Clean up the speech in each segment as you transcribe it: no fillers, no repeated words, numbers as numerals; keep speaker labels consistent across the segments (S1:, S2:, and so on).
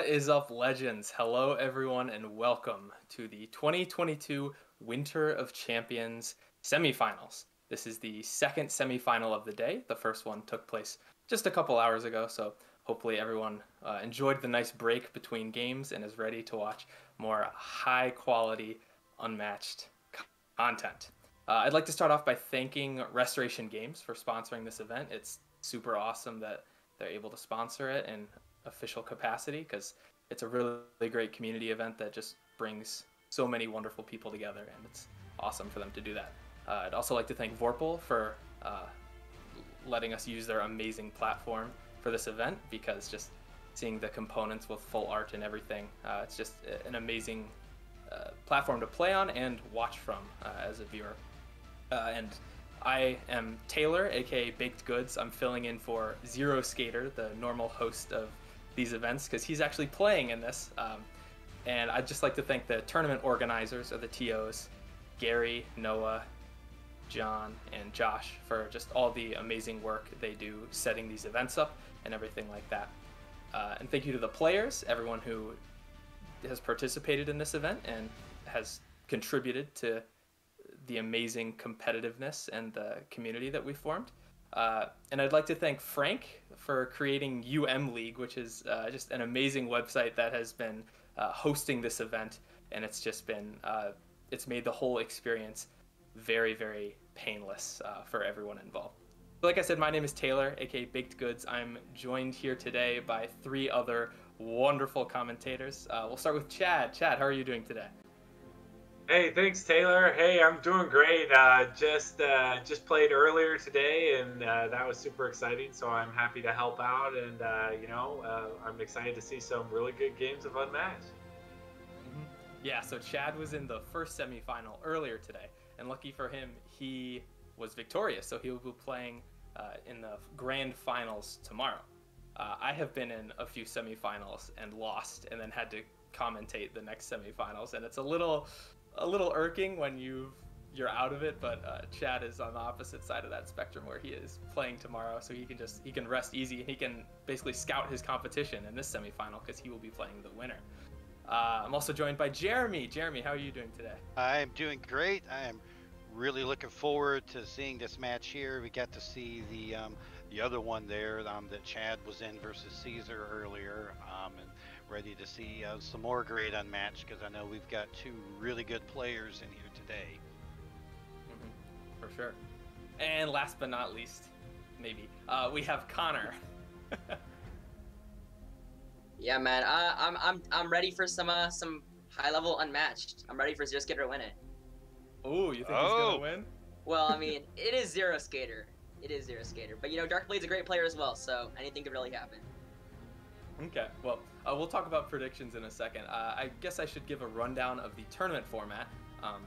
S1: What is up, legends? Hello, everyone, and welcome to the 2022 Winter of Champions semifinals. This is the second semifinal of the day. The first one took place just a couple hours ago, so hopefully everyone enjoyed the nice break between games and is ready to watch more high-quality, unmatched content. I'd like to start off by thanking Restoration Games for sponsoring this event. It's super awesome that they're able to sponsor it in official capacity because it's a really great community event that just brings so many wonderful people together, and it's awesome for them to do that. I'd also like to thank Vorpal for letting us use their amazing platform for this event, because just seeing the components with full art and everything, it's just an amazing platform to play on and watch from as a viewer. And I am Taylor, aka Baked Goods. I'm filling in for zeroskatr, the normal host of these events, because he's actually playing in this. And I'd just like to thank the tournament organizers, or the TOs, Gary, Noah, John, and Josh, for just all the amazing work they do setting these events up and everything like that. And thank you to the players, everyone who has participated in this event and has contributed to the amazing competitiveness and the community that we formed. And I'd like to thank Frank for creating UM League, which is just an amazing website that has been hosting this event, and it's just been it's made the whole experience very, very painless for everyone involved. Like I said, my name is Taylor, aka Baked Goods. I'm joined here today by three other wonderful commentators. We'll start with Chad. Chad, how are you doing today?
S2: Hey, thanks, Taylor. Hey, I'm doing great. Just played earlier today, and that was super exciting. So I'm happy to help out, and I'm excited to see some really good games of Unmatched.
S1: Yeah, so Chad was in the first semifinal earlier today, and lucky for him, he was victorious. So he will be playing in the grand finals tomorrow. I have been in a few semifinals and lost, and then had to commentate the next semifinals, and it's a little irking when you're out of it, but Chad is on the opposite side of that spectrum, where he is playing tomorrow, so he can rest easy, and he can basically scout his competition in this semifinal because he will be playing the winner. I'm also joined by Jeremy. Jeremy, how are you doing today?
S3: I'm doing great. I am really looking forward to seeing this match here. We got to see the other one there that Chad was in versus Caesar earlier, and ready to see some more great Unmatched, because I know we've got two really good players in here today.
S1: For sure. And last but not least, maybe, we have Connor.
S4: Yeah, man. I'm ready for some high level Unmatched. I'm ready for zeroskatr to win it.
S1: Oh, you think he's gonna win?
S4: Well, I mean, it is zeroskatr. It is zeroskatr. But you know, Darkblade's a great player as well, so anything could really happen.
S1: Okay, well, we'll talk about predictions in a second. I guess I should give a rundown of the tournament format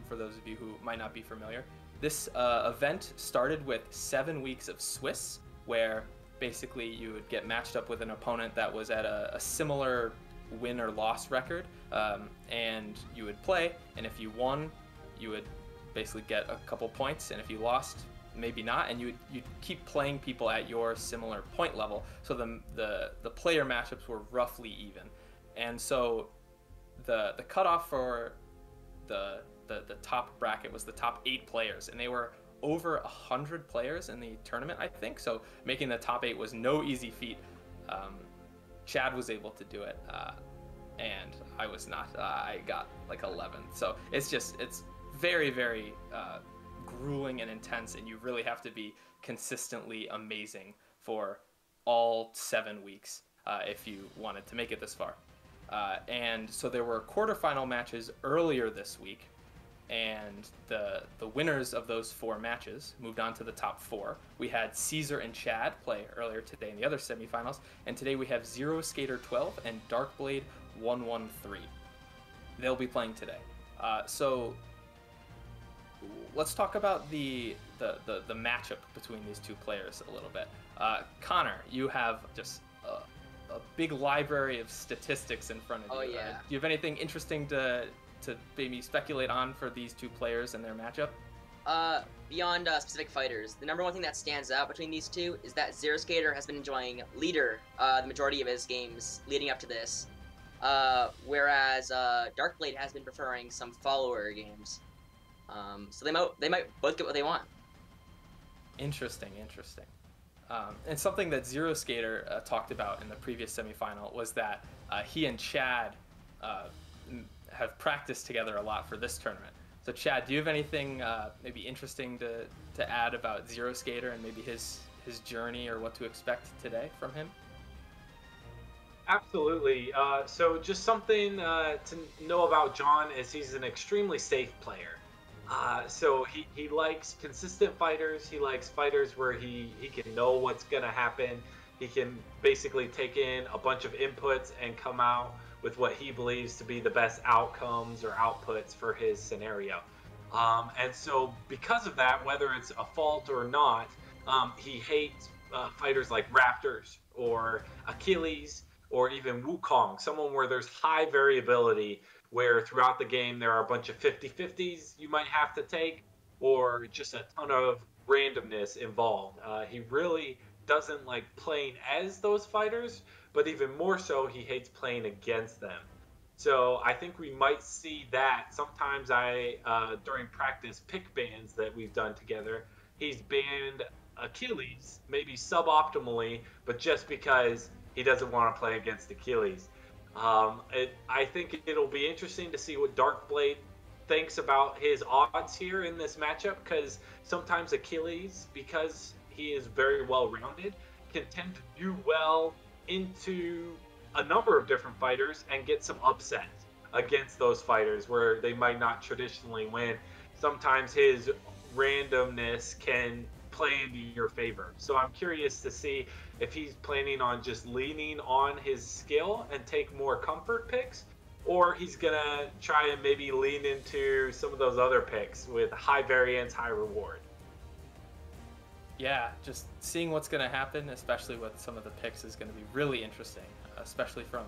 S1: for those of you who might not be familiar. This event started with 7 weeks of Swiss, where basically you would get matched up with an opponent that was at a similar win or loss record, and you would play, and if you won, you would basically get a couple points, and if you lost, maybe not, and you'd keep playing people at your similar point level, so the player matchups were roughly even. And so the cutoff for the top bracket was the top 8 players, and they were over 100 players in the tournament, I think, so making the top 8 was no easy feat. Chad was able to do it, and I was not. I got like 11th, so it's very, very grueling and intense, and you really have to be consistently amazing for all 7 weeks if you wanted to make it this far. And so there were quarterfinal matches earlier this week, and the winners of those 4 matches moved on to the top 4. We had Caesar and Chad play earlier today in the other semifinals, and today we have zeroskatr12 and Darkblade113. They'll be playing today. So let's talk about the matchup between these two players a little bit. Connor, you have just a big library of statistics in front of you.
S4: Oh yeah.
S1: Do you have anything interesting to maybe speculate on for these two players and their matchup?
S4: Beyond specific fighters, the number one thing that stands out between these two is that zeroskatr has been enjoying leader the majority of his games leading up to this. Whereas Darkblade has been preferring some follower games. So they might both get what they want.
S1: Interesting, interesting. And something that zeroskatr talked about in the previous semifinal was that he and Chad have practiced together a lot for this tournament. So Chad, do you have anything maybe interesting to add about zeroskatr and maybe his journey or what to expect today from him?
S2: Absolutely. So just something to know about John is he's an extremely safe player. So he likes consistent fighters. He likes fighters where he can know what's going to happen. He can basically take in a bunch of inputs and come out with what he believes to be the best outcomes or outputs for his scenario. And so because of that, whether it's a fault or not, he hates fighters like Raptors or Achilles or even Wukong, someone where there's high variability, where throughout the game there are a bunch of 50-50s you might have to take, or just a ton of randomness involved. He really doesn't like playing as those fighters, but even more so, he hates playing against them. So I think we might see that sometimes. During practice pick bans that we've done together, he's banned Achilles, maybe suboptimally, but just because he doesn't want to play against Achilles. I think it'll be interesting to see what Darkblade thinks about his odds here in this matchup, because sometimes Achilles, because he is very well rounded, can tend to do well into a number of different fighters and get some upsets against those fighters where they might not traditionally win. Sometimes his randomness can play into your favor. So I'm curious to see if he's planning on just leaning on his skill and take more comfort picks, or he's gonna try and maybe lean into some of those other picks with high variance, high reward.
S1: Yeah, just seeing what's going to happen, especially with some of the picks, is going to be really interesting, especially from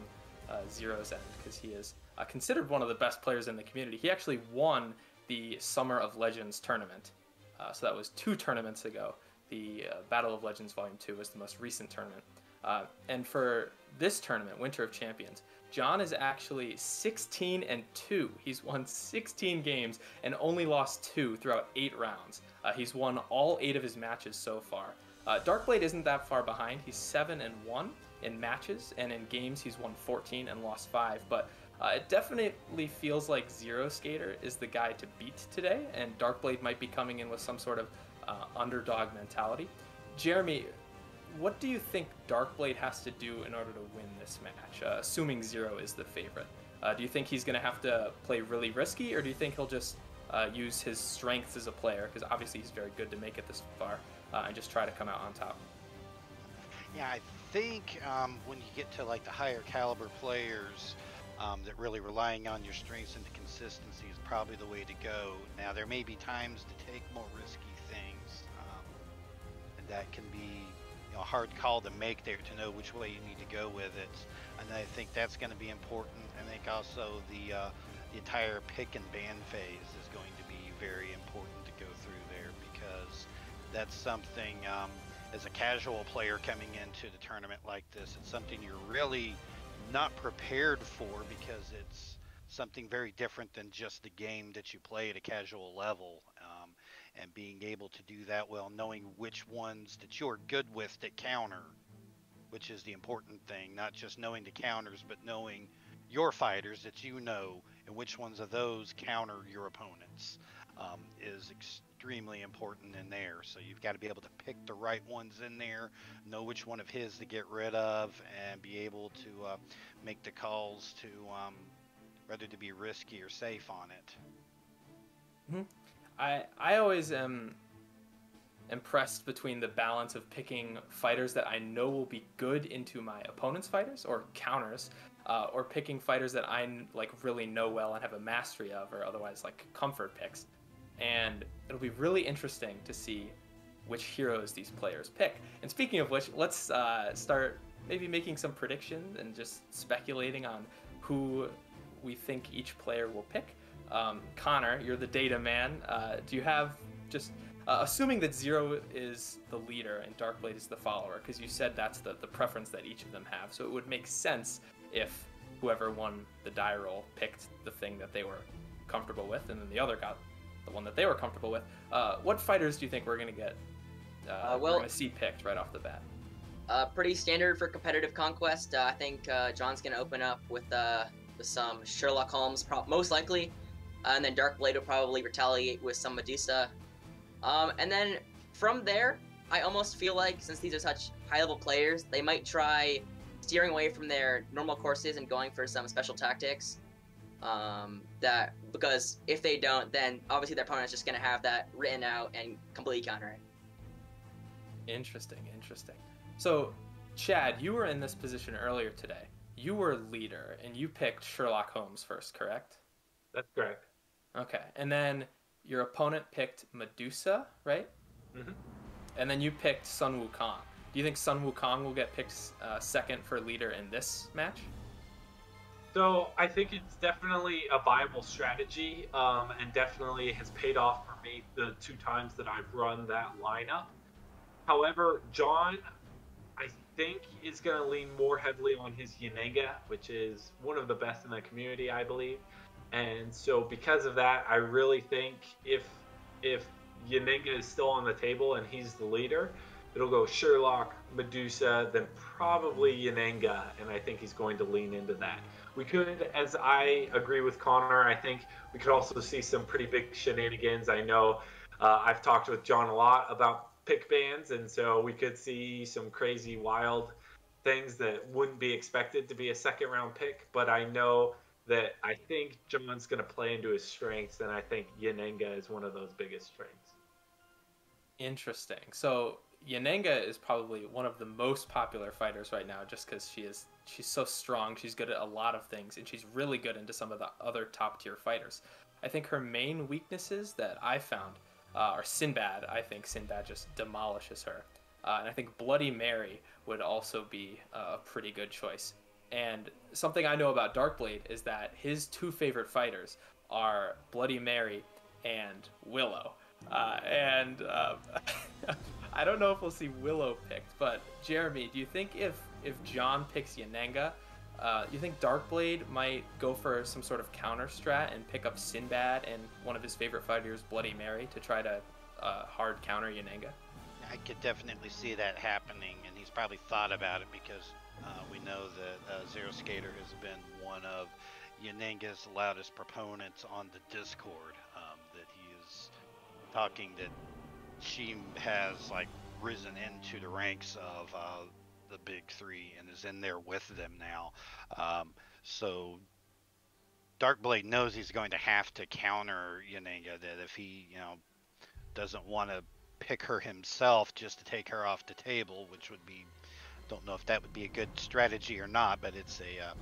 S1: Zero's end, because he is considered one of the best players in the community. He actually won the Summer of Legends tournament. So that was 2 tournaments ago. The Battle of Legends Volume 2 was the most recent tournament. And for this tournament, Winter of Champions, John is actually 16-2. He's won 16 games and only lost 2 throughout 8 rounds. He's won all 8 of his matches so far. Darkblade isn't that far behind. He's 7-1 in matches, and in games he's won 14 and lost 5. But it definitely feels like zeroskatr is the guy to beat today, and Darkblade might be coming in with some sort of underdog mentality. Jeremy, what do you think Darkblade has to do in order to win this match, assuming Zero is the favorite? Do you think he's going to have to play really risky, or do you think he'll just use his strengths as a player, because obviously he's very good to make it this far, and just try to come out on top?
S3: Yeah, I think when you get to like the higher caliber players, that really relying on your strengths and the consistency is probably the way to go. Now, there may be times to take more risky things, and that can be a hard call to make there to know which way you need to go with it. And I think that's going to be important. I think also the entire pick and ban phase is going to be very important to go through there, because that's something, as a casual player coming into the tournament like this, it's something you're really not prepared for, because it's something very different than just the game that you play at a casual level. And being able to do that well, knowing which ones that you're good with that counter, which is the important thing, not just knowing the counters, but knowing your fighters that you know, and which ones of those counter your opponents, is extremely important in there. So you've got to be able to pick the right ones in there, know which one of his to get rid of, and be able to make the calls to whether to be risky or safe on it.
S1: Mm-hmm. I always am impressed between the balance of picking fighters that I know will be good into my opponent's fighters or counters, or picking fighters that I like really know well and have a mastery of, or otherwise like comfort picks. And it'll be really interesting to see which heroes these players pick. And speaking of which, let's start maybe making some predictions and just speculating on who we think each player will pick. Connor, you're the data man. Do you have just, assuming that Zero is the leader and Darkblade is the follower, because you said that's the preference that each of them have, so it would make sense if whoever won the die roll picked the thing that they were comfortable with, and then the other got the one that they were comfortable with. What fighters do you think we're going to get? We're going to see picked right off the bat.
S4: Pretty standard for competitive conquest. I think John's going to open up with some Sherlock Holmes, most likely, and then Darkblade will probably retaliate with some Medusa. And then from there, I almost feel like, since these are such high-level players, they might try steering away from their normal courses and going for some special tactics. Because if they don't, then obviously their opponent's just going to have that written out and completely counter it.
S1: Interesting. So, Chad, you were in this position earlier today. You were leader, and you picked Sherlock Holmes first, correct?
S2: That's correct.
S1: Okay, and then your opponent picked Medusa, right?
S2: Mm-hmm.
S1: And then you picked Sun Wukong. Do you think Sun Wukong will get picked second for leader in this match?
S2: So I think it's definitely a viable strategy, and definitely has paid off for me the 2 times that I've run that lineup. However, John, I think, is going to lean more heavily on his Yanenga, which is one of the best in the community, I believe. And so because of that, I really think if Yanenga is still on the table and he's the leader, it'll go Sherlock, Medusa, then probably Yanenga, and I think he's going to lean into that. We could, as I agree with Connor, I think we could also see some pretty big shenanigans. I know I've talked with John a lot about pick bans, and so we could see some crazy, wild things that wouldn't be expected to be a second-round pick, but I know that I think John's going to play into his strengths, and I think Yanenga is one of those biggest strengths.
S1: Interesting. So Yanenga is probably one of the most popular fighters right now, just because she's so strong. She's good at a lot of things, and she's really good into some of the other top tier fighters. I think her main weaknesses that I found are Sinbad. I think Sinbad just demolishes her, and I think Bloody Mary would also be a pretty good choice. And something I know about Darkblade is that his 2 favorite fighters are Bloody Mary and Willow. I don't know if we'll see Willow picked, but Jeremy, do you think if John picks Yanenga, you think Darkblade might go for some sort of counter strat and pick up Sinbad and one of his favorite fighters, Bloody Mary, to try to hard counter Yanenga?
S3: I could definitely see that happening, and he's probably thought about it because we know that zeroskatr has been one of Yanenga's loudest proponents on the Discord. That he is talking that she has risen into the ranks of the big 3 and is in there with them now. So Darkblade knows he's going to have to counter Yanenga, that if he doesn't want to pick her himself just to take her off the table, which would be, don't know if that would be a good strategy or not, but it's a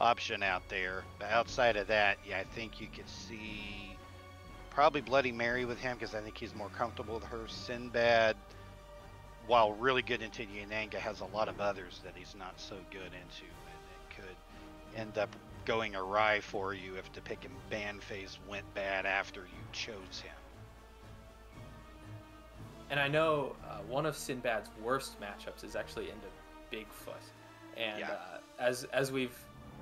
S3: option out there. But outside of that, yeah, I think you could see probably Bloody Mary with him, because I think he's more comfortable with her. Sinbad, while really good into Yanenga, has a lot of others that he's not so good into, and it could end up going awry for you if the pick and ban phase went bad after you chose him.
S1: And I know one of Sinbad's worst matchups is actually into Bigfoot. And
S3: Yeah.
S1: As we've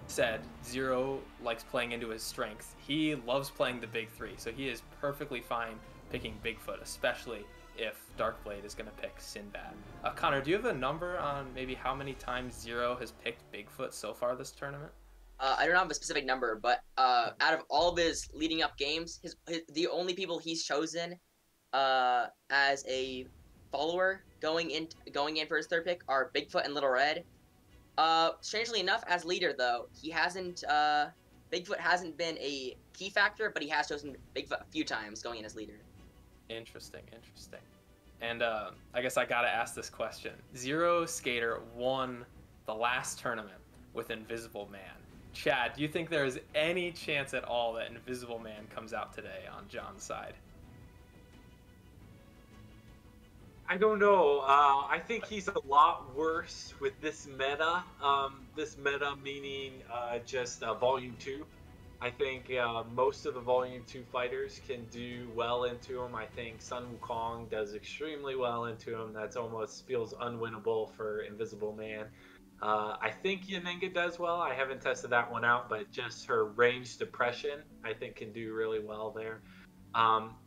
S1: said, Zero likes playing into his strengths. He loves playing the big 3, so he is perfectly fine picking Bigfoot, especially if Darkblade is going to pick Sinbad. Connor, do you have a number on maybe how many times Zero has picked Bigfoot so far this tournament?
S4: I don't have a specific number, but out of all of his leading up games, the only people he's chosen as a follower going in for his 3rd pick are Bigfoot and Little Red. Strangely enough, as leader though, he hasn't. Bigfoot hasn't been a key factor, but he has chosen Bigfoot a few times going in as leader.
S1: Interesting. And I guess I gotta ask this question. zeroskatr won the last tournament with Invisible Man. Chad, do you think there is any chance at all that Invisible Man comes out today on John's side?
S2: I don't know. I think he's a lot worse with this meta. This meta meaning just Volume 2. I think most of the Volume 2 fighters can do well into him. I think Sun Wukong does extremely well into him. That's almost feels unwinnable for Invisible Man. I think Yanenga does well. I haven't tested that one out, but just her range depression, I think, can do really well there.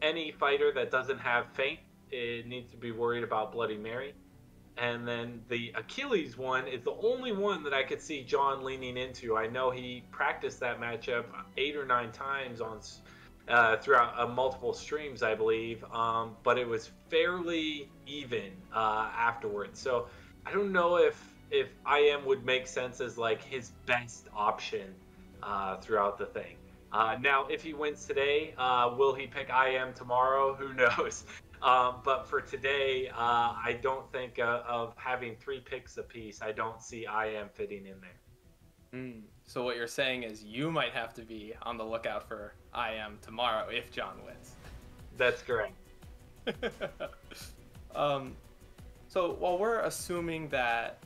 S2: Any fighter that doesn't have feint, it needs to be worried about Bloody Mary. And then the Achilles one is the only one that I could see John leaning into. I know he practiced that matchup 8 or 9 times on throughout multiple streams, I believe, but it was fairly even afterwards. So I don't know if IM would make sense as like his best option throughout the thing. Now, if he wins today, will he pick IM tomorrow? Who knows? But for today, I don't think of having 3 picks apiece. I don't see IM fitting in there.
S1: So what you're saying is you might have to be on the lookout for IM tomorrow if John wins.
S2: That's correct.
S1: So while we're assuming that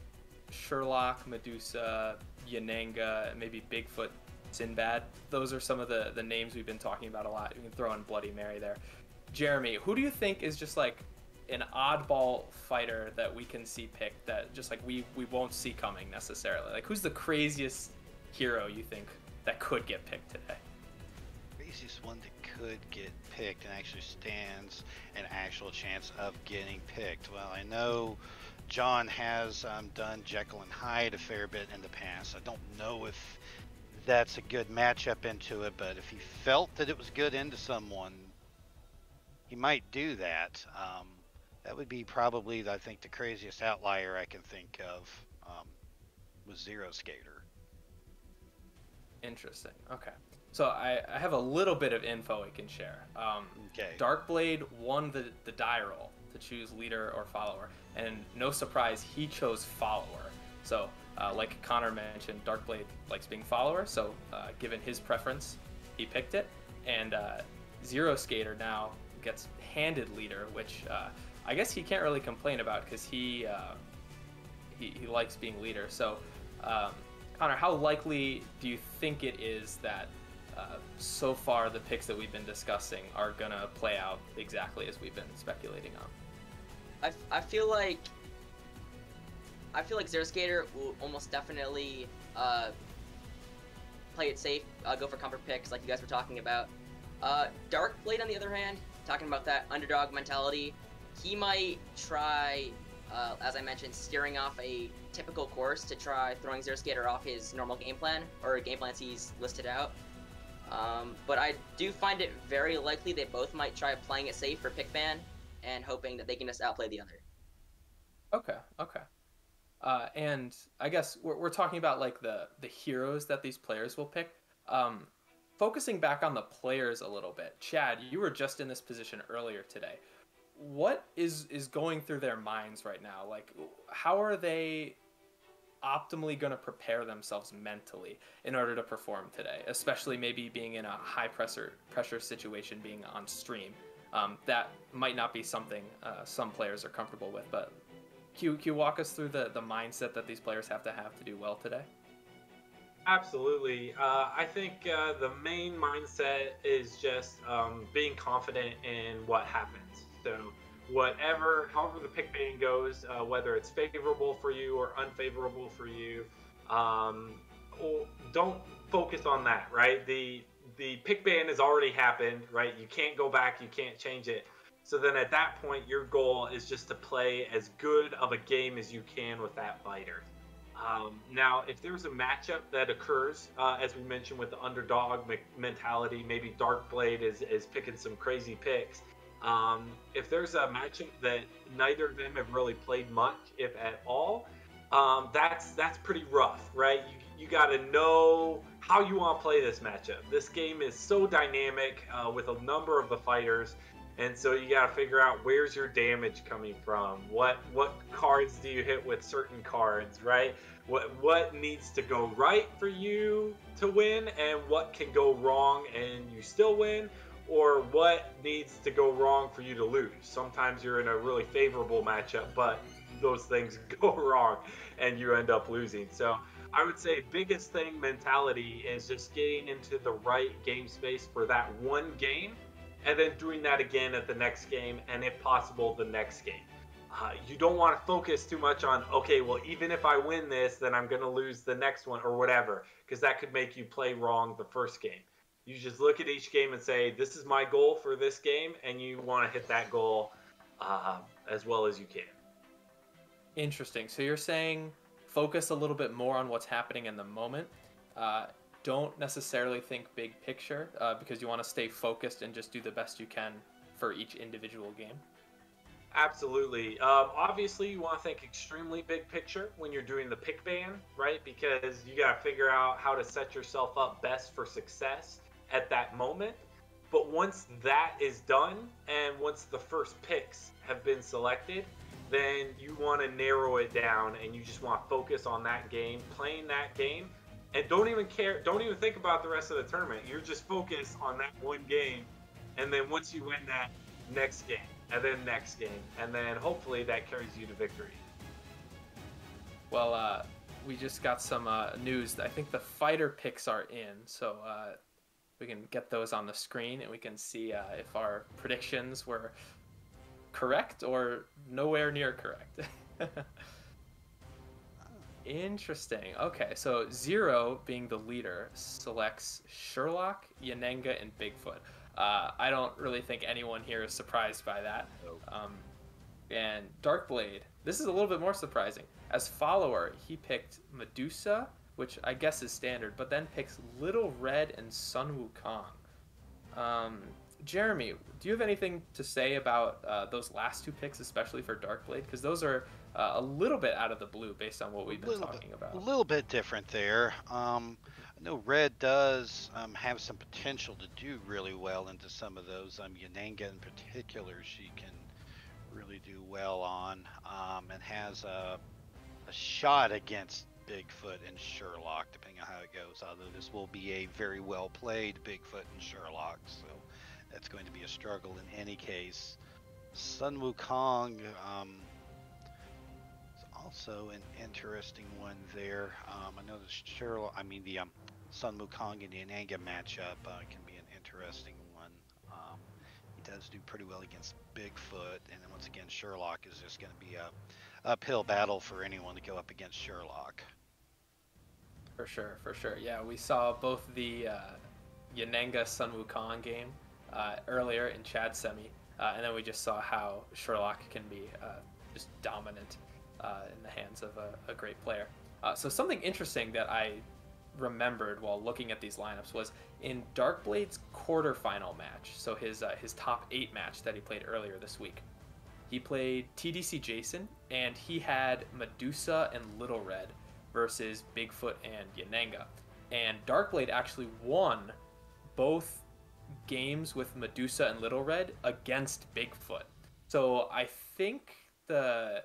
S1: Sherlock, Medusa, Yanenga, maybe Bigfoot, Sinbad, those are some of the names we've been talking about a lot. You can throw in Bloody Mary there. Jeremy, who do you think is just like an oddball fighter that we can see picked that just like we won't see coming necessarily? Like, who's the craziest hero you think that could get picked today?
S3: Craziest one that could get picked and actually stands an actual chance of getting picked. Well, I know John has done Jekyll and Hyde a fair bit in the past. I don't know if that's a good matchup into it, but if he felt that it was good into someone, he might do that. That would be probably, I think, the craziest outlier I can think of was Zeroskatr.
S1: Interesting. Okay. So I have a little bit of info I can share.
S3: Okay.
S1: Darkblade won the die roll to choose leader or follower, and no surprise, he chose follower. So like Connor mentioned, Darkblade likes being follower, so given his preference, he picked it. And Zeroskatr now gets handed leader, which I guess he can't really complain about because he likes being leader. So Connor, how likely do you think it is that so far the picks that we've been discussing are gonna play out exactly as we've been speculating on?
S4: I feel like Zeroskatr will almost definitely play it safe, go for comfort picks like you guys were talking about. Darkblade, on the other hand, talking about that underdog mentality, he might try, as I mentioned, steering off a typical course to try throwing Zeroskatr off his normal game plan, or game plans he's listed out. But I do find it very likely they both might try playing it safe for pick ban and hoping that they can just outplay the other.
S1: Okay. And I guess we're talking about like the heroes that these players will pick. Focusing back on the players a little bit, Chad, you were just in this position earlier today. What is going through their minds right now? Like, how are they optimally going to prepare themselves mentally in order to perform today, especially maybe being in a high pressure situation, being on stream? That might not be something some players are comfortable with, but can you walk us through the mindset that these players have to do well today?
S2: Absolutely. I think the main mindset is just being confident in what happens. So however the pick ban goes, whether it's favorable for you or unfavorable for you, don't focus on that, right? The pick ban has already happened, right? You can't go back, you can't change it. So then at that point, your goal is just to play as good of a game as you can with that fighter. Now, if there's a matchup that occurs, as we mentioned with the underdog mentality, maybe Darkblade is picking some crazy picks. If there's a matchup that neither of them have really played much, if at all, that's pretty rough, right? You got to know how you want to play this matchup. This game is so dynamic with a number of the fighters. And so you got to figure out where's your damage coming from. What cards do you hit with certain cards, right? What needs to go right for you to win, and what can go wrong and you still win, or what needs to go wrong for you to lose. Sometimes you're in a really favorable matchup, but those things go wrong and you end up losing. So I would say biggest thing, mentality, is just getting into the right game space for that one game, and then doing that again at the next game, and if possible, the next game. you don't want to focus too much on, okay, well, even if I win this, then I'm going to lose the next one or whatever, because that could make you play wrong the first game. You just look at each game and say, this is my goal for this game, and you want to hit that goal as well as you can.
S1: Interesting. So you're saying focus a little bit more on what's happening in the moment. Don't necessarily think big picture because you want to stay focused and just do the best you can for each individual game.
S2: Absolutely. Obviously, you want to think extremely big picture when you're doing the pick ban, right? Because you got to figure out how to set yourself up best for success at that moment. But once that is done, and once the first picks have been selected, then you want to narrow it down, and you just want to focus on that game, playing that game, and don't even think about the rest of the tournament. You're just focused on that one game, and then once you win that, next game, and then next game, and then hopefully that carries you to victory.
S1: Well, we just got some news. I think the fighter picks are in, so we can get those on the screen, and we can see if our predictions were correct or nowhere near correct. Interesting. Okay, so Zero, being the leader, selects Sherlock, Yanenga, and Bigfoot. I don't really think anyone here is surprised by that. And Darkblade, this is a little bit more surprising. As follower, he picked Medusa, which I guess is standard, but then picks Little Red and Sun Wukong. Jeremy, do you have anything to say about those last two picks, especially for Darkblade? Because those are a little bit out of the blue based on what we've been talking about.
S3: A little bit different there. I know Red does have some potential to do really well into some of those. Yanenga in particular, she can really do well on, and has a shot against Bigfoot and Sherlock, depending on how it goes. Although this will be a very well played Bigfoot and Sherlock, so that's going to be a struggle in any case. Sun Wukong is also an interesting one there. I know the Sun Wukong and the Yanenga matchup can be an interesting one. He does do pretty well against Bigfoot, and then once again, Sherlock is just going to be a uphill battle for anyone to go up against Sherlock.
S1: For sure. Yeah, we saw both the Yanenga Sun Wukong game earlier in Chad's semi, and then we just saw how Sherlock can be just dominant in the hands of a great player. So something interesting that I remembered while looking at these lineups was in Darkblade's quarterfinal match, so his top 8 match that he played earlier this week. He played TDC Jason, and he had Medusa and Little Red versus Bigfoot and Yanenga. And Darkblade actually won both games with Medusa and Little Red against Bigfoot. So I think the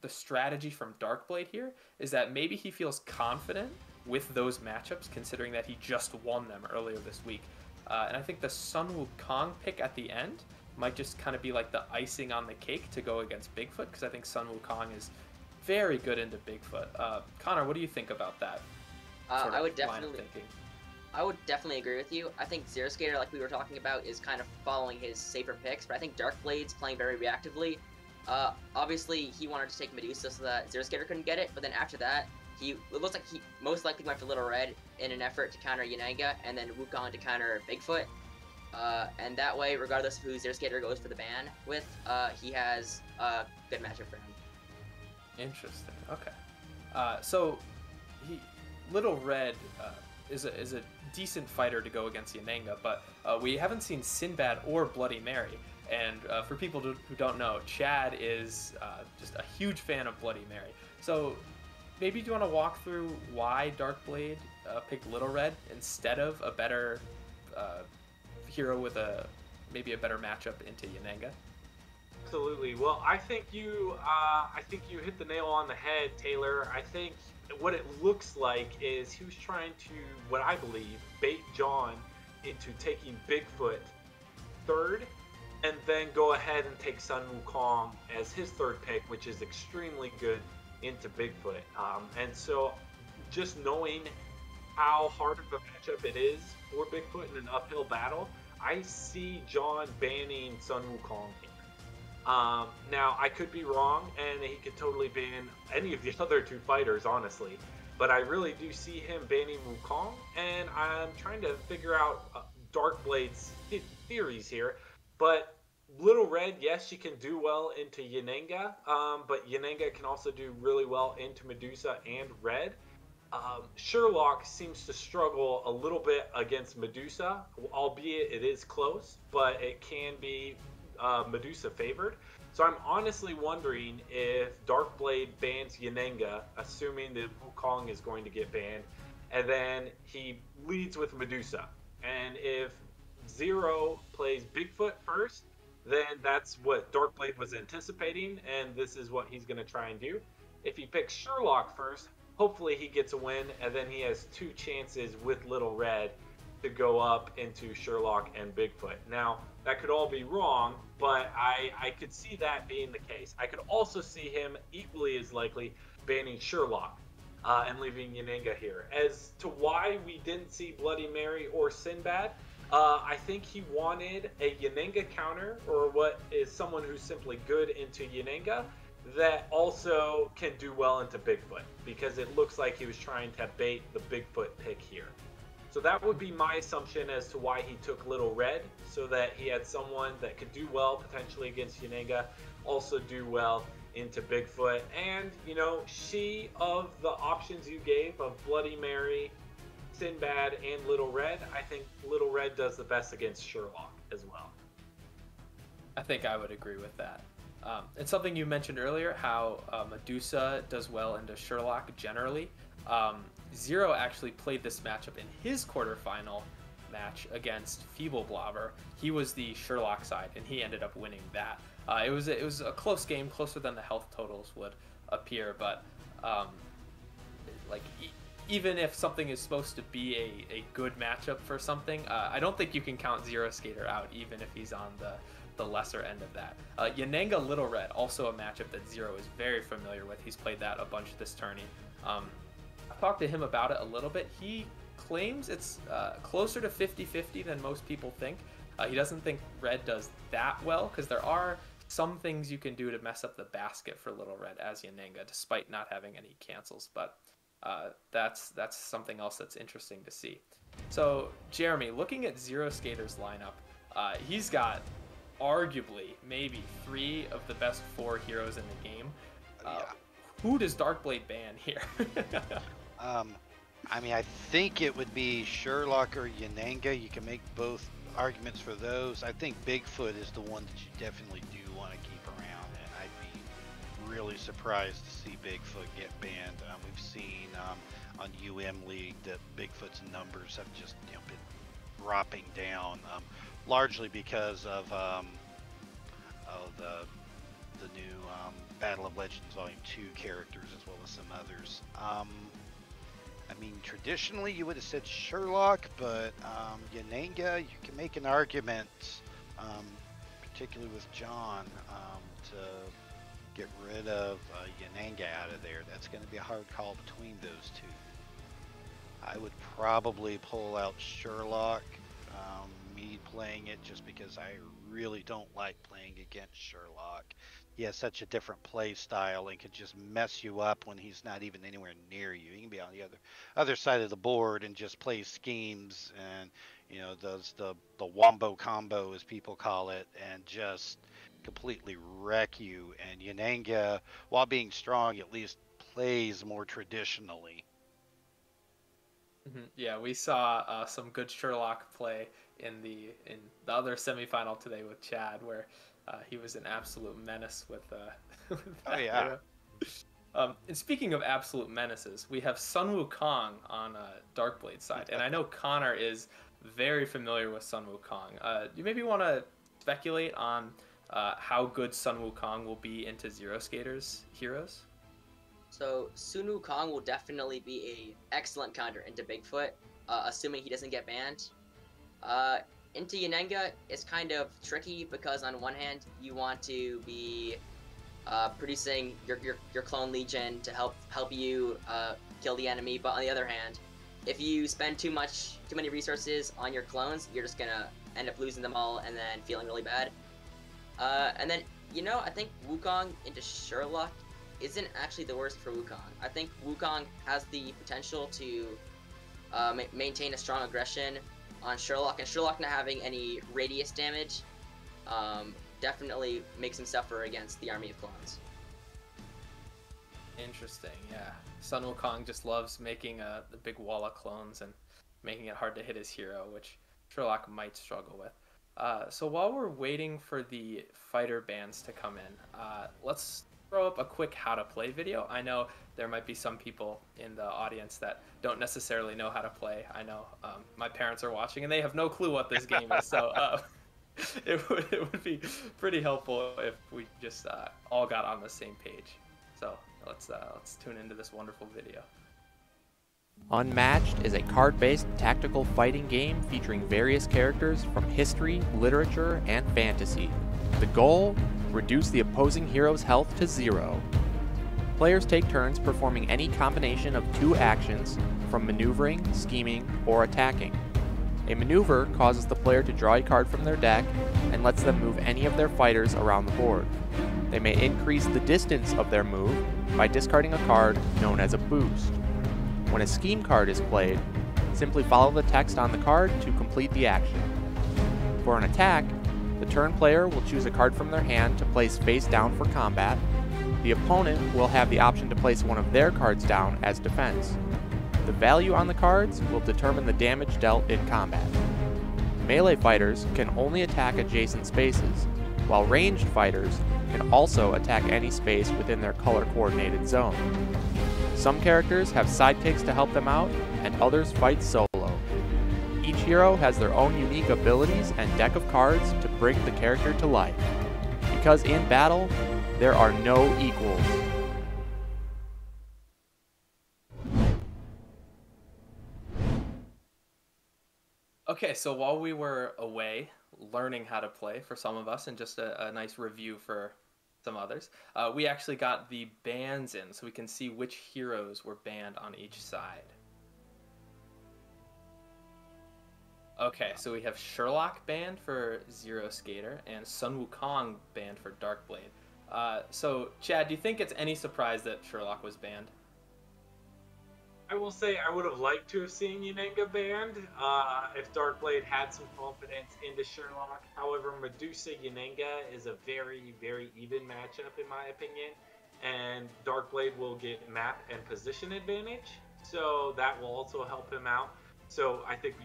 S1: strategy from Darkblade here is that maybe he feels confident with those matchups, considering that he just won them earlier this week. And I think the Sun Wukong pick at the end might just kind of be like the icing on the cake to go against Bigfoot, because I think Sun Wukong is very good into Bigfoot. Connor, what do you think about that?
S4: I would definitely agree with you. I think Zeroskatr, like we were talking about, is kind of following his safer picks, but I think Darkblade's playing very reactively. Obviously, he wanted to take Medusa so that Zeroskatr couldn't get it, but then after that, it looks like he most likely went for Little Red in an effort to counter Yanenga, and then Wukong to counter Bigfoot. And that way, regardless of who Zeroskatr goes for the ban with, he has a good matchup for him.
S1: Interesting. Okay. So Little Red is a decent fighter to go against Yanenga, but we haven't seen Sinbad or Bloody Mary. And for people who don't know, Chad is just a huge fan of Bloody Mary. So maybe do you want to walk through why Darkblade picked Little Red instead of a better hero with maybe a better matchup into Yanenga?
S2: Absolutely. Well, I think you hit the nail on the head, Taylor. I think what it looks like is he was trying to, what I believe, bait John into taking Bigfoot third, and then go ahead and take Sun Wukong as his third pick, which is extremely good into Bigfoot. And so just knowing how hard of a matchup it is for Bigfoot in an uphill battle, I see John banning Sun Wukong here. Now, I could be wrong, and he could totally ban any of the other two fighters, honestly. But I really do see him banning Wukong, and I'm trying to figure out Darkblade's theories here. But Little Red, yes, she can do well into Yanenga, but Yanenga can also do really well into Medusa and Red. Sherlock seems to struggle a little bit against Medusa, albeit it is close, but it can be Medusa favored. So I'm honestly wondering if Darkblade bans Yanenga, assuming that Wukong is going to get banned, and then he leads with Medusa. And if Zero plays Bigfoot first, then that's what Darkblade was anticipating, and this is what he's going to try and do. If he picks Sherlock first, hopefully he gets a win, and then he has two chances with Little Red to go up into Sherlock and Bigfoot. Now, that could all be wrong, but I could see that being the case. I could also see him equally as likely banning Sherlock and leaving Yanenga here. As to why we didn't see Bloody Mary or Sinbad, I think he wanted a Yanenga counter, or what is someone who's simply good into Yanenga, that also can do well into Bigfoot, because it looks like he was trying to bait the Bigfoot pick here. So that would be my assumption as to why he took Little Red, so that he had someone that could do well potentially against Yanenga, also do well into Bigfoot. And, you know, she, of the options you gave of Bloody Mary, Sinbad, and Little Red, I think Little Red does the best against Sherlock as well.
S1: I think I would agree with that. It's something you mentioned earlier, how Medusa does well into Sherlock generally. Zero actually played this matchup in his quarterfinal match against Feeble Blobber. He was the Sherlock side, and he ended up winning that. It was a close game, closer than the health totals would appear, but even if something is supposed to be a good matchup for something, I don't think you can count Zeroskatr out, even if he's on the lesser end of that. Yanenga Little Red, also a matchup that Zero is very familiar with. He's played that a bunch this tourney. I've talked to him about it a little bit. He claims it's closer to 50-50 than most people think. He doesn't think Red does that well, because there are some things you can do to mess up the basket for Little Red as Yanenga, despite not having any cancels, but that's something else that's interesting to see. So, Jeremy, looking at Zeroskatr's lineup, he's got arguably maybe 3 of the best 4 heroes in the game. Who does Darkblade ban here?
S3: I mean, I think it would be Sherlock or Yanenga. You can make both arguments for those. I think Bigfoot is the one that you definitely do want to keep around, and I'd be really surprised to see Bigfoot get banned. We've seen on League that Bigfoot's numbers have just been dropping down, largely because of the new Battle of Legends Volume 2 characters, as well as some others. I mean, traditionally you would have said Sherlock, but Yanenga, you can make an argument, particularly with John, to get rid of Yanenga out of there. That's going to be a hard call between those two. I would probably pull out Sherlock, me playing it, just because I really don't like playing against Sherlock. He has such a different play style and could just mess you up when he's not even anywhere near you. He can be on the other side of the board and just play schemes, and does the wombo combo, as people call it, and just completely wreck you. And Yanenga, while being strong, at least plays more traditionally.
S1: Yeah, we saw some good Sherlock play in the other semifinal today with Chad, where he was an absolute menace with that.
S3: Oh yeah.
S1: And speaking of absolute menaces, we have Sun Wukong on Darkblade's side, and I know Connor is very familiar with Sun Wukong. You maybe want to speculate on how good Sun Wukong will be into Zeroskatr's heroes?
S4: So Sun Wukong will definitely be a excellent counter into Bigfoot, assuming he doesn't get banned. Into Yanenga, it's kind of tricky because on one hand you want to be producing your clone legion to help you kill the enemy, but on the other hand, if you spend too many resources on your clones, you're just gonna end up losing them all and then feeling really bad. And then I think Wukong into Sherlock isn't actually the worst for Wukong. I think Wukong has the potential to maintain a strong aggression on Sherlock, and Sherlock not having any radius damage definitely makes him suffer against the army of clones.
S1: Interesting, yeah. Sun Wukong just loves making the big wall of clones and making it hard to hit his hero, which Sherlock might struggle with. So while we're waiting for the fighter bands to come in, let's throw up a quick how to play video. I know there might be some people in the audience that don't necessarily know how to play. I know my parents are watching and they have no clue what this game is, so it would be pretty helpful if we just all got on the same page. So let's tune into this wonderful video.
S5: Unmatched is a card-based tactical fighting game featuring various characters from history, literature, and fantasy. The goal? Reduce the opposing hero's health to 0. Players take turns performing any combination of 2 actions, from maneuvering, scheming, or attacking. A maneuver causes the player to draw a card from their deck and lets them move any of their fighters around the board. They may increase the distance of their move by discarding a card known as a boost. When a scheme card is played, simply follow the text on the card to complete the action. For an attack, the turn player will choose a card from their hand to place face down for combat. The opponent will have the option to place one of their cards down as defense. The value on the cards will determine the damage dealt in combat. Melee fighters can only attack adjacent spaces, while ranged fighters can also attack any space within their color-coordinated zone. Some characters have sidekicks to help them out, and others fight solo. Each hero has their own unique abilities and deck of cards to bring the character to life. Because in battle, there are no equals.
S1: Okay, so while we were away learning how to play for some of us and just a nice review for some others, we actually got the bans in so we can see which heroes were banned on each side. Okay, so we have Sherlock banned for Zeroskatr and Sun Wukong banned for Darkblade. So, Chad, do you think it's any surprise that Sherlock was banned?
S2: I will say I would have liked to have seen Yanenga banned if Darkblade had some confidence into Sherlock. However, Medusa Yanenga is a very, very even matchup in my opinion, and Darkblade will get map and position advantage, so that will also help him out. So I think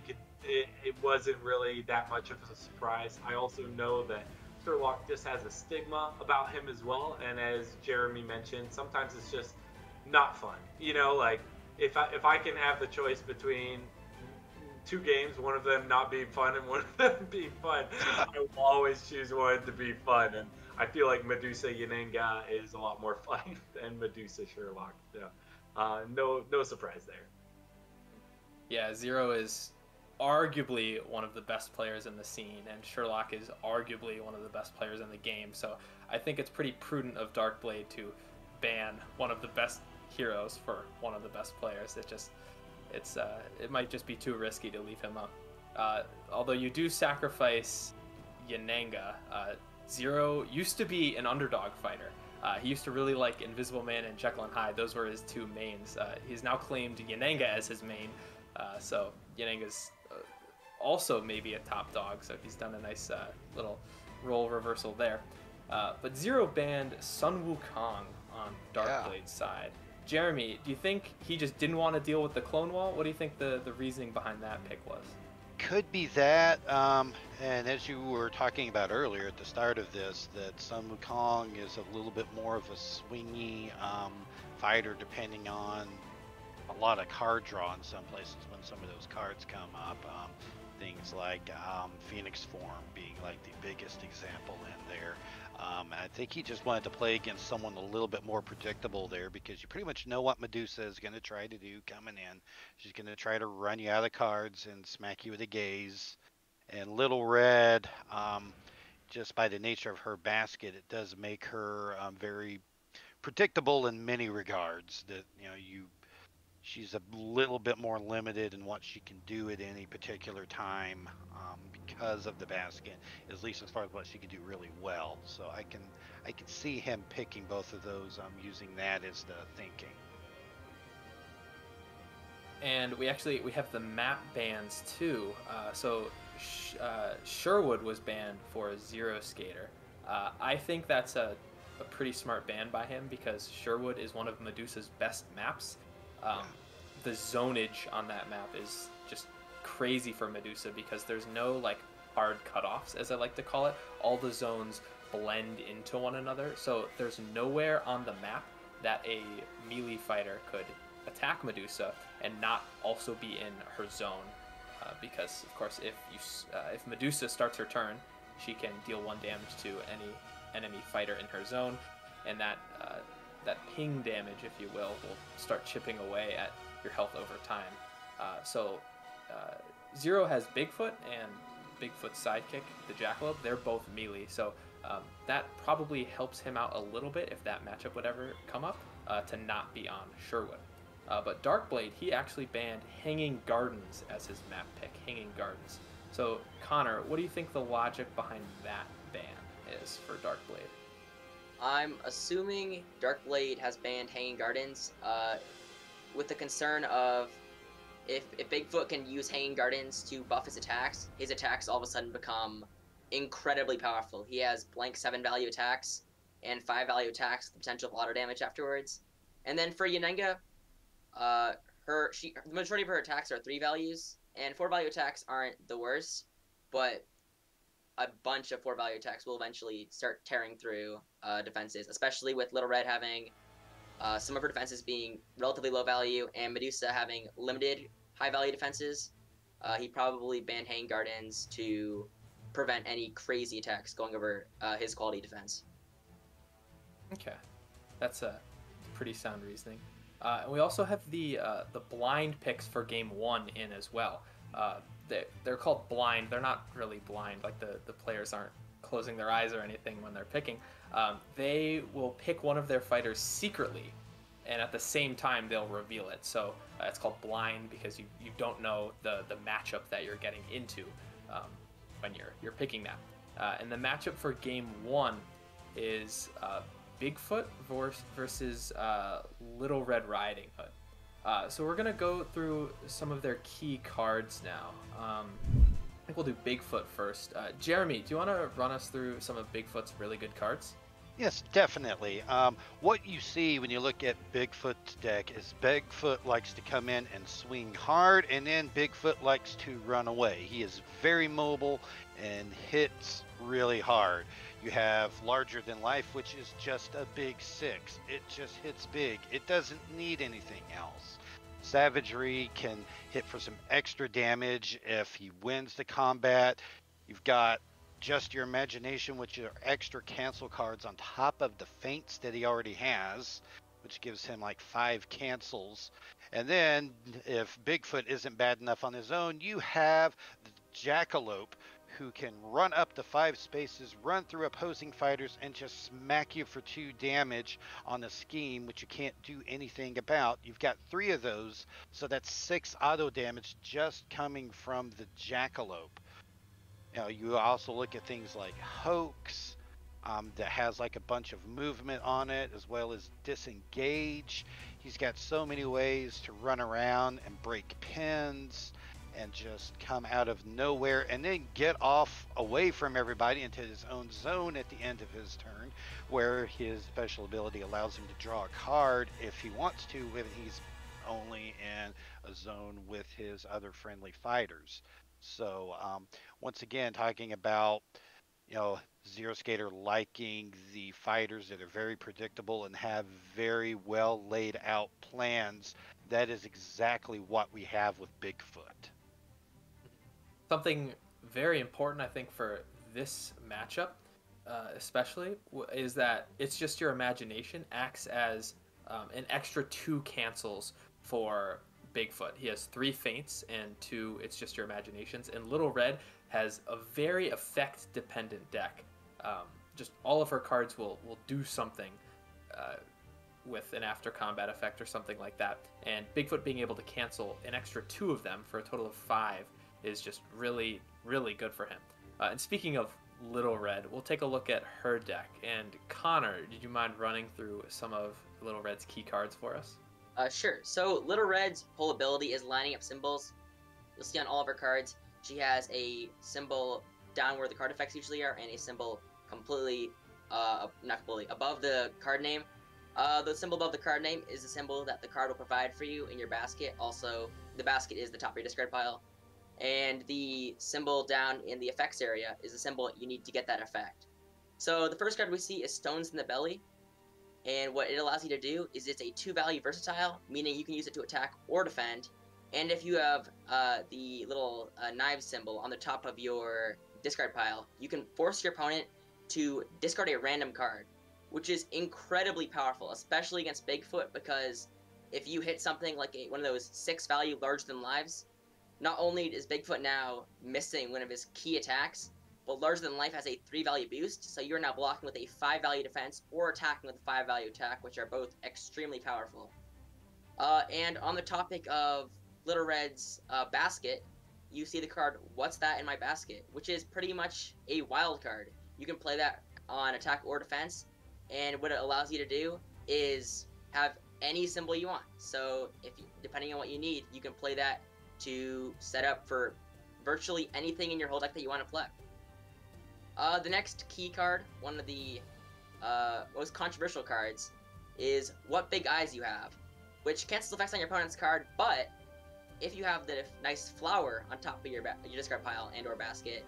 S2: it wasn't really that much of a surprise. I also know that Sherlock just has a stigma about him as well, and as Jeremy mentioned, sometimes it's just not fun. Like if I can have the choice between 2 games, one of them not being fun and one of them being fun, I will always choose one to be fun. And I feel like Medusa Yanenga is a lot more fun than Medusa Sherlock. So, no surprise there.
S1: Yeah, Zero is arguably one of the best players in the scene, and Sherlock is arguably one of the best players in the game. So I think it's pretty prudent of Darkblade to ban one of the best heroes for one of the best players. It might just be too risky to leave him up. Although you do sacrifice Yanenga. Zero used to be an underdog fighter. He used to really like Invisible Man and Jekyll and Hyde. Those were his 2 mains. He's now claimed Yanenga as his main. So Yanenga's also maybe a top dog. So he's done a nice little role reversal there. But Zero banned Sun Wukong on Darkblade's side. Jeremy, do you think he just didn't want to deal with the clone wall? What do you think the reasoning behind that pick was?
S3: Could be that, and as you were talking about earlier at the start of this, that Sun Wukong is a little bit more of a swingy fighter, depending on a lot of card draw in some places when some of those cards come up. Things like Phoenix Form being like the biggest example in there. I think he just wanted to play against someone a little bit more predictable there, because you pretty much know what Medusa is going to try to do coming in. She's going to try to run you out of cards and smack you with a gaze. And Little Red, just by the nature of her basket, it does make her very predictable in many regards. That you she's a little bit more limited in what she can do at any particular time because of the basket, at least as far as what she can do really well. So I can see him picking both of those, using that as the thinking.
S1: And we have the map bans too. Sherwood was banned for Zero Skater. I think that's a pretty smart ban by him because Sherwood is one of Medusa's best maps. The zonage on that map is just crazy for Medusa because there's no like hard cutoffs, as I like to call it. All the zones blend into one another, so there's nowhere on the map that a melee fighter could attack Medusa and not also be in her zone. Because of course, if Medusa starts her turn, she can deal 1 damage to any enemy fighter in her zone, and that ping damage, if you will start chipping away at your health over time. Zero has Bigfoot and Bigfoot's sidekick, the Jackalope. They're both melee, so that probably helps him out a little bit if that matchup would ever come up, to not be on Sherwood. But Darkblade, he actually banned Hanging Gardens as his map pick, Hanging Gardens. So, Connor, what do you think the logic behind that ban is for Darkblade?
S4: I'm assuming Darkblade has banned Hanging Gardens with the concern of if Bigfoot can use Hanging Gardens to buff his attacks all of a sudden become incredibly powerful. He has blank 7 value attacks and 5 value attacks with the potential of auto damage afterwards. And then for Yanenga, the majority of her attacks are 3 values, and 4 value attacks aren't the worst, but a bunch of 4 value attacks will eventually start tearing through defenses, especially with Little Red having some of her defenses being relatively low value and Medusa having limited high value defenses. He probably banned Hanging Gardens to prevent any crazy attacks going over his quality defense.
S1: Okay, that's a pretty sound reasoning. We also have the blind picks for game 1 in as well. They're called blind. They're not really blind, like the players aren't closing their eyes or anything when they're picking. They will pick one of their fighters secretly, and at the same time they'll reveal it. So it's called blind because you don't know the matchup that you're getting into when you're picking that. And the matchup for game 1 is Bigfoot versus Little Red Riding Hood. So we're gonna go through some of their key cards now. I think we'll do Bigfoot first. Jeremy, do you want to run us through some of Bigfoot's really good cards?
S3: Yes, definitely. What you see when you look at Bigfoot's deck is Bigfoot likes to come in and swing hard, and then Bigfoot likes to run away. He is very mobile and hits really hard. You have Larger Than Life, which is just a big 6. It just hits big. It doesn't need anything else. Savagery can hit for some extra damage if he wins the combat. You've got Just Your Imagination, which are extra cancel cards on top of the feints that he already has, which gives him like 5 cancels. And then if Bigfoot isn't bad enough on his own, you have the Jackalope, who can run up to 5 spaces, run through opposing fighters, and just smack you for 2 damage on a scheme, which you can't do anything about. You've got 3 of those, so that's 6 auto damage just coming from the Jackalope. You know, you also look at things like Hoax, that has like a bunch of movement on it, as well as Disengage. He's got so many ways to run around and break pins and just come out of nowhere and then get off away from everybody into his own zone at the end of his turn, where his special ability allows him to draw a card if he wants to when he's only in a zone with his other friendly fighters. So once again, talking about, you know, Zero Skater liking the fighters that are very predictable and have very well laid out plans, that is exactly what we have with Bigfoot.
S1: Something very important, I think, for this matchup, especially, is that It's Just Your Imagination acts as an extra 2 cancels for Bigfoot. He has 3 feints and 2 It's Just Your Imaginations, and Little Red has a very effect-dependent deck. Just all of her cards will do something with an after combat effect or something like that. And Bigfoot being able to cancel an extra 2 of them for a total of 5 is just really, really good for him. And speaking of Little Red, we'll take a look at her deck. And Connor, did you mind running through some of Little Red's key cards for us?
S4: Sure. So Little Red's whole ability is lining up symbols. You'll see on all of her cards, she has a symbol down where the card effects usually are, and a symbol completely, not completely, above the card name. The symbol above the card name is the symbol that the card will provide for you in your basket. Also, the basket is the top of your discard pile. And the symbol down in the effects area is the symbol you need to get that effect. So the first card we see is Stones in the Belly. And what it allows you to do is it's a 2-value versatile, meaning you can use it to attack or defend. And if you have the little knife symbol on the top of your discard pile, you can force your opponent to discard a random card, which is incredibly powerful, especially against Bigfoot, because if you hit something like one of those 6-value larger than lives, not only is Bigfoot now missing one of his key attacks, but larger than life has a 3-value boost, so you're now blocking with a 5-value defense or attacking with a 5-value attack, which are both extremely powerful. And on the topic of Little Red's basket, you see the card What's That in My Basket, which is pretty much a wild card. You can play that on attack or defense, and what it allows you to do is have any symbol you want. So if you, depending on what you need, you can play that to set up for virtually anything in your whole deck that you want to play. The next key card, one of the most controversial cards, is What Big Eyes You Have, which cancels effects on your opponent's card, but if you have the nice flower on top of your discard pile and or basket,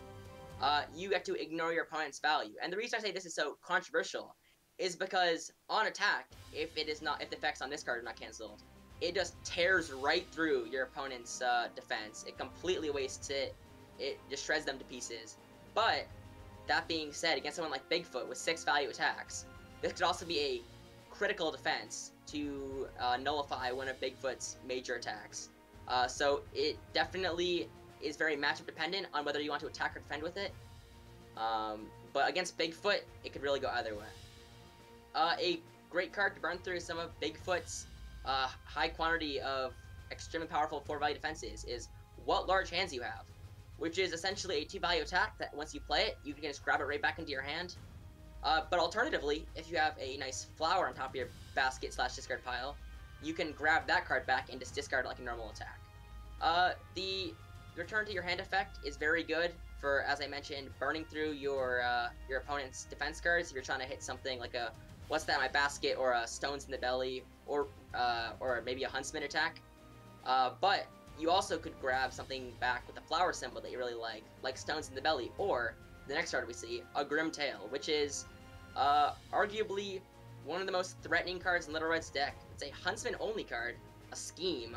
S4: you get to ignore your opponent's value. And the reason I say this is so controversial is because on attack, if the effects on this card are not canceled, it just tears right through your opponent's defense. It completely wastes it. It just shreds them to pieces. But that being said, against someone like Bigfoot with 6-value attacks, this could also be a critical defense to nullify one of Bigfoot's major attacks. So it definitely is very matchup dependent on whether you want to attack or defend with it. But against Bigfoot, it could really go either way. A great card to burn through some of Bigfoot's high quantity of extremely powerful 4-value defenses is What Large Hands You Have, which is essentially a 2-value attack that once you play it, you can just grab it right back into your hand. But alternatively, if you have a nice flower on top of your basket/discard pile, you can grab that card back and just discard it like a normal attack. The return to your hand effect is very good for, as I mentioned, burning through your opponent's defense cards if you're trying to hit something like a What's That in My Basket or a Stones in the Belly or maybe a Huntsman attack. But you also could grab something back with a flower symbol that you really like Stones in the Belly, or the next card we see, a Grim Tail, which is arguably one of the most threatening cards in Little Red's deck. It's a Huntsman-only card, a scheme,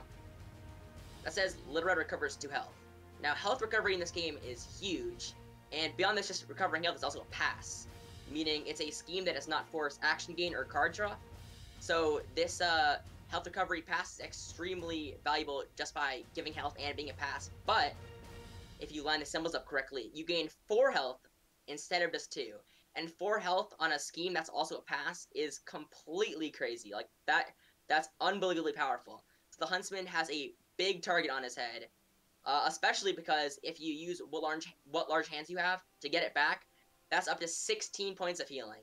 S4: that says Little Red recovers 2 health. Now, health recovery in this game is huge, and beyond this just recovering health, it's also a pass, meaning it's a scheme that does not force action gain or card draw. So this health recovery pass is extremely valuable just by giving health and being a pass, but if you line the symbols up correctly, you gain 4 health instead of just 2. And 4 health on a scheme that's also a pass is completely crazy. Like, that's unbelievably powerful. So the Huntsman has a big target on his head, especially because if you use what large hands you have to get it back, that's up to 16 points of healing.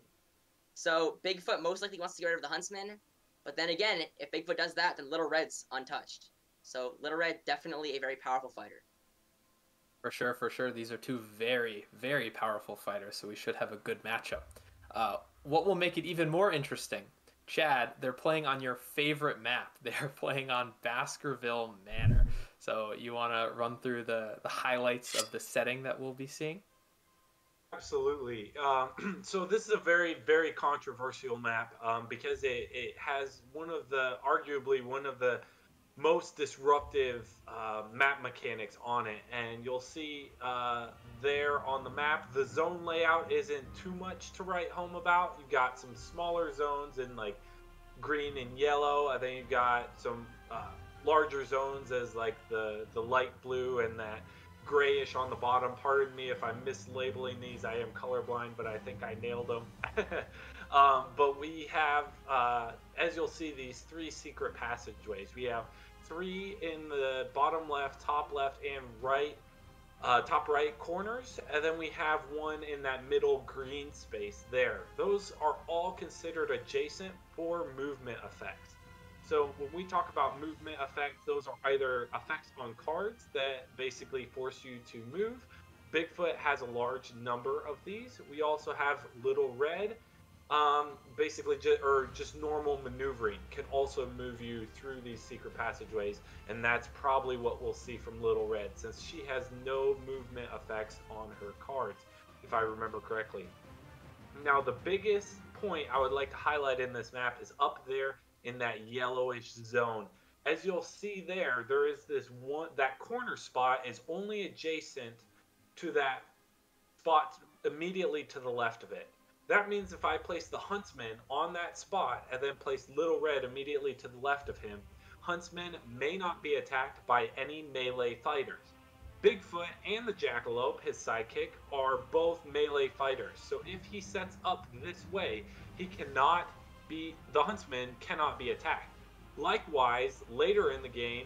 S4: So Bigfoot most likely wants to get rid of the Huntsman, but then again, if Bigfoot does that, then Little Red's untouched. So Little Red, definitely a very powerful fighter.
S1: For sure, for sure. These are 2 very, very powerful fighters, so we should have a good matchup. What will make it even more interesting? Chad, they're playing on your favorite map. They're playing on Baskerville Manor. So you want to run through the highlights of the setting that we'll be seeing?
S2: Absolutely. So this is a very, very controversial map because it has arguably one of the most disruptive map mechanics on it, and you'll see there on the map the zone layout isn't too much to write home about. You've got some smaller zones in like green and yellow, and then you've got some larger zones as like the light blue and that grayish on the bottom. Pardon me if I'm mislabeling these. I am colorblind, but I think I nailed them. But we have, as you'll see, these 3 secret passageways. We have 3 in the bottom left, top left, and right, top right corners, and then we have 1 in that middle green space there. Those are all considered adjacent for movement effects. So when we talk about movement effects, those are either effects on cards that basically force you to move. Bigfoot has a large number of these. We also have Little Red, basically just normal maneuvering can also move you through these secret passageways, and that's probably what we'll see from Little Red, since she has no movement effects on her cards, if I remember correctly. Now, the biggest point I would like to highlight in this map is up there in that yellowish zone. As you'll see there, there is this one, that corner spot is only adjacent to that spot immediately to the left of it. That means if I place the Huntsman on that spot and then place Little Red immediately to the left of him, Huntsman may not be attacked by any melee fighters. Bigfoot and the Jackalope, his sidekick, are both melee fighters. So if he sets up this way, the Huntsman cannot be attacked. Likewise, later in the game,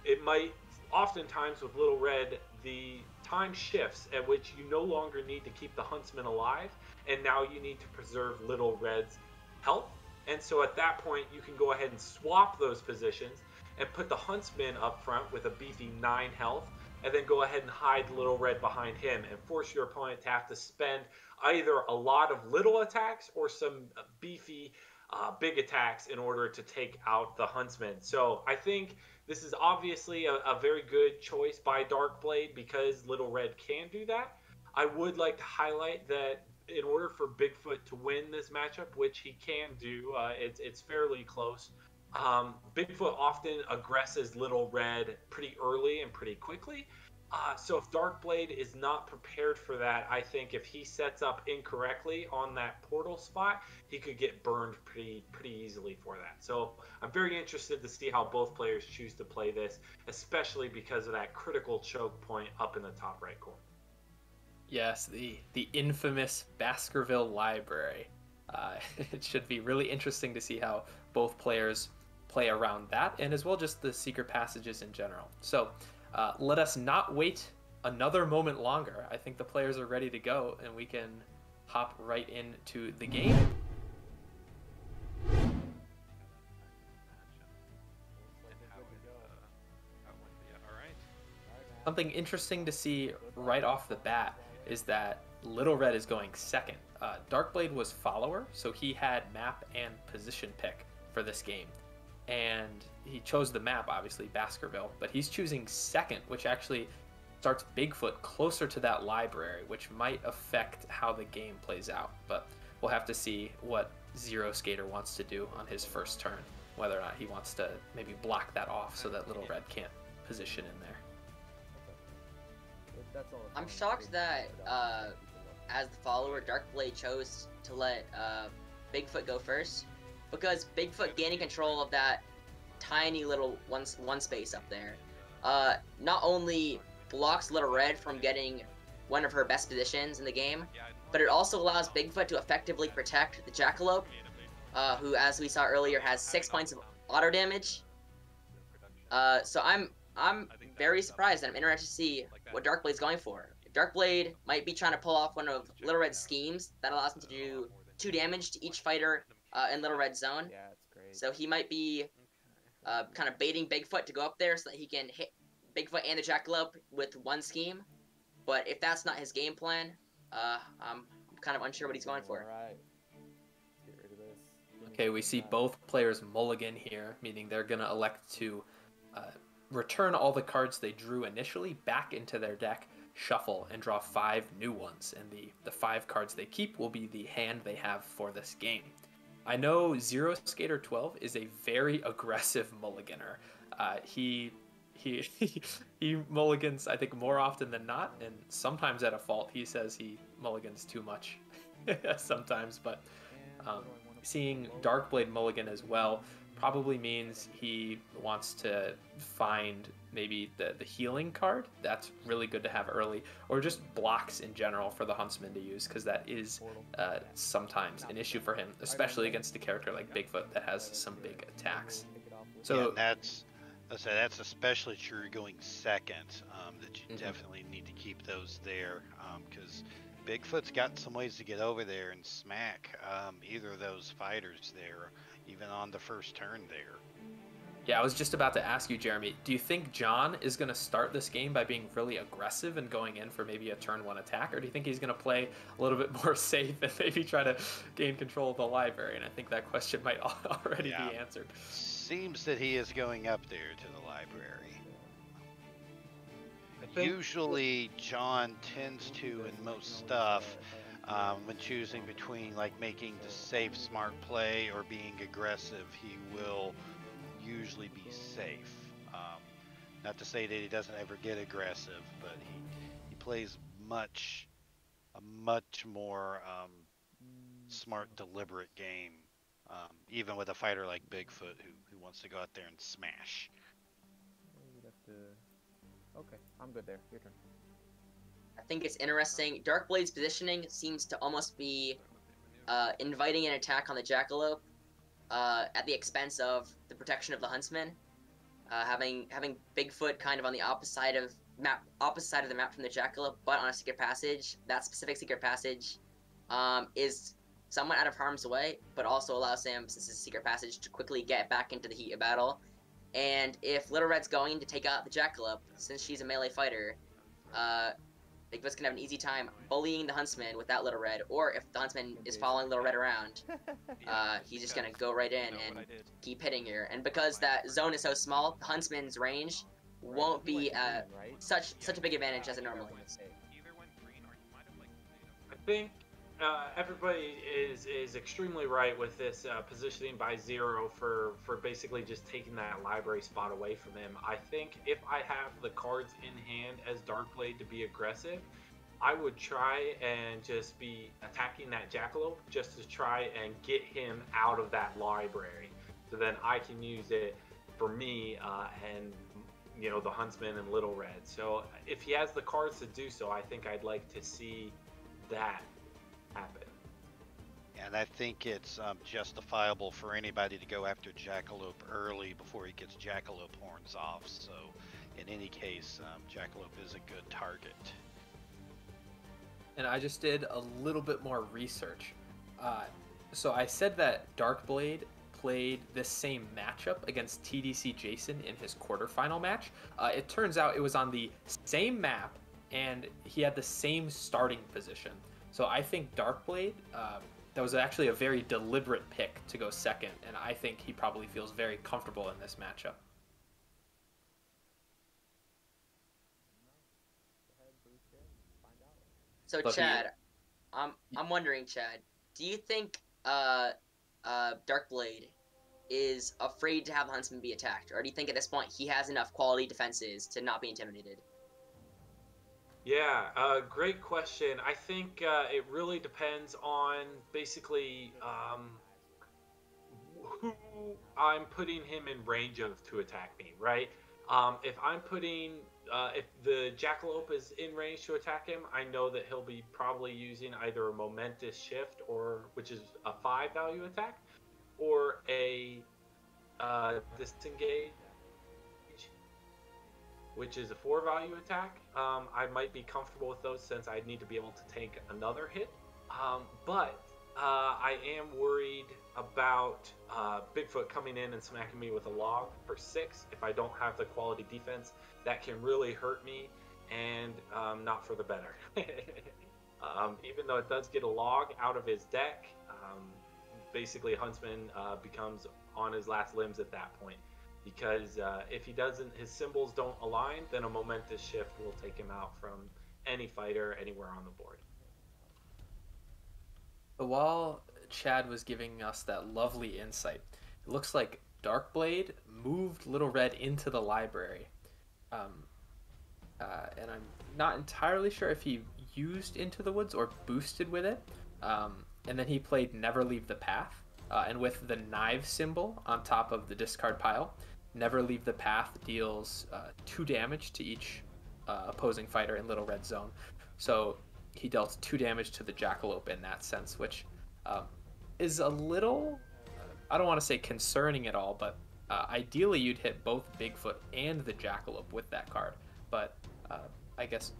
S2: it might, oftentimes with Little Red, the time shifts at which you no longer need to keep the Huntsman alive, and now you need to preserve Little Red's health. And so at that point, you can go ahead and swap those positions and put the Huntsman up front with a beefy 9 health, and then go ahead and hide Little Red behind him and force your opponent to have to spend either a lot of little attacks or some beefy big attacks in order to take out the Huntsman. So I think this is obviously a very good choice by Darkblade because Little Red can do that. I would like to highlight that in order for Bigfoot to win this matchup, which he can do, it's fairly close. Bigfoot often aggresses Little Red pretty early and pretty quickly. So if Darkblade is not prepared for that, I think if he sets up incorrectly on that portal spot, he could get burned pretty easily for that. So I'm very interested to see how both players choose to play this, especially because of that critical choke point up in the top right corner.
S1: Yes, the infamous Baskerville Library. It should be really interesting to see how both players play around that, and as well just the secret passages in general. So let us not wait another moment longer. I think the players are ready to go, and we can hop right into the game. Something interesting to see right off the bat is that Little Red is going second. Darkblade was follower, so he had map and position pick for this game. And he chose the map, obviously, Baskerville, but he's choosing second, which actually starts Bigfoot closer to that library, which might affect how the game plays out. But we'll have to see what Zeroskater wants to do on his first turn, whether or not he wants to maybe block that off so that Little Red can't position in there.
S4: I'm shocked that, as the follower, Darkblade chose to let Bigfoot go first, because Bigfoot gaining control of that tiny little one space up there not only blocks Little Red from getting one of her best positions in the game, but it also allows Bigfoot to effectively protect the Jackalope, who, as we saw earlier, has 6 points of auto damage. So I'm very surprised, and I'm interested to see what Darkblade's going for. Darkblade might be trying to pull off one of Little Red's schemes that allows him to do 2 damage to each fighter in Little Red's zone.
S5: Yeah, it's great.
S4: So he might be kind of baiting Bigfoot to go up there so that he can hit Bigfoot and the Jackalope with one scheme. But if that's not his game plan, I'm kind of unsure what he's going for.
S5: Alright. Let's get rid of this.
S1: Okay, we see both players mulligan here, meaning they're going to elect to return all the cards they drew initially back into their deck, shuffle, and draw 5 new ones. And the 5 cards they keep will be the hand they have for this game. I know zeroskatr12 is a very aggressive mulliganer. He mulligans, I think, more often than not, and sometimes at a fault. He says he mulligans too much sometimes, but seeing Darkblade mulligan as well probably means he wants to find maybe the healing card. That's really good to have early, or just blocks in general for the huntsman to use, because that is sometimes an issue for him, especially against a character like Bigfoot that has some big attacks. So
S3: yeah, that's especially true going second. That you definitely need to keep those there, because Bigfoot's got some ways to get over there and smack either of those fighters there, even on the first turn there.
S1: yeah, I was just about to ask you, Jeremy, do you think John is going to start this game by being really aggressive and going in for maybe a turn 1 attack, or do you think he's going to play a little bit more safe and maybe try to gain control of the library? And I think that question might already be answered.
S3: Seems that he is going up there to the library. Usually John tends to, in most stuff, when choosing between like making the safe, smart play or being aggressive, he will usually be safe. Not to say that he doesn't ever get aggressive, but he plays a much more smart, deliberate game, even with a fighter like Bigfoot who wants to go out there and smash.
S5: Okay, I'm good there. Your turn.
S4: I think it's interesting. Darkblade's positioning seems to almost be inviting an attack on the Jackalope at the expense of the protection of the Huntsman. Having Bigfoot kind of on the opposite side of the map from the Jackalope, but on a secret passage. That specific secret passage is somewhat out of harm's way, but also allows him, since it's a secret passage, to quickly get back into the heat of battle. And if Little Red's going to take out the Jackalope, since she's a melee fighter, Bigfoot's gonna have an easy time bullying the Huntsman without Little Red, or if the Huntsman is following Little Red around, he's just gonna go right in and keep hitting her. And because that zone is so small, the Huntsman's range won't be such a big advantage as it normally is.
S2: I think everybody is extremely right with this positioning by Zero for basically just taking that library spot away from him. I think if I have the cards in hand as Darkblade to be aggressive, I would try and just be attacking that Jackalope just to try and get him out of that library, so then I can use it for me and the Huntsman and Little Red. So if he has the cards to do so, I think I'd like to see that happen.
S3: And I think it's justifiable for anybody to go after Jackalope early before he gets Jackalope horns off. So in any case, Jackalope is a good target.
S1: And I just did a little bit more research. So I said that Darkblade played this same matchup against TDC Jason in his quarterfinal match. It turns out it was on the same map, and he had the same starting position. So I think Darkblade, that was actually a very deliberate pick to go second, and I think he probably feels very comfortable in this matchup.
S4: So Chad, I'm wondering, Chad, do you think Darkblade is afraid to have the Huntsman be attacked, or do you think at this point he has enough quality defenses to not be intimidated?
S2: Yeah, great question. I think it really depends on basically who I'm putting him in range of to attack me, right? If I'm putting, if the Jackalope is in range to attack him, I know that he'll be probably using either a Momentous Shift, which is a 5 value attack, or a Disengage, which is a 4 value attack. I might be comfortable with those since I'd need to be able to take another hit. But I am worried about Bigfoot coming in and smacking me with a log for 6 if I don't have the quality defense. That can really hurt me, and not for the better. Even though it does get a log out of his deck, basically Huntsman becomes on his last limbs at that point. Because if he doesn't, his symbols don't align, then a Momentous Shift will take him out from any fighter anywhere on the board.
S1: While Chad was giving us that lovely insight, it looks like Darkblade moved Little Red into the library. And I'm not entirely sure if he used Into the Woods or boosted with it. And then he played Never Leave the Path. and with the knife symbol on top of the discard pile. Never Leave the Path deals 2 damage to each opposing fighter in Little Red Zone. So he dealt 2 damage to the Jackalope in that sense, which is a little, I don't want to say concerning at all, but ideally you'd hit both Bigfoot and the Jackalope with that card. But I guess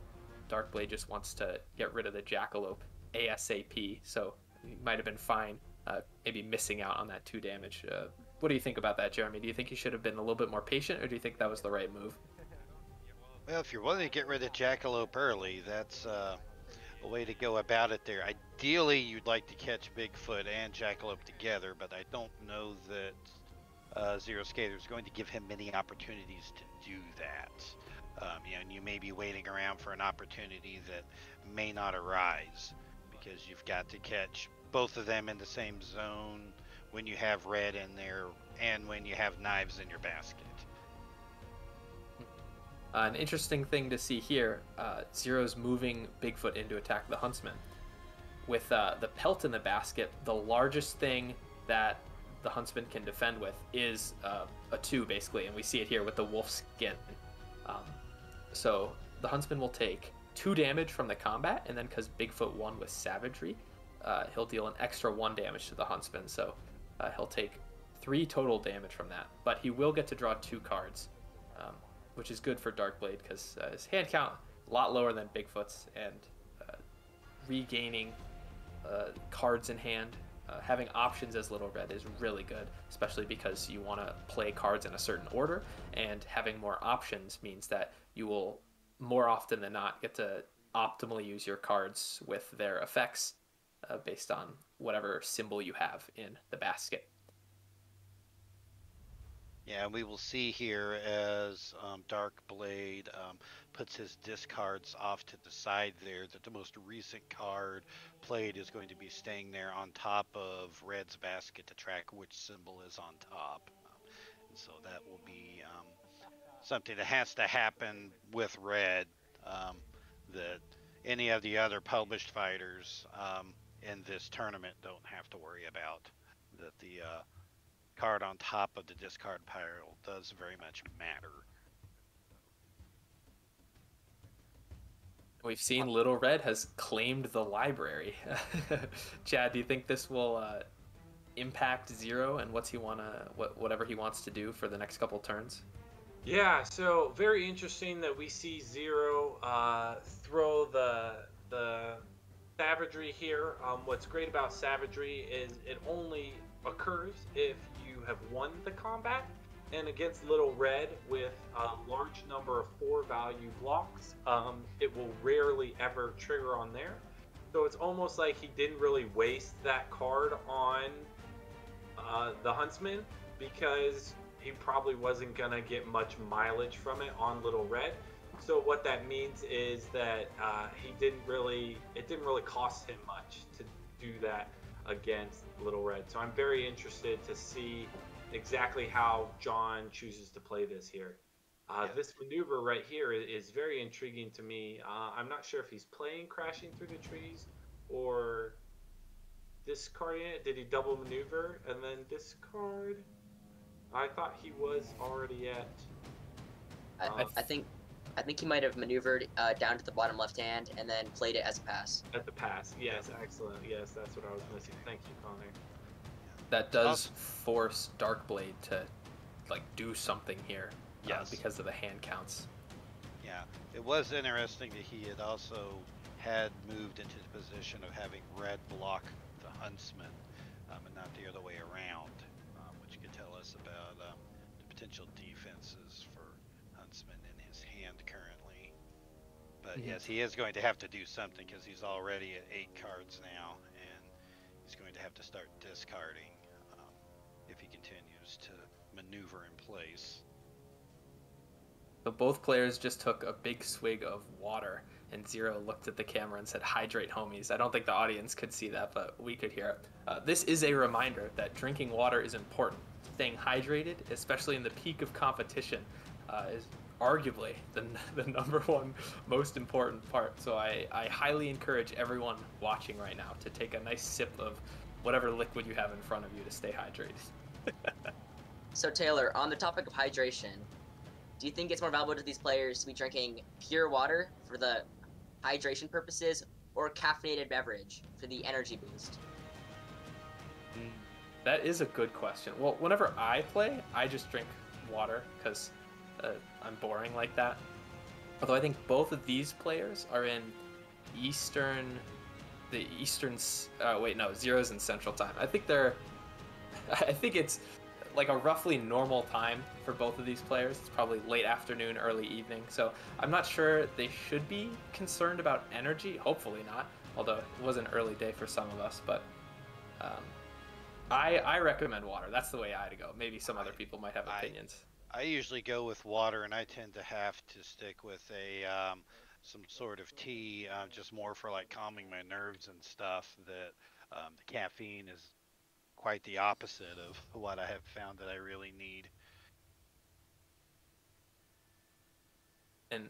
S1: Darkblade just wants to get rid of the Jackalope ASAP, so he might have been fine maybe missing out on that 2 damage. What do you think about that, Jeremy? Do you think he should have been a little bit more patient, or do you think that was the right move?
S3: Well, if you're wanting to get rid of Jackalope early, that's a way to go about it there. Ideally, you'd like to catch Bigfoot and Jackalope together, but I don't know that Zero Skater is going to give him many opportunities to do that. And you may be waiting around for an opportunity that may not arise, because you've got to catch both of them in the same zone when you have red in there and when you have knives in your basket.
S1: An interesting thing to see here, Zero's moving Bigfoot in to attack the Huntsman. With the pelt in the basket, the largest thing that the Huntsman can defend with is a 2, basically, and we see it here with the wolf skin. So the Huntsman will take 2 damage from the combat, and then because Bigfoot won with Savagery, he'll deal an extra 1 damage to the Huntsman, so he'll take 3 total damage from that. But he will get to draw 2 cards, which is good for Darkblade, because his hand count a lot lower than Bigfoot's, and regaining cards in hand, having options as Little Red is really good, especially because you want to play cards in a certain order, and having more options means that you will more often than not get to optimally use your cards with their effects based on whatever symbol you have in the basket.
S3: Yeah, we will see here as Darkblade puts his discards off to the side there that the most recent card played is going to be staying there on top of Red's basket to track which symbol is on top. And so that will be something that has to happen with Red, that any of the other published fighters in this tournament don't have to worry about. That the card on top of the discard pile does very much matter.
S1: We've seen Little Red has claimed the library. Chad, do you think this will impact Zero and whatever he wants to do for the next couple turns?
S2: Yeah, so very interesting that we see Zero throw the Savagery here. What's great about Savagery is it only occurs if you have won the combat, and against Little Red with a large number of 4 value blocks, it will rarely ever trigger on there. So it's almost like he didn't really waste that card on the Huntsman, because he probably wasn't gonna get much mileage from it on Little Red. So what that means is that it didn't really cost him much to do that against Little Red. So I'm very interested to see exactly how John chooses to play this here. This maneuver right here is very intriguing to me. I'm not sure if he's playing Crashing Through the Trees or discarding it. Did he double maneuver and then discard? I thought he was already at...
S4: I think he might have maneuvered down to the bottom left hand and then played it as a pass.
S2: At the pass, yes, excellent. Yes, that's what I was missing. Thank you, Connor.
S1: That does force Darkblade to do something here,
S3: yes,
S1: because of the hand counts.
S3: Yeah, it was interesting that he had also moved into the position of having Red block the Huntsman, and not the other way around, which could tell us about the potential defenses for Huntsman in his hand currently. But yes, he is going to have to do something, because he's already at 8 cards now, and he's going to have to start discarding if he continues to maneuver in place.
S1: So both players just took a big swig of water, and Zero looked at the camera and said, "Hydrate, homies." I don't think the audience could see that, but we could hear it. This is a reminder that drinking water is important. Staying hydrated, especially in the peak of competition, is arguably the number one most important part. So I highly encourage everyone watching right now to take a nice sip of whatever liquid you have in front of you to stay hydrated.
S4: So Taylor, on the topic of hydration, do you think it's more valuable to these players to be drinking pure water for the hydration purposes or caffeinated beverage for the energy boost?
S1: That is a good question. Well, whenever I play, I just drink water because I'm boring like that. Although I think both of these players are in Zero's in Central Time. I think it's like a roughly normal time for both of these players. It's probably late afternoon, early evening. So I'm not sure they should be concerned about energy. Hopefully not. Although it was an early day for some of us, but I recommend water. That's the way I'd go. Maybe some other people might have opinions.
S3: I usually go with water, and I tend to have to stick with a some sort of tea, just more for like calming my nerves and stuff. That the caffeine is quite the opposite of what I have found that I really need.
S1: And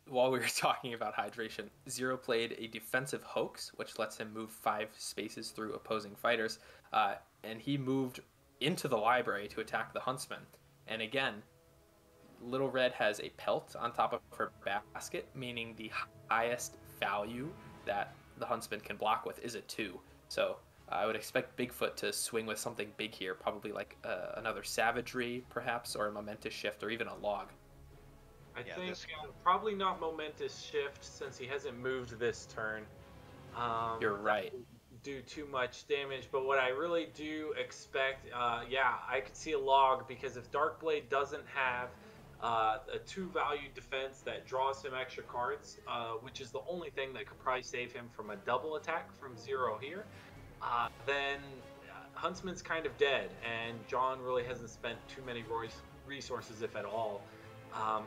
S1: while we were talking about hydration, Zero played a defensive hoax, which lets him move 5 spaces through opposing fighters, and he moved into the library to attack the Huntsman. And again, Little Red has a pelt on top of her basket, meaning the highest value that the Huntsman can block with is a 2. So I would expect Bigfoot to swing with something big here, probably like another Savagery, perhaps, or a Momentous Shift, or even a Log.
S2: I think probably not Momentous Shift since he hasn't moved this turn.
S1: You're right.
S2: Do too much damage, but what I really do expect, I could see a Log because if Darkblade doesn't have a 2 value defense that draws him extra cards, which is the only thing that could probably save him from a double attack from Zero here, then Huntsman's kind of dead, and John really hasn't spent too many resources, if at all.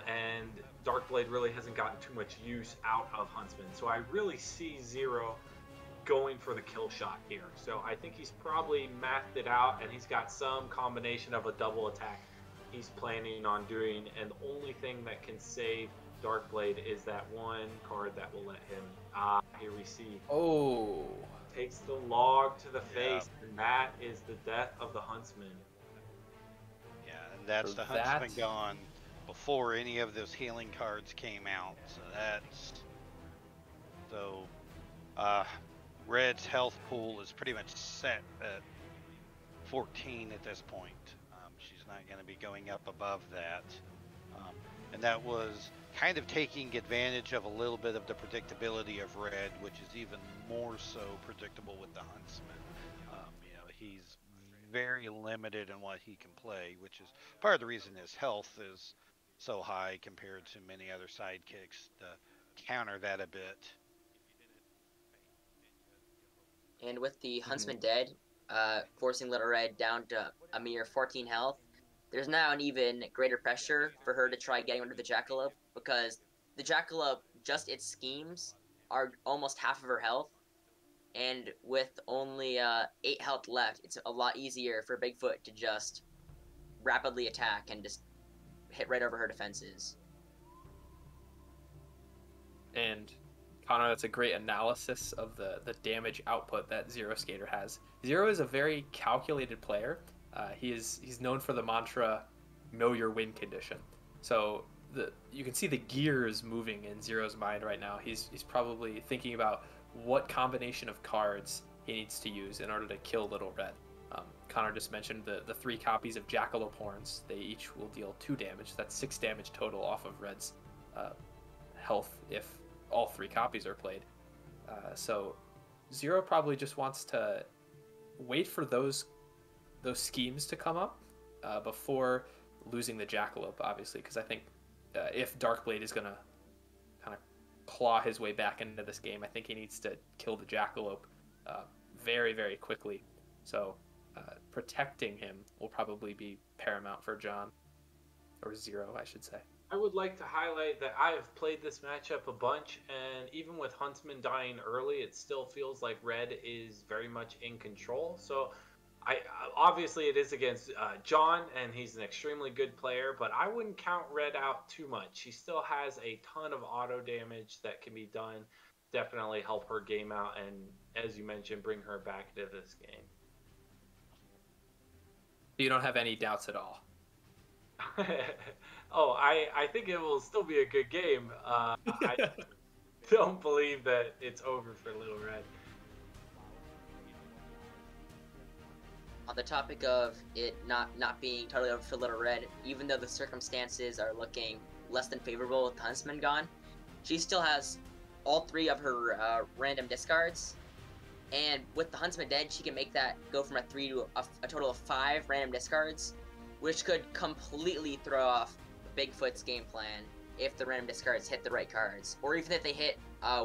S2: And Darkblade really hasn't gotten too much use out of Huntsman. So I really see Zero going for the kill shot here. So I think he's probably mathed it out, and he's got some combination of a double attack he's planning on doing. And the only thing that can save Darkblade is that one card that will let him. Here we see.
S1: Oh.
S2: Takes the Log to the face, and that is the death of the Huntsman.
S3: Yeah, and that's the Huntsman gone before any of those healing cards came out. So Red's health pool is pretty much set at 14 at this point. She's not going to be going up above that. And that was kind of taking advantage of a little bit of the predictability of Red, which is even more so predictable with the Huntsman. He's very limited in what he can play, which is part of the reason his health is so high compared to many other sidekicks to counter that a bit.
S4: And with the Huntsman dead, forcing Little Red down to a mere 14 health, there's now an even greater pressure for her to try getting rid of the Jackalope, because the Jackalope, just its schemes, are almost half of her health, and with only 8 health left, it's a lot easier for Bigfoot to just rapidly attack and just hit right over her defenses.
S1: And Connor, that's a great analysis of the damage output that Zero Skater has. Zero is a very calculated player. He's known for the mantra, know your win condition. So you can see the gears moving in Zero's mind right now. He's probably thinking about what combination of cards he needs to use in order to kill Little Red. Connor just mentioned the 3 copies of Jackalope Horns. They each will deal 2 damage. That's 6 damage total off of Red's health if all 3 copies are played. So Zero probably just wants to wait for those schemes to come up before losing the Jackalope, obviously, because I think if Darkblade is going to kind of claw his way back into this game, I think he needs to kill the Jackalope very, very quickly. So protecting him will probably be paramount for John, or Zero, I should say.
S2: I would like to highlight that I have played this matchup a bunch, and even with Huntsman dying early, it still feels like Red is very much in control. So obviously it is against John, and he's an extremely good player, but I wouldn't count Red out too much. He still has a ton of auto damage that can be done definitely help her game out, and as you mentioned, bring her back into this game.
S1: You don't have any doubts at all.
S2: Oh, I think it will still be a good game. I don't believe that it's over for Little Red.
S4: On the topic of it not being totally over for Little Red, even though the circumstances are looking less than favorable with the Huntsman gone, she still has all 3 of her random discards. And with the Huntsman dead, she can make that go from a 3 to a total of 5 random discards, which could completely throw off Bigfoot's game plan if the random discards hit the right cards, or even if they hit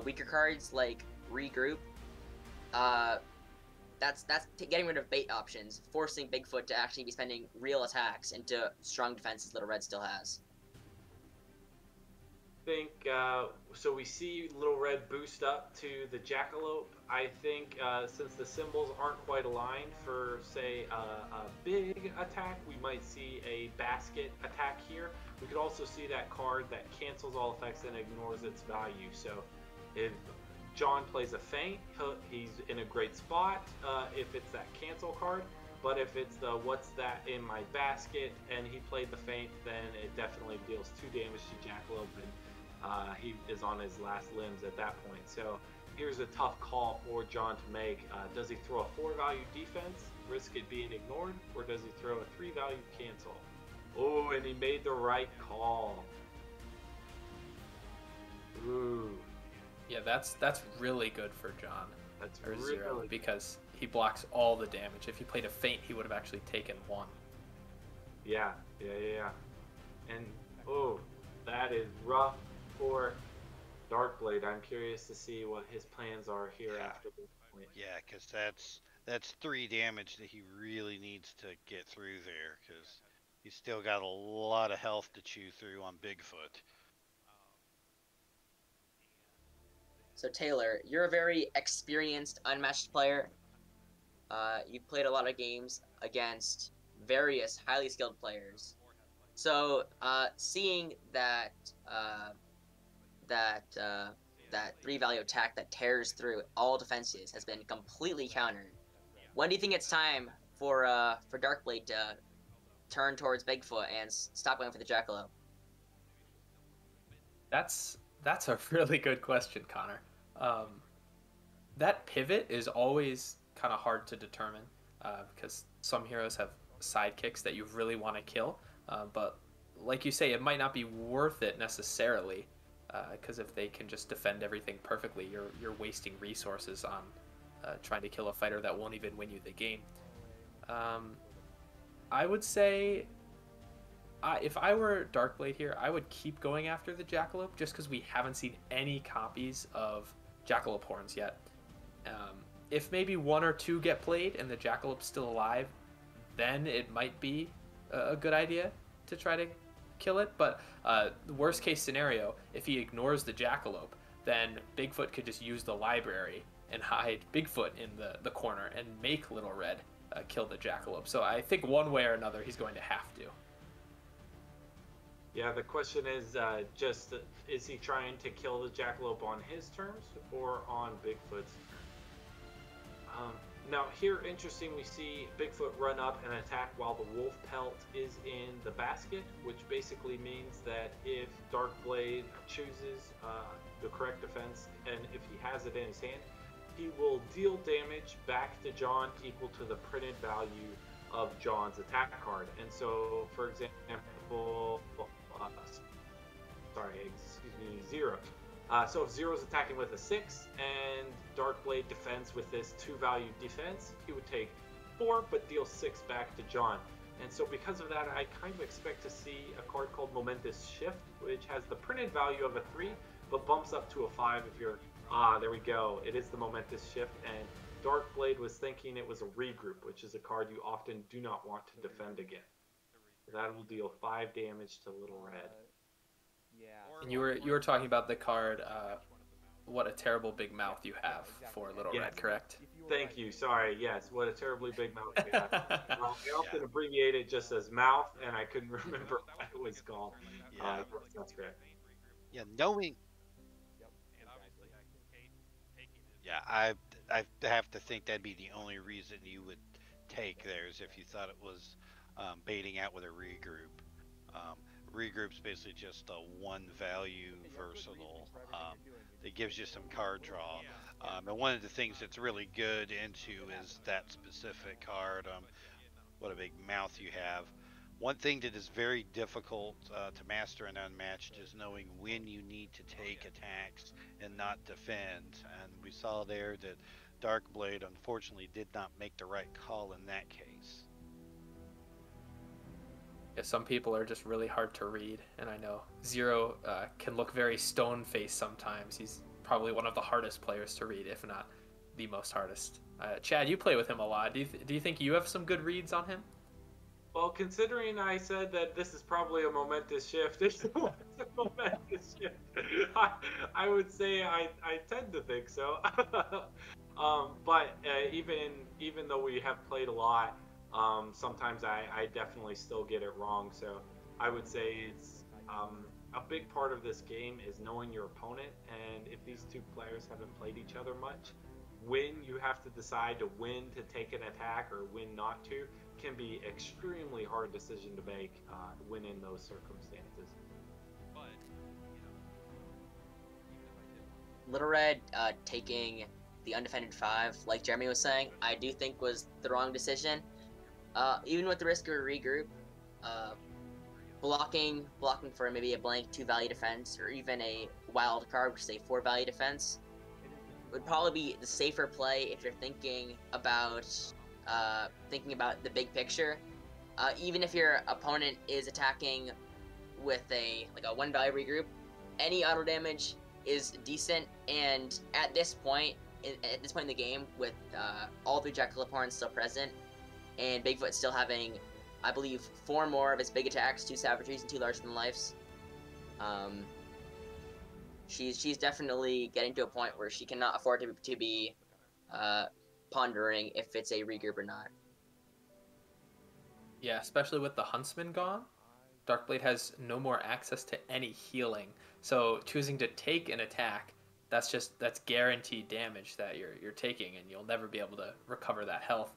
S4: weaker cards like regroup. That's getting rid of bait options, forcing Bigfoot to actually be spending real attacks into strong defenses Little Red still has.
S2: Think so. We see Little Red boost up to the Jackalope. I think since the symbols aren't quite aligned for, say, a big attack, we might see a basket attack here. We could also see that card that cancels all effects and ignores its value. So if John plays a feint, he's in a great spot if it's that cancel card. But if it's the what's that in my basket and he played the feint, then it definitely deals 2 damage to Jackalope, and he is on his last limbs at that point. So here's a tough call for John to make. Does he throw a 4 value defense, risk it being ignored, or does he throw a 3 value cancel? Oh, and he made the right call. Ooh.
S1: Yeah, that's really good for John.
S2: That's
S1: or
S2: really
S1: Zero, because he blocks all the damage. If he played a feint, he would have actually taken 1.
S2: Yeah. And oh, that is rough for Darkblade. I'm curious to see what his plans are here after this point.
S3: Yeah, because that's 3 damage that he really needs to get through there, because he's still got a lot of health to chew through on Bigfoot.
S4: So Taylor, you're a very experienced Unmatched player. You've played a lot of games against various highly skilled players. So seeing that that 3 value attack that tears through all defenses has been completely countered, when do you think it's time for Darkblade to turn towards Bigfoot and stop going for the Jackalope?
S1: That's a really good question, Connor. That pivot is always kind of hard to determine because some heroes have sidekicks that you really want to kill, but like you say, it might not be worth it necessarily because if they can just defend everything perfectly, you're wasting resources on trying to kill a fighter that won't even win you the game. I would say if I were Darkblade here, I would keep going after the Jackalope just because we haven't seen any copies of Jackalope horns yet. If maybe 1 or 2 get played and the Jackalope's still alive, then it might be a good idea to try to kill it. But the worst case scenario, if he ignores the Jackalope, then Bigfoot could just use the library and hide Bigfoot in the corner and make Little Red kill the Jackalope. So I think one way or another he's going to have to.
S2: Yeah, the question is is he trying to kill the Jackalope on his terms or on Bigfoot's terms? Now here, interesting, we see Bigfoot run up and attack while the wolf pelt is in the basket, which basically means that if Darkblade chooses the correct defense and if he has it in his hand, he will deal damage back to John equal to the printed value of John's attack card. And so, for example, Zero. So if Zero's attacking with a 6 and Darkblade defends with this 2 value defense, he would take 4 but deal 6 back to John. And so because of that, I kind of expect to see a card called Momentous Shift, which has the printed value of a 3 but bumps up to a 5 if you're... there we go. It is the Momentous Shift, and Darkblade was thinking it was a regroup, which is a card you often do not want to defend against. That will deal 5 damage to Little Red.
S1: And you were talking about the card, what a terrible big mouth you have for Little Red, correct?
S2: Thank you. Sorry. Yes, what a terribly big mouth you have. I often abbreviate it just as mouth, and I couldn't remember what it was called.
S3: Yeah.
S2: That's correct.
S3: Yeah, knowing Yeah, I have to think that'd be the only reason you would take theirs if you thought it was baiting out with a regroup. Um, Regroup's basically just a one value versatile that gives you some card draw. And one of the things that's really good into is that specific card. What a big mouth you have. One thing that is very difficult to master in Unmatched is knowing when you need to take attacks and not defend. And we saw there that Darkblade unfortunately did not make the right call in that case.
S1: Yeah, some people are just really hard to read, and I know Zero can look very stone-faced sometimes. He's probably one of the hardest players to read, if not the most hardest. Chad, you play with him a lot. Do you think you have some good reads on him?
S2: Well, considering I said that this is probably a momentous shift, it's a momentous shift. I would say I tend to think so. But even though we have played a lot, sometimes I definitely still get it wrong. So I would say it's a big part of this game is knowing your opponent, and if these two players haven't played each other much, when you have to decide to when to take an attack or when not to can be extremely hard decision to make when in those circumstances.
S4: Little Red taking the undefended 5, like Jeremy was saying, I do think was the wrong decision. Even with the risk of a regroup, blocking for maybe a blank 2 value defense or even a wild card, which is a 4 value defense, would probably be the safer play if you're thinking about the big picture. Even if your opponent is attacking with a 1 value regroup, any auto damage is decent. And at this point in the game, with all 3 Jackaloparns still present and Bigfoot still having, I believe, 4 more of his big attacks, 2 savageries and 2 larger than lifes, she's definitely getting to a point where she cannot afford to be pondering if it's a regroup or not.
S1: Yeah, especially with the Huntsman gone, Darkblade has no more access to any healing. So choosing to take an attack, that's guaranteed damage that you're taking, and you'll never be able to recover that health.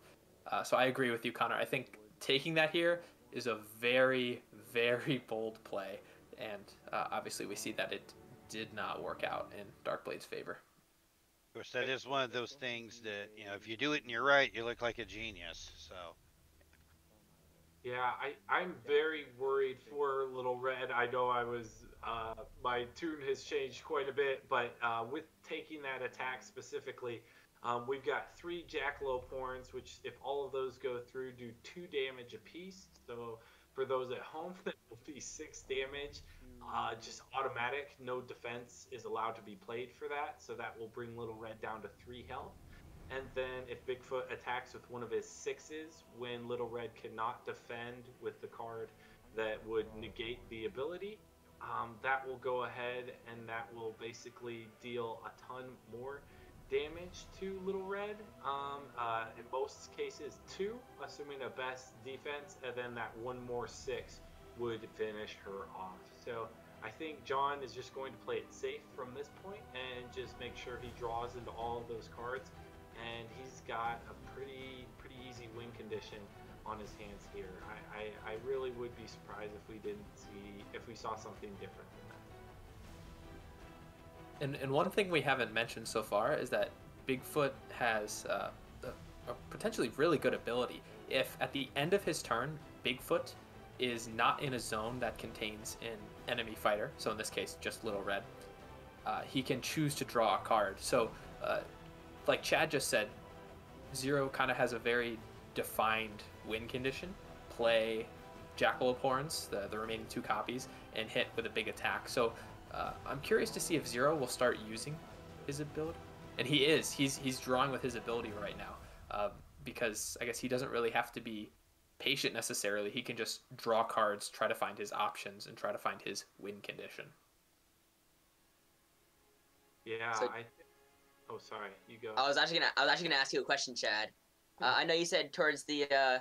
S1: So I agree with you, Connor. I think taking that here is a very, very bold play, and obviously we see that it did not work out in Darkblade's favor.
S3: Of course, that is one of those things that, if you do it and you're right, you look like a genius. So.
S2: Yeah, I'm very worried for Little Red. I know my tune has changed quite a bit, but with taking that attack specifically, we've got 3 Jackaloparns, which if all of those go through, do 2 damage apiece. So for those at home, that will be 6 damage. Just automatic, no defense is allowed to be played for that, so that will bring Little Red down to 3 health. And then if Bigfoot attacks with one of his 6s, when Little Red cannot defend with the card that would negate the ability, that will go ahead and that will basically deal a ton more damage to Little Red. In most cases 2, assuming a best defense, and then that 1 more 6 would finish her off. So I think John is just going to play it safe from this point and just make sure he draws into all of those cards. And he's got a pretty easy win condition on his hands here. I really would be surprised if we saw something different than that.
S1: And one thing we haven't mentioned so far is that Bigfoot has a potentially really good ability. If at the end of his turn, Bigfoot is not in a zone that contains an enemy fighter, so in this case, just Little Red, he can choose to draw a card. So, like Chad just said, Zero kind of has a very defined win condition. Play Jackaloparns, the remaining 2 copies, and hit with a big attack. So I'm curious to see if Zero will start using his ability. And he is. He's drawing with his ability right now, because I guess he doesn't really have to be patient necessarily. He can just draw cards, try to find his options, and try to find his win condition.
S2: Yeah,
S4: So,
S2: oh, sorry, you go.
S4: I was actually gonna ask you a question, Chad. I know you said towards the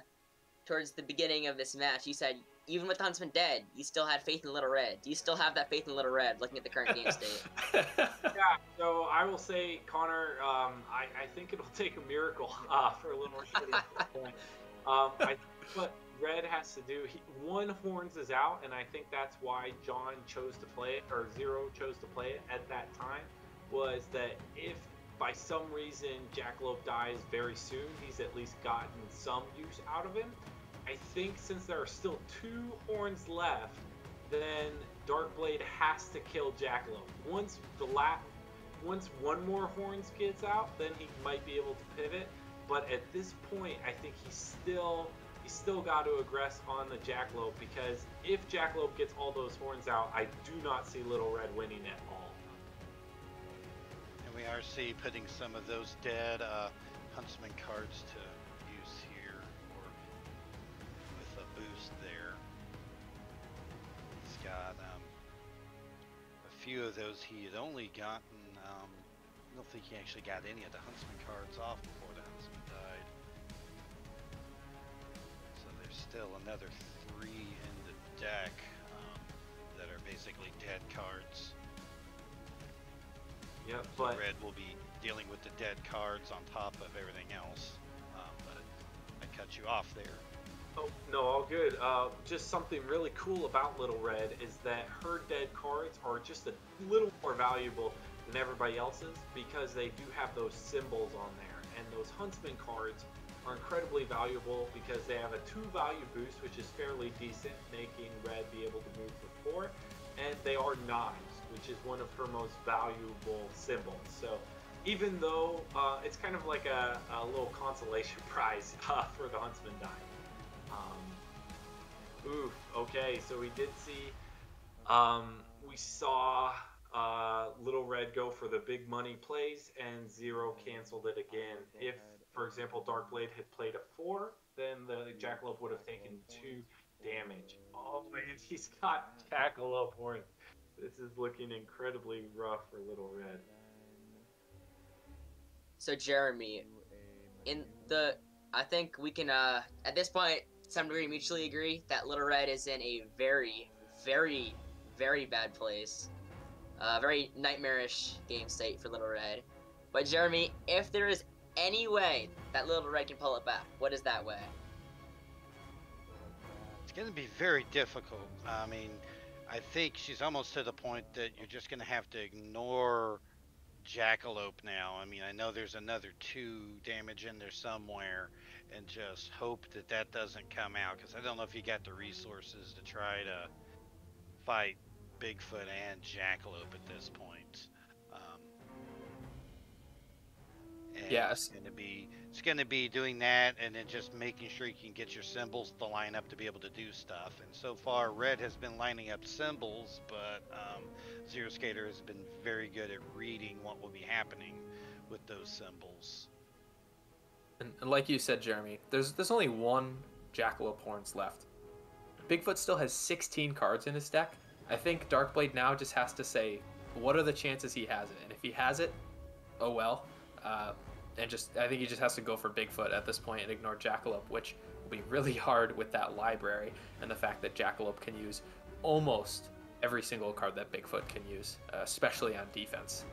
S4: beginning of this match, you said even with the Huntsman dead, you still had faith in Little Red. Do you still have that faith in Little Red, looking at the current game state?
S2: Yeah, so I will say, Connor, I think it'll take a miracle for a Little Red at this point. I think what Red has to do, one Horns is out, and I think that's why John chose to play it, or Zero chose to play it at that time, was that if by some reason Jackalope dies very soon, he's at least gotten some use out of him. I think since there are still 2 Horns left, then Darkblade has to kill Jackalope. Once one more Horns gets out, then he might be able to pivot. But at this point, I think he's still got to aggress on the Jackalope, because if Jackalope gets all those Horns out, I do not see Little Red winning at all.
S3: And we are putting some of those dead Huntsman cards to use here, or with a boost there. He's got a few of those he had only gotten. I don't think he actually got any of the Huntsman cards off before the Huntsman died. So there's still another 3 in the deck that are basically dead cards.
S2: Yep,
S3: So
S2: but
S3: Red will be dealing with the dead cards on top of everything else. But I cut you off there.
S2: oh no, all good. Just something really cool about Little Red is that her dead cards are just a little more valuable than everybody else's, because they do have those symbols on there, and those Huntsman cards are incredibly valuable because they have a 2 value boost, which is fairly decent, making Red be able to move for 4, and they are knives, which is one of her most valuable symbols. So even though it's kind of like a little consolation prize for the Huntsman dying. Oof, okay, so we did see, we saw Little Red go for the big money plays, and Zero canceled it again. If, for example, Darkblade had played a 4, then the Jackalope would have taken 2 damage. Oh, and he's got Jackalope horns. This is looking incredibly rough for Little Red.
S4: So Jeremy, I think we can at this point, to some degree, mutually agree that Little Red is in a very, very, very bad place. Very nightmarish game state for Little Red. But Jeremy, if there is any way that Little Red can pull it back, what is that way?
S3: It's going to be very difficult. I mean, I think she's almost to the point that you're just going to have to ignore Jackalope now. I mean, I know there's another 2 damage in there somewhere, and just hope that that doesn't come out, because I don't know if you got the resources to try to fight Bigfoot and Jackalope at this point. And
S1: Yes.
S3: it's gonna be doing that, and then just making sure you can get your symbols to line up to be able to do stuff. And so far, Red has been lining up symbols, but Zero Skater has been very good at reading what will be happening with those symbols.
S1: And like you said, Jeremy, there's only 1 Jackalope Horns left. Bigfoot still has 16 cards in his deck. I think Darkblade now just has to say, what are the chances he has it? And if he has it, oh well. I think he just has to go for Bigfoot at this point and ignore Jackalope, which will be really hard with that library and the fact that Jackalope can use almost every single card that Bigfoot can use, especially on defense.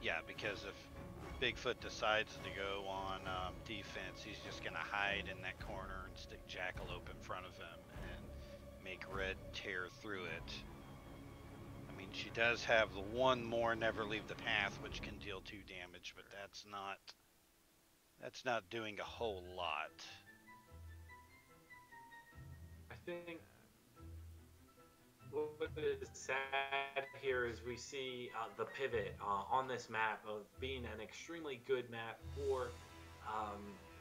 S3: Yeah, because if Bigfoot decides to go on defense, he's just going to hide in that corner and stick Jackalope in front of him and make Red tear through it. I mean, she does have the 1 more Never Leave the Path, which can deal 2 damage, but that's not doing a whole lot.
S2: I think what is sad here is we see the pivot on this map of being an extremely good map for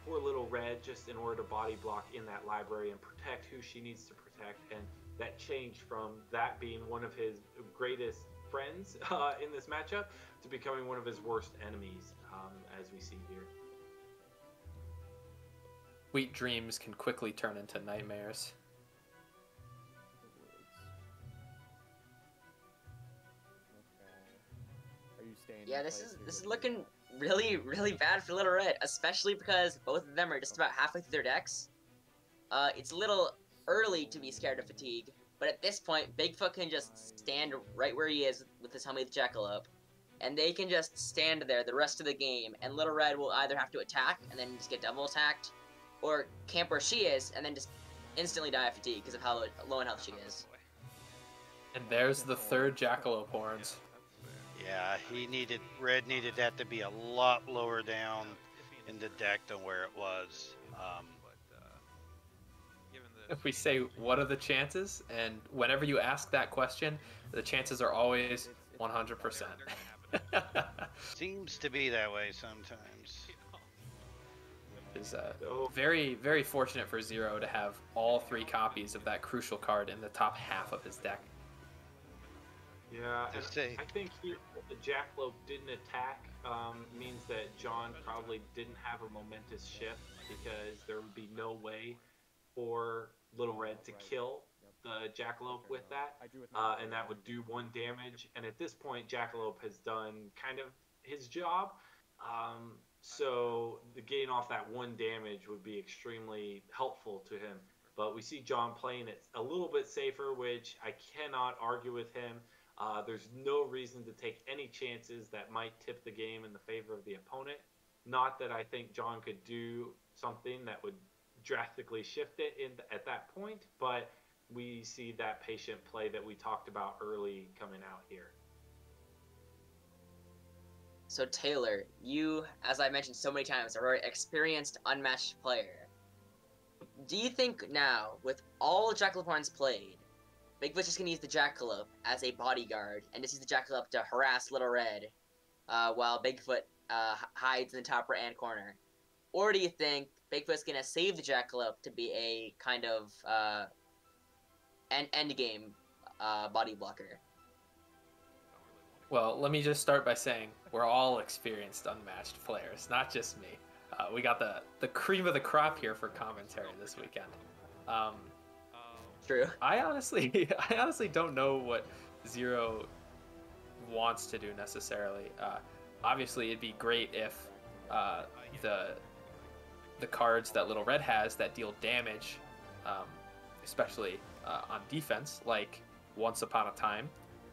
S2: Little Red, just in order to body block in that library and protect who she needs to protect. And that changed from that being one of his greatest friends in this matchup to becoming one of his worst enemies, as we see here.
S1: Sweet dreams can quickly turn into nightmares.
S4: Yeah, this is looking really, really bad for Little Red, especially because both of them are just about halfway through their decks. It's a little early to be scared of fatigue, but at this point, Bigfoot can just stand right where he is with his helmet Jackalope, and they can just stand there the rest of the game, and Little Red will either have to attack and then just get double attacked, or camp where she is and then just instantly die of fatigue because of how low in health she is.
S1: And there's the third Jackalope horns.
S3: Yeah, Red needed that to be a lot lower down in the deck than where it was.
S1: If we say, what are the chances? And whenever you ask that question, the chances are always 100%.
S3: Seems to be that way sometimes.
S1: It's very, very fortunate for Zero to have all 3 copies of that crucial card in the top half of his deck.
S2: Yeah, and I think here the Jackalope didn't attack means that John probably didn't have a momentous shift, because there would be no way for Little Red to kill the Jackalope with that, and that would do 1 damage. And at this point, Jackalope has done kind of his job, so the getting off that 1 damage would be extremely helpful to him. But we see John playing it a little bit safer, which I cannot argue with him. There's no reason to take any chances that might tip the game in the favor of the opponent. Not that I think John could do something that would drastically shift it at that point, but we see that patient play that we talked about early coming out here.
S4: So Taylor, you, as I mentioned so many times, are a very experienced Unmatched player. Do you think now, with all Jackalope horns played, Bigfoot's just going to use the Jackalope as a bodyguard and just use the Jackalope to harass Little Red while Bigfoot hides in the top right-hand corner? Or do you think Bigfoot's going to save the Jackalope to be a kind of endgame body blocker?
S1: Well, let me just start by saying we're all experienced Unmatched players, not just me. We got the cream of the crop here for commentary this weekend.
S4: True.
S1: I honestly don't know what Zero wants to do necessarily. Obviously, it'd be great if the cards that Little Red has that deal damage, especially on defense, like Once Upon a Time,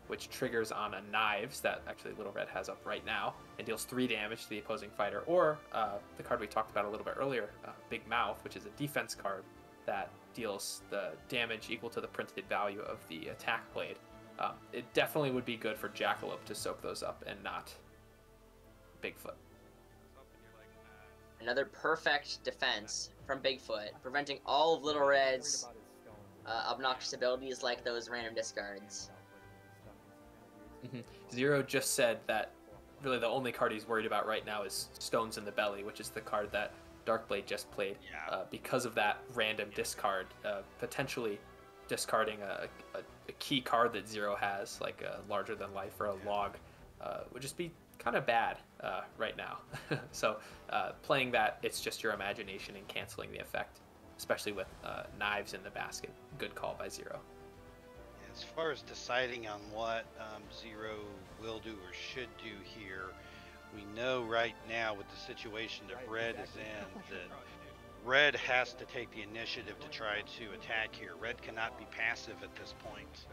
S1: which triggers on a Knives that actually Little Red has up right now and deals 3 damage to the opposing fighter, or the card we talked about a little bit earlier, Big Mouth, which is a defense card that deals the damage equal to the printed value of the attack blade. It definitely would be good for Jackalope to soak those up and not Bigfoot.
S4: Another perfect defense from Bigfoot, preventing all of Little Red's obnoxious abilities like those random discards.
S1: Zero just said that really the only card he's worried about right now is Stones in the Belly, which is the card that Darkblade just played. Because of that random discard, potentially discarding a key card that Zero has, like a larger than life or a log, would just be kind of bad right now. So playing that, it's just your imagination and canceling the effect, especially with Knives in the basket. Good call by Zero.
S3: As far as deciding on what Zero will do or should do here, we know right now with the situation that Red is in that Red has to take the initiative to try to attack here. Red cannot be passive at this point.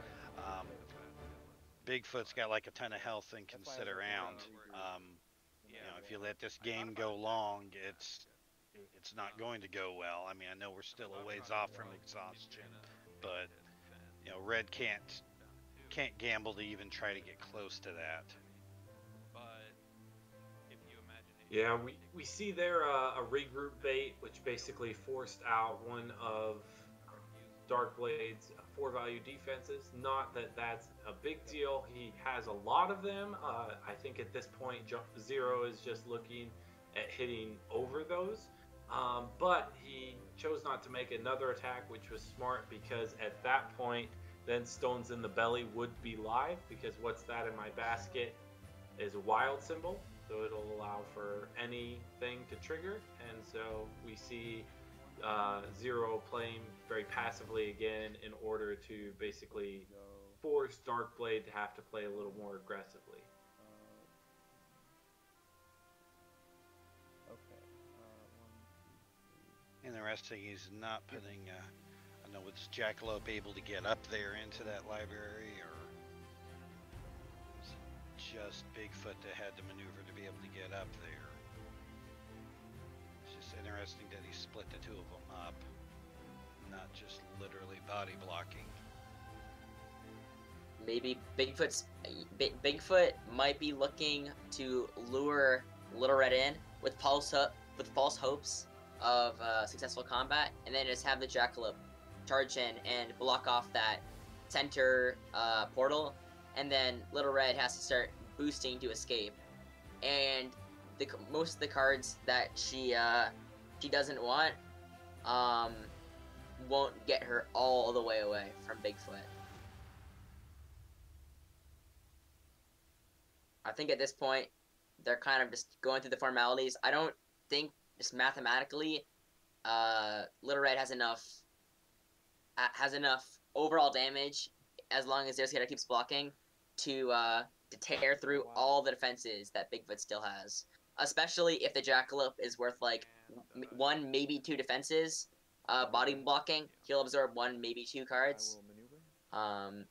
S3: Bigfoot's got like a ton of health and can sit around. If you let this game go long, it's not going to go well. I mean, I know we're still a ways off from exhaustion, but Red can't gamble to even try to get close to that.
S2: Yeah, we see there a regroup bait, which basically forced out one of Darkblade's 4-value defenses. Not that that's a big deal. He has a lot of them. I think at this point, Zero is just looking at hitting over those. But he chose not to make another attack, which was smart, because at that point, then Stones in the Belly would be live, because what's that in my basket is a wild symbol. So it'll allow for anything to trigger, and so we see Zero playing very passively again in order to basically force Darkblade to have to play a little more aggressively.
S3: Interesting, he's not putting I know, was Jackalope able to get up there into that library, or was it just Bigfoot that had to maneuver to be able to get up there? It's just interesting that he split the two of them up, not just literally body blocking.
S4: Maybe Bigfoot might be looking to lure Little Red in with false hopes of successful combat, and then just have the Jackalope charge in and block off that center portal, and then Little Red has to start boosting to escape. And most of the cards that she doesn't want won't get her all the way away from Bigfoot. I think at this point, they're kind of just going through the formalities. I don't think, just mathematically, Little Red has enough overall damage, as long as Zeroskatr keeps blocking, to tear through all the defenses that Bigfoot still has. Especially if the Jackalope is worth like 1, maybe 2 defenses. Body blocking, he'll absorb 1, maybe 2 cards.
S3: Yeah, and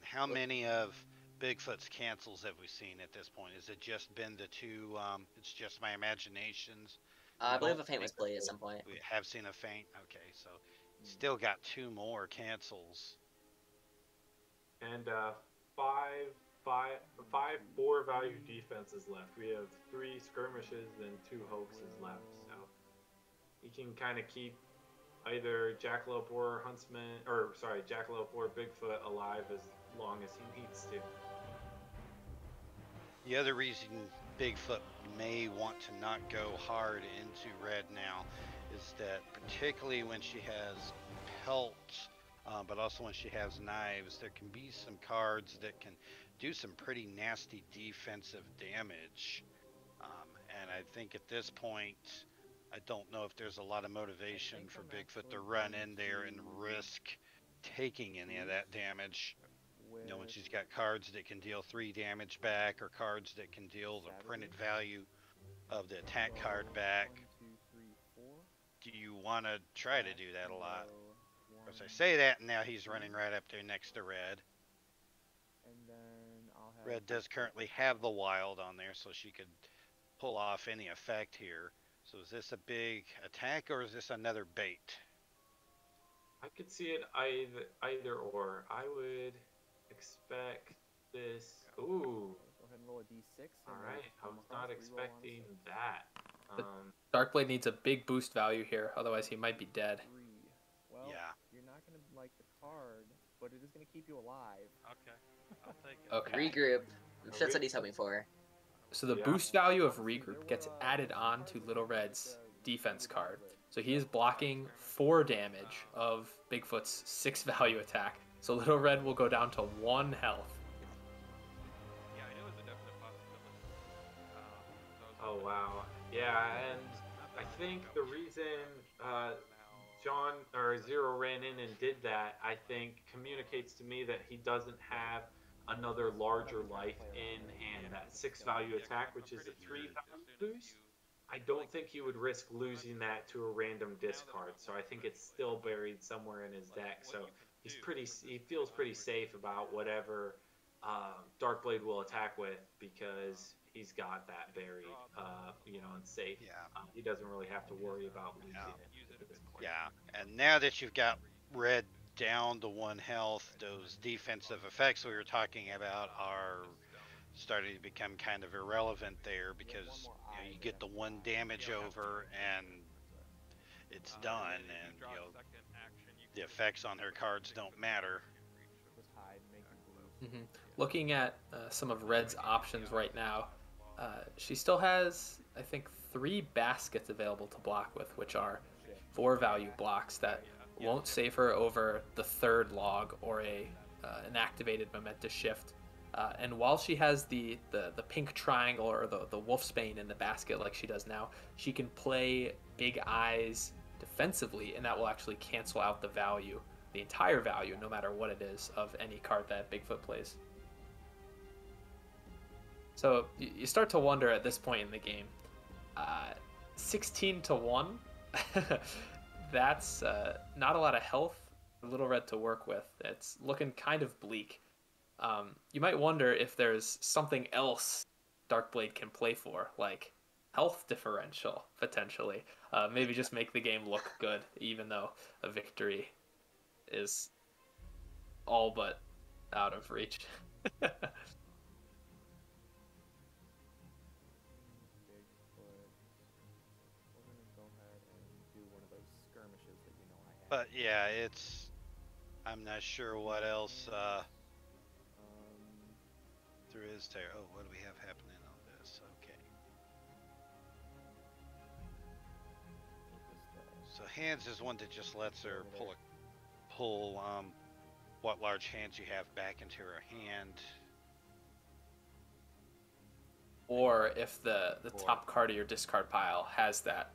S3: how many of Bigfoot's cancels have we seen at this point? Has it just been the 2, it's just my imaginations?
S4: I believe a feint was played at some point.
S3: We have seen a feint? Okay, so still got 2 more cancels.
S2: And 5 4-value defenses left. We have 3 skirmishes and 2 hoaxes left. So he can kind of keep either Jackalope or Jackalope or Bigfoot alive as long as he needs to.
S3: The other reason Bigfoot may want to not go hard into red now is that, particularly when she has pelts, but also when she has knives, there can be some cards that can do some pretty nasty defensive damage. And I think at this point, I don't know if there's a lot of motivation for Bigfoot to run in there and risk taking any of that damage. You know, when she's got cards that can deal 3 damage back, or cards that can deal the printed value of the attack card back. Do you want to try to do that a lot? As I say that, and now he's running right up there next to red. Red does currently have the wild on there, so she could pull off any effect here. So is this a big attack, or is this another bait?
S2: I could see it either or. I would expect this. Ooh.
S5: Go ahead and roll a d6.
S2: All right. I was not expecting that.
S1: Darkblade needs a big boost value here, otherwise he might be dead.
S5: Well,
S3: yeah.
S5: You're not going to like the card, but it is going to keep you alive.
S3: Okay. I'll take it.
S1: Okay.
S4: Regroup. That's what he's hoping for.
S1: So the boost value of Regroup gets added on to Little Red's defense card. So he is blocking 4 damage of Bigfoot's 6 value attack. So Little Red will go down to 1 health.
S3: Yeah, it was a definite possibility.
S2: Oh wow. Yeah, and I think the reason John or Zero ran in and did that, I think, communicates to me that he doesn't have another larger life in hand. That 6 value attack, which is a 3 value boost, I don't think he would risk losing that to a random discard. So I think it's still buried somewhere in his deck. So he feels pretty safe about whatever Darkblade will attack with, because he's got that buried, and safe.
S3: Yeah.
S2: He doesn't really have to worry about losing it at this point.
S3: Yeah, and now that you've got red down to 1 health, those defensive effects we were talking about are starting to become kind of irrelevant there, because you get the 1 damage over and it's done, and the effects on her cards don't matter.
S1: Mm-hmm. Looking at some of Red's options right now, she still has, I think, 3 baskets available to block with, which are 4 value blocks that won't save her over the 3rd log or an activated momentous shift. And while she has the pink triangle or the wolfsbane in the basket like she does now, she can play Big Eyes defensively, and that will actually cancel out the entire value, no matter what it is, of any card that Bigfoot plays. So you start to wonder at this point in the game, 16 to 1, that's not a lot of health for Little Red to work with. It's looking kind of bleak. You might wonder if there's something else Darkblade can play for, like health differential, potentially. Maybe just make the game look good, even though a victory is all but out of reach.
S3: But yeah, it's. I'm not sure what else there is there. Oh, what do we have happening on this? Okay. So hands is one that just lets her pull what large hands you have back into her hand.
S1: Or if the top card of your discard pile has that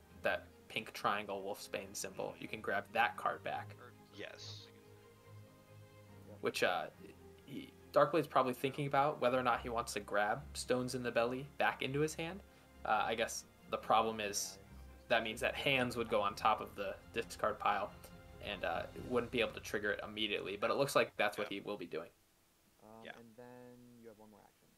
S1: pink triangle Wolfsbane symbol, you can grab that card back.
S3: Yes.
S1: Which Darkblade's probably thinking about whether or not he wants to grab Stones in the Belly back into his hand. I guess the problem is that means that hands would go on top of the discard pile and wouldn't be able to trigger it immediately. But it looks like that's what he will be doing.
S3: Yeah.
S5: And then you have one more action.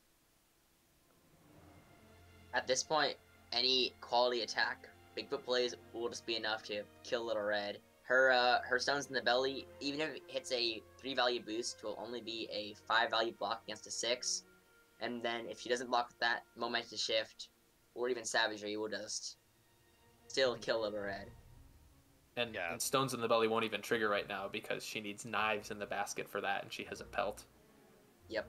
S4: At this point, any quality attack Bigfoot plays will just be enough to kill Little Red. Her Stones in the Belly, even if it hits a 3-value boost, will only be a 5-value block against a 6. And then if she doesn't block with that, Momentous Shift, or even Savagery, will just still kill Little Red.
S1: And Stones in the Belly won't even trigger right now because she needs knives in the basket for that, and she has a pelt.
S4: Yep.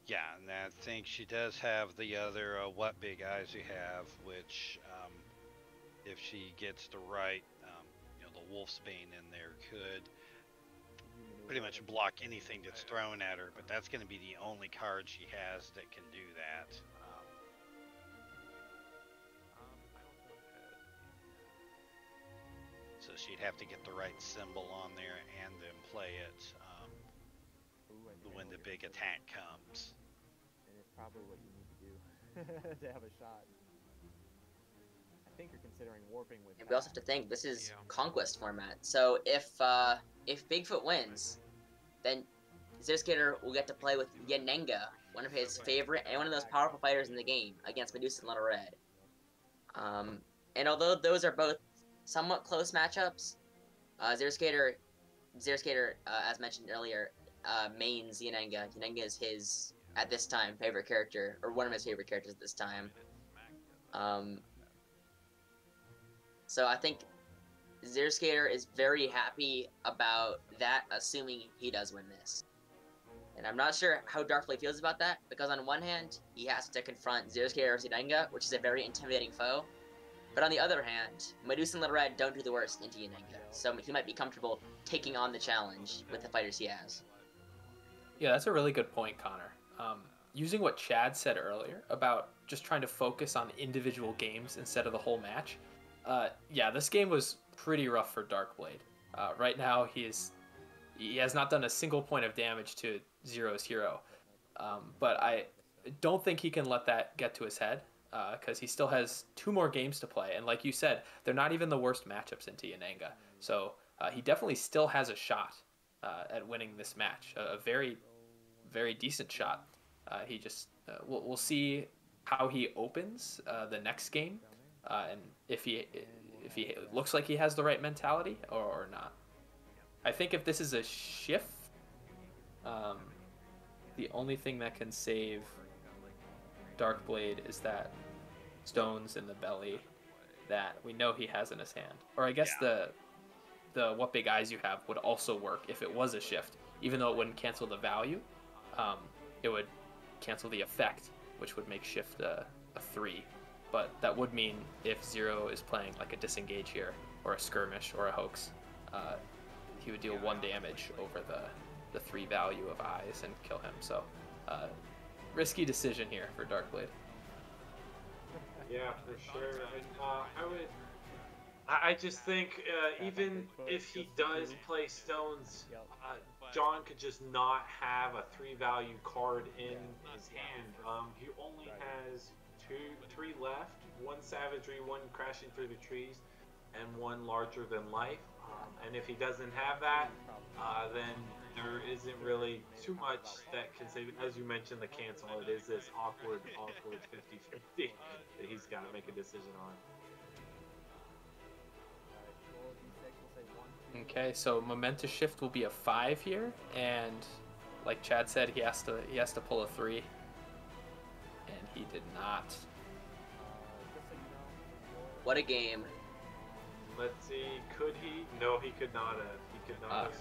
S3: Yeah, and I think she does have the other What Big Eyes You Have, which if she gets the right, the Wolfsbane in there could pretty much block anything that's thrown at her, but that's going to be the only card she has that can do that. So she'd have to get the right symbol on there and then play it when the big attack comes.
S5: And it's probably what you need to do to have a shot. I think you're considering warping with.
S4: And we also have to think this is Conquest format. So if Bigfoot wins, then Zeroskatr will get to play with Yanenga, one of his favorite and one of those powerful fighters in the game, against Medusa and Little Red. And although those are both somewhat close matchups, Zeroskatr, as mentioned earlier, mains Yanenga. Yanenga is his, at this time, favorite character, or one of his favorite characters at this time. So I think Zeroskatr is very happy about that, assuming he does win this. And I'm not sure how Darkblade feels about that, because on one hand, he has to confront Zeroskatr or Yanenga, which is a very intimidating foe. But on the other hand, Medusa and Little Red don't do the worst into Yanenga, so he might be comfortable taking on the challenge with the fighters he has.
S1: Yeah, that's a really good point, Connor. Using what Chad said earlier about just trying to focus on individual games instead of the whole match, this game was pretty rough for Darkblade. Right now, he has not done a single point of damage to Zero's hero, but I don't think he can let that get to his head, because he still has 2 more games to play, and like you said, they're not even the worst matchups into Yanenga, so he definitely still has a shot at winning this match, a very, very decent shot. He just we'll see how he opens the next game, and if he looks like he has the right mentality or not. I think if this is a shift, the only thing that can save Darkblade is that Stones in the Belly that we know he has in his hand. Or I guess the What Big Eyes You Have would also work if it was a shift, even though it wouldn't cancel the value. It would cancel the effect, which would make shift a 3. But that would mean if Zero is playing like a disengage here, or a skirmish, or a hoax, he would deal 1 damage over the 3 value of eyes and kill him. So risky decision here for Darkblade.
S2: Yeah, for sure. And, I just think even if he does play Stones, John could just not have a 3-value card in his hand. He only has 3 left, 1 Savagery, 1 Crashing Through the Trees. and one larger than life. And if he doesn't have that, then there isn't really too much that can save. As you mentioned, the cancel, it is this awkward 50-50 that he's got to make a decision on.
S1: Okay, so momentous shift will be a 5 here, and like Chad said, he has to pull a 3, and he did not.
S4: What a game.
S2: Let's see, could he? No, he could not have. He could not have.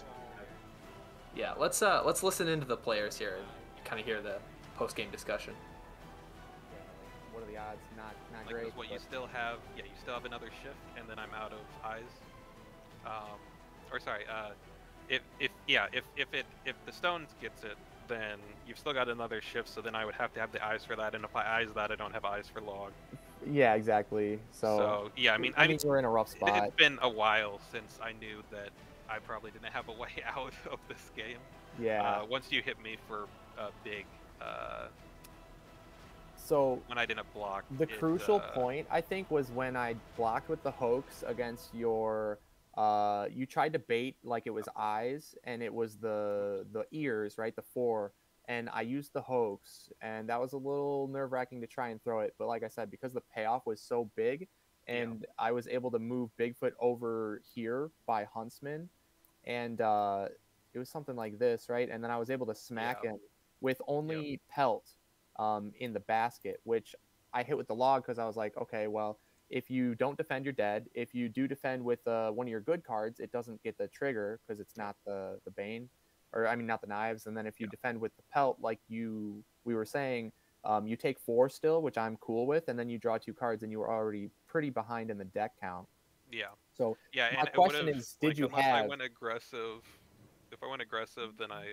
S1: Yeah, let's listen into the players here and kind of hear the post-game discussion.
S5: What are the odds? Not
S6: like,
S5: great.
S6: What you still have, you still have another shift, and then I'm out of eyes. Or sorry, if the stones gets it, then you've still got another shift. So then I would have to have the eyes for that, and if I eyes that, I don't have eyes for log.
S5: Yeah, exactly. So
S6: yeah, I mean
S5: we're in a rough spot.
S6: It's been a while since I knew that I probably didn't have a way out of this game.
S5: Yeah.
S6: Once you hit me for a big,
S5: so
S6: when I didn't block.
S5: The crucial point, I think, was when I blocked with the hoax against your. You tried to bait like it was eyes, and it was the ears, right? The 4. And I used the hoax, and that was a little nerve-wracking to try and throw it. But like I said, because the payoff was so big, and I was able to move Bigfoot over here by Huntsman, and it was something like this, right? And then I was able to smack him with only pelt in the basket, which I hit with the log because I was like, okay, well, if you don't defend, you're dead. If you do defend with one of your good cards, it doesn't get the trigger because it's not the Bane. Or I mean, not the knives. And then if you defend with the pelt, like we were saying, you take 4 still, which I'm cool with, and then you draw 2 cards, and you were already pretty behind in the deck count.
S6: Yeah.
S5: So
S6: yeah,
S5: my question is, did you have?
S6: I went aggressive, if I went aggressive, then I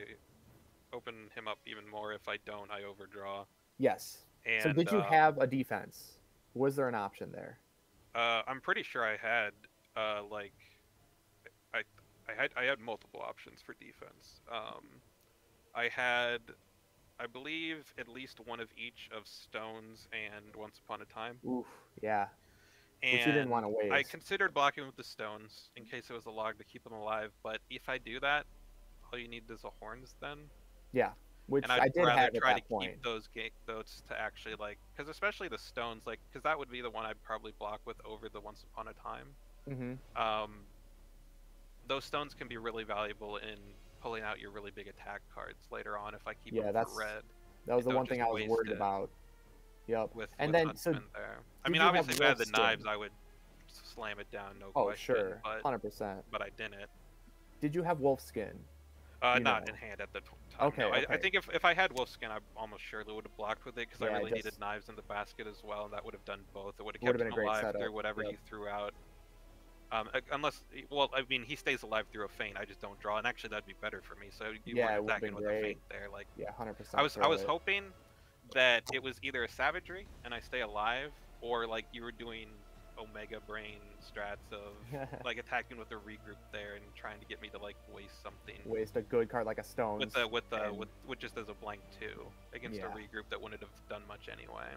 S6: open him up even more. If I don't, I overdraw.
S5: Yes.
S6: And,
S5: so did you have a defense? Was there an option there?
S6: I'm pretty sure I had I had multiple options for defense. I had, I believe, at least one of each of Stones and Once Upon a Time.
S5: Oof, yeah.
S6: And
S5: which you didn't want to waste.
S6: I considered blocking with the Stones in case it was a log to keep them alive, but if I do that, all you need is a Horns then.
S5: Yeah, which
S6: and I'd
S5: I did
S6: rather
S5: have at
S6: try
S5: that
S6: to
S5: point.
S6: keep those to actually, like, because especially the Stones, like, because that would be the one I'd probably block with over the Once Upon a Time.
S5: Mm-hmm.
S6: Those Stones can be really valuable in pulling out your really big attack cards later on if I keep them for red.
S5: That was the one thing I was worried about. Yep.
S6: With
S5: then
S6: Huntsman there. I mean, obviously, if I had the knives, I would slam it down, no question.
S5: Oh, sure, 100%.
S6: But I didn't.
S5: Did you have Wolfskin?
S6: Not in hand at the time.
S5: Okay,
S6: no.
S5: okay.
S6: I think if I had Wolfskin, I almost surely would have blocked with it because I really needed knives in the basket as well, and that would have done both. It would have kept him alive through whatever you threw out. Unless, well, I mean, he stays alive through a feint. I just don't draw, and actually that'd be better for me. So you weren't attacking with a feint there, like.
S5: Yeah, 100%.
S6: I was hoping that it was either a savagery and I stay alive, or like you were doing Omega Brain strats of like attacking with a regroup there and trying to get me to like waste something.
S5: Waste a good card like a stone.
S6: With just as a blank 2 against a regroup that wouldn't have done much anyway.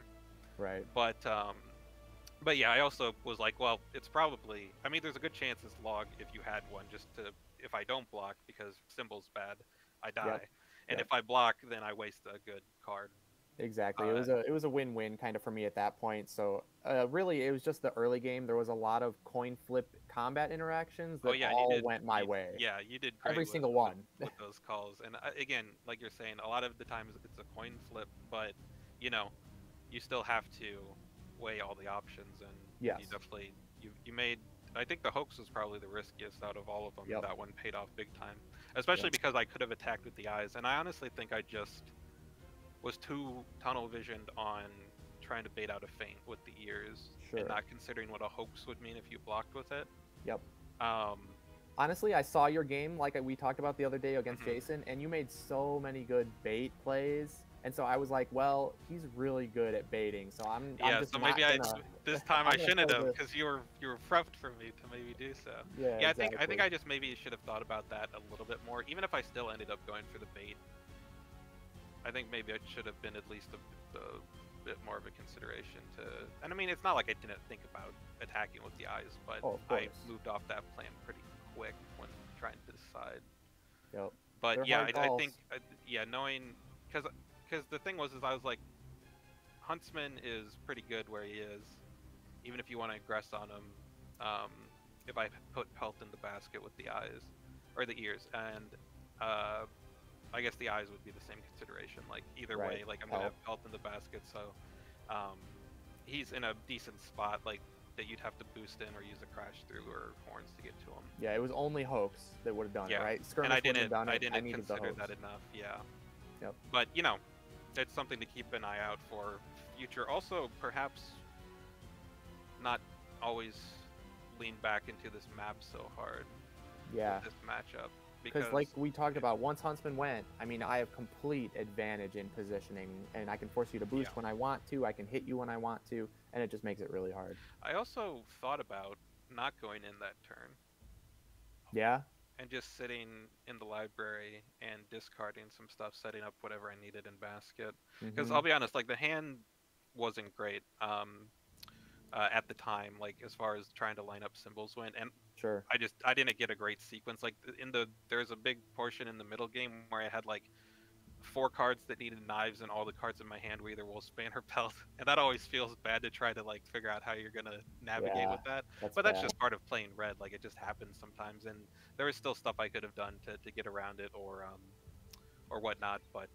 S5: Right.
S6: But yeah, I also was like, well, it's probably, I mean, there's a good chance this log, if you had one, just to, if I don't block because symbol's bad, I die. And if I block, then I waste a good card.
S5: Exactly. It was a win-win kind of for me at that point. So really, it was just the early game. There was a lot of coin flip combat interactions that all went my way.
S6: Yeah, you did great.
S5: Every single one.
S6: With those calls. And again, like you're saying, a lot of the times it's a coin flip, but, you know, you still have to weigh all the options. And you definitely, you made, I think the hoax was probably the riskiest out of all of them. That one paid off big time. Especially because I could have attacked with the eyes. And I honestly think I just was too tunnel visioned on trying to bait out a feint with the ears and not considering what a hoax would mean if you blocked with it.
S5: Yep. Honestly, I saw your game like we talked about the other day against Jason, and you made so many good bait plays, and so I was like, well, he's really good at baiting, so I'm just
S6: so maybe this time I shouldn't have, because you were prepped for me to maybe do so.
S5: Yeah,
S6: exactly. I think I just maybe should have thought about that a little bit more, even if I still ended up going for the bait. I think maybe it should have been at least bit more of a consideration to. And I mean, it's not like I didn't think about attacking with the eyes, but I moved off that plan pretty quick when trying to decide.
S5: Yep.
S6: But yeah, I think knowing because the thing was I was like, Huntsman is pretty good where he is, even if you want to aggress on him. If I put health in the basket with the eyes or the ears, and I guess the eyes would be the same consideration. Like either way, like I'm gonna have health in the basket, so he's in a decent spot. Like that you'd have to boost in or use a crash through or horns to get to him.
S5: Yeah, it was only Hoax that would have done it, right?
S6: Skirmish and I didn't consider that enough. Yeah.
S5: Yep.
S6: But you know, it's something to keep an eye out for future. Also, perhaps not always lean back into this map so hard.
S5: Yeah.
S6: This matchup.
S5: Because like we talked about, once Huntsman went, I mean, I have complete advantage in positioning, and I can force you to boost when I want to, I can hit you when I want to, and it just makes it really hard.
S6: I also thought about not going in that turn.
S5: Yeah?
S6: And just sitting in the library and discarding some stuff, setting up whatever I needed in basket. Because I'll be honest, like the hand wasn't great at the time, like as far as trying to line up symbols went, and
S5: sure,
S6: I didn't get a great sequence. Like there's a big portion in the middle game where I had like 4 cards that needed knives, and all the cards in my hand were either Wolfsbane or Pelt, and that always feels bad to try to like figure out how you're gonna navigate with that. But that's just part of playing red. Like it just happens sometimes, and there was still stuff I could have done to get around it or whatnot. But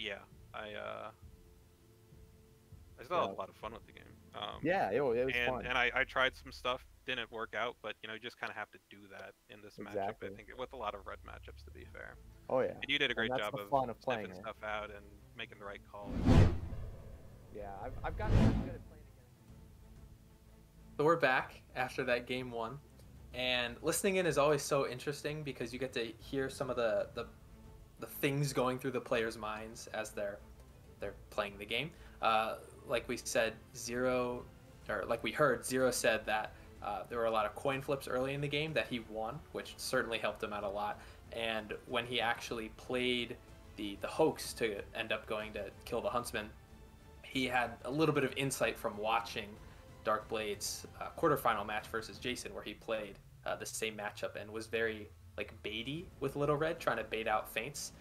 S6: yeah, I still had a lot of fun with the game.
S5: It was fun.
S6: And I tried some stuff, didn't work out, but you know, you just kind of have to do that in this matchup. I think with a lot of red matchups, to be fair.
S5: Oh yeah.
S6: And you did a great job of
S5: playing
S6: stuff out and making the right call.
S5: Yeah, I've gotten pretty good at playing against.
S1: So we're back after that game 1, and listening in is always so interesting because you get to hear some of the things going through the players' minds as they're playing the game. Like we said, Zero said that there were a lot of coin flips early in the game that he won, which certainly helped him out a lot. And when he actually played the Hoax to end up going to kill the Huntsman, he had a little bit of insight from watching Darkblade's quarterfinal match versus Jason, where he played the same matchup and was very like baity with Little Red, trying to bait out feints.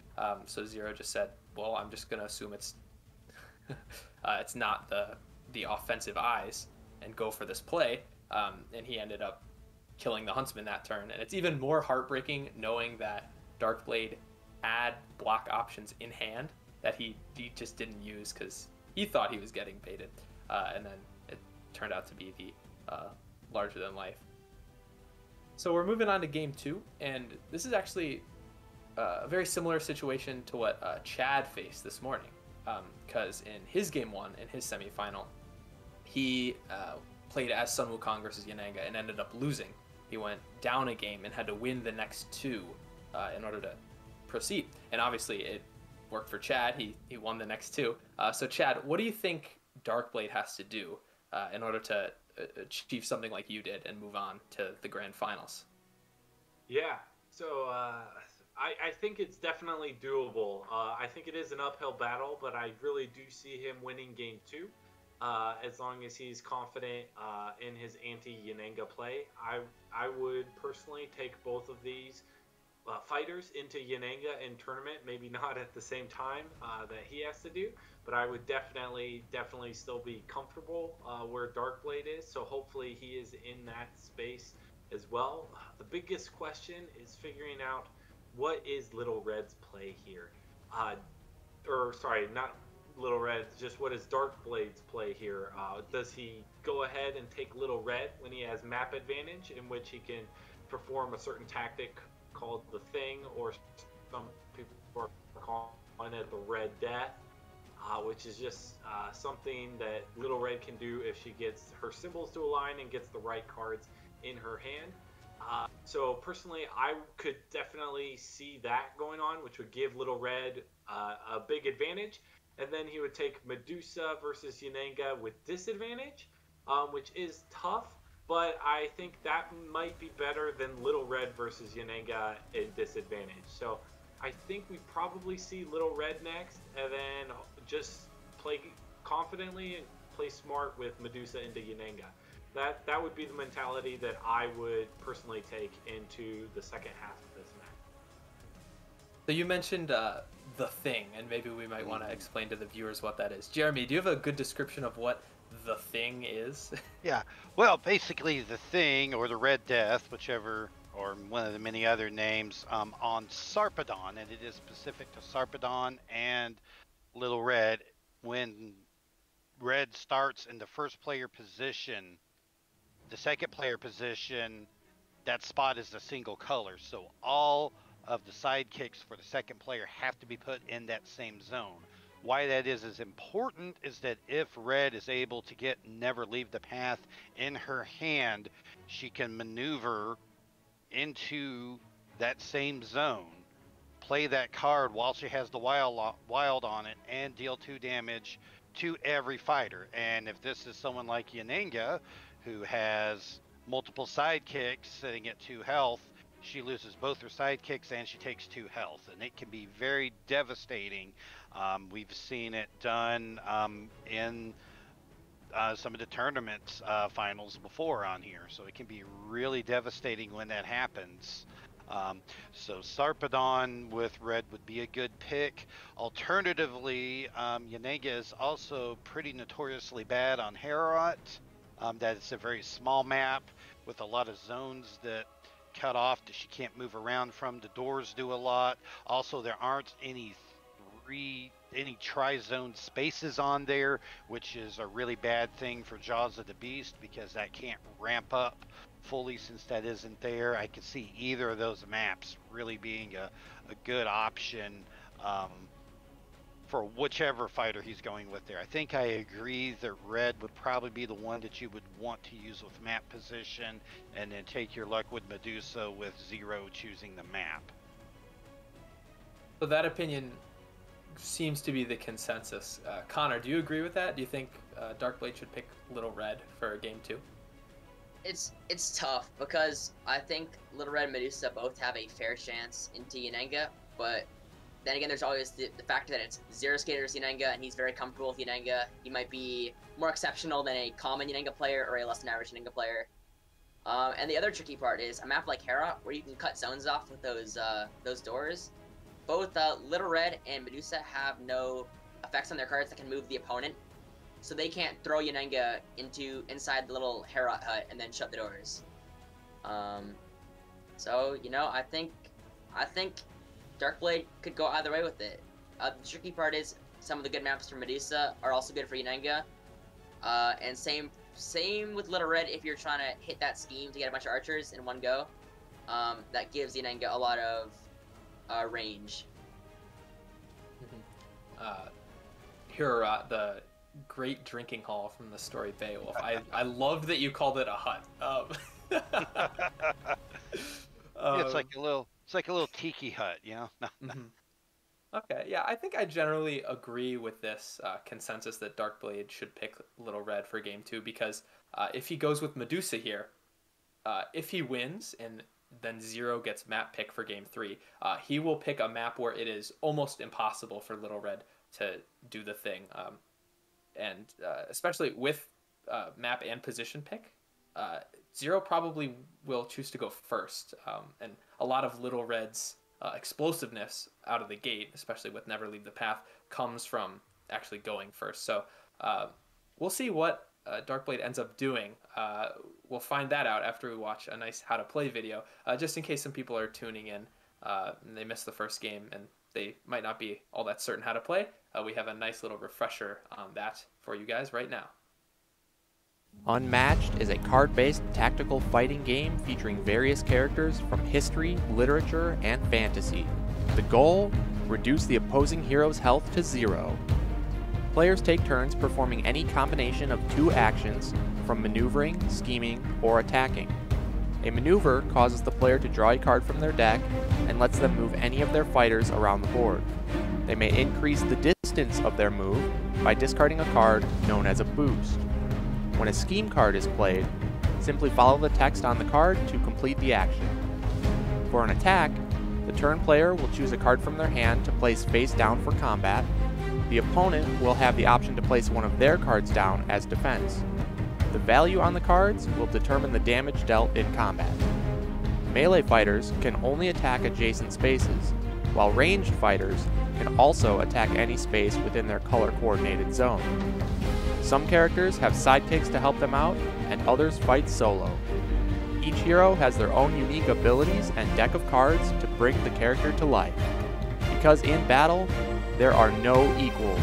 S1: So Zero just said, well, I'm just going to assume it's not the offensive eyes and go for this play. And he ended up killing the Huntsman that turn. And it's even more heartbreaking knowing that Darkblade had block options in hand that he just didn't use because he thought he was getting baited. And then it turned out to be the larger than life. So we're moving on to game 2. And this is actually a very similar situation to what Chad faced this morning. Because in his game 1, in his semifinal, he played as Sun Wukong versus Yananga and ended up losing. He went down a game and had to win the next 2 in order to proceed. And obviously it worked for Chad. He won the next 2. So Chad, what do you think Darkblade has to do in order to achieve something like you did and move on to the grand finals?
S2: Yeah, so I think it's definitely doable. I think it is an uphill battle, but I really do see him winning game 2. As long as he's confident in his anti-Yananga play. I would personally take both of these fighters into Yananga in tournament, maybe not at the same time that he has to do, but I would definitely still be comfortable where Darkblade is, so hopefully he is in that space as well. The biggest question is figuring out what is Little Red's play here. Not Little Red, just what is Darkblade's play here? Does he go ahead and take Little Red when he has map advantage, in which he can perform a certain tactic called the Thing, or some people are calling it the Red Death, which is just something that Little Red can do if she gets her symbols to align and gets the right cards in her hand. So personally, I could definitely see that going on, which would give Little Red a big advantage. And then he would take Medusa versus Yananga with disadvantage, which is tough, but I think that might be better than Little Red versus Yananga in disadvantage. So I think we probably see Little Red next, and then just play confidently and play smart with Medusa into Yanenga. That would be the mentality that I would personally take into the second half of this match.
S1: So you mentioned the Thing, and maybe we might want to explain to the viewers what that is. Jeremy, do you have a good description of what the Thing is?
S3: Yeah, well, basically the Thing, or the Red Death, whichever, or one of the many other names, on Sarpedon, and it is specific to Sarpedon and Little Red. When Red starts in the first player position, the second player position, that spot is a single color. So all of the sidekicks for the second player have to be put in that same zone. Why that is important is that if Red is able to get Never Leave the Path in her hand, she can maneuver into that same zone, play that card while she has the wild on it, and deal 2 damage to every fighter. And if this is someone like Yanenga, who has multiple sidekicks sitting at 2 health, she loses both her sidekicks and she takes 2 health, and it can be very devastating. We've seen it done in some of the tournament finals before on here, so it can be really devastating when that happens. So Sarpedon with Red would be a good pick. Alternatively, Yanenga is also pretty notoriously bad on Herot. That it's a very small map with a lot of zones that cut off that she can't move around from. The doors do a lot. Also, there aren't any tri-zone spaces on there, which is a really bad thing for Jaws of the Beast, because that can't ramp up fully since that isn't there. I could see either of those maps really being a good option for whichever fighter he's going with there. I think I agree that Red would probably be the one that you would want to use with map position, and then take your luck with Medusa with Zero choosing the map.
S1: So that opinion seems to be the consensus. Connor, do you agree with that? Do you think Darkblade should pick Little Red for Game 2?
S4: It's tough, because I think Little Red and Medusa both have a fair chance into Yanenga, but then again, there's always the factor that it's zeroskatr Yanenga, and he's very comfortable with Yanenga. He might be more exceptional than a common Yanenga player or a less than average Yanenga player. And the other tricky part is a map like Herot, where you can cut zones off with those doors. Both Little Red and Medusa have no effects on their cards that can move the opponent, so they can't throw Yanenga inside the little Herot hut and then shut the doors. So I think Darkblade could go either way with it. The tricky part is some of the good maps for Medusa are also good for Yanenga, and same with Little Red. If you're trying to hit that scheme to get a bunch of archers in one go, that gives Yanenga a lot of range.
S1: Herot, the great drinking hall from the story Beowulf. I loved that you called it a hut.
S3: Yeah, it's like a little tiki hut,
S1: Mm-hmm. Okay, yeah, I think I generally agree with this consensus that Darkblade should pick Little Red for Game 2, because if he goes with Medusa here, if he wins and then Zero gets map pick for Game 3, he will pick a map where it is almost impossible for Little Red to do the thing. And especially with map and position pick, Zero probably will choose to go first. And a lot of Little Red's explosiveness out of the gate, especially with Never Leave the Path, comes from actually going first. So we'll see what Darkblade ends up doing. We'll find that out after we watch a nice how to play video, just in case some people are tuning in and they missed the first game and they might not be all that certain how to play. We have a nice little refresher on that for you guys right now.
S5: Unmatched is a card-based tactical fighting game featuring various characters from history, literature, and fantasy. The goal? Reduce the opposing hero's health to 0. Players take turns performing any combination of 2 actions, from maneuvering, scheming, or attacking. A maneuver causes the player to draw a card from their deck and lets them move any of their fighters around the board. They may increase the distance of their move by discarding a card known as a boost. When a scheme card is played, simply follow the text on the card to complete the action. For an attack, the turn player will choose a card from their hand to place face down for combat, The opponent will have the option to place one of their cards down as defense. The value on the cards will determine the damage dealt in combat. Melee fighters can only attack adjacent spaces, while ranged fighters can also attack any space within their color-coordinated zone. Some characters have sidekicks to help them out, and others fight solo. Each hero has their own unique abilities and deck of cards to bring the character to life. Because in battle, there are no equals.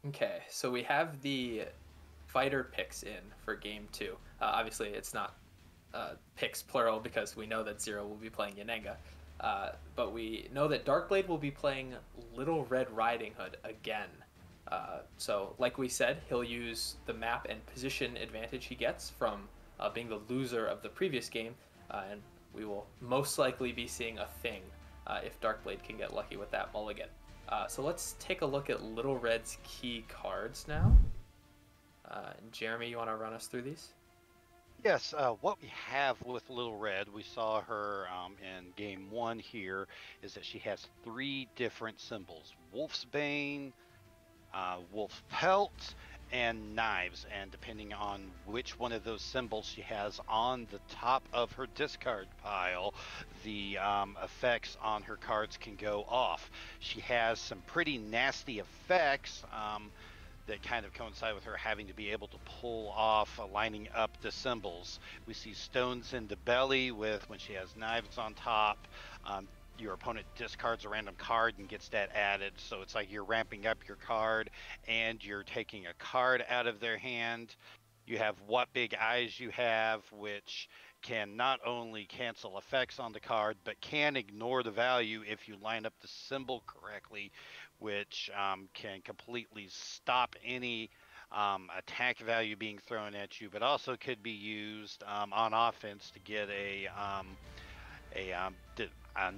S1: Okay, so we have the fighter picks in for game 2. Obviously, it's not picks plural because we know that Zero will be playing Yanenga. But we know that Darkblade will be playing Little Red Riding Hood again. So, like we said, he'll use the map and position advantage he gets from being the loser of the previous game, and we will most likely be seeing a thing if Darkblade can get lucky with that mulligan. So let's take a look at Little Red's key cards now. Jeremy, you want to run us through these?
S3: Yes, what we have with Little Red, we saw her in game 1 here, is that she has 3 different symbols: Wolf's Bane, Wolf Pelt, and Knives. And depending on which one of those symbols she has on the top of her discard pile, the effects on her cards can go off. She has some pretty nasty effects that kind of coincide with her having to be able to pull off lining up the symbols. We see Stones in the Belly with when she has Knives on top. Your opponent discards a random card and gets that added, so it's like you're ramping up your card and you're taking a card out of their hand. You have What Big Eyes You Have, which can not only cancel effects on the card, but can ignore the value if you line up the symbol correctly, which can completely stop any attack value being thrown at you, but also could be used on offense to get a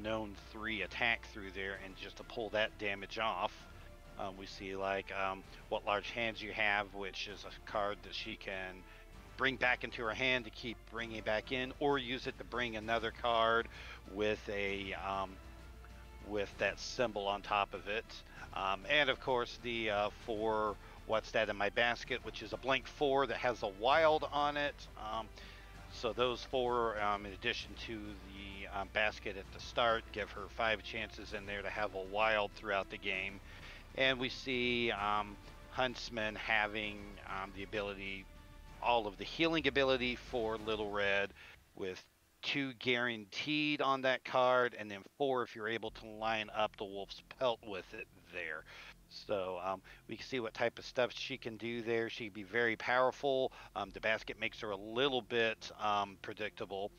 S3: known 3 attack through there and just to pull that damage off. We see like What Large Hands You Have, which is a card that she can bring back into her hand to keep bringing back in, or use it to bring another card with a with that symbol on top of it. And of course the 4 What's That in My Basket, which is a blank 4 that has a wild on it. So those 4, in addition to the basket at the start, give her 5 chances in there to have a wild throughout the game. And we see Huntsman having the ability, all of the healing ability for Little Red, with 2 guaranteed on that card, and then 4 if you're able to line up the Wolf's Pelt with it there. So we can see what type of stuff she can do there. She can be very powerful. The basket makes her a little bit predictable.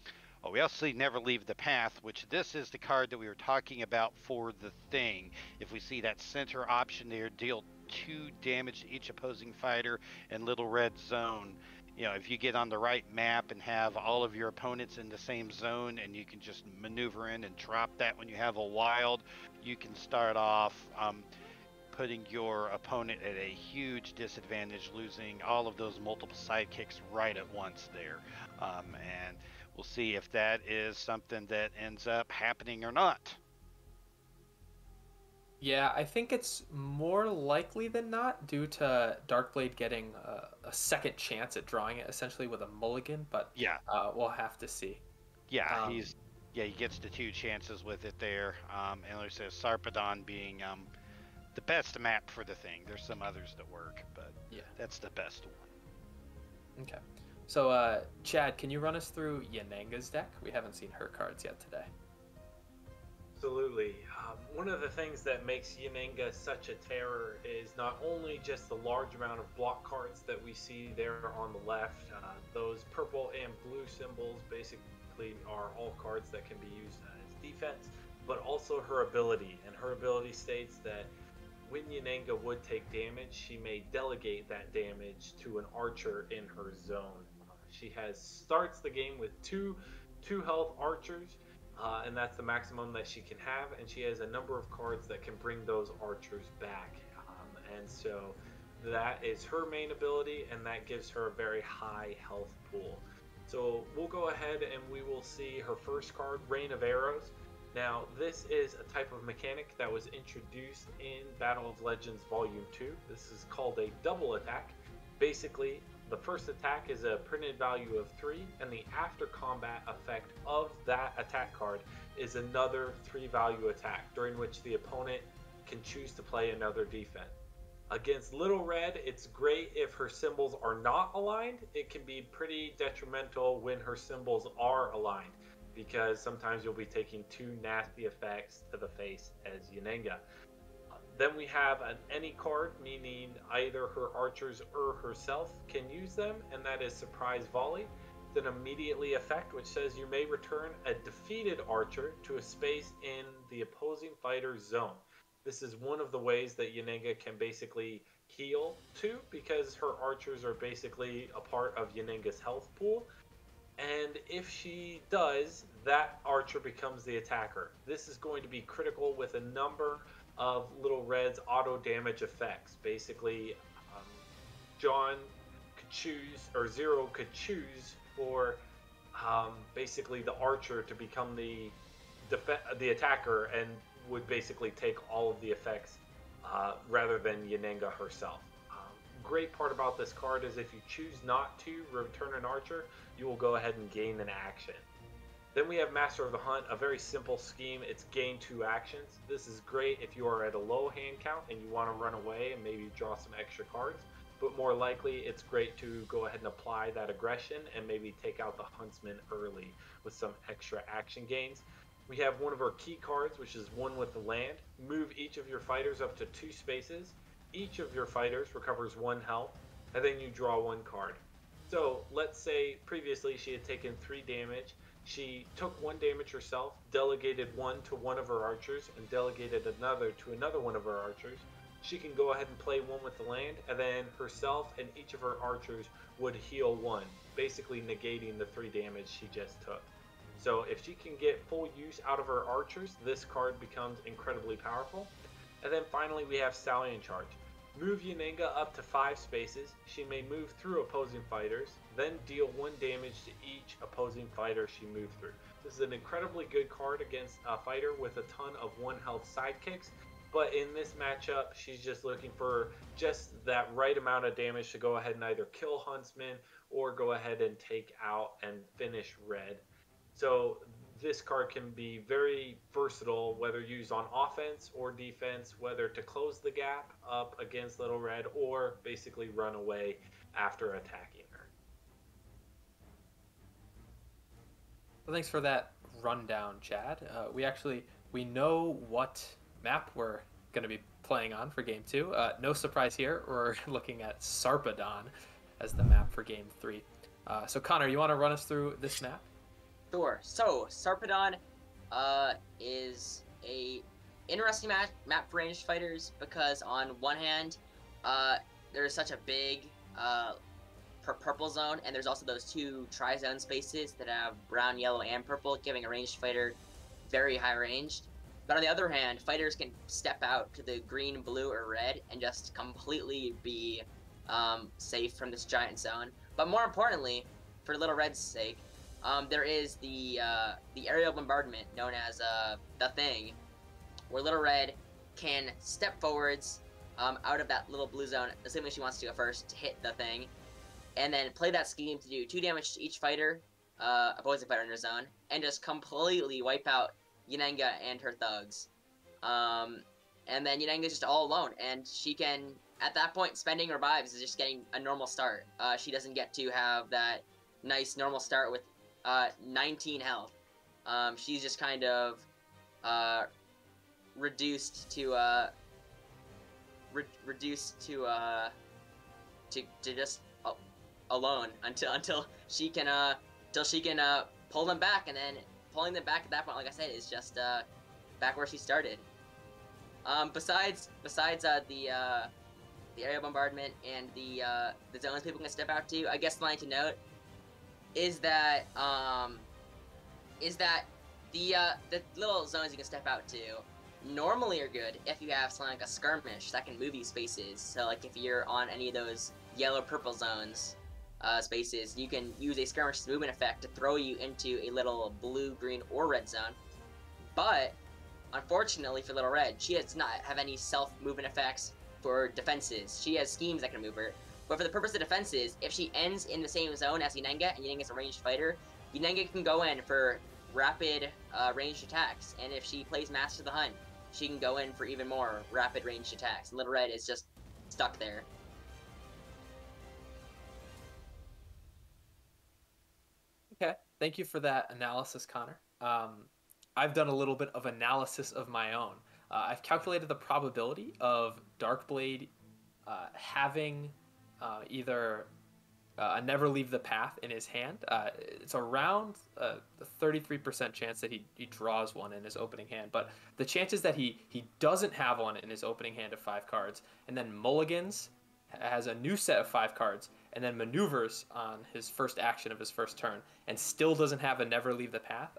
S3: We also see Never Leave the Path, which this is the card that we were talking about for the Thing. If we see that center option there, deal 2 damage to each opposing fighter in Little Red zone. You know, if you get on the right map and have all of your opponents in the same zone, and you can just maneuver in and drop that when you have a wild, you can start off putting your opponent at a huge disadvantage, losing all of those multiple sidekicks right at once there. And we'll see if that is something that ends up happening or not.
S1: Yeah, I think it's more likely than not due to Darkblade getting a second chance at drawing it essentially with a mulligan, but
S3: yeah,
S1: we'll have to see.
S3: Yeah, he gets the 2 chances with it there. And like I said, Sarpedon being the best map for the Thing. There's some others that work, but yeah, that's the best one.
S1: Okay. So, Chad, can you run us through Yanenga's deck? We haven't seen her cards yet today.
S2: Absolutely. One of the things that makes Yanenga such a terror is not only just the large amount of block cards that we see there on the left. Those purple and blue symbols basically are all cards that can be used as defense, but also her ability. And her ability states that when Yanenga would take damage, she may delegate that damage to an archer in her zone. She starts the game with two health archers, and that's the maximum that she can have, and she has a number of cards that can bring those archers back. And so that is her main ability, and that gives her a very high health pool. So we'll go ahead and we will see her first card, Rain of Arrows. Now, this is a type of mechanic that was introduced in Battle of Legends Volume 2. This is called a double attack. Basically, the first attack is a printed value of 3, and the after combat effect of that attack card is another 3 value attack, during which the opponent can choose to play another defense. Against Little Red, it's great if her symbols are not aligned. It can be pretty detrimental when her symbols are aligned, because sometimes you'll be taking 2 nasty effects to the face as Yanenga. Then we have an any card, meaning either her archers or herself can use them, and that is Surprise Volley. It's an immediately effect which says you may return a defeated archer to a space in the opposing fighter's zone. This is one of the ways that Yanenga can basically heal too, because her archers are basically a part of Yanenga's health pool. And if she does, that archer becomes the attacker. This is going to be critical with a number of Little Red's auto damage effects. Basically, John could choose, or Zero could choose for basically the archer to become the attacker, and would basically take all of the effects rather than Yanenga herself. Great part about this card is if you choose not to return an archer, you will go ahead and gain an action. Then we have Master of the Hunt, a very simple scheme. It's gain 2 actions. This is great if you are at a low hand count and you want to run away and maybe draw some extra cards, but more likely it's great to go ahead and apply that aggression and maybe take out the Huntsman early with some extra action gains. We have one of our key cards, which is One with the Land. Move each of your fighters up to 2 spaces. Each of your fighters recovers 1 health, and then you draw 1 card. So let's say previously she had taken 3 damage. She took 1 damage herself, delegated 1 to one of her archers, and delegated another to another one of her archers. She can go ahead and play One with the Land, and then herself and each of her archers would heal 1, basically negating the 3 damage she just took. So if she can get full use out of her archers, this card becomes incredibly powerful. And then finally we have Stallion Charge. Move Yanenga up to 5 spaces. She may move through opposing fighters, then deal 1 damage to each opposing fighter she moved through. This is an incredibly good card against a fighter with a ton of 1 health sidekicks, but in this matchup, she's just looking for just that right amount of damage to go ahead and either kill Huntsman or go ahead and take out and finish Red. So this card can be very versatile, whether used on offense or defense, whether to close the gap up against Little Red or basically run away after attacking her.
S1: Well, thanks for that rundown, Chad. We know what map we're going to be playing on for Game 2. No surprise here, we're looking at Sarpedon as the map for Game 3. So Connor, you want to run us through this map?
S4: Sure. So Sarpedon is a interesting map for ranged fighters because on one hand, there's such a big purple zone, and there's also those 2 tri-zone spaces that have brown, yellow, and purple, giving a ranged fighter very high ranged. But on the other hand, fighters can step out to the green, blue, or red and just completely be safe from this giant zone. But more importantly, for Little Red's sake, there is the aerial bombardment known as the Thing, where Little Red can step forwards out of that little blue zone, assuming she wants to go first, to hit the Thing, and then play that scheme to do 2 damage to each fighter, opposing fighter in her zone, and just completely wipe out Yanenga and her thugs. And then Yanenga's just all alone, and she can, at that point, spending revives is just getting a normal start. She doesn't get to have that nice normal start with 19 health. She's just kind of reduced to just alone until she can pull them back, and then pulling them back at that point, like I said, is just back where she started. Besides the aerial bombardment and the zones people can step out to, I guess the line to note is that the little zones you can step out to normally are good if you have something like a skirmish that can move you spaces. So like if you're on any of those yellow purple zones, spaces, you can use a skirmish movement effect to throw you into a little blue, green, or red zone. But unfortunately for Little Red, she does not have any self-movement effects for defenses. She has schemes that can move her. But for the purpose of defenses, if she ends in the same zone as Unenga, and Unenga's a ranged fighter, Unenga can go in for rapid ranged attacks. And if she plays Master of the Hunt, she can go in for even more rapid ranged attacks. And Little Red is just stuck there.
S1: Okay, thank you for that analysis, Connor. I've done a little bit of analysis of my own. I've calculated the probability of Darkblade having either a Never Leave the Path in his hand. It's around the 33% chance that he draws one in his opening hand, but the chances that he doesn't have one in his opening hand of 5 cards, and then mulligans, has a new set of 5 cards, and then maneuvers on his first action of his first turn, and still doesn't have a Never Leave the Path,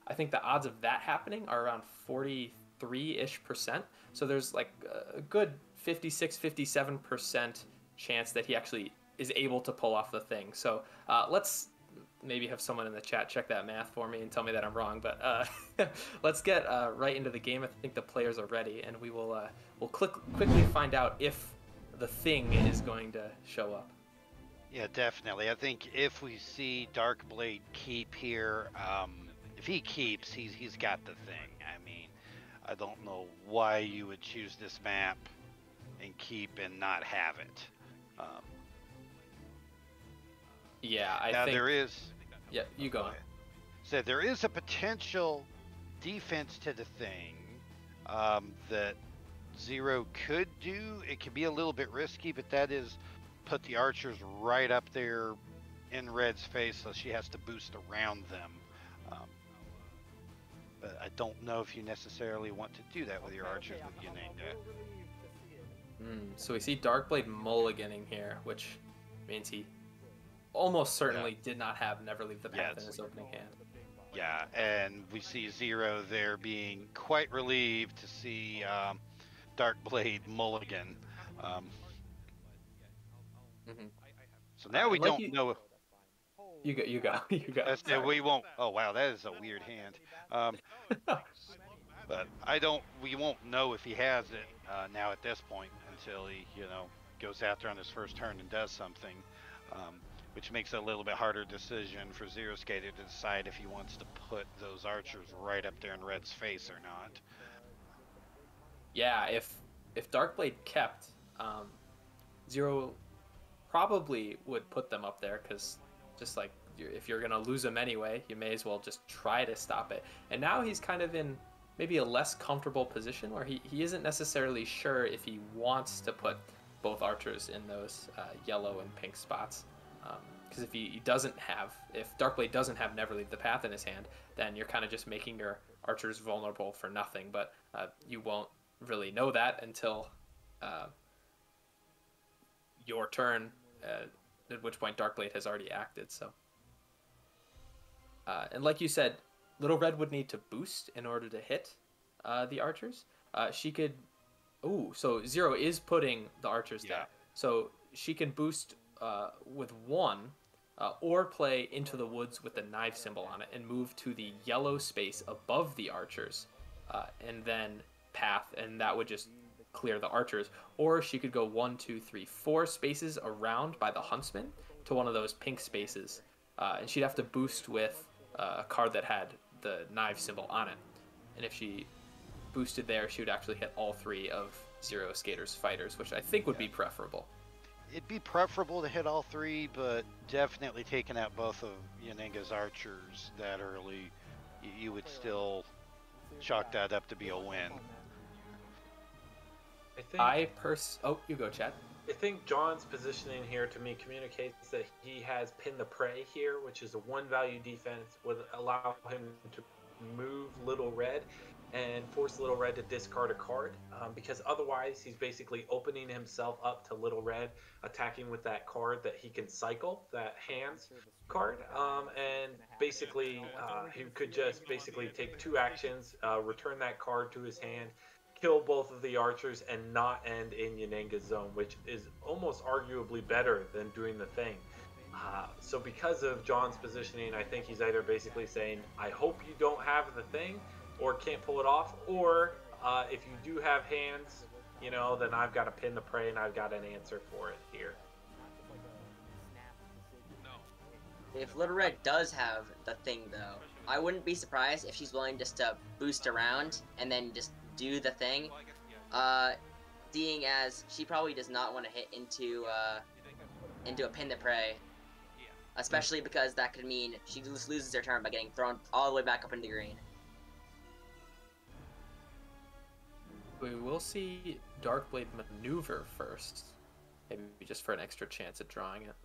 S1: I think the odds of that happening are around 43-ish%. So there's like a good 56-57% chance that he actually is able to pull off the thing. So let's maybe have someone in the chat check that math for me and tell me that I'm wrong. But let's get right into the game. I think the players are ready, and we'll quickly find out if the thing is going to show up.
S3: Yeah, definitely. I think if we see Darkblade keep here, if he keeps, he's got the thing. I mean, I don't know why you would choose this map and keep and not have it.
S1: Yeah, I
S3: now
S1: think
S3: there is.
S1: Yeah, you go on.
S3: So there is a potential defense to the thing that Zero could do. It could be a little bit risky, but that is put the archers right up there in Red's face, so she has to boost around them. But I don't know if you necessarily want to do that with your archers with Unenga.
S1: So we see Darkblade mulliganing here, which means he almost certainly did not have Never Leave the Path in his opening hand.
S3: Yeah, and we see Zero there being quite relieved to see Darkblade mulligan. So now we don't know.
S1: You go.
S3: We won't. Oh wow, that is a weird hand. But we won't know if he has it now at this point until he, goes after on his first turn and does something, which makes it a little bit harder decision for zeroskatr to decide if he wants to put those archers right up there in Red's face or not.
S1: Yeah, if Darkblade kept, Zero probably would put them up there, because just like if you're gonna lose them anyway, you may as well just try to stop it. And now he's kind of in maybe a less comfortable position where he isn't necessarily sure if he wants to put both archers in those yellow and pink spots. Because if Darkblade doesn't have Never Leave the Path in his hand, then you're kind of just making your archers vulnerable for nothing. But you won't really know that until your turn, at which point Darkblade has already acted. So, and like you said, Little Red would need to boost in order to hit the archers. She could. Ooh, so Zero is putting the archers there. So she can boost with 1, or play Into the Woods with the knife symbol on it and move to the yellow space above the archers, and then path, and that would just clear the archers. Or she could go 1, 2, 3, 4 spaces around by the huntsman to one of those pink spaces, and she'd have to boost with a card that had the knife symbol on it. And if she boosted there, she would actually hit all 3 of zeroskatr's fighters, which I think would be preferable.
S3: It'd be preferable to hit all 3, but definitely taking out both of Unenga's archers that early, you would still chalk that up to be a win.
S1: You go, Chad.
S2: I think John's positioning here to me communicates that he has Pin the Prey here, which is a 1-value defense, would allow him to move Little Red and force Little Red to discard a card, because otherwise he's basically opening himself up to Little Red attacking with that card that he can cycle, that hands card, and basically he could just basically take 2 actions, return that card to his hand, kill both of the archers, and not end in Unenga's zone, which is almost arguably better than doing the thing. So because of John's positioning, I think he's either basically saying, I hope you don't have the thing or can't pull it off, or if you do have hands, then I've got to pin the prey and I've got an answer for it here.
S4: If Little Red does have the thing, though, I wouldn't be surprised if she's willing just to boost around and then just do the thing. Seeing as she probably does not want to hit into a pin the prey, especially because that could mean she just loses her turn by getting thrown all the way back up into the green.
S1: We will see Darkblade maneuver first, maybe just for an extra chance at drawing it.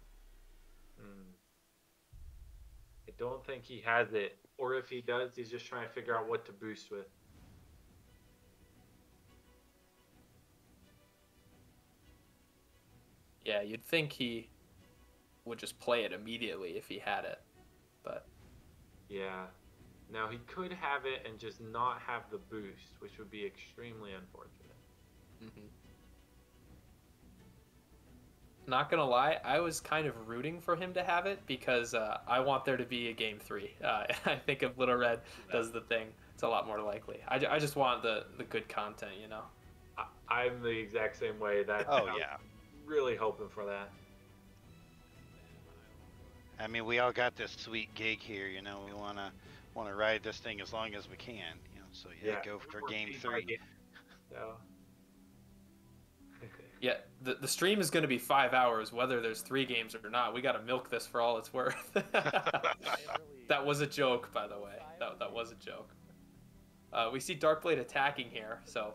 S2: I don't think he has it, or if he does, he's just trying to figure out what to boost with.
S1: Yeah, you'd think he would just play it immediately if he had it, but...
S2: Yeah. Now, he could have it and just not have the boost, which would be extremely unfortunate.
S1: Mm-hmm. Not gonna lie, I was kind of rooting for him to have it because I want there to be a game 3. I think if Little Red does the thing, it's a lot more likely. I just want the good content,
S2: I'm the exact same way. Really hoping for that.
S3: I mean, we all got this sweet gig here, we wanna ride this thing as long as we can, so go for game 3.
S2: So.
S1: Yeah, the stream is going to be 5 hours, whether there's 3 games or not. We got to milk this for all it's worth. That was a joke, by the way. That was a joke. We see Darkblade attacking here, so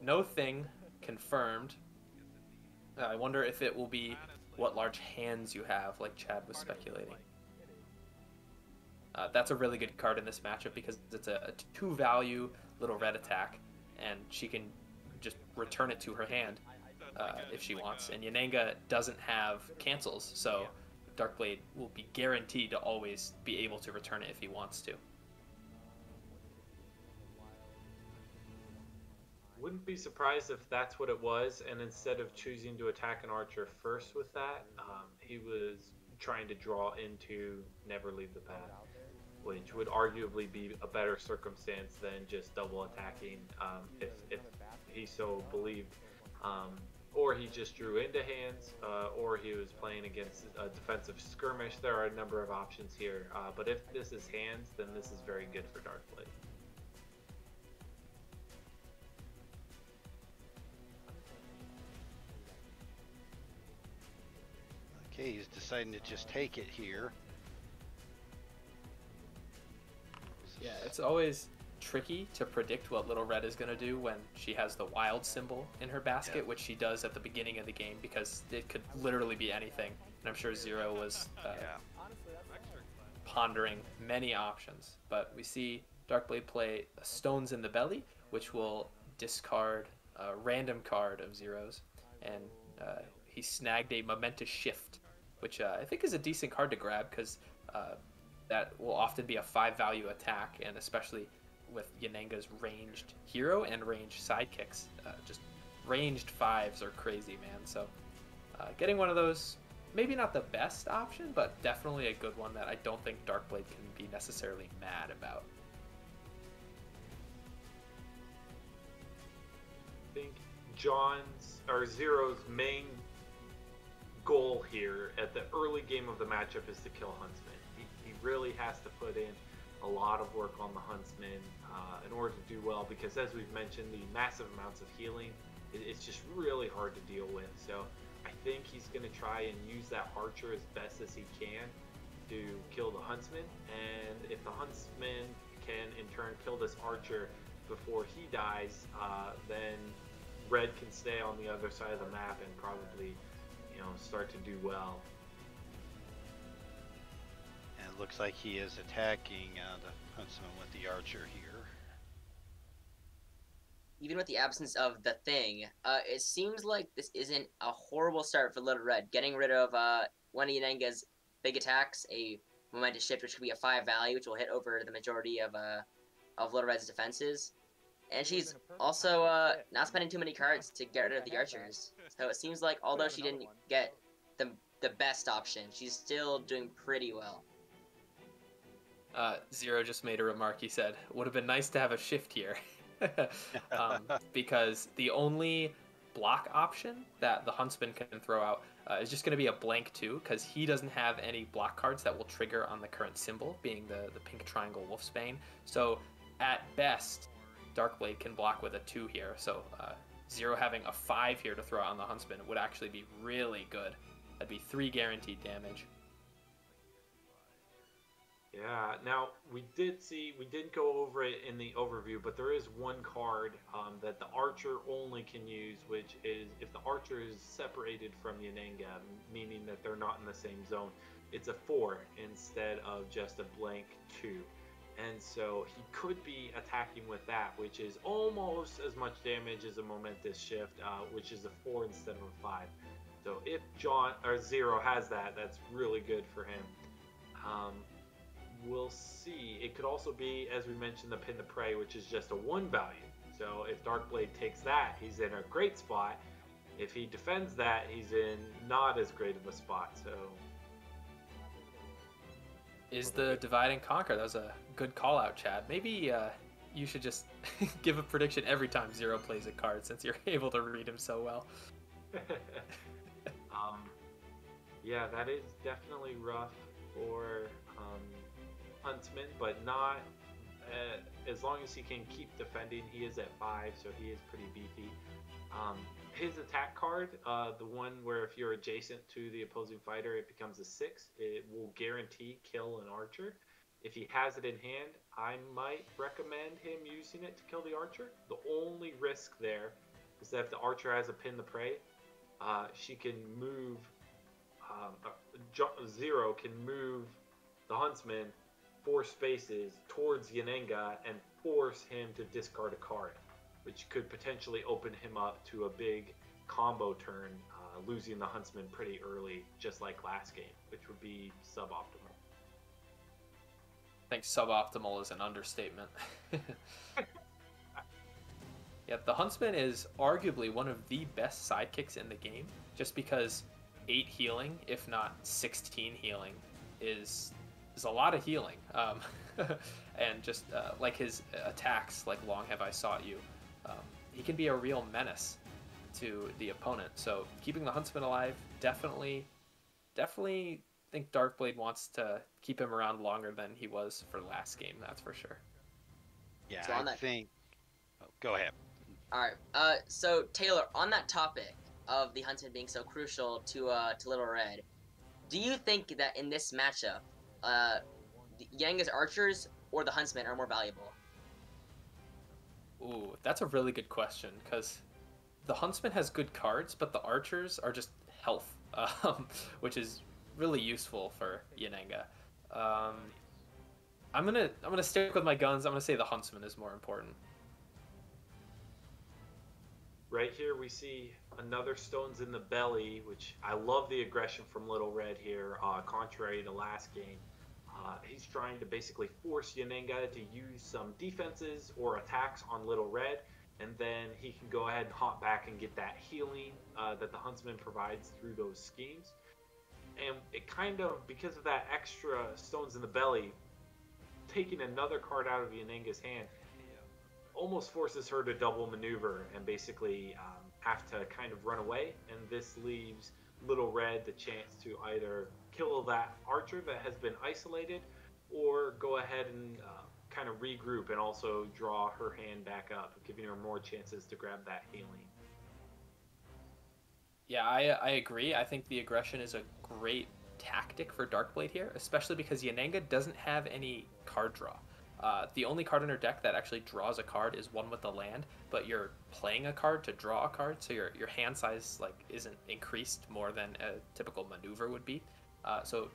S1: no thing confirmed. I wonder if it will be what large hands you have, like Chad was speculating. That's a really good card in this matchup because it's a 2-value Little Red attack, and she can just return it to her hand. If she wants, and Yananga doesn't have cancels, so Darkblade will be guaranteed to always be able to return it if he wants to.
S2: Wouldn't be surprised if that's what it was, and instead of choosing to attack an archer first with that, he was trying to draw into Never Leave the Path, which would arguably be a better circumstance than just double attacking if he so believed. Or he just drew into hands, or he was playing against a defensive skirmish. There are a number of options here, but if this is hands, then this is very good for Darkblade.
S3: Okay, he's deciding to just take it here.
S1: Yeah, it's always tricky to predict what Little Red is going to do when she has the wild symbol in her basket, which she does at the beginning of the game, because it could literally be anything. And I'm sure Zero was pondering many options. But we see Darkblade play Stones in the Belly, which will discard a random card of Zero's. And he snagged a Momentous Shift, which I think is a decent card to grab, because that will often be a 5-value attack, and especially with Yananga's ranged hero and ranged sidekicks. Just ranged 5s are crazy, man. So getting one of those, maybe not the best option, but definitely a good one that I don't think Darkblade can be necessarily mad about.
S2: I think Zero's main goal here at the early game of the matchup is to kill Huntsman. He really has to put in a lot of work on the Huntsman in order to do well, because as we've mentioned, the massive amounts of healing, it's just really hard to deal with. So I think he's going to try and use that archer as best as he can to kill the Huntsman, and if the Huntsman can in turn kill this archer before he dies, then Red can stay on the other side of the map and probably start to do well.
S3: And it looks like he is attacking the Huntsman with the archer here.
S4: Even with the absence of the thing, it seems like this isn't a horrible start for Little Red. Getting rid of one of Yananga's big attacks, a Momentous Shift, which could be a 5-value, which will hit over the majority of Little Red's defenses. And she's also not spending too many cards to get rid of the archers. So it seems like although she didn't get the the best option. She's still doing pretty well.
S1: Zero just made a remark. He said, would have been nice to have a shift here. Because the only block option that the Huntsman can throw out is just going to be a blank 2, because he doesn't have any block cards that will trigger on the current symbol, being the pink triangle Wolfsbane. So at best, Darkblade can block with a 2 here. So Zero having a 5 here to throw out on the Huntsman would actually be really good. That'd be 3 guaranteed damage.
S2: Yeah, now we didn't go over it in the overview, but there is one card that the archer only can use, which is if the archer is separated from Yanenga, meaning that they're not in the same zone, it's a 4 instead of just a blank 2. And so he could be attacking with that, which is almost as much damage as a momentous shift, which is a 4 instead of a 5. So if Zero has that, that's really good for him. We'll see. It could also be, as we mentioned, the Pin to Prey, which is just a 1 value. So if Darkblade takes that, he's in a great spot. If he defends that, he's in not as great of a spot. So
S1: is the divide and conquer. That was a good call out, Chad. Maybe you should just give a prediction every time Zero plays a card, since you're able to read him so well.
S2: Yeah, that is definitely rough for Huntsman, but not as long as he can keep defending. He is at 5, so he is pretty beefy. His attack card, the one where if you're adjacent to the opposing fighter, it becomes a 6. It will guarantee kill an archer. If he has it in hand, I might recommend him using it to kill the archer. The only risk there is that if the archer has a Pin to Prey, she can move. Zero can move the Huntsman 4 spaces towards Yanenga and force him to discard a card, which could potentially open him up to a big combo turn, losing the Huntsman pretty early, just like last game, which would be suboptimal.
S1: I think suboptimal is an understatement. Yeah, the Huntsman is arguably one of the best sidekicks in the game, just because 8 healing, if not 16 healing, is a lot of healing. And just like his attacks, like Long Have I Sought You, he can be a real menace to the opponent. So keeping the Huntsman alive, definitely think Darkblade wants to keep him around longer than he was for last game. That's for sure.
S3: Yeah,
S4: So
S3: I think. Oh, go ahead.
S4: All right. So Taylor, on that topic of the Huntsman being so crucial to Little Red, do you think that in this matchup, Yanga's archers or the Huntsman are more valuable?
S1: Ooh, that's a really good question, because the Huntsman has good cards, but the archers are just health, which is really useful for Yanenga. I'm gonna stick with my guns. I'm gonna say the Huntsman is more important.
S2: Right here we see another Stones in the Belly, which I love the aggression from Little Red here, contrary to last game. He's trying to basically force Yanenga to use some defenses or attacks on Little Red, and then he can go ahead and hop back and get that healing that the Huntsman provides through those schemes. And it kind of, because of that extra Stones in the Belly, taking another card out of Yanenga's hand almost forces her to double maneuver and basically have to kind of run away. And this leaves Little Red the chance to either kill that archer that has been isolated, or go ahead and kind of regroup and also draw her hand back up, giving her more chances to grab that healing.
S1: Yeah, I agree. I think the aggression is a great tactic for Darkblade here, especially because Yanenga doesn't have any card draw. The only card in her deck that actually draws a card is one with the land, but you're playing a card to draw a card, so your hand size isn't increased more than a typical maneuver would be. So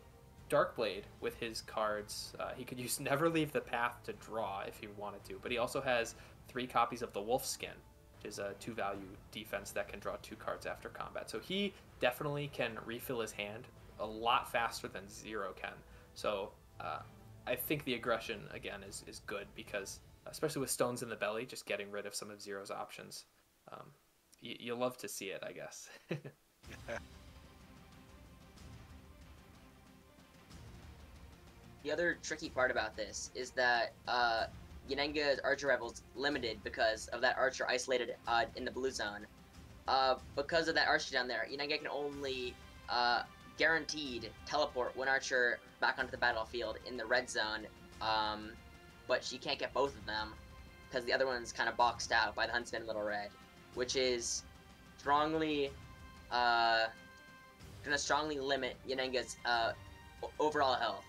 S1: Darkblade, with his cards, he could use Never Leave the Path to draw if he wanted to, but he also has 3 copies of the Wolfskin, which is a 2-value defense that can draw 2 cards after combat. So he definitely can refill his hand a lot faster than Zero can. So I think the aggression, again, is good, because, especially with Stones in the Belly, just getting rid of some of Zero's options. You love to see it, I guess.
S4: The other tricky part about this is that Yanenga's Archer Rival's limited because of that Archer isolated in the blue zone. Because of that Archer down there, Yanenga can only guaranteed teleport one Archer back onto the battlefield in the red zone, but she can't get both of them because the other one's kind of boxed out by the Huntsman Little Red, which is strongly gonna strongly limit Yanenga's overall health.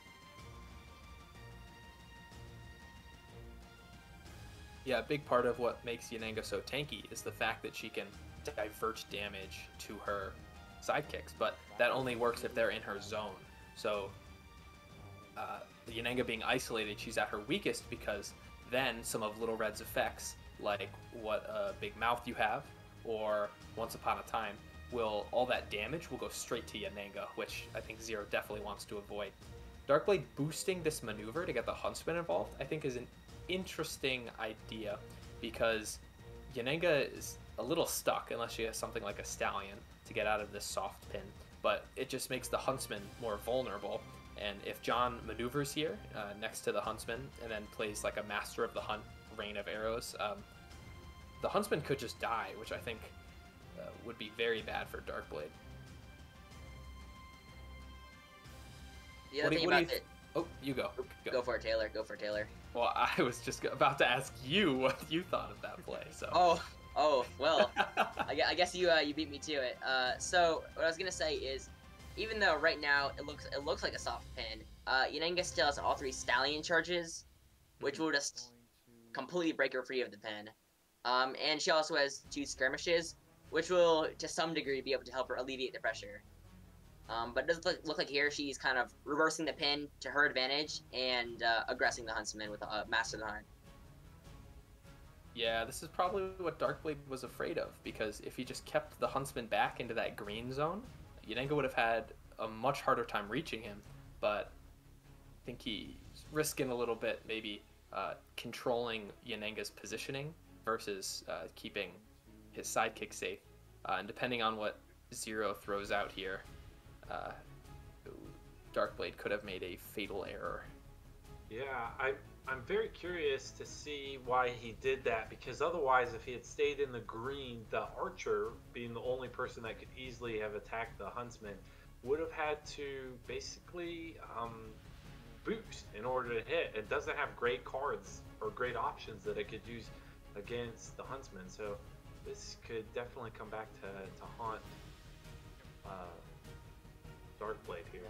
S1: Yeah, a big part of what makes Yanenga so tanky is the fact that she can divert damage to her sidekicks, but that only works if they're in her zone. So Yanenga being isolated, she's at her weakest because then some of Little Red's effects, like what a big mouth you have, or Once Upon a Time, all that damage will go straight to Yanenga, which I think Zero definitely wants to avoid. Darkblade boosting this maneuver to get the Huntsman involved, I think is an interesting idea because Yanenga is a little stuck unless she has something like a Stallion to get out of this soft pin, but it just makes the Huntsman more vulnerable. And if John maneuvers here next to the Huntsman and then plays like a Master of the Hunt rain of arrows, the Huntsman could just die, which I think would be very bad for Darkblade.
S4: The other thing about it.
S1: Oh, you go.
S4: Go for it, Taylor. Go for it, Taylor.
S1: Well, I was just about to ask you what you thought of that play. So.
S4: Oh, well, I guess you beat me to it. So what I was gonna say is, even though right now it looks like a soft pin, Yanenga still has all 3 Stallion charges, which will just completely break her free of the pin. And she also has 2 skirmishes, which will to some degree be able to help her alleviate the pressure. But it does look like here she's kind of reversing the pin to her advantage and aggressing the Huntsman with a Master of the Hunt.
S1: Yeah, this is probably what Darkblade was afraid of, because if he just kept the Huntsman back into that green zone, Yanenga would have had a much harder time reaching him, but I think he's risking a little bit, maybe controlling Yanenga's positioning versus keeping his sidekick safe. And depending on what Zero throws out here, Darkblade could have made a fatal error.
S2: Yeah, I'm very curious to see why he did that, because otherwise if he had stayed in the green, the Archer, being the only person that could easily have attacked the Huntsman, would have had to basically boost in order to hit. It doesn't have great cards or great options that it could use against the Huntsman, so this could definitely come back to haunt Darkblade here.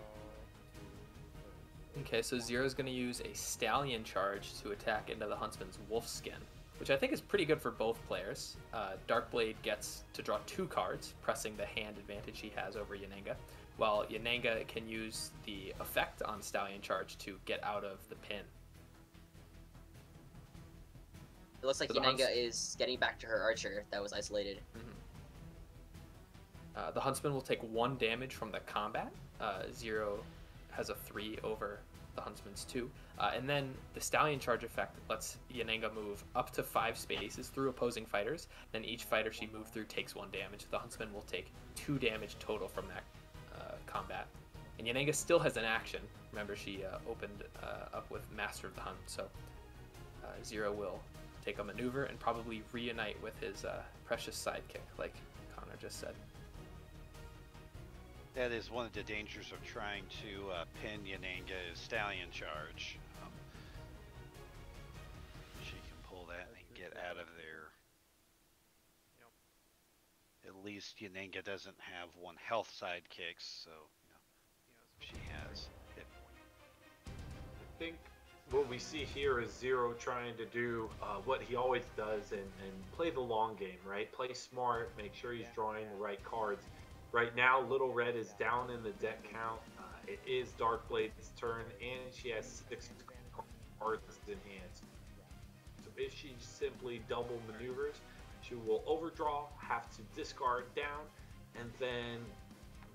S1: Okay, so Zero's going to use a Stallion charge to attack into the Huntsman's wolf skin, which I think is pretty good for both players. Darkblade gets to draw 2 cards, pressing the hand advantage he has over Yanenga, while Yanenga can use the effect on Stallion charge to get out of the pin.
S4: It looks like Yanenga is getting back to her Archer that was isolated.
S1: Mm-hmm. The Huntsman will take 1 damage from the combat. Zero has a 3 over the Huntsman's 2. And then the Stallion charge effect lets Yanenga move up to 5 spaces through opposing fighters. Then each fighter she moved through takes 1 damage. The Huntsman will take 2 damage total from that combat. And Yanenga still has an action. Remember, she opened up with Master of the Hunt. So Zero will take a maneuver and probably reunite with his precious sidekick, like Connor just said.
S3: That is one of the dangers of trying to pin Yanenga is Stallion charge. She can pull that and get out of there. Yep. At least Yanenga doesn't have 1 health sidekicks, so she has hit point.
S2: I think what we see here is Zero trying to do what he always does and play the long game, right? Play smart, make sure he's drawing the right cards. Right now, Little Red is down in the deck count. It is Darkblade's turn, and she has 6 cards in hand. So if she simply double maneuvers, she will overdraw, have to discard down, and then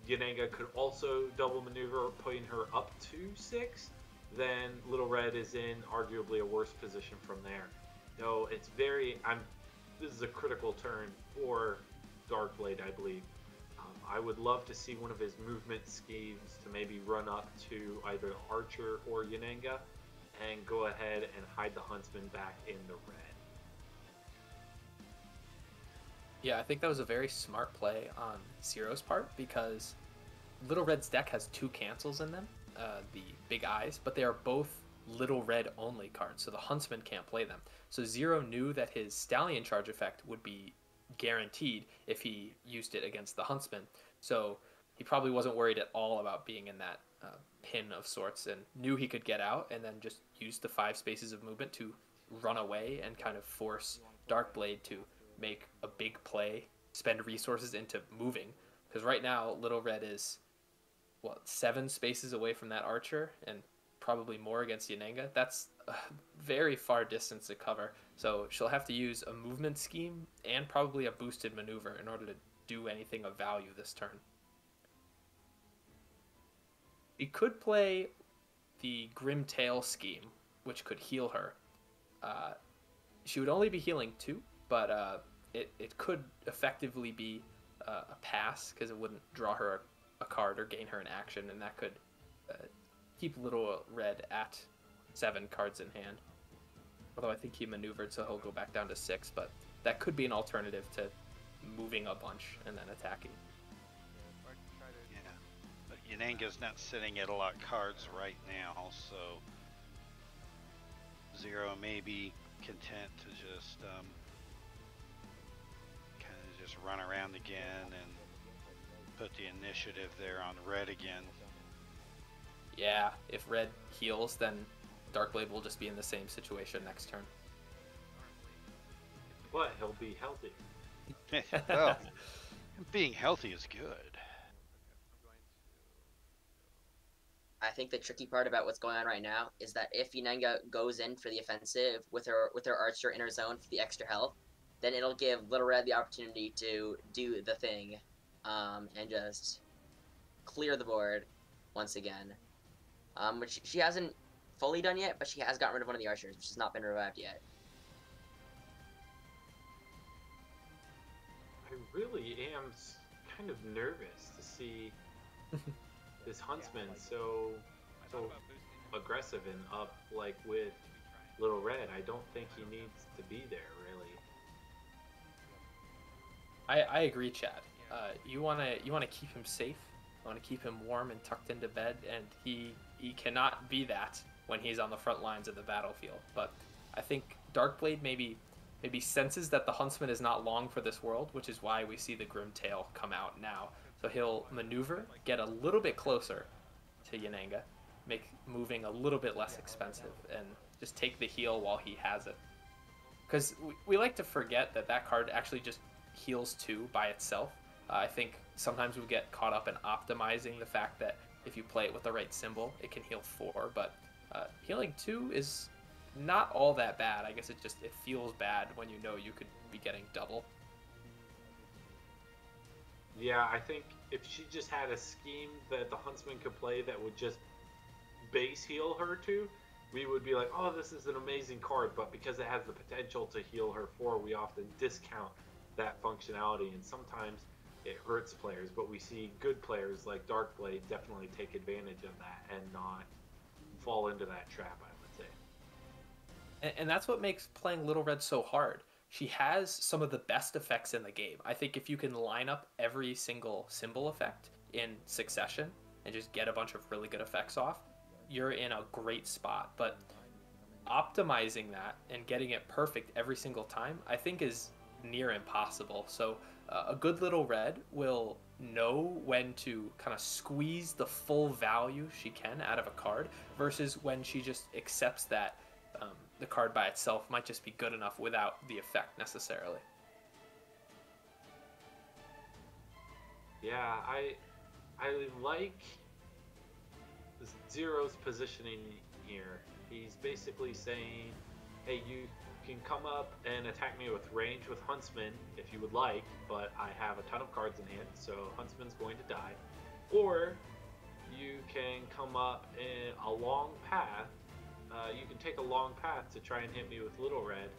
S2: Yanenga could also double maneuver, putting her up to 6. Then Little Red is in arguably a worse position from there. So it's this is a critical turn for Darkblade, I believe. I would love to see one of his movement schemes to maybe run up to either Archer or Yanenga and go ahead and hide the Huntsman back in the red.
S1: Yeah, I think that was a very smart play on Zero's part because Little Red's deck has 2 cancels in them, the Big Eyes, but they are both Little Red only cards, so the Huntsman can't play them. So Zero knew that his Stallion Charge effect would be guaranteed if he used it against the Huntsman, so he probably wasn't worried at all about being in that pin of sorts and knew he could get out and then just use the 5 spaces of movement to run away and kind of force Darkblade to make a big play, spend resources into moving. Because right now, Little Red is, 7 spaces away from that Archer, and probably more against Yanenga. That's a very far distance to cover. So she'll have to use a movement scheme and probably a boosted maneuver in order to do anything of value this turn. He could play the Grim Tail scheme, which could heal her. She would only be healing 2, but it could effectively be a pass because it wouldn't draw her a card or gain her an action, and that could keep Little Red at 7 cards in hand. Although I think he maneuvered, so he'll go back down to 6, but that could be an alternative to moving a bunch and then attacking.
S3: Yeah, but Yanenga's not sitting at a lot of cards right now, so Zero may be content to just kind of just run around again and put the initiative there on Red again.
S1: Yeah, if Red heals, then Darkblade will just be in the same situation next turn.
S2: But he'll be healthy.
S3: Well, being healthy is good.
S4: I think the tricky part about what's going on right now is that if Yanenga goes in for the offensive with her Archer in her zone for the extra health, then it'll give Little Red the opportunity to do the thing, and just clear the board once again. Which she hasn't fully done yet, but she has gotten rid of one of the Archers, which has not been revived yet.
S2: I really am kind of nervous to see this Huntsman so aggressive and up like with Little Red. I don't think he needs to be there, really.
S1: I agree, Chad. You wanna keep him safe. You wanna keep him warm and tucked into bed, and he cannot be that when he's on the front lines of the battlefield. But I think Darkblade maybe senses that the Huntsman is not long for this world, which is why we see the Grim Tail come out now. So he'll maneuver, get a little bit closer to Yanenga, make moving a little bit less expensive, and just take the heal while he has it. Because we like to forget that card actually just heals 2 by itself. I think sometimes we get caught up in optimizing the fact that if you play it with the right symbol, it can heal 4, but healing 2 is not all that bad. I guess it feels bad when you know you could be getting double.
S2: Yeah, I think if she just had a scheme that the Huntsman could play that would just base heal her to, we would be like, oh, this is an amazing card, but because it has the potential to heal her 4, we often discount that functionality, and sometimes it hurts players, but we see good players like Darkblade definitely take advantage of that and not fall into that trap, I would say.
S1: And that's what makes playing Little Red so hard. She has some of the best effects in the game. I think if you can line up every single symbol effect in succession and just get a bunch of really good effects off, you're in a great spot. But optimizing that and getting it perfect every single time, I think is near impossible. So a good Little Red will know when to kind of squeeze the full value she can out of a card versus when she just accepts that the card by itself might just be good enough without the effect necessarily.
S2: Yeah, I like Zero's positioning here. He's basically saying, hey, you can come up and attack me with range with Huntsman if you would like, but I have a ton of cards in hand, so Huntsman's going to die. Or you can come up in a long path. You can take a long path to try and hit me with Little Red,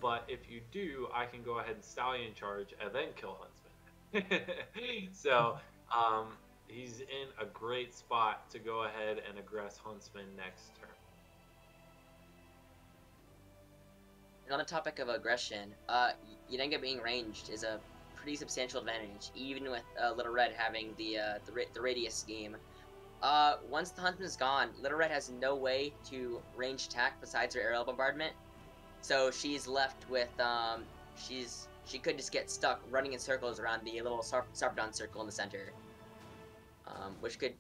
S2: but if you do, I can go ahead and Stallion Charge and then kill Huntsman. So he's in a great spot to go ahead and aggress Huntsman next turn.
S4: And on the topic of aggression, Yenenga being ranged is a pretty substantial advantage, even with Little Red having the radius scheme. Once the Huntsman is gone, Little Red has no way to range attack besides her aerial bombardment, so she's left with she could just get stuck running in circles around the little Sarpedon circle in the center, which could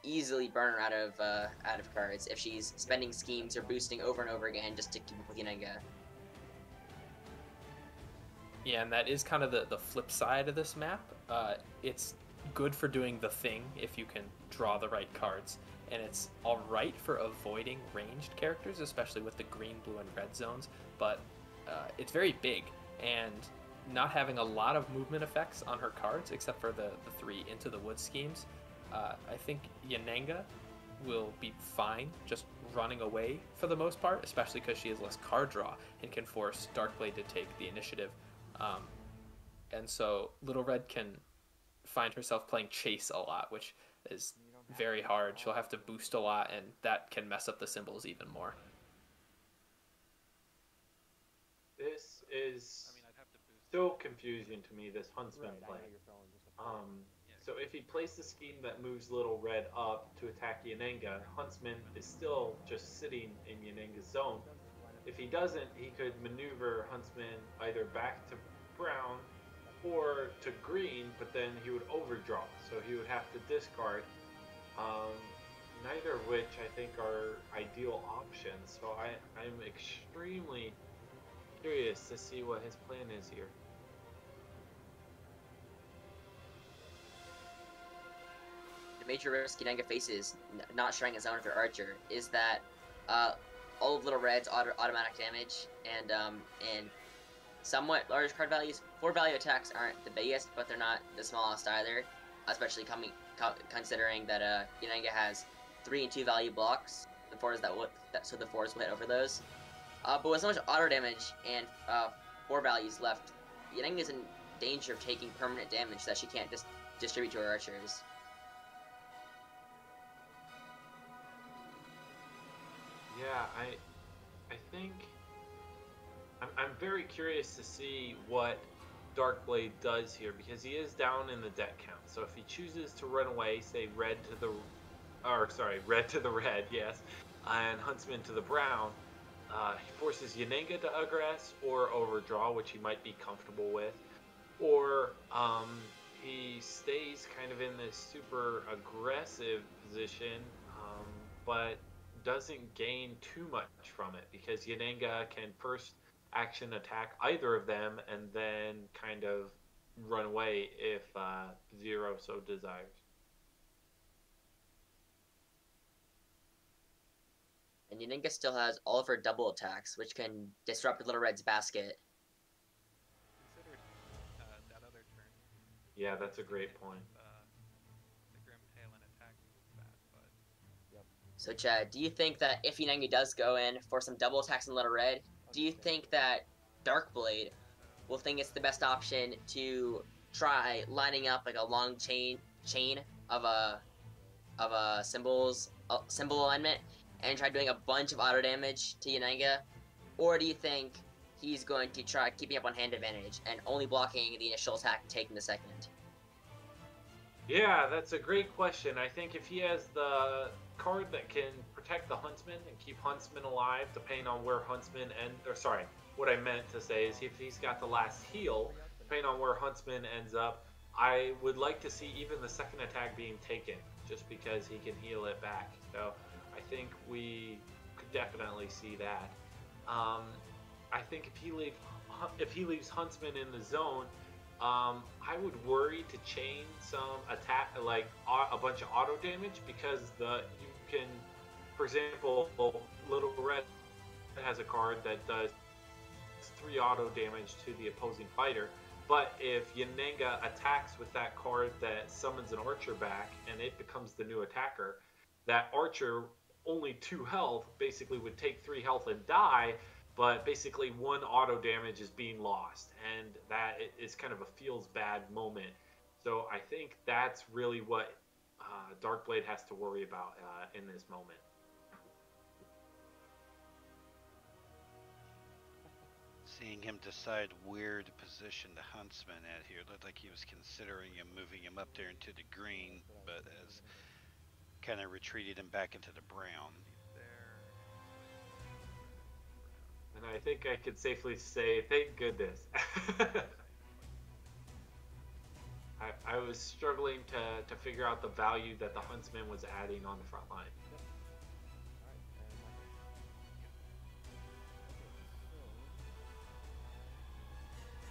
S4: easily burn her out of cards if she's spending schemes or boosting over and over again just to keep up with Yenenga.
S1: Yeah, and that is kind of the flip side of this map. It's good for doing the thing if you can draw the right cards, and it's alright for avoiding ranged characters, especially with the green, blue, and red zones, but it's very big, and not having a lot of movement effects on her cards, except for the 3 Into the Woods schemes, I think Yenenga will be fine just running away for the most part, especially because she has less card draw and can force Darkblade to take the initiative. And so Little Red can find herself playing Chase a lot, which is very hard. She'll have to boost a lot, and that can mess up the symbols even more.
S2: This is so confusing to me, this Huntsman play. So if he plays the scheme that moves Little Red up to attack Yenenga, Huntsman is still just sitting in Yenenga's zone. If he doesn't, he could maneuver Huntsman either back to brown or to green, but then he would overdraw, so he would have to discard. Neither of which I think are ideal options, so I'm extremely curious to see what his plan is here.
S4: The major risk Yenenga faces not sharing a zone with her archer is that all of Little Red's automatic damage and somewhat large card values. 4 value attacks aren't the biggest, but they're not the smallest either, especially considering that Yenenga has 3 and 2 value blocks. The 4s so the 4s will hit over those. But with so much auto damage and 4 values left, Yenenga is in danger of taking permanent damage that she can't just distribute to her archers.
S2: Yeah, I think I'm very curious to see what Darkblade does here, because he is down in the deck count. So if he chooses to run away, say red to the red, yes, and Huntsman to the brown, he forces Yenenga to aggress or overdraw, which he might be comfortable with, or he stays kind of in this super aggressive position, but doesn't gain too much from it, because Yenenga can first action attack either of them and then kind of run away if Zero so desires.
S4: And Yenenga still has all of her double attacks, which can disrupt Little Red's basket.
S6: Considered that other turn.
S2: Yeah, that's a great point.
S6: The Grim Tail and attack that, but...
S4: So Chad, do you think that if Yenenga does go in for some double attacks in Little Red, do you think that Darkblade will think it's the best option to try lining up like a long chain of a symbol alignment and try doing a bunch of auto damage to Yenenga, or do you think he's going to try keeping up on hand advantage and only blocking the initial attack and taking the second?
S2: Yeah, that's a great question. I think if he has the card that can protect the Huntsman and keep Huntsman alive, depending on where Huntsman what I meant to say is if he's got the last heal, depending on where Huntsman ends up, I would like to see even the second attack being taken, just because he can heal it back. So I think we could definitely see that. I think if he leaves Huntsman in the zone, I would worry to chain some attack, like a bunch of auto damage, because you can, for example, Little Red has a card that does 3 auto damage to the opposing fighter, but if Yenenga attacks with that card that summons an archer back and it becomes the new attacker, that archer, only 2 health, basically would take 3 health and die, but basically 1 auto damage is being lost, and that is kind of a feels bad moment So I think that's really what Darkblade has to worry about in this moment.
S3: Seeing him decide where to position the Huntsman at here, looked like he was considering him moving him up there into the green, but has kind of retreated him back into the brown.
S2: And I think I could safely say, thank goodness. I was struggling to figure out the value that the Huntsman was adding on the front line.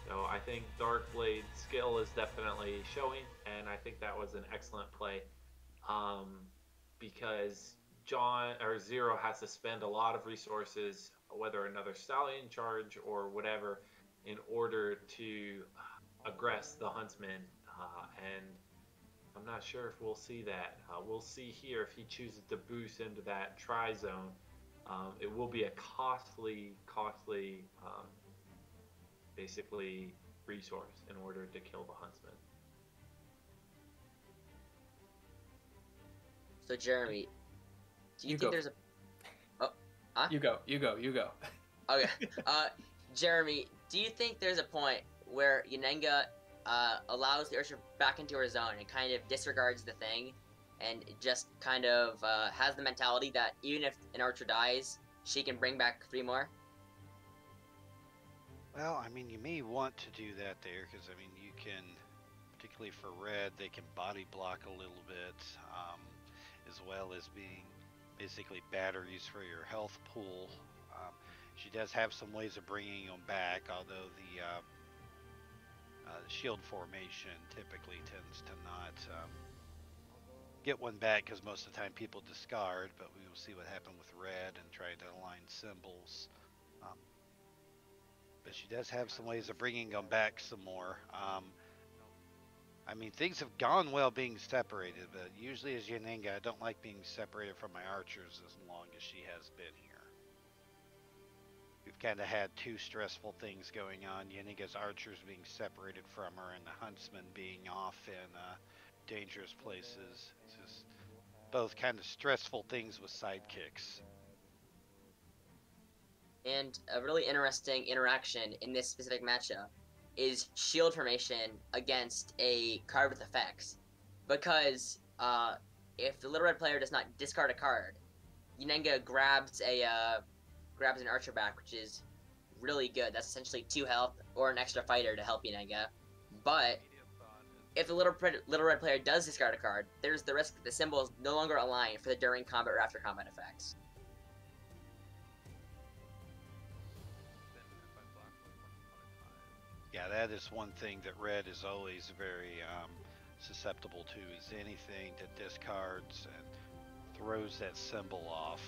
S2: So I think Darkblade's skill is definitely showing, and I think that was an excellent play, because Zero has to spend a lot of resources, whether another stallion charge or whatever, in order to aggress the Huntsman, and I'm not sure if we'll see that. We'll see here if he chooses to boost into that tri-zone. It will be a costly basically resource in order to kill the Huntsman.
S4: So Jeremy, do you think there's a... Oh, huh?
S1: You go.
S4: Okay. Jeremy, do you think there's a point where Yanenga allows the Archer back into her zone and kind of disregards the thing and just kind of has the mentality that even if an Archer dies, she can bring back 3 more?
S3: Well, I mean, you may want to do that there, because, I mean, you can, particularly for red, they can body block a little bit, as well as being basically batteries for your health pool. She does have some ways of bringing them back, although the shield formation typically tends to not get one back, because most of the time people discard, but we will see what happened with red and try to align symbols. But she does have some ways of bringing them back some more. I mean, things have gone well being separated, but usually as Yanenga, I don't like being separated from my archers as long as she has been here. We've kind of had 2 stressful things going on. Yanenga's archers being separated from her and the Huntsman being off in dangerous places. It's just both kind of stressful things with sidekicks.
S4: And a really interesting interaction in this specific matchup is shield formation against a card with effects. Because if the little red player does not discard a card, Yanenga grabs an archer back, which is really good. That's essentially 2 health or an extra fighter to help Yanenga. But if the little red player does discard a card, there's the risk that the symbol is no longer aligned for the during combat or after combat effects.
S3: Yeah, that is one thing that red is always very susceptible to, is anything that discards and throws that symbol off.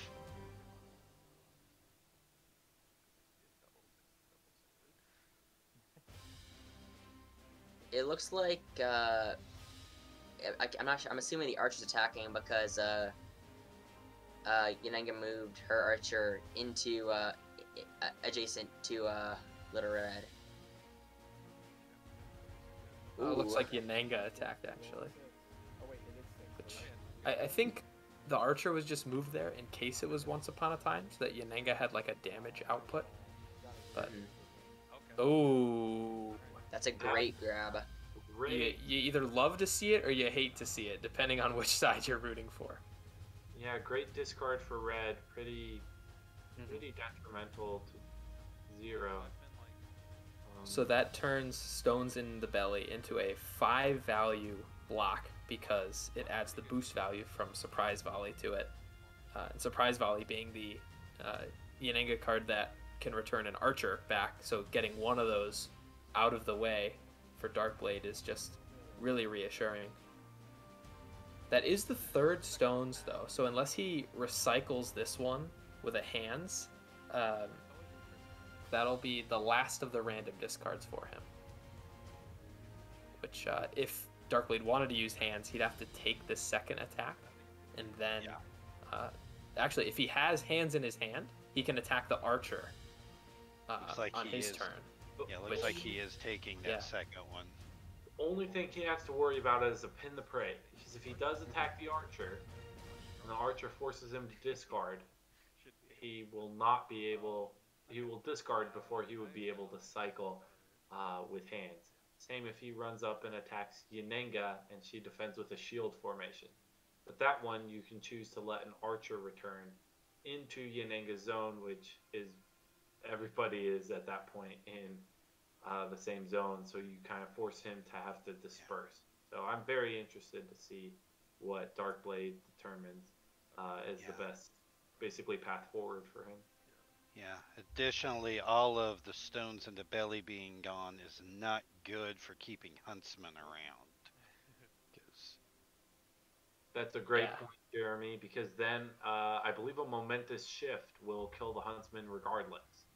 S4: It looks like I'm not sure. I'm assuming the archer's attacking because Yanenga moved her archer into adjacent to Little Red.
S1: It looks like Yanenga attacked, actually. Which I think the archer was just moved there in case it was once upon a time, so that Yanenga had like a damage output. But oh,
S4: that's a great grab.
S1: You either love to see it or you hate to see it, depending on which side you're rooting for.
S2: Yeah, great discard for red. Pretty detrimental to Zero.
S1: So that turns Stones in the Belly into a 5 value block because it adds the boost value from Surprise Volley to it. And Surprise Volley being the Yanenga card that can return an archer back, so getting one of those out of the way for Darkblade is just really reassuring. That is the 3rd Stones though, so unless he recycles this one with a hands, that'll be the last of the random discards for him. Which, if Darkblade wanted to use hands, he'd have to take the 2nd attack, and then, actually, if he has hands in his hand, he can attack the archer
S3: looks like
S1: on his turn.
S3: Yeah, looks like he is taking that 2nd one.
S2: only thing he has to worry about is a pin the prey. Because if he does attack the archer, and the archer forces him to discard, he will not be able. He will discard before he would be able to cycle with hands. Same if he runs up and attacks Yanenga and she defends with a shield formation. But that one you can choose to let an archer return into Yanenga's zone, which is everybody is at that point in the same zone, so you kind of force him to have to disperse. So I'm very interested to see what Darkblade determines is the best, basically, path forward for him.
S3: Yeah. Additionally, all of the stones in the belly being gone is not good for keeping Huntsman around.
S2: That's a great point, Jeremy, because then I believe a momentous shift will kill the Huntsman regardless.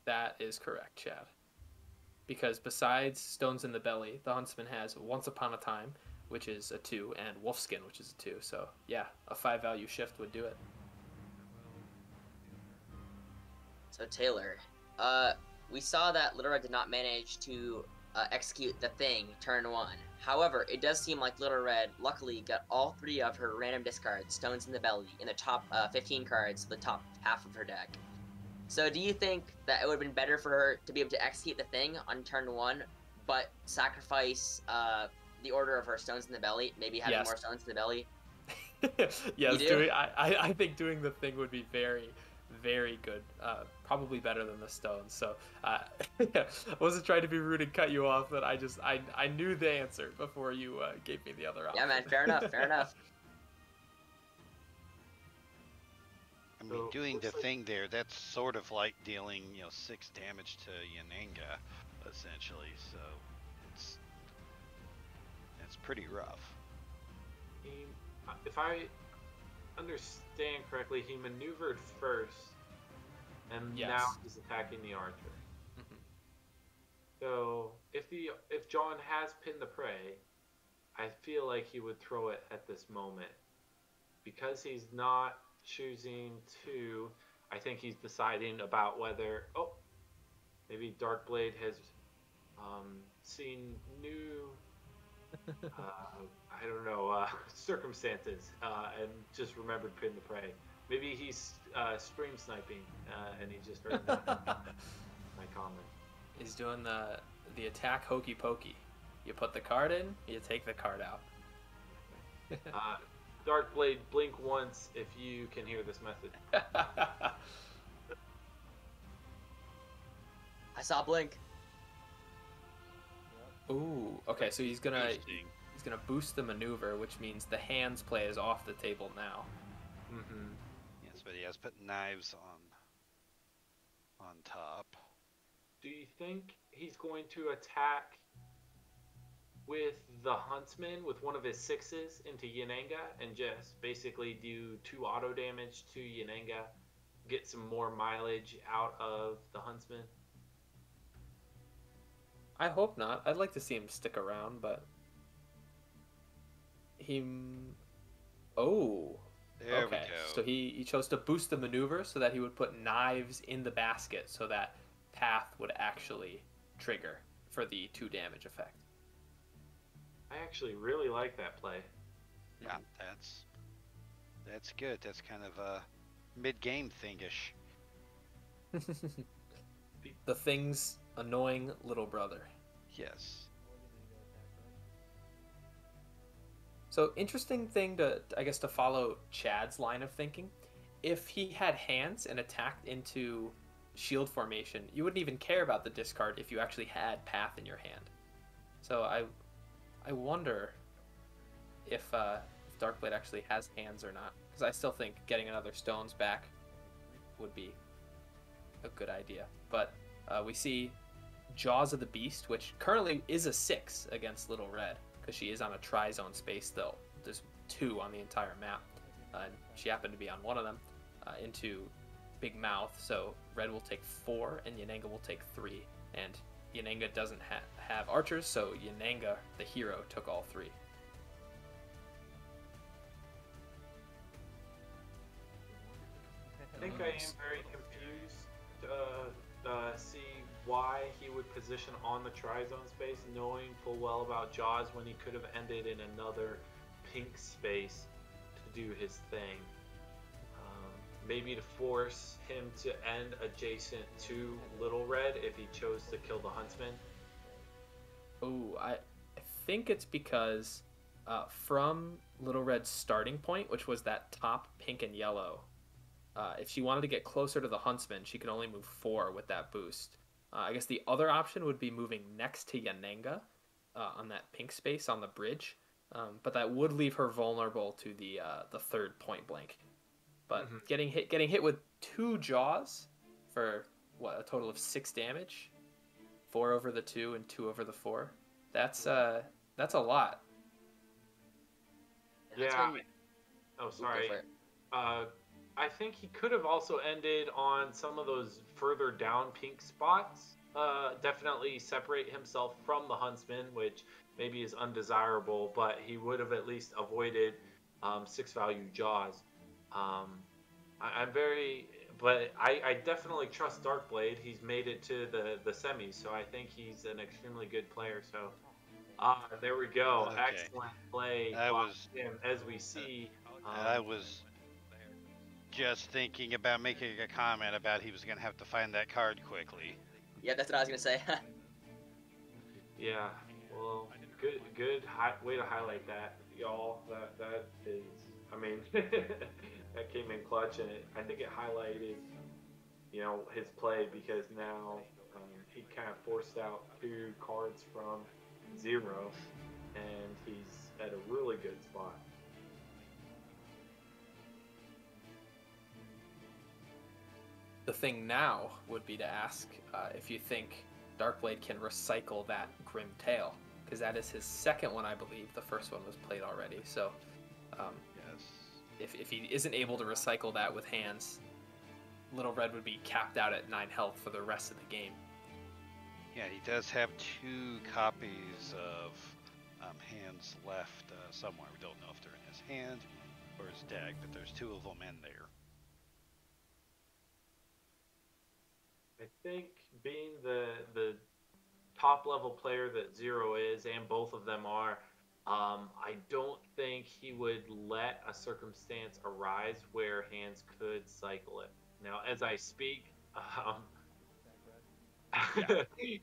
S1: That is correct, Chad. Because besides Stones in the Belly, the Huntsman has Once Upon a Time, which is a 2, and Wolfskin, which is a 2. So, yeah, a 5-value shift would do it.
S4: So, Taylor, we saw that Little Red did not manage to execute the thing turn 1. However, it does seem like Little Red luckily got all 3 of her random discards, Stones in the Belly, in the top 15 cards, the top half of her deck. So do you think that it would have been better for her to be able to execute the thing on turn 1, but sacrifice the order of her Stones in the Belly, maybe having more Stones in the Belly?
S1: Yes, I think doing the thing would be very, very good. Probably better than the Stones. So I wasn't trying to be rude and cut you off, but I knew the answer before you gave me the other option.
S4: Yeah, man, fair enough, fair enough.
S3: I mean, doing the thing there, that's sort of like dealing, 6 damage to Yanenga, essentially. So it's pretty rough.
S2: If I understand correctly, he maneuvered first, and now he's attacking the archer.
S1: Mm-hmm.
S2: So if John has pinned the prey, I feel like he would throw it at this moment. Because he's not choosing to, I think he's deciding about whether maybe Darkblade has seen new I don't know circumstances and just remembered pin the prey. Maybe he's stream sniping and he just heard my comment.
S1: He's doing the attack hokey pokey. You put the card in, you take the card out.
S2: Darkblade, blink once if you can hear this message.
S4: I saw blink.
S1: Ooh, okay, so he's gonna boost the maneuver, which means the hands play is off the table now.
S2: Mm-hmm.
S3: Yes, but he has put knives on top.
S2: Do you think he's going to attack with the Huntsman with one of his 6s into Yanenga and just basically do 2 auto damage to Yanenga, get some more mileage out of the Huntsman?
S1: I hope not. I'd like to see him stick around, but
S3: There we go.
S1: So he chose to boost the maneuver so that he would put knives in the basket so that Path would actually trigger for the 2 damage effect.
S2: I actually really like that play.
S3: Yeah, that's good. That's kind of a mid-game thingish.
S1: The Thing's annoying little brother.
S3: Yes.
S1: So interesting thing to follow Chad's line of thinking. If he had hands and attacked into shield formation, you wouldn't even care about the discard if you actually had Path in your hand. So I wonder if Darkblade actually has hands or not, because I still think getting another Stones back would be a good idea. But we see Jaws of the Beast, which currently is a 6 against Little Red, because she is on a tri-zone space though. There's 2 on the entire map, and she happened to be on one of them, into Big Mouth, so Red will take 4 and Yanenga will take 3, and Yanenga doesn't have archers, so Yanenga, the hero, took all 3.
S2: I think I am very confused to see why he would position on the Tri-Zone space, knowing full well about Jaws when he could have ended in another pink space to do his thing. Maybe to force him to end adjacent to Little Red if he chose to kill the Huntsman.
S1: Oh, I think it's because from Little Red's starting point, which was that top pink and yellow, if she wanted to get closer to the Huntsman, she could only move 4 with that boost. I guess the other option would be moving next to Yananga on that pink space on the bridge, but that would leave her vulnerable to the third point blank. But getting hit with 2 Jaws for what, a total of 6 damage, 4 over the 2 and 2 over the 4. That's a lot.
S2: Yeah. Oh, sorry. I think he could have also ended on some of those further down pink spots. Definitely separate himself from the Huntsman, which maybe is undesirable, but he would have at least avoided 6 value Jaws. I definitely trust Darkblade. He's made it to the semis, so I think he's an extremely good player. So, there we go. Okay. Excellent play him, as we see.
S3: I was just thinking about making a comment about he was going to have to find that card quickly.
S4: Yeah, that's what I was going to say.
S2: Yeah, well, good way to highlight that, y'all. That is, I mean, that came in clutch, and I think it highlighted, his play, because now he kind of forced out 2 cards from 0, and he's at a really good spot.
S1: The thing now would be to ask if you think Darkblade can recycle that Grim Tail, because that is his second one, I believe. The first one was played already, so yes. If he isn't able to recycle that with hands, Little Red would be capped out at 9 health for the rest of the game.
S3: Yeah, he does have 2 copies of hands left somewhere. We don't know if they're in his hand or his deck, but there's 2 of them in there.
S2: I think being the top level player that Zero is, and both of them are, I don't think he would let a circumstance arise where hands could cycle it. Now, as I speak,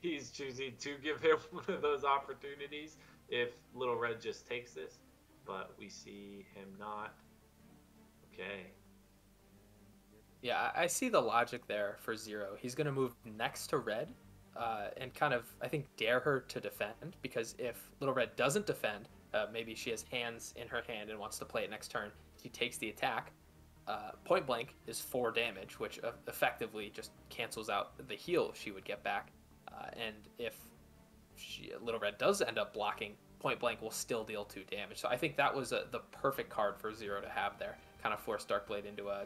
S2: he's choosing to give him one of those opportunities if Little Red just takes this, but we see him not. Okay.
S1: Yeah, I see the logic there for Zero. He's going to move next to Red and kind of, I think, dare her to defend, because if Little Red doesn't defend, maybe she has hands in her hand and wants to play it next turn, she takes the attack. Point blank is 4 damage, which effectively just cancels out the heal she would get back. And if Little Red does end up blocking, point blank will still deal 2 damage. So I think that was the perfect card for Zero to have there. Kind of force Darkblade into a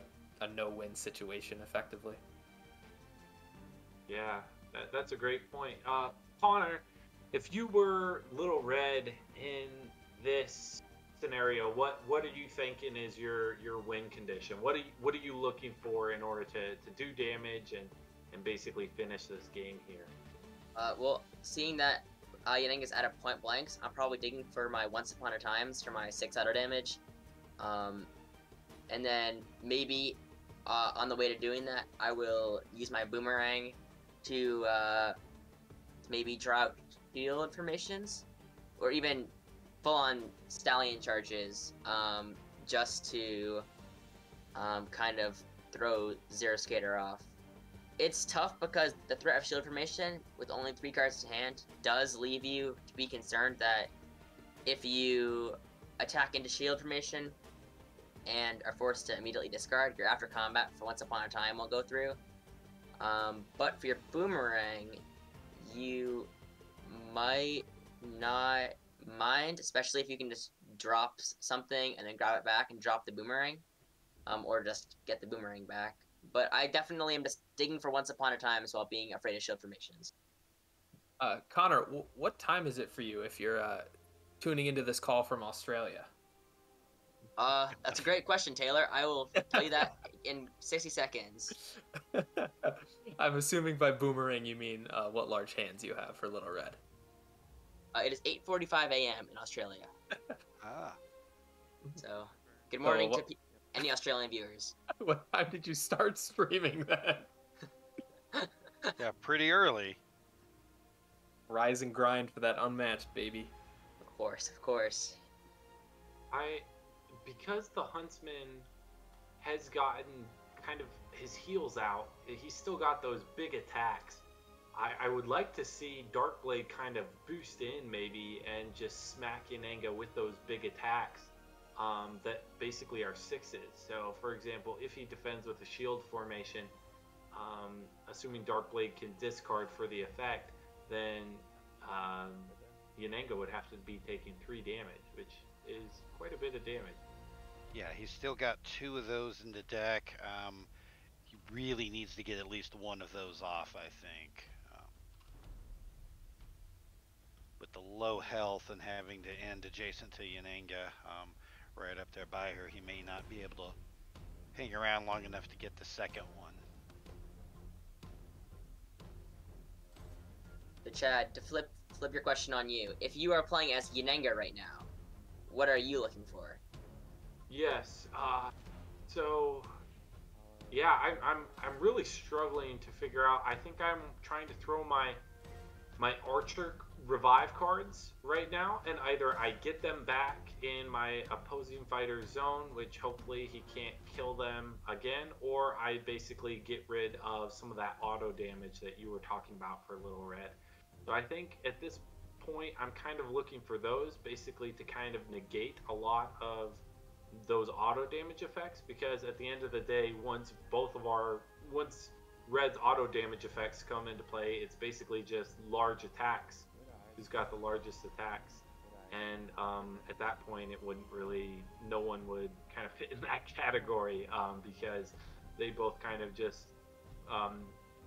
S1: no-win situation, effectively.
S2: Yeah, that's a great point. Connor, if you were Little Red in this scenario, what are you thinking is your win condition? What are you looking for in order to do damage and basically finish this game here?
S4: Well, seeing that Yanang is out of point blanks, I'm probably digging for my Once Upon a Times for my 6 auto damage. And then maybe on the way to doing that, I will use my boomerang to maybe draw out heal informations, or even full-on stallion charges, just to kind of throw Zero Skater off. It's tough because the threat of shield information with only 3 cards to hand does leave you to be concerned that if you attack into shield information and are forced to immediately discard, your after combat for Once Upon a Time will go through. But for your boomerang, you might not mind, especially if you can just drop something and then grab it back and drop the boomerang, or just get the boomerang back. But I definitely am just digging for Once Upon a Time while being afraid of shield formations.
S1: Connor, what time is it for you if you're tuning into this call from Australia?
S4: That's a great question, Taylor. I will tell you that in 60 seconds.
S1: I'm assuming by boomerang you mean what large hands you have for Little Red.
S4: It is 8:45 a.m. in Australia.
S3: Ah.
S4: So, good morning
S1: So,
S4: to any Australian viewers.
S1: what time did you start streaming then?
S3: Yeah, pretty early.
S1: Rise and grind for that Unmatched, baby.
S4: Of course, of course.
S2: Because the Huntsman has gotten kind of his heels out, he's still got those big attacks. I would like to see Darkblade kind of boost in maybe and just smack Yananga with those big attacks that basically are sixes. So, for example, if he defends with a shield formation, assuming Darkblade can discard for the effect, then Yananga would have to be taking 3 damage, which is quite a bit of damage.
S3: Yeah, he's still got 2 of those in the deck. He really needs to get at least 1 of those off, I think. With the low health and having to end adjacent to Yananga, right up there by her, he may not be able to hang around long enough to get the second one.
S4: So Chad, to flip your question on you, if you are playing as Yananga right now, what are you looking for?
S2: Yes. So yeah, I'm really struggling to figure out. I think I'm trying to throw my Archer revive cards right now, and either I get them back in my opposing fighter's zone, which hopefully he can't kill them again, or I basically get rid of some of that auto damage that you were talking about for Little Red. So I think at this point I'm kind of looking for those basically to kind of negate a lot of those auto damage effects, because at the end of the day, once Red's auto damage effects come into play, it's basically just large attacks. Who's got the largest attacks? And at that point, no one would kind of fit in that category because they both kind of just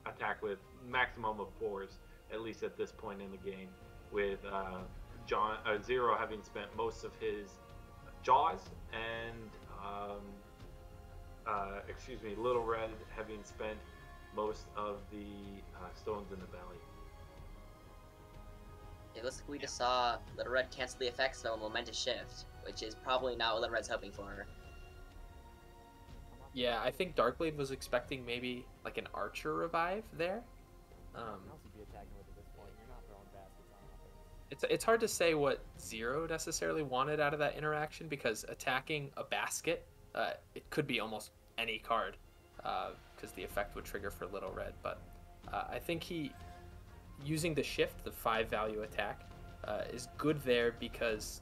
S2: attack with maximum of 4s, at least at this point in the game, with Zero having spent most of his jaws and Little Red having spent most of the stones in the belly.
S4: It looks like we just saw Little Red cancel the effects of a momentous shift, which is probably not what Little Red's hoping for.
S1: Yeah, I think Darkblade was expecting maybe like an Archer revive there. It's hard to say what Zero necessarily wanted out of that interaction, because attacking a basket, it could be almost any card, because the effect would trigger for Little Red. But I think he, using the shift, the 5 value attack, is good there because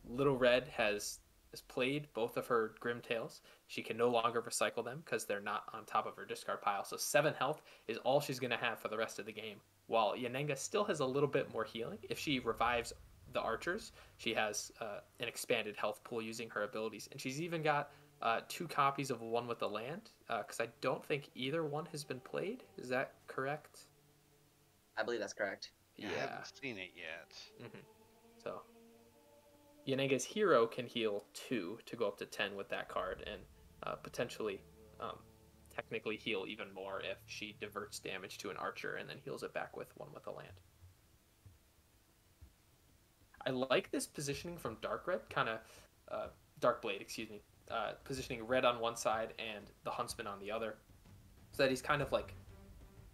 S1: Little Red has played both of her Grimtails. She can no longer recycle them because they're not on top of her discard pile. So 7 health is all she's going to have for the rest of the game. While Yananga still has a little bit more healing. If she revives the archers, she has an expanded health pool using her abilities. And she's even got 2 copies of One with the Land, because I don't think either one has been played. Is that correct?
S4: I believe that's correct.
S3: Yeah. I haven't seen it yet.
S1: Mm-hmm. So Yanaga's hero can heal 2 to go up to 10 with that card, and potentially technically heal even more if she diverts damage to an archer and then heals it back with One with the Land. I like this positioning from Darkblade, excuse me, positioning Red on one side and the Huntsman on the other, so that he's kind of like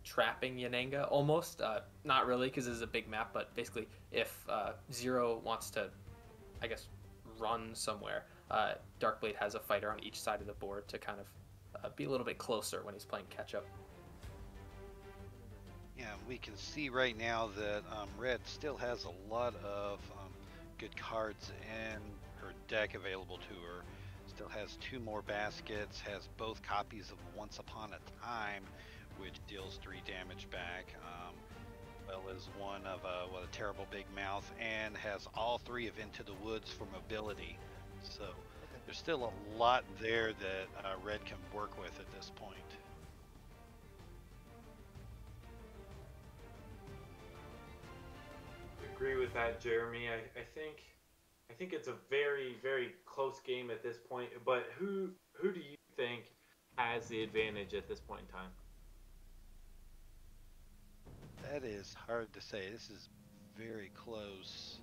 S1: trapping Yananga almost. Not really, because this is a big map, but basically if Zero wants to, I guess, run somewhere, Darkblade has a fighter on each side of the board to kind of be a little bit closer when he's playing catch-up.
S3: Yeah, we can see right now that Red still has a lot of good cards in her deck available to her. Still has 2 more baskets, has both copies of Once Upon a Time, which deals 3 damage back, well as one of a Terrible Big Mouth, and has all 3 of Into the Woods for mobility. So there's still a lot there that Red can work with at this point.
S2: I agree with that, Jeremy. I think it's a very, very close game at this point. But who do you think has the advantage at this point in time?
S3: That is hard to say. This is very close.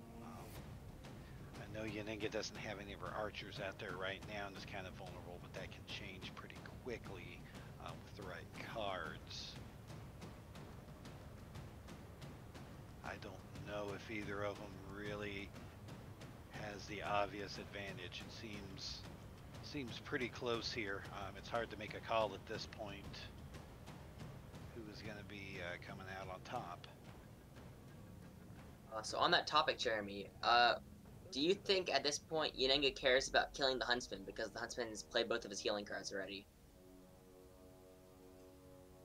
S3: I know Yanninga doesn't have any of her archers out there right now and is kind of vulnerable, but that can change pretty quickly with the right cards. I don't know if either of them really has the obvious advantage. It seems pretty close here. It's hard to make a call at this point. Who is going to be coming out on top?
S4: So on that topic, Jeremy, do you think at this point Yanenga cares about killing the Huntsman because the Huntsman's played both of his healing cards already?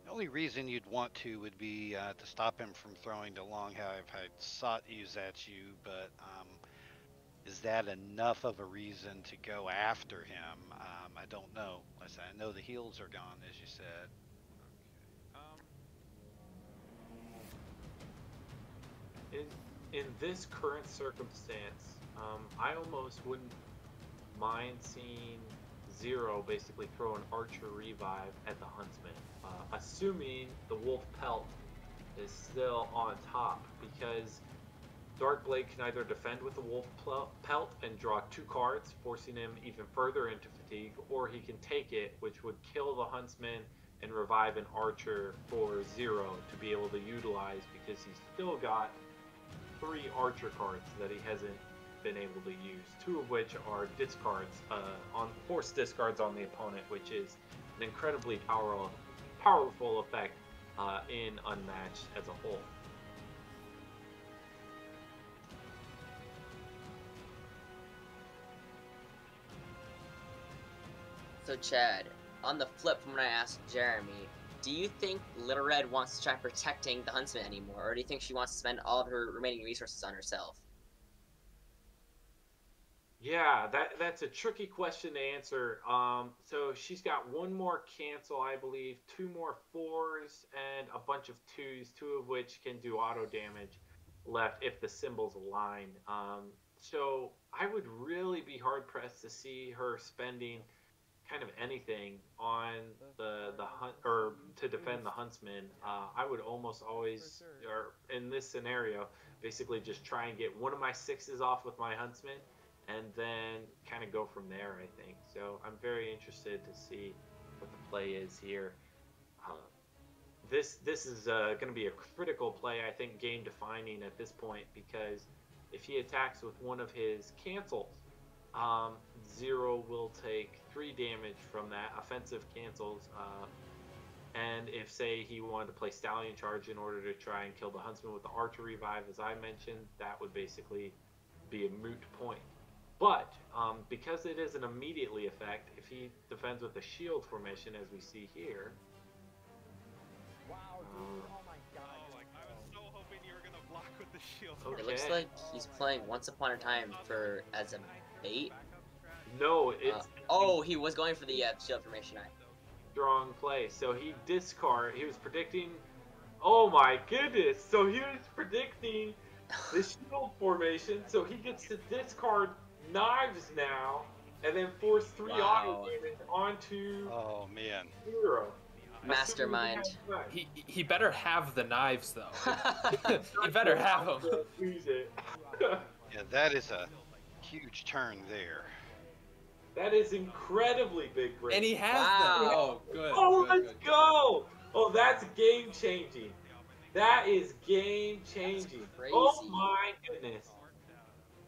S3: The only reason you'd want to would be to stop him from throwing the long how I've sought use at you, but is that enough of a reason to go after him? I don't know. I know the heals are gone, as you said.
S2: In this current circumstance, I almost wouldn't mind seeing Zero basically throw an Archer revive at the Huntsman, assuming the Wolf Pelt is still on top, because Darkblade can either defend with the Wolf Pelt and draw 2 cards, forcing him even further into fatigue, or he can take it, which would kill the Huntsman and revive an Archer for Zero to be able to utilize, because he's still got 3 Archer cards that he hasn't been able to use, 2 of which are discards, forced discards on the opponent, which is an incredibly powerful effect in Unmatched as a whole.
S4: So Chad, on the flip from when I asked Jeremy, do you think Little Red wants to try protecting the Huntsman anymore, or do you think she wants to spend all of her remaining resources on herself?
S2: Yeah, that's a tricky question to answer. So she's got 1 more cancel, I believe, 2 more 4s, and a bunch of 2s, 2 of which can do auto damage left if the symbols align. So I would really be hard pressed to see her spending kind of anything on the hunt or to defend the Huntsman. I would almost always, or in this scenario, basically just try and get one of my 6s off with my Huntsman, and then kind of go from there, I think. So I'm very interested to see what the play is here. This is going to be a critical play, I think, game defining at this point, because if he attacks with one of his cancels, Zero will take 3 damage from that, offensive cancels. And if, say, he wanted to play Stallion Charge in order to try and kill the Huntsman with the Archer Revive, as I mentioned, that would basically be a moot point. But because it is an immediately effect, if he defends with a shield formation, as we see here.
S5: Wow, dude! Oh my God!
S6: I was so hoping you were gonna block with the shield.
S2: Okay.
S4: It looks like he's playing Once Upon a Time as a bait.
S2: No, it's
S4: he was going for the shield formation.
S2: strong play. So he was predicting. Oh my goodness! So he was predicting the shield formation. So he gets to discard knives now, and then force 3 auto damage onto Zero.
S4: Mastermind.
S1: He better have the knives though. He better have them.
S2: Use it.
S3: Yeah, that is a huge turn there.
S2: That is incredibly big break.
S1: And he has
S4: Wow.
S1: them. Oh, good.
S2: Oh,
S1: good,
S2: let's
S1: good,
S2: go! Oh, that's game changing. That is game changing. Oh my goodness.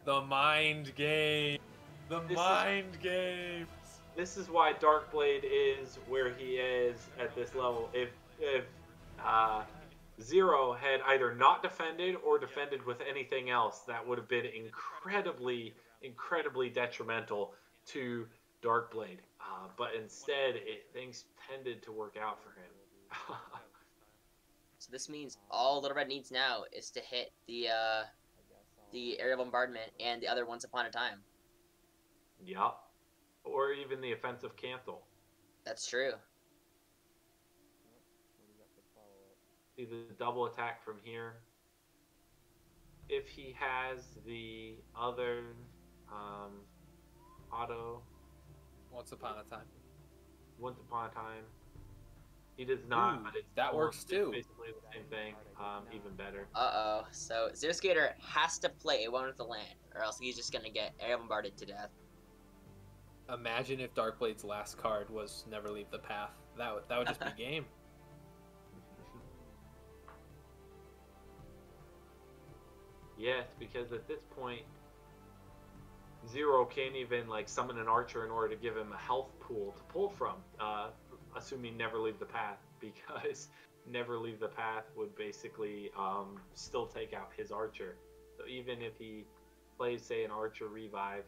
S1: The mind game. The mind game.
S2: This is why Darkblade is where he is at this level. If Zero had either not defended or defended with anything else, that would have been incredibly detrimental to Darkblade. But instead, things tended to work out for him.
S4: So this means all Little Red needs now is to hit the aerial bombardment and the other Once Upon a Time.
S2: Yup. Or even the offensive cancel.
S4: That's true.
S2: See the double attack from here. If he has the other auto.
S1: Once upon a time.
S2: Once upon a time. He does not,
S1: Ooh,
S2: but it's
S1: that works too.
S2: basically the same thing, even better.
S4: Uh-oh. So Zeroskater has to play one with the land, or else he's just gonna get air bombarded to death.
S1: Imagine if Darkblade's last card was Never Leave the Path. That would just be game.
S2: Yes, because at this point, Zero can't even like summon an archer in order to give him a health pool to pull from, assuming Never Leave the Path, because Never Leave the Path would basically still take out his archer. So even if he plays, say, an archer revive,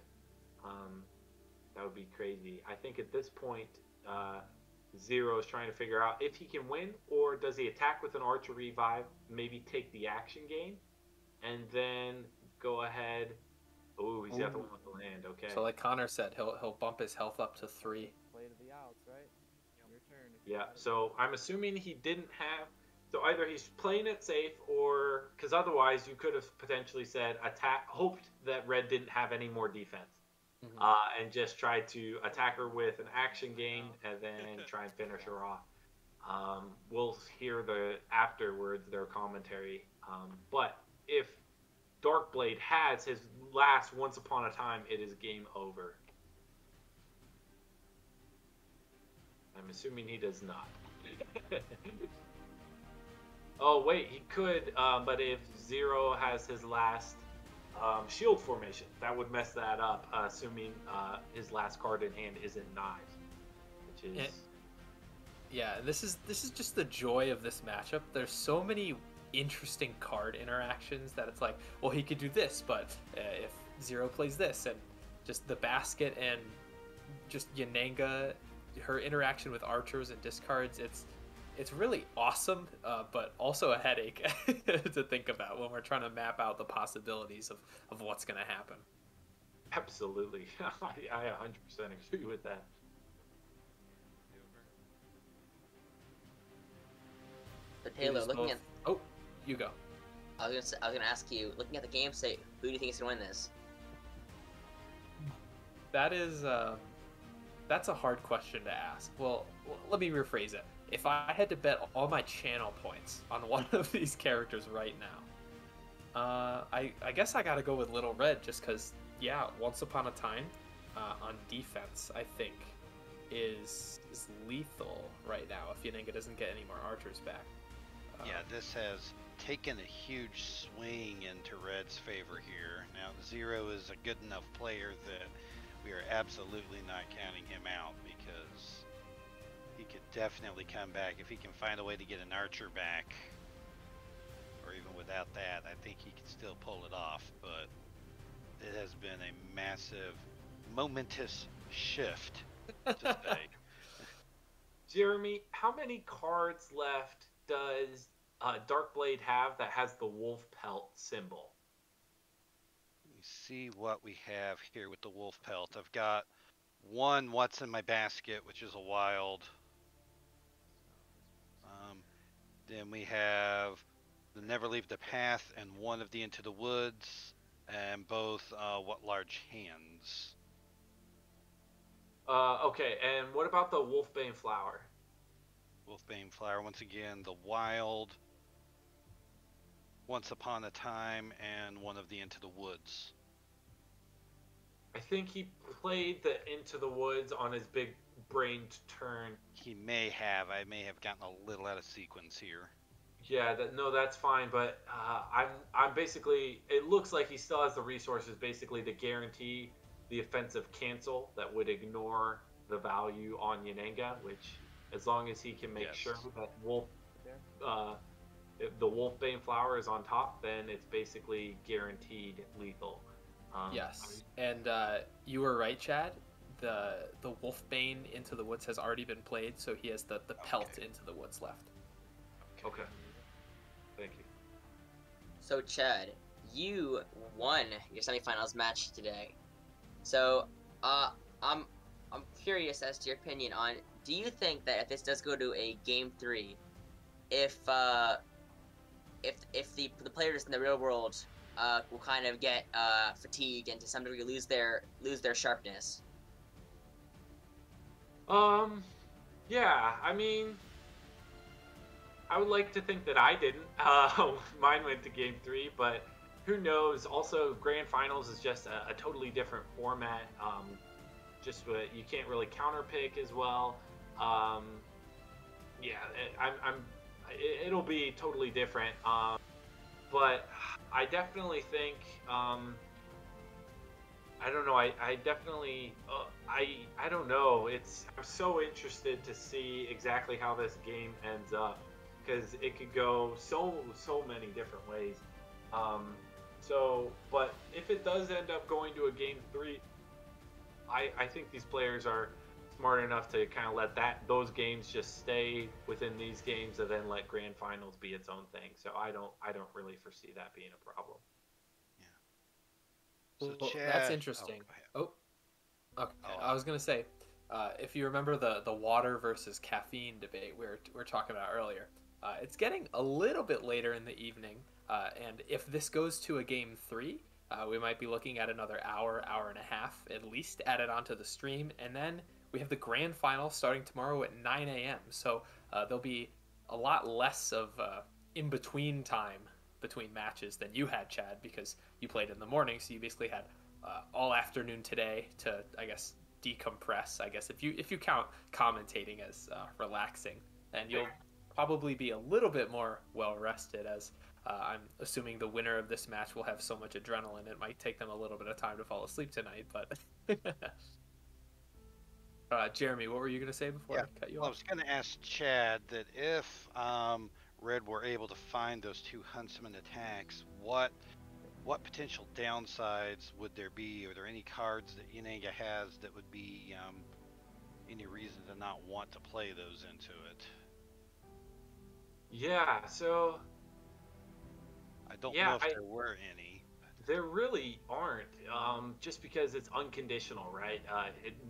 S2: that would be crazy. I think at this point, Zero is trying to figure out if he can win, or does he attack with an archer revive, maybe take the action gain, and then go ahead. Oh, he's got the one with the land. Okay.
S1: So like Connor said, he'll bump his health up to 3.
S7: Play to the outs, right? Your turn.
S2: Yeah. So I'm assuming he didn't have. So either he's playing it safe, or because otherwise you could have potentially said hoped that Red didn't have any more defense, and just tried to attack her with an action gain and then try and finish her off. We'll hear afterwards their commentary. But if Darkblade has his last Once Upon a Time, it is game over. I'm assuming he does not. Oh, wait, he could, but if Zero has his last shield formation, that would mess that up, assuming his last card in hand isn't Knives, which is...
S1: Yeah, this is just the joy of this matchup. There's so many interesting card interactions that it's like, well, he could do this, but if Zero plays this, and just the basket and just Yananga, her interaction with archers and discards, it's really awesome, but also a headache to think about when we're trying to map out the possibilities of what's going to happen.
S2: Absolutely. I 100% agree with that.
S4: But Taylor, looking at...
S1: Oh, you go.
S4: I was gonna ask you, looking at the game state, who do you think is gonna win this?
S1: That's a hard question to ask. Well, let me rephrase it. If I had to bet all my channel points on one of these characters right now, I guess I gotta go with Little Red, just because, yeah, Once Upon a Time on defense, I think, is lethal right now if Yananga doesn't get any more archers back.
S3: Yeah, this has taken a huge swing into Red's favor here. Now, Zero is a good enough player that we are absolutely not counting him out, because he could definitely come back. If he can find a way to get an archer back, or even without that, I think he can still pull it off. But it has been a massive, momentous shift, to say.
S2: Jeremy, how many cards left does Darkblade have that has the wolf pelt symbol?
S3: Let me see what we have here with the wolf pelt. I've got one What's in My Basket, which is a wild. Then we have the Never Leave the Path and one of the Into the Woods, and both What Large Hands.
S2: Okay, and what about the Wolfbane Flower?
S3: Wolfbane Flower, once again, the wild, Once Upon a Time, and one of the Into the Woods.
S2: I think he played the Into the Woods on his big brained turn.
S3: He may have. I may have gotten a little out of sequence here.
S2: Yeah, that's fine. But I'm basically. It looks like he still has the resources, basically, to guarantee the offensive cancel that would ignore the value on Yananga. Which, as long as he can make sure that if the Wolfbane Flower is on top, then it's basically guaranteed lethal.
S1: Yes, and you were right, Chad. The Wolfbane Into the Woods has already been played, so he has the pelt Into the Woods left.
S2: Okay. Thank you.
S4: So Chad, you won your semifinals match today. So I'm curious as to your opinion on, do you think that if this does go to a game 3, if the players in the real world will kind of get fatigued and to some degree lose their sharpness?
S2: Yeah, I mean, I would like to think that I didn't. Mine went to game 3, but who knows? Also, grand finals is just a totally different format. Just you can't really counter pick as well. Um, yeah, it'll be totally different. But I definitely think I don't know. I definitely I don't know. I'm so interested to see exactly how this game ends up because it could go so many different ways. Um, but if it does end up going to a game 3, I think these players are smart enough to kind of let those games just stay within these games and then let grand finals be its own thing. So I don't really foresee that being a problem.
S3: So
S1: Well,
S3: Chad,
S1: that's interesting.
S3: Oh,
S1: Okay. I was gonna say, if you remember the water versus caffeine debate we were talking about earlier, it's getting a little bit later in the evening, and if this goes to a game 3, we might be looking at another hour, hour and a half at least added onto the stream, and then we have the grand final starting tomorrow at 9 a.m. So there'll be a lot less of in between time between matches than you had, Chad, because you played in the morning, so you basically had all afternoon today to, I guess, decompress. I guess if you count commentating as relaxing, then you'll probably be a little bit more well rested. As I'm assuming the winner of this match will have so much adrenaline, it might take them a little bit of time to fall asleep tonight. But Jeremy, what were you gonna say before I cut you
S3: well, I
S1: off?
S3: was going to ask Chad that if Red were able to find those 2 huntsman attacks, what potential downsides would there be? Are there any cards that Yenega has that would be any reason to not want to play those into it?
S2: Yeah, so
S3: I don't know if there were any.
S2: There really aren't, just because it's unconditional, right?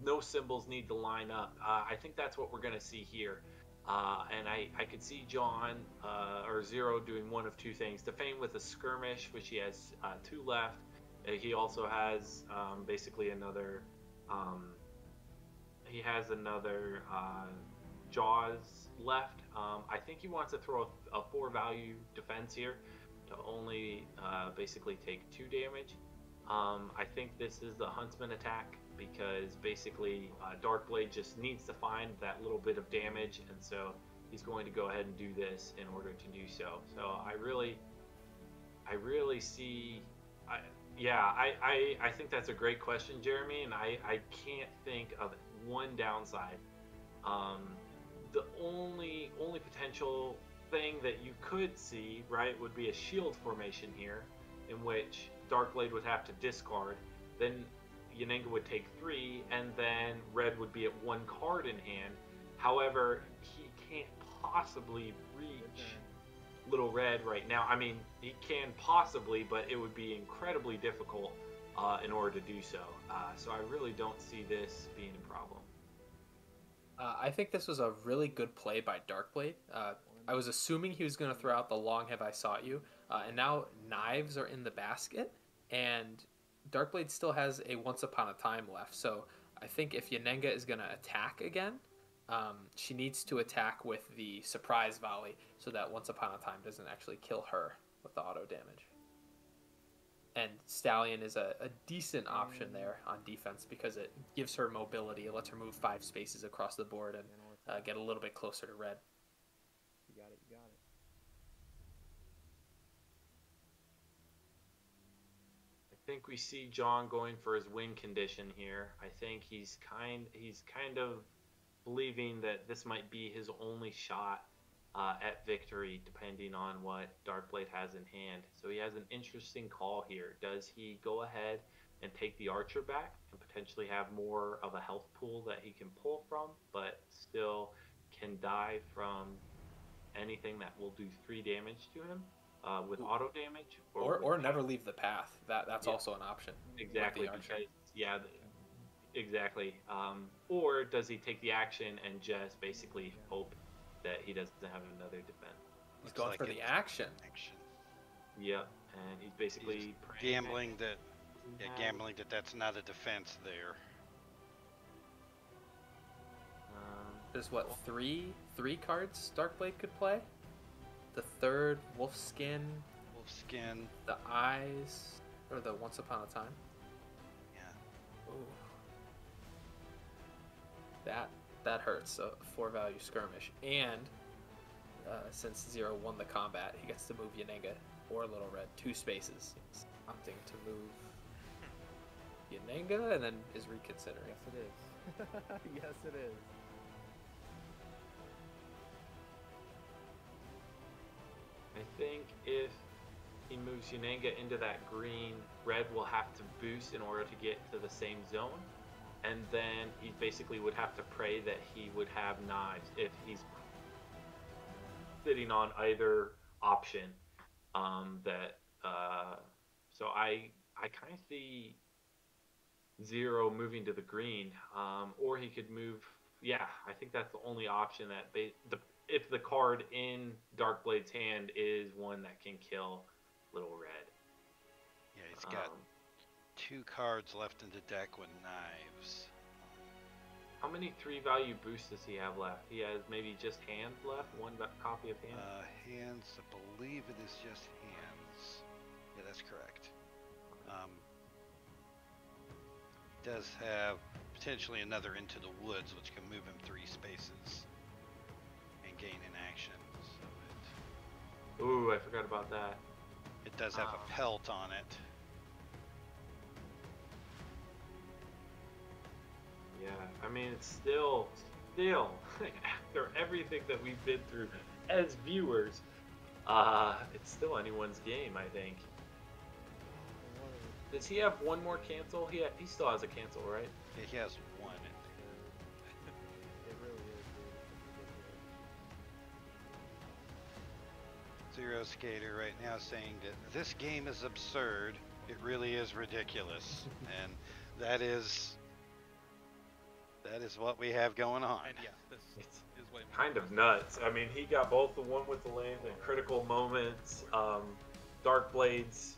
S2: No symbols need to line up. I think that's what we're going to see here. And I could see John or Zero doing one of two things. Defame with a skirmish, which he has 2 left. He also has basically another. He has another Jaws left. I think he wants to throw a 4 value defense here to only basically take 2 damage. I think this is the Huntsman attack because basically Darkblade just needs to find that little bit of damage, and so he's going to go ahead and do this in order to do so. So I really see. I think that's a great question, Jeremy, and I can't think of one downside. The only potential thing that you could see, right, would be a shield formation here, in which Darkblade would have to discard, then Yenenga would take 3, and then Red would be at 1 card in hand. However, he can't possibly reach Little Red right now. I mean, he can possibly, but it would be incredibly difficult in order to do so. So I really don't see this being a problem.
S1: I think this was a really good play by Darkblade. I was assuming he was going to throw out the Long Have I Sought You, and now knives are in the basket, and Darkblade still has a Once Upon a Time left. So I think if Yenenga is going to attack again, she needs to attack with the surprise volley so that Once Upon a Time doesn't actually kill her with the auto damage. And Stallion is a decent option there on defense because it gives her mobility. It lets her move 5 spaces across the board and get a little bit closer to Red.
S7: You got it.
S2: I think we see John going for his win condition here. I think he's kind of believing that this might be his only shot at victory, depending on what Darkblade has in hand. So he has an interesting call here. Does he go ahead and take the Archer back and potentially have more of a health pool that he can pull from, but still can die from anything that will do 3 damage to him with auto damage?
S1: Or never leave the path. That's also an option.
S2: Exactly. Exactly. Or does he take the action and just basically hope that he doesn't have another defense?
S1: He's going for the action.
S2: Yep, and he's basically
S3: gambling that that's not a defense there.
S1: There's what, three cards Darkblade could play? the third Wolfskin.
S3: Wolfskin.
S1: The eyes, or the Once Upon a Time.
S3: Yeah.
S1: Ooh. That hurts. A 4-value skirmish, and since Zero won the combat, he gets to move Yanenga or Little Red 2 spaces. He's opting to move Yanenga and then is reconsidering.
S7: Yes, it is. Yes, it is.
S2: I think if he moves Yanenga into that green, Red will have to boost in order to get to the same zone. And then he basically would have to pray that he would have knives if he's sitting on either option. So I kind of see Zero moving to the green, or he could move. Yeah, I think that's the only option that if the card in Darkblade's hand is one that can kill Little Red.
S3: Yeah, he's got 2 cards left in the deck with knives.
S2: How many 3-value boosts does he have left? He has maybe just hands left, 1 copy of hands.
S3: Hands, I believe it is just hands. Yeah, that's correct. Does have potentially another Into the Woods, which can move him 3 spaces and gain an action. So
S2: Ooh, I forgot about that.
S3: it does have a pelt on it.
S2: Yeah, I mean, it's still, after everything that we've been through as viewers, it's still anyone's game, I think. Does he have one more cancel? He still has a cancel, right?
S3: Yeah, he has 1.
S7: It really is.
S3: Zero Skater right now saying that this game is absurd. It really is ridiculous. And that is what we have going on.
S6: And yeah, this is way more
S2: Kind of nuts. I mean, he got both the one with the land and critical moments. Darkblade's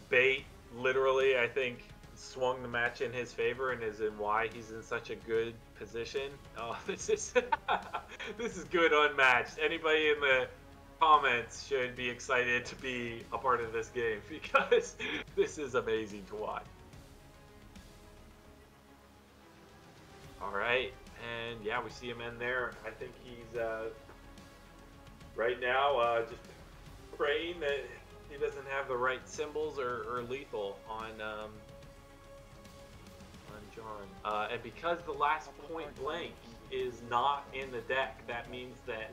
S2: bait, literally, I think, swung the match in his favor and is in why he's in such a good position. Oh, this is this is good Unmatched. Anybody in the comments should be excited to be a part of this game because this is amazing to watch. All right, and yeah, we him in there. I think he's right now just praying that he doesn't have the right symbols or lethal on John. And because the last point blank is not in the deck, that means that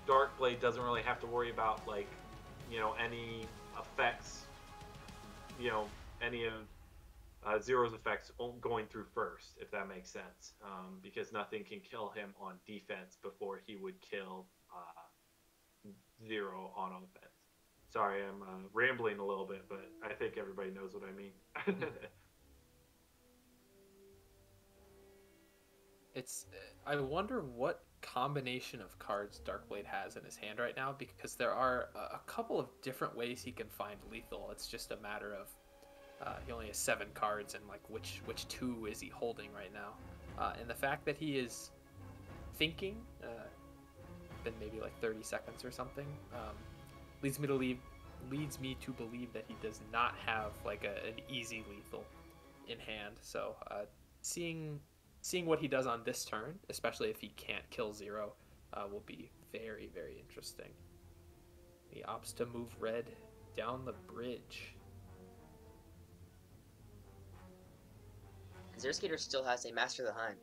S2: Darkblade doesn't really have to worry about, like, you know, any effects, you know, any of Zero's effects going through first, if that makes sense, because nothing can kill him on defense before he would kill Zero on offense. Sorry, I'm rambling a little bit, but I think everybody knows what I mean.
S1: I wonder what combination of cards Darkblade has in his hand right now, because there are a couple of different ways he can find lethal. It's just a matter of he only has 7 cards, and like which 2 is he holding right now? And the fact that he is thinking, been maybe like 30 seconds or something, leads me to believe that he does not have like an easy lethal in hand. So seeing what he does on this turn, especially if he can't kill Zero, will be very, very interesting. He opts to move Red down the bridge.
S4: Zero Skater still has a Master of the Hunt,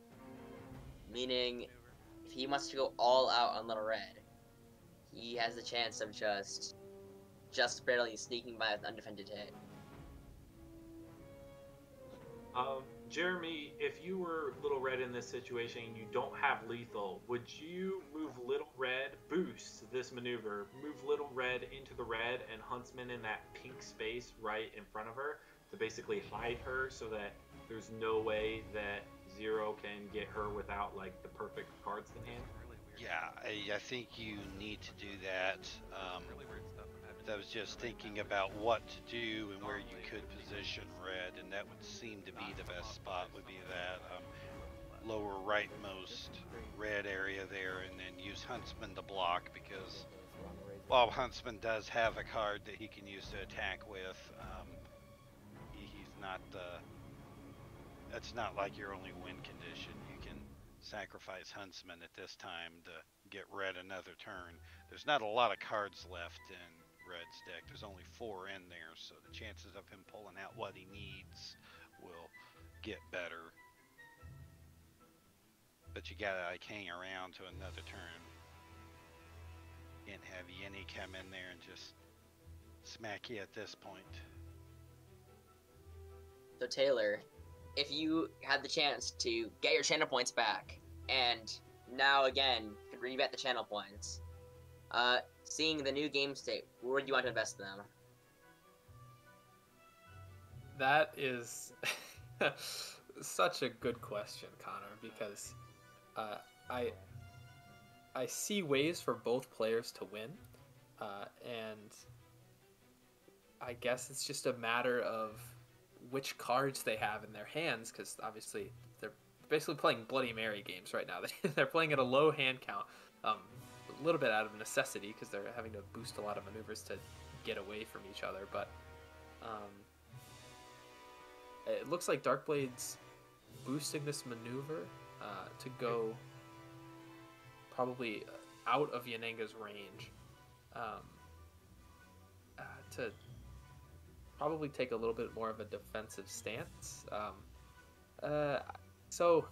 S4: meaning if he wants to go all out on Little Red, he has the chance of just barely sneaking by with an undefended hit.
S2: Jeremy, if you were Little Red in this situation and you don't have lethal, would you move Little Red, boost this maneuver, move Little Red into the red and Huntsman in that pink space right in front of her to basically hide her so that there's no way that Zero can get her without like the perfect cards in hand?
S3: Yeah, I think you need to do that.
S6: really weird stuff.
S3: I was just thinking about what to do and where you could position Red, and that would seem to be the best spot would be that. lower rightmost red area there, and then use Huntsman to block, because while Huntsman does have a card that he can use to attack with, he's not, it's not like your only win condition. You can sacrifice Huntsman at this time to get red another turn. There's not a lot of cards left in red's deck. There's only 4 in there, so the chances of him pulling out what he needs will get better. But you gotta like hang around to another turn. Can't have Yenny come in there and just smack you at this point.
S4: So Taylor, if you had the chance to get your channel points back, and now again could rebet the channel points, seeing the new game state, where would you want to invest them?
S1: That is such a good question, Connor, because I see ways for both players to win, and I guess it's just a matter of which cards they have in their hands, because obviously they're basically playing Bloody Mary games right now. They're playing at a low hand count, a little bit out of necessity because they're having to boost a lot of maneuvers to get away from each other, but it looks like Darkblade's boosting this maneuver to go probably out of Yanenga's range, to probably take a little bit more of a defensive stance. So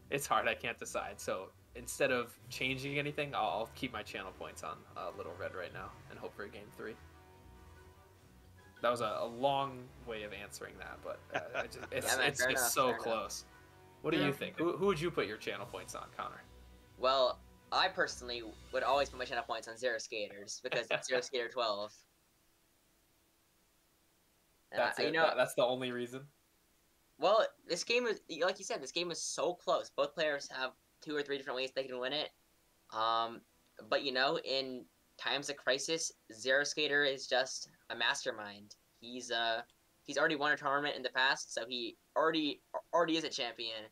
S1: it's hard. I can't decide. So instead of changing anything, I'll keep my channel points on Little Red right now and hope for a game 3. That was a long way of answering that, but it's just so close. What do you think? Who would you put your channel points on, Connor?
S4: Well, I personally would always put my channel points on Zeroskatrs because it's zeroskatr12.
S1: That's it. That's the only reason.
S4: Well, this game is, like you said, this game is so close. Both players have 2 or 3 different ways they can win it. But you know, in times of crisis, Zeroskatr is just a mastermind. He's already won a tournament in the past, so he already is a champion.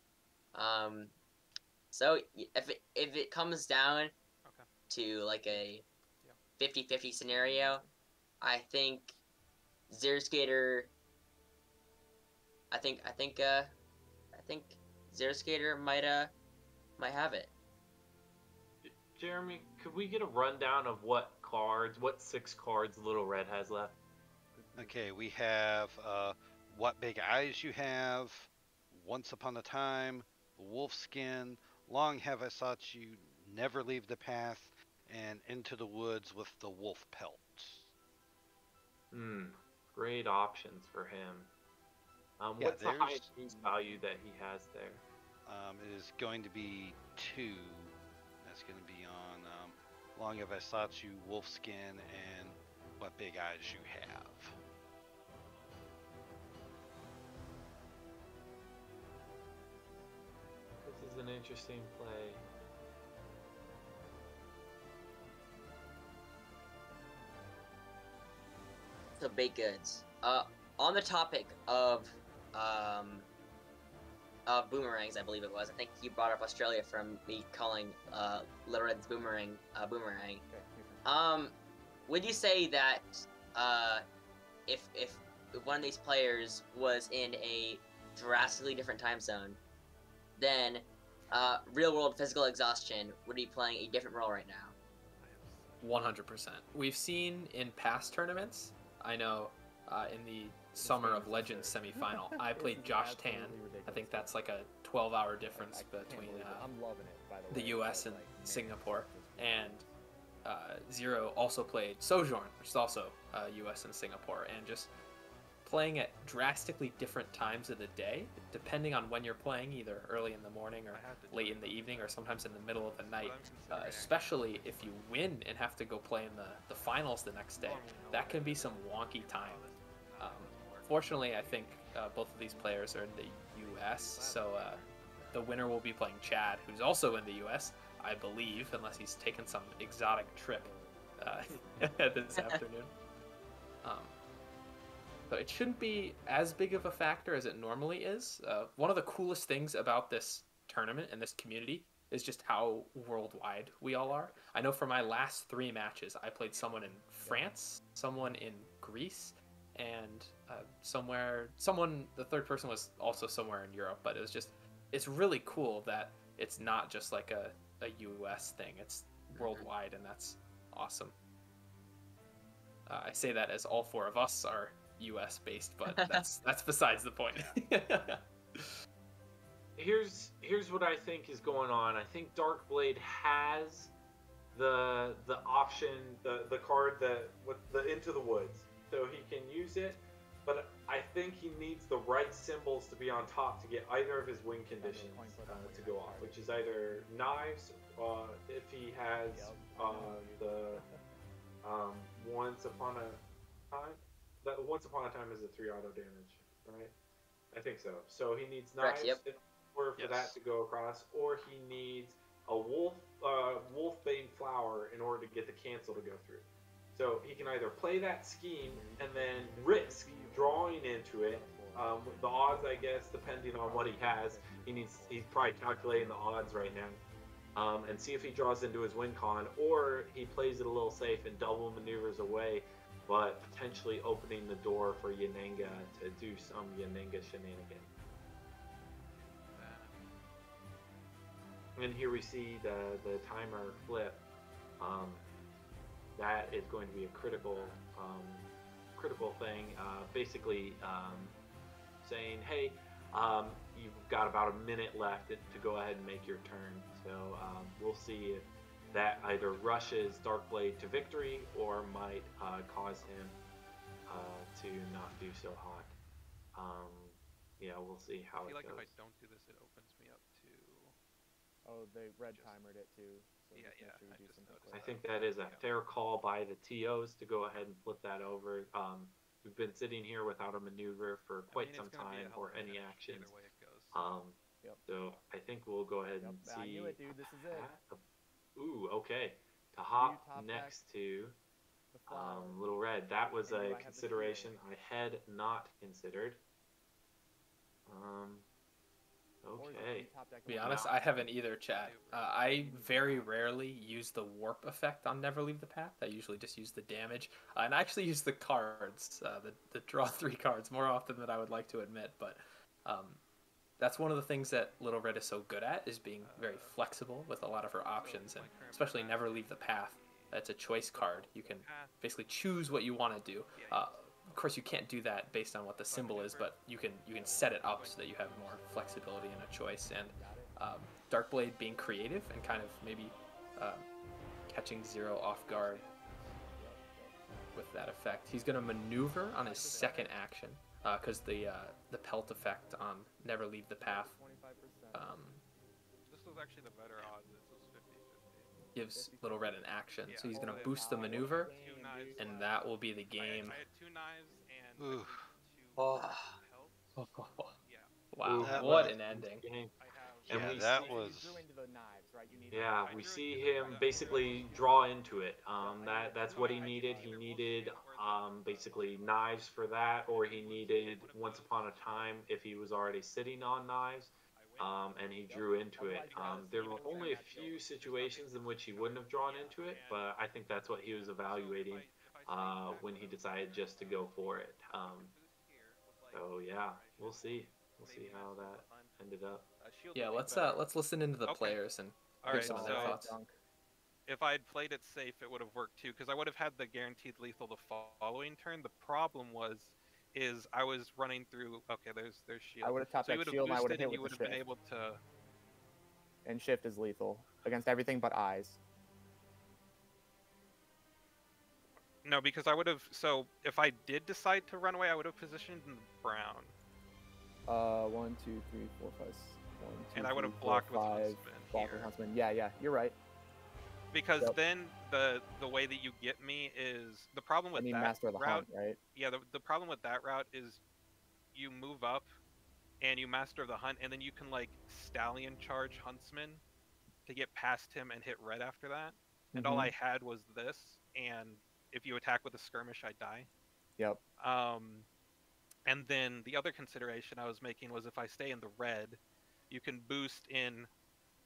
S4: So if it comes down to like a 50-50 scenario, I think Zeroskatr. I think Zeroskatr might have it.
S2: Jeremy, could we get a rundown of what 6 cards Little Red has left?
S3: Okay, we have What Big Eyes You Have, Once Upon a Time, Wolfskin, Long Have I Sought You, Never Leave the Path, and Into the Woods with the Wolf Pelt.
S2: Great options for him. What's the highest use value that he has there?
S3: It is going to be 2. That's going to be on Long Have I Sought You, Wolfskin, and What Big Eyes You Have.
S2: This is an interesting play.
S4: So baked goods. On the topic of boomerangs, I believe it was. I think you brought up Australia from me calling Little Red's boomerang boomerang. Would you say that if one of these players was in a drastically different time zone, then real world physical exhaustion would be playing a different role right now?
S1: 100%. We've seen in past tournaments. I know in the Summer of Legends semifinal, I played Josh Tan. I think that's like a 12-hour difference between the US and Singapore. And Zero also played Sojourn, which is also US and Singapore. And just playing at drastically different times of the day, depending on when you're playing, either early in the morning or late in the evening or sometimes in the middle of the night, especially if you win and have to go play in the finals the next day. That can be some wonky time. Fortunately, I think both of these players are in the US, so the winner will be playing Chad, who's also in the US, I believe, unless he's taken some exotic trip this afternoon. So it shouldn't be as big of a factor as it normally is. One of the coolest things about this tournament and this community is just how worldwide we all are. I know for my last 3 matches, I played someone in France, someone in Greece, and the third person was also somewhere in Europe. But it's really cool that it's not just like a US thing. It's worldwide, and that's awesome. I say that as all 4 of us are US based, but that's besides the point.
S2: Here's what I think is going on. I think Darkblade has the option, the card that with the Into the Woods, so he can use it. But I think he needs the right symbols to be on top to get either of his win conditions to go off, which is either knives, if he has the Once Upon a Time. That Once Upon a Time is a 3 auto damage, right? I think so. So he needs knives in order for that to go across, or he needs a wolfbane flower in order to get the cancel to go through. So he can either play that scheme and then risk drawing into it. The odds, I guess, depending on what he has, he's probably calculating the odds right now, and see if he draws into his win con, or he plays it a little safe and double maneuvers away, but potentially opening the door for Yanenga to do some Yanenga shenanigan. And here we see the timer flip. That is going to be a critical thing. Basically saying, hey, you've got about a minute left to go ahead and make your turn. So we'll see if that either rushes Darkblade to victory or might cause him to not do so hot. Yeah, we'll see how it goes. I feel like
S6: if I don't do this, it opens me up to...
S7: Oh, they red timered it too. So
S6: yeah.
S2: I think that is a fair call by the TOs to go ahead and flip that over. We've been sitting here without a maneuver for quite some time or any actions. So I think we'll go ahead and see.
S7: I knew it, dude. This is it.
S2: Ooh, okay. To hop next to Little Red. That was a consideration I had not considered. Okay.
S1: To be honest, I haven't either, chat. I very rarely use the warp effect on Never Leave the Path. I usually just use the damage. And I actually use the cards, the draw 3 cards, more often than I would like to admit. But that's one of the things that Little Red is so good at, is being very flexible with a lot of her options, and especially Never Leave the Path. That's a choice card. You can basically choose what you want to do. Of course, you can't do that based on what the symbol is, but you can set it up so that you have more flexibility and a choice. And Darkblade being creative and kind of maybe catching Zero off guard with that effect. He's going to maneuver on his second action because the pelt effect on Never Leave the Path
S6: this was actually the better odds. This was 50-50.
S1: Gives Little Red an action. So he's going to boost the maneuver, and that will be the game.
S6: I had 2 knives and
S3: Ooh.
S6: 2 pelts.
S1: Wow, what an ending.
S2: And
S3: Yeah,
S2: we
S3: that
S2: see,
S3: was...
S2: we see him basically draw into it. That's what he needed. He needed basically knives for that, or he needed Once Upon a Time if he was already sitting on knives, and he drew into it. There were only a few situations in which he wouldn't have drawn into it, but I think that's what he was evaluating when he decided just to go for it. So yeah, we'll see. We'll see how that ended up.
S1: Yeah, let's listen into the players and hear some of their thoughts.
S6: If I had played it safe, it would have worked too, because I would have had the guaranteed lethal the following turn. The problem is I was running through. Okay, there's shield.
S7: I would have tapped that shield, and I would have hit with the shift.
S6: Been able to.
S7: And shift is lethal against everything but eyes.
S6: No, because I would have. So if I did decide to run away, I would have positioned in the brown.
S7: 1, 2, 3, 4, 5. 1, 2,
S6: and I would
S7: 3,
S6: have blocked
S7: 4, 5,
S6: with
S7: Huntsman. Yeah, you're right.
S6: Because then the way that you get me is the problem with that
S7: Master of the
S6: route.
S7: Hunt, right?
S6: Yeah, the problem with that route is you move up and you Master of the Hunt, and then you can like Stallion charge Huntsman to get past him and hit red after that. And all I had was this, and if you attack with a skirmish, I die.
S7: Yep.
S6: And then the other consideration I was making was if I stay in the red, you can boost in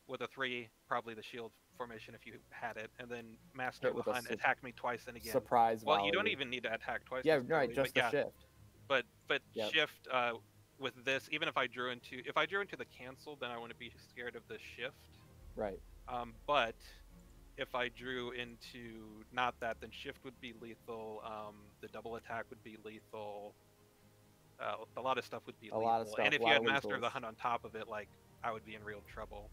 S6: with a 3, probably the shield formation if you had it, and then Master
S7: Hit
S6: of the
S7: with a
S6: Hunt attack me twice and again.
S7: surprise
S6: Well, you don't
S7: volley.
S6: even need to attack twice
S7: Yeah,
S6: necessarily,
S7: right, just
S6: but
S7: the shift.
S6: But
S7: Yep.
S6: shift with this, even if I drew into the cancel, then I wouldn't be scared of the shift.
S7: Right.
S6: But if I drew into not that, then shift would be lethal. The double attack would be lethal. A lot of stuff would be lethal.
S7: A lot of stuff,
S6: And if
S7: a
S6: you
S7: lot
S6: had
S7: of
S6: Master of the
S7: lethals.
S6: Hunt on top of it, like I would be in real trouble.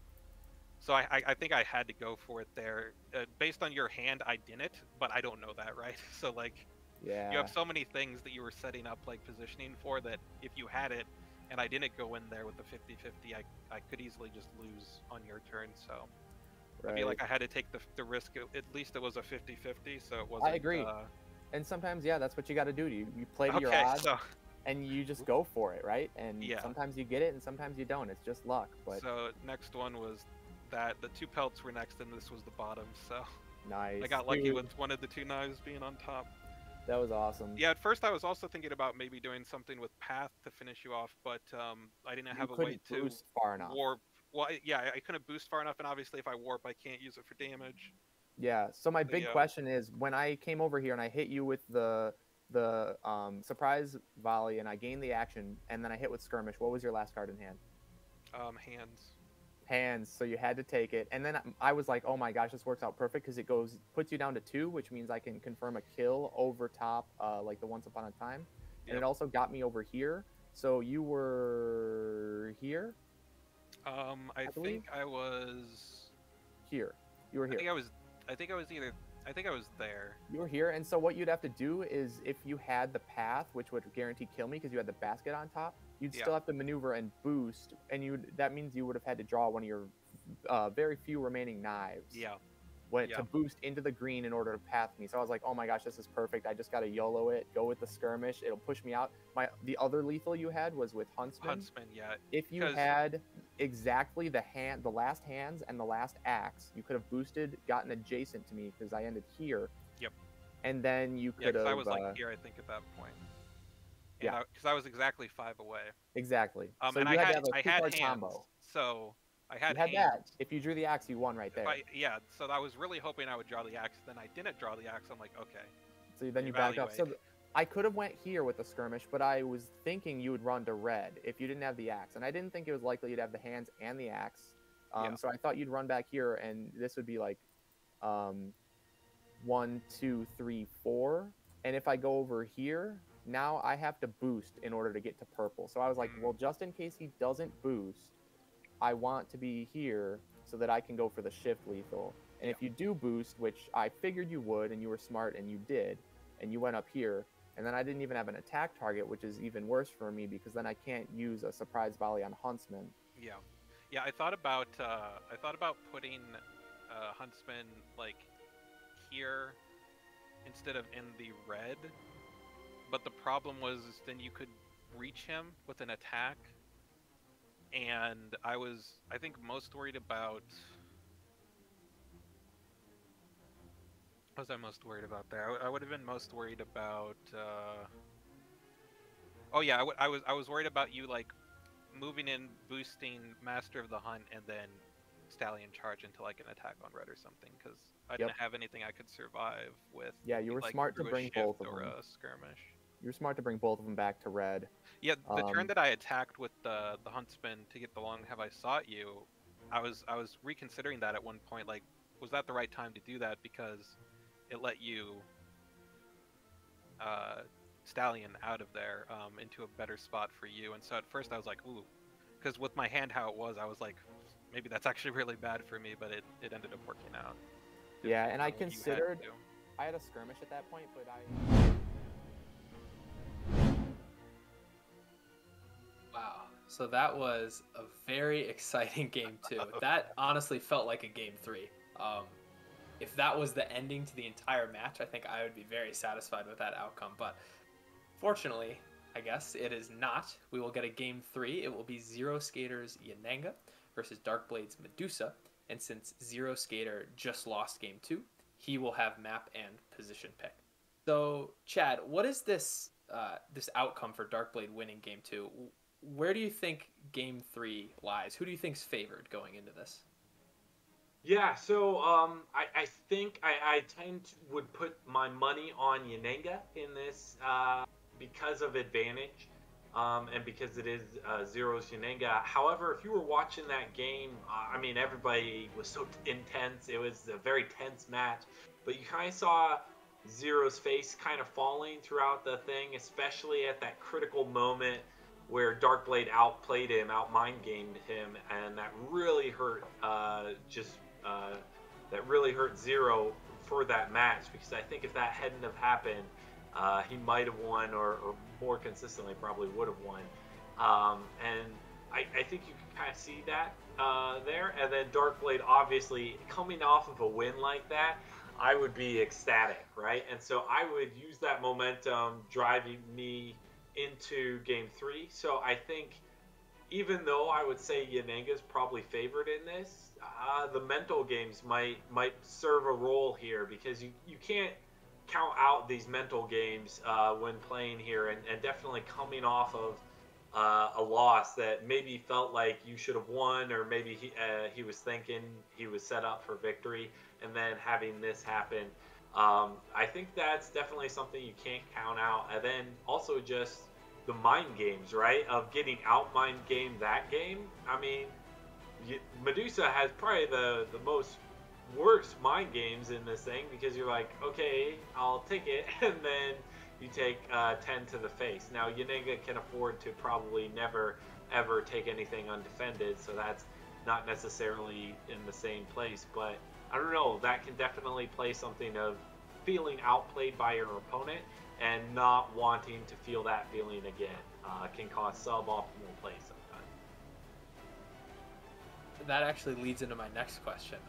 S6: So I think I had to go for it there. Based on your hand, I didn't, but I don't know that, right? So like,
S7: Yeah.
S6: you have so many things that you were setting up, like positioning for, that if you had it, and I didn't go in there with the 50-50, I could easily just lose on your turn. So
S7: Right.
S6: I feel like I had to take the risk. At least it was a 50-50, so it wasn't.
S7: I agree. And sometimes, yeah, that's what you got to do. You play to your
S6: Okay,
S7: odds,
S6: so
S7: and you just go for it, right? And
S6: Yeah.
S7: sometimes you get it, and sometimes you don't. It's just luck. But
S6: so next one was that the 2 pelts were next, and this was the bottom. So
S7: nice.
S6: I got lucky
S7: Dude,
S6: with one of the 2 knives being on top.
S7: that was awesome.
S6: Yeah, at first I was also thinking about maybe doing something with Path to finish you off, but I didn't have a way
S7: couldn't
S6: to
S7: boost far enough.
S6: warp. Well, I couldn't boost far enough, and obviously if I warp, I can't use it for damage.
S7: Yeah. So my big
S6: yeah.
S7: question is, when I came over here and I hit you with the surprise volley, and I gained the action, and then I hit with skirmish, what was your last card in hand? Hands. So you had to take it, and then I was like, oh my gosh, this works out perfect because it puts you down to 2, which means I can confirm a kill over top, like the Once Upon a Time, and it also got me over here. So you were here.
S6: I think I was
S7: here. You were here.
S6: I think I was there.
S7: You were here, and so what you'd have to do is, if you had the path, which would guarantee kill me because you had the basket on top, you'd still have to maneuver and boost, and that means you would have had to draw one of your very few remaining knives.
S6: Yeah.
S7: To boost into the green in order to path me. So I was like, oh my gosh, this is perfect. I just got to YOLO it, go with the skirmish. It'll push me out. The other lethal you had was with Huntsman.
S6: Huntsman, yeah.
S7: If you had exactly the last hands and the last axe, you could have boosted, gotten adjacent to me because I ended here.
S6: Yep.
S7: And then you could have.
S6: I was like here, I think, at that point. Yeah. Because I was exactly 5 away.
S7: Exactly.
S6: So and I had hands. Combo. So I had
S7: that. If you drew the axe, you won right there.
S6: So I was really hoping I would draw the axe. Then I didn't draw the axe. I'm like, okay.
S7: So then you backed up. So I could have went here with the skirmish, but I was thinking you would run to red if you didn't have the axe, and I didn't think it was likely you'd have the hands and the axe. So I thought you'd run back here, and this would be like 1, 2, 3, 4. And if I go over here, now I have to boost in order to get to purple. So I was like, well, just in case he doesn't boost, I want to be here so that I can go for the shift lethal. And if you do boost, which I figured you would, and you were smart and you did, and you went up here, and then I didn't even have an attack target, which is even worse for me because then I can't use a surprise volley on Huntsman.
S6: Yeah. I thought about putting Huntsman like here instead of in the red, but the problem was then you could reach him with an attack. And I think, most worried about... What was I most worried about there? I would have been most worried about... Oh yeah, I was worried about you, like, moving in, boosting Master of the Hunt, and then Stallion charge into, like, an attack on red or something, because I didn't have anything I could survive with.
S7: Yeah, you were smart to bring both of them.
S6: Or a skirmish.
S7: You're smart to bring both of them back to red.
S6: Yeah, the turn that I attacked with the Huntsman to get the long have I sought you, I was reconsidering that at one point. Like, was that the right time to do that? Because it let you Stallion out of there into a better spot for you. And so at first I was like, ooh, because with my hand how it was, I was like, maybe that's actually really bad for me. But it ended up working out.
S7: Yeah, and I considered I had a skirmish at that point, but
S1: Wow. So that was a very exciting game 2. That honestly felt like a game 3. If that was the ending to the entire match, I think I would be very satisfied with that outcome. But fortunately, I guess it is not. We will get a game 3. It will be zeroskatr12 Yananga versus Darkblade's Medusa. And since zeroskatr just lost game 2, he will have map and position pick. So, Chad, what is this this outcome for Darkblade winning Game 2, where do you think Game 3 lies? Who do you think's favored going into this?
S2: Yeah, so I think I would put my money on Yanenga in this because of advantage and because it is Zero's Yanenga. However, if you were watching that game, I mean, everybody was so intense. It was a very tense match, but you kind of saw Zero's face kind of falling throughout the thing, especially at that critical moment where Darkblade outplayed him, out mind gamed him, and that really hurt. That really hurt Zero for that match, because I think if that hadn't have happened, he might have won, or more consistently probably would have won. And I think you can kind of see that there. And then Darkblade, obviously, coming off of a win like that, I would be ecstatic, right? And so I would use that momentum driving me into Game 3. So I think, even though I would say Yanenga's probably favored in this, the mental games might serve a role here, because you can't count out these mental games when playing here, and definitely coming off of a loss that maybe felt like you should have won, or maybe he was thinking he was set up for victory, and then having this happen. I think that's definitely something you can't count out. And then also just the mind games, right? Of getting out mind game that game. I mean, Medusa has probably the most worst mind games in this thing, because you're like, okay, I'll take it, and then you take 10 to the face. Now, Yanenga can afford to probably never, ever take anything undefended, so that's not necessarily in the same place, but I don't know, that can definitely play something of feeling outplayed by your opponent and not wanting to feel that feeling again. Can cause suboptimal play sometimes.
S1: That actually leads into my next question.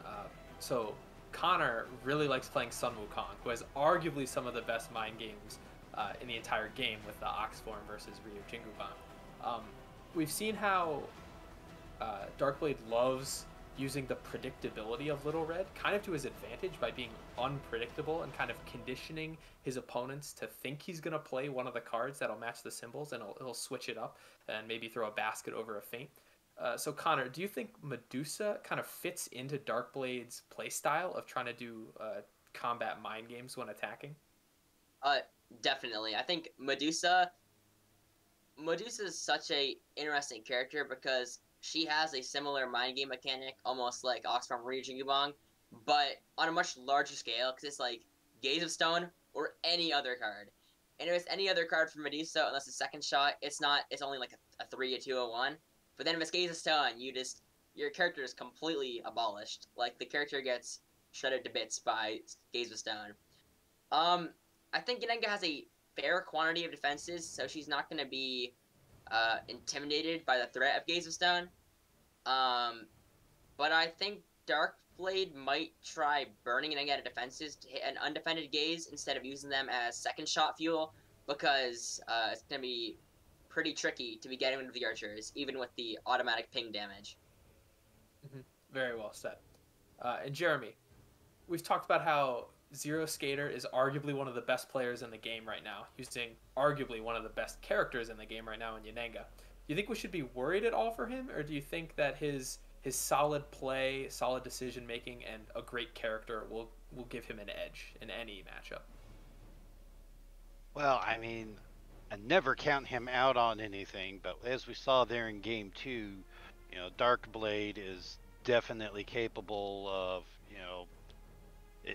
S1: So Connor really likes playing Sun Wukong, who has arguably some of the best mind games in the entire game with the Ox form versus Ryu Jinguban. We've seen how Darkblade loves using the predictability of Little Red kind of to his advantage by being unpredictable and kind of conditioning his opponents to think he's going to play one of the cards that'll match the symbols, and he'll switch it up and maybe throw a basket over a feint. So Connor, do you think Medusa kind of fits into Darkblade's playstyle of trying to do combat mind games when attacking?
S4: Definitely. I think Medusa is such a interesting character because she has a similar mind game mechanic, almost like Oxform Ryu Jingubong, but on a much larger scale, because it's like Gaze of Stone or any other card. And if it's any other card for Medusa, unless it's second shot, it's only like a 3, a 2, a 1. But then if it's Gaze of Stone, your character is completely abolished. Like, the character gets shredded to bits by Gaze of Stone. I think Yanenga has a fair quantity of defenses, so she's not going to be intimidated by the threat of Gaze of Stone. But I think Darkblade might try burning Yanenga out of defenses to hit an undefended Gaze instead of using them as second shot fuel, because it's going to be pretty tricky to be getting into the archers, even with the automatic ping damage.
S1: Mm-hmm. Very well said. And Jeremy, we've talked about how Zero Skater is arguably one of the best players in the game right now, using arguably one of the best characters in the game right now in Yanenga. Do you think we should be worried at all for him, or do you think that his solid play, solid decision making, and a great character will give him an edge in any matchup?
S3: Well, I mean, I never count him out on anything, but as we saw there in Game 2, Darkblade is definitely capable of,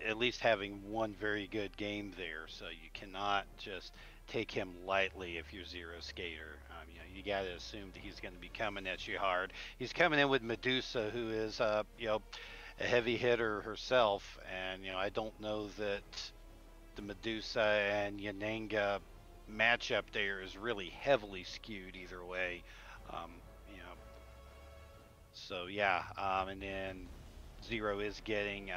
S3: at least having one very good game there. So you cannot just take him lightly if you're Zero Skater. You got to assume that he's going to be coming at you hard. He's coming in with Medusa, who is, a heavy hitter herself, and I don't know that the Medusa and Yanenga matchup there is really heavily skewed either way. So yeah, and then Zero is getting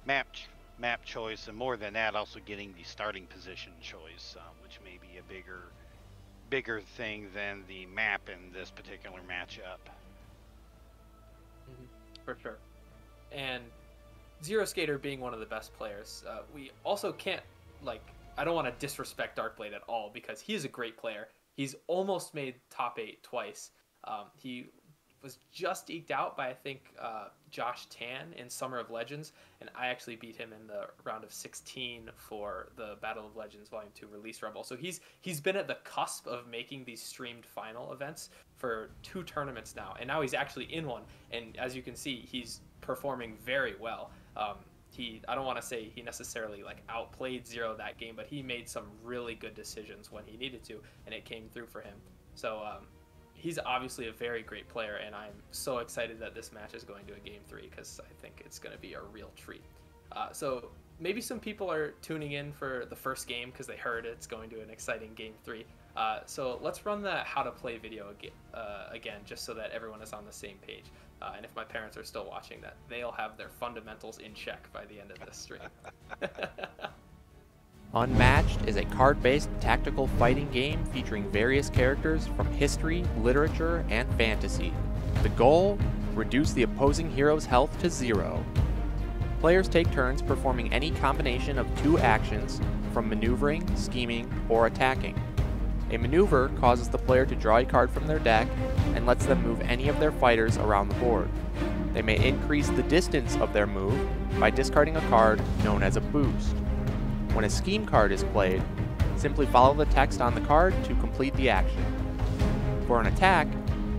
S3: map choice, and more than that, also getting the starting position choice, which may be a bigger thing than the map in this particular matchup.
S1: Mm-hmm. For sure. And Zero Skater being one of the best players, we also can't I don't want to disrespect Darkblade at all because he is a great player. He's almost made top 8 twice. He was just eked out by, I think, Josh Tan in Summer of Legends, and I actually beat him in the round of 16 for the Battle of Legends Volume 2 Release Rebel. So he's been at the cusp of making these streamed final events for 2 tournaments now, and now he's actually in one. And as you can see, he's performing very well. I don't want to say he necessarily like outplayed Zero that game, but he made some really good decisions when he needed to, and it came through for him. So he's obviously a very great player, and I'm so excited that this match is going to a game 3 because I think it's going to be a real treat. So maybe some people are tuning in for the first game because they heard it's going to an exciting game 3. So let's run the how to play video again, just so that everyone is on the same page. And if my parents are still watching that, they'll have their fundamentals in check by the end of this stream.
S5: Unmatched is a card-based tactical fighting game featuring various characters from history, literature, and fantasy. The goal? Reduce the opposing hero's health to 0. Players take turns performing any combination of 2 actions, from maneuvering, scheming, or attacking. A maneuver causes the player to draw a card from their deck and lets them move any of their fighters around the board. They may increase the distance of their move by discarding a card known as a boost. When a scheme card is played, simply follow the text on the card to complete the action. For an attack,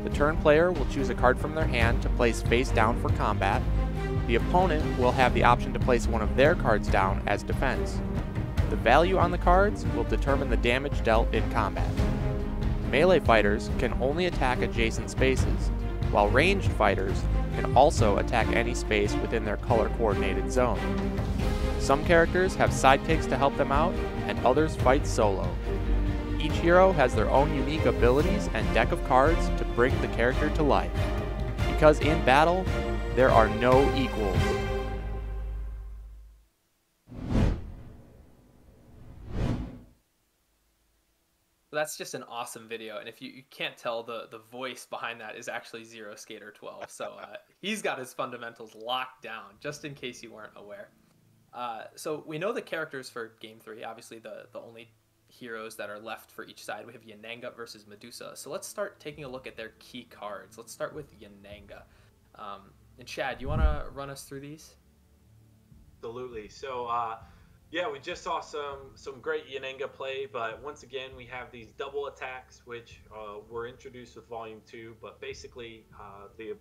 S5: the turn player will choose a card from their hand to place face down for combat. The opponent will have the option to place one of their cards down as defense. The value on the cards will determine the damage dealt in combat. Melee fighters can only attack adjacent spaces, while ranged fighters can also attack any space within their color-coordinated zone. Some characters have sidekicks to help them out, and others fight solo. Each hero has their own unique abilities and deck of cards to bring the character to life. Because in battle, there are no equals.
S1: That's just an awesome video, and if you can't tell, the voice behind that is actually zeroskatr12. So he's got his fundamentals locked down, just in case you weren't aware. So we know the characters for Game 3. Obviously, the only heroes that are left for each side. We have Yananga versus Medusa. So let's start taking a look at their key cards. Let's start with Yananga. And Chad, you want to run us through these?
S2: Absolutely. So, yeah, we just saw some great Yananga play, but once again, we have these double attacks, which were introduced with Volume 2, but basically the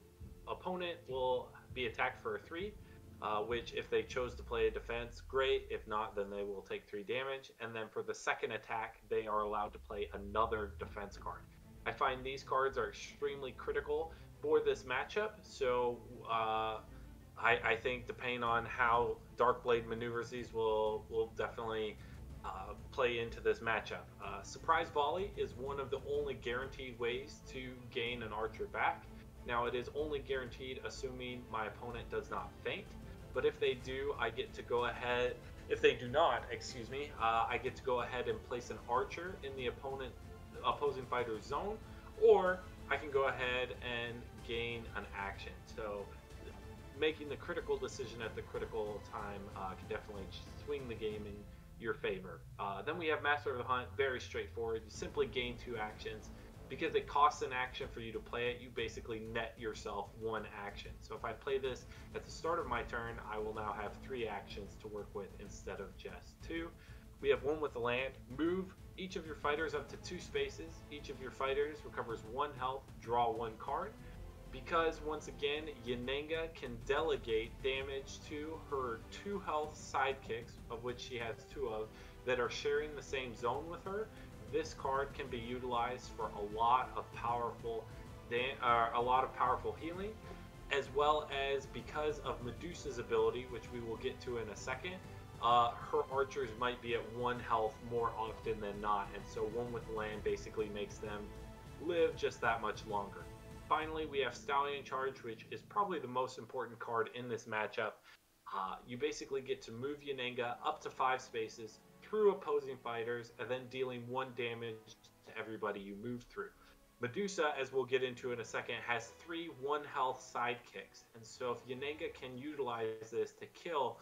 S2: opponent will be attacked for a 3, which if they chose to play a defense, great. If not, then they will take 3 damage. And then for the second attack, they are allowed to play another defense card. I find these cards are extremely critical for this matchup, so I think depending on how Darkblade maneuvers these will definitely play into this matchup. Surprise Volley is one of the only guaranteed ways to gain an archer back. Now it is only guaranteed assuming my opponent does not faint, but if they do, I get to go ahead. If they do not, I get to go ahead and place an archer in the opposing fighter's zone, or I can go ahead and gain an action. So making the critical decision at the critical time can definitely swing the game in your favor. Then we have Master of the Hunt, very straightforward. You simply gain 2 actions. Because it costs an action for you to play it, you basically net yourself 1 action. So if I play this at the start of my turn, I will now have 3 actions to work with instead of just 2. We have 1 with the land. Move each of your fighters up to 2 spaces. Each of your fighters recovers 1 health, draw 1 card. Because once again, Yananga can delegate damage to her 2 health sidekicks, of which she has 2 of, that are sharing the same zone with her. This card can be utilized for a lot of powerful healing, as well as because of Medusa's ability, which we will get to in a second. Her archers might be at 1 health more often than not, and so 1 with land basically makes them live just that much longer. Finally, we have Stallion Charge, which is probably the most important card in this matchup. You basically get to move Yananga up to 5 spaces through opposing fighters, and then dealing 1 damage to everybody you move through. Medusa, as we'll get into in a second, has 3 1 health sidekicks, and so if Yananga can utilize this to kill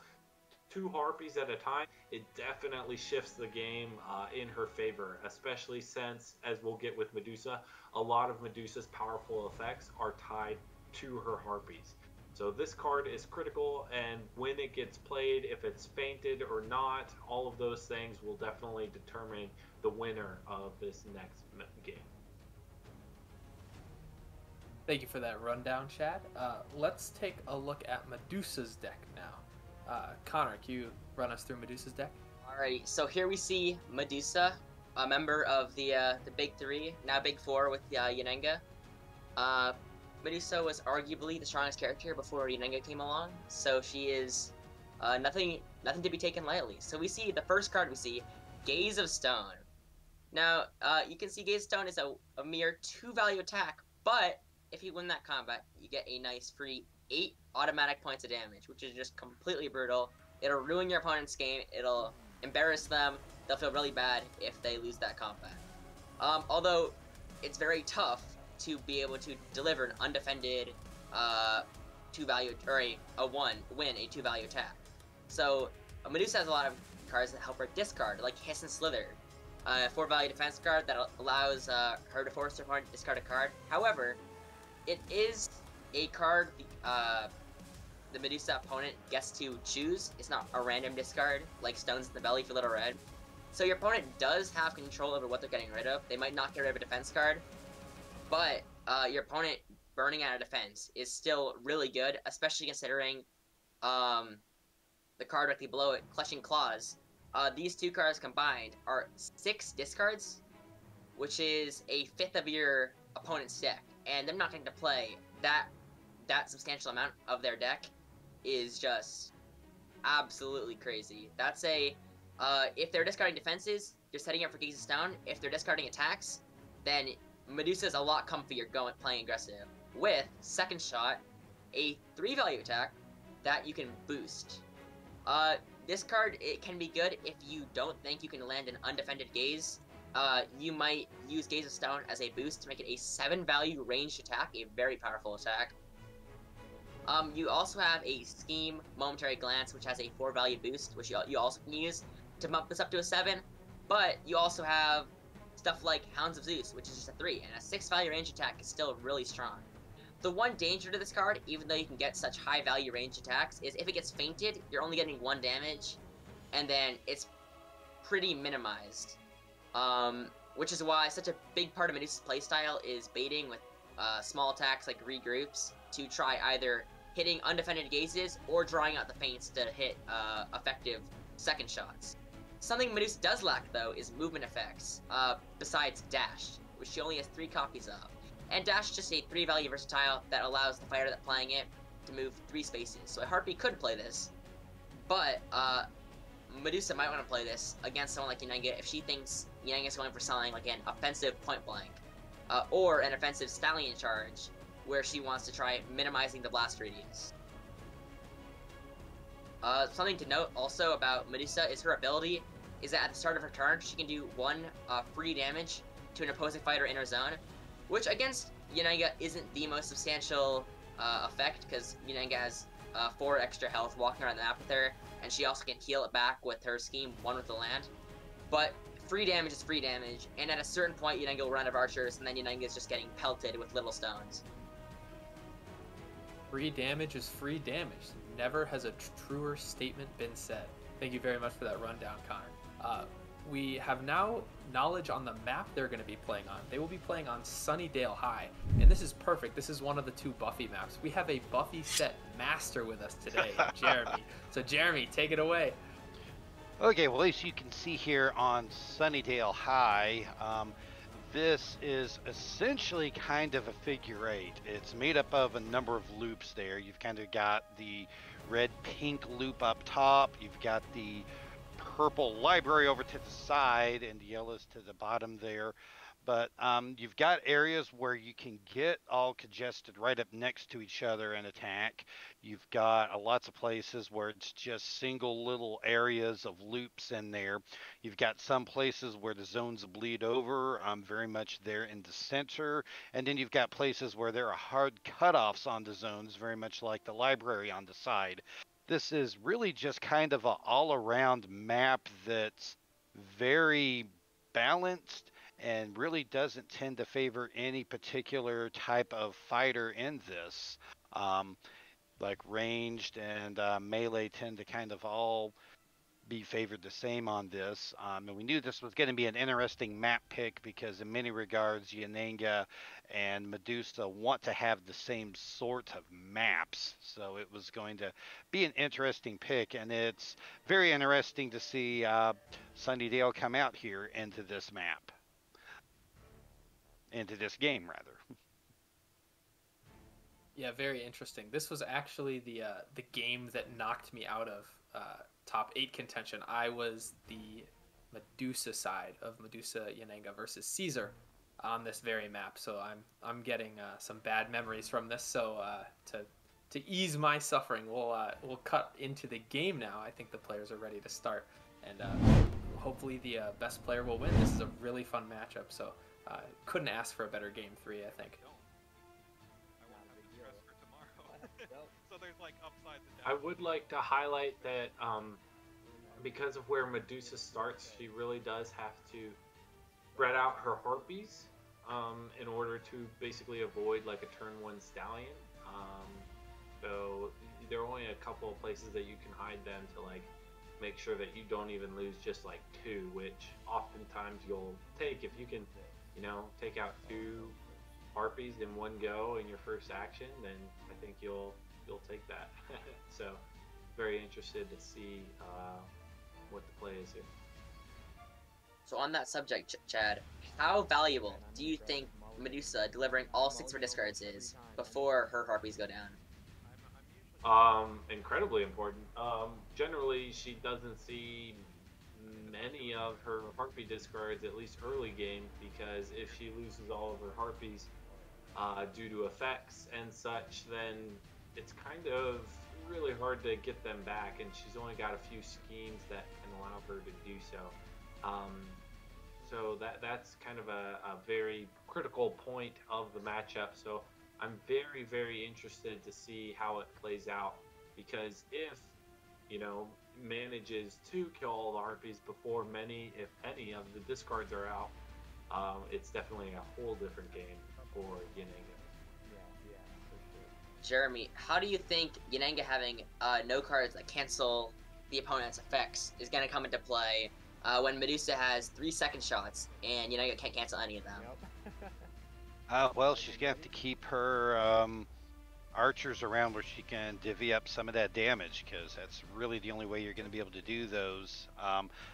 S2: 2 harpies at a time, it definitely shifts the game in her favor, especially since, as we'll get with Medusa, a lot of Medusa's powerful effects are tied to her harpies. So this card is critical, and when it gets played, if it's fainted or not, all of those things will definitely determine the winner of this next game.
S1: Thank you for that rundown, Chad. Let's take a look at Medusa's deck now. Connor, can you run us through Medusa's deck?
S4: Alrighty, so here we see Medusa, a member of the Big Three, now Big Four with Yanenga. Medusa was arguably the strongest character before Yanenga came along, so she is nothing to be taken lightly. So we see the first card we see, Gaze of Stone. Now, you can see Gaze of Stone is a mere 2-value attack, but if you win that combat, you get a nice free 8 automatic points of damage, which is just completely brutal. It'll ruin your opponent's game, it'll embarrass them, they'll feel really bad if they lose that combat. Although, it's very tough to be able to deliver an undefended 2-value, or win a 2-value attack. So, Medusa has a lot of cards that help her discard, like Hiss and Slither. A 4-value defense card that allows her to force her opponent to discard a card. However, it is a card the Medusa opponent gets to choose. It's not a random discard, like Stones in the Belly for Little Red. So your opponent does have control over what they're getting rid of. They might not get rid of a defense card, but your opponent burning out a defense is still really good, especially considering the card directly below it, Clutching Claws. These 2 cards combined are 6 discards, which is a fifth of your opponent's deck, and them not getting to play that substantial amount of their deck is just absolutely crazy. That's a if they're discarding defenses, you're setting up for Gaze of Stone. If they're discarding attacks, then Medusa's a lot comfier playing aggressive. With Second Shot, a 3-value attack that you can boost. This card, it can be good if you don't think you can land an undefended Gaze. You might use Gaze of Stone as a boost to make it a 7-value ranged attack, a very powerful attack. You also have a Scheme Momentary Glance, which has a 4-value boost, which you also can use to bump this up to a 7. But you also have stuff like Hounds of Zeus, which is just a 3, and a 6-value range attack is still really strong. The one danger to this card, even though you can get such high-value range attacks, is if it gets fainted, you're only getting 1 damage, and then it's pretty minimized. Which is why such a big part of Medusa's playstyle is baiting with small attacks like regroups to try either hitting undefended gazes or drawing out the feints to hit effective second shots. Something Medusa does lack, though, is movement effects, besides Dash, which she only has 3 copies of. And Dash is just a 3-value versatile that allows the fighter that's playing it to move 3 spaces. So a Harpy could play this, but Medusa might want to play this against someone like Yanenga if she thinks Yanenga's going for something like an offensive point blank, or an offensive stallion charge, where she wants to try minimizing the blast radius. Something to note also about Medusa is her ability is that at the start of her turn, she can do 1 free damage to an opposing fighter in her zone, which against Yanenga isn't the most substantial effect, because Yanenga has 4 extra health walking around the map with her, and she also can heal it back with her Scheme 1 with the land. But free damage is free damage, and at a certain point Yanenga will run out of archers, and then Yanenga is just getting pelted with little stones.
S1: Free damage is free damage. Never has a truer statement been said. Thank you very much for that rundown, Connor. We have now knowledge on the map they're going to be playing on. They will be playing on Sunnydale High, and this is perfect. This is one of the 2 Buffy maps. We have a Buffy set master with us today, Jeremy. So Jeremy, take it away.
S3: Okay, well, as you can see here on Sunnydale High, this is essentially kind of a figure 8. It's made up of a number of loops there. You've kind of got the red-pink loop up top. You've got the purple library over to the side, and the yellows to the bottom there. But you've got areas where you can get all congested right up next to each other and attack. You've got lots of places where it's just single little areas of loops in there. You've got some places where the zones bleed over, very much there in the center. And then you've got places where there are hard cutoffs on the zones, very much like the library on the side. this is really just kind of an all-around map that's very balanced and really doesn't tend to favor any particular type of fighter in this. Um, like ranged and melee tend to kind of all be favored the same on this. And we knew this was going to be an interesting map pick because in many regards, Yananga and Medusa want to have the same sort of maps. So it was going to be an interesting pick. And it's very interesting to see Sunnydale come out here into this map. Into this game, rather.
S1: Yeah, very interesting. This was actually the game that knocked me out of top 8 contention. I was the Medusa side of Medusa Yananga versus Caesar on this very map. So I'm getting some bad memories from this. So to ease my suffering, we'll cut into the game now. I think the players are ready to start, and hopefully the best player will win. This is a really fun matchup. So couldn't ask for a better game 3, I think.
S6: So there's like upsides and
S2: I
S6: downs.
S2: would like to highlight that because of where Medusa starts, she really does have to spread out her harpies in order to basically avoid like a turn 1 stallion. So there are only a couple of places that you can hide them to like make sure that you don't even lose just like 2, which oftentimes you'll take if you can, you know, take out 2 harpies in one go in your first action, then I think you'll take that. So very interested to see what the play is here.
S4: So on that subject, Chad, how valuable do you think Medusa delivering all 6 of her discards is before her harpies go down?
S2: Incredibly important. Generally, she doesn't see many of her harpy discards, at least early game, because if she loses all of her harpies due to effects and such, then it's kind of really hard to get them back, and she's only got a few schemes that can allow her to do so. So that's kind of a very critical point of the matchup. So I'm very, very interested to see how it plays out, because if, you know, manages to kill all the harpies before many, if any, of the discards are out, it's definitely a whole different game for Yananga.
S4: Jeremy, how do you think Yananga having no cards that cancel the opponent's effects is going to come into play when Medusa has 3 second shots and Yananga can't cancel any of them?
S3: Well, she's going to have to keep her archers around where she can divvy up some of that damage, because that's really the only way you're going to be able to do those.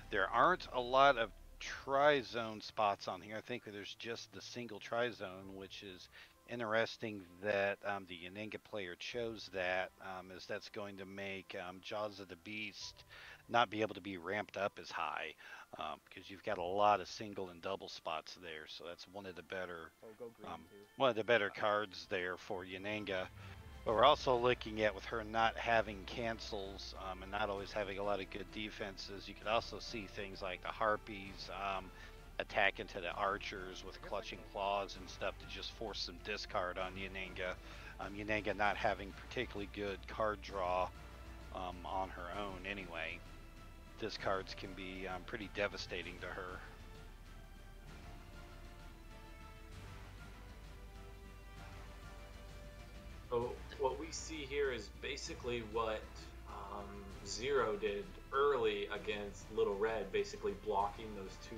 S3: There aren't a lot of tri-zone spots on here. I think there's just the single tri-zone, which is interesting that the Yananga player chose that, as that's going to make Jaws of the Beast not be able to be ramped up as high, because you've got a lot of single and double spots there. So that's one of the better cards there for Yananga. But we're also looking at, with her not having cancels and not always having a lot of good defenses, you could also see things like the harpies attack into the archers with clutching claws and stuff to just force some discard on Yananga. Yananga not having particularly good card draw on her own anyway. Discards can be pretty devastating to her.
S2: So what we see here is basically what Zero did early against Little Red, basically blocking those 2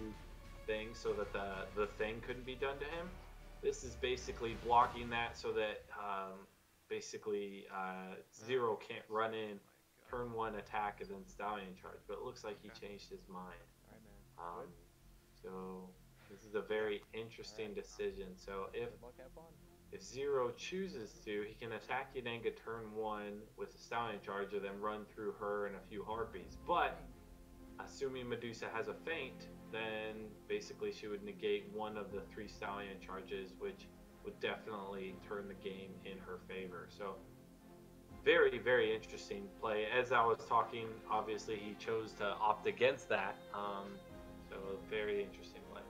S2: things so that the thing couldn't be done to him. This is basically blocking that so that Zero can't run in, turn 1 attack, and then Stallion charge. But it looks like he changed his mind. So this is a very interesting decision. So if Zero chooses to, he can attack Yananga turn 1 with a Stallion Charger, then run through her and a few harpies. But assuming Medusa has a feint, then basically she would negate one of the 3 Stallion Charges, which would definitely turn the game in her favor. So very, very interesting play. As I was talking, obviously he chose to opt against that. So very interesting play.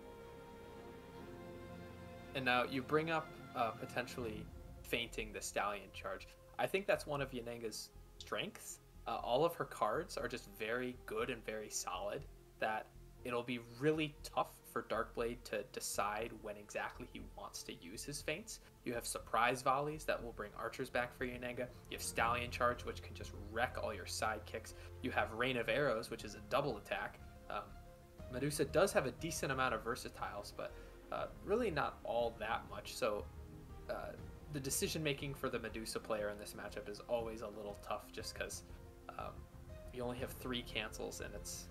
S1: And now you bring up potentially feinting the Stallion Charge. I think that's one of Yananga's strengths. all of her cards are just very good and very solid, that it'll be really tough for Darkblade to decide when exactly he wants to use his feints. You have surprise volleys that will bring archers back for Yanenga. You have Stallion Charge, which can just wreck all your sidekicks. You have Rain of Arrows, which is a double attack. Medusa does have a decent amount of versatiles, but really not all that much. So the decision making for the Medusa player in this matchup is always a little tough, just because you only have 3 cancels, and it's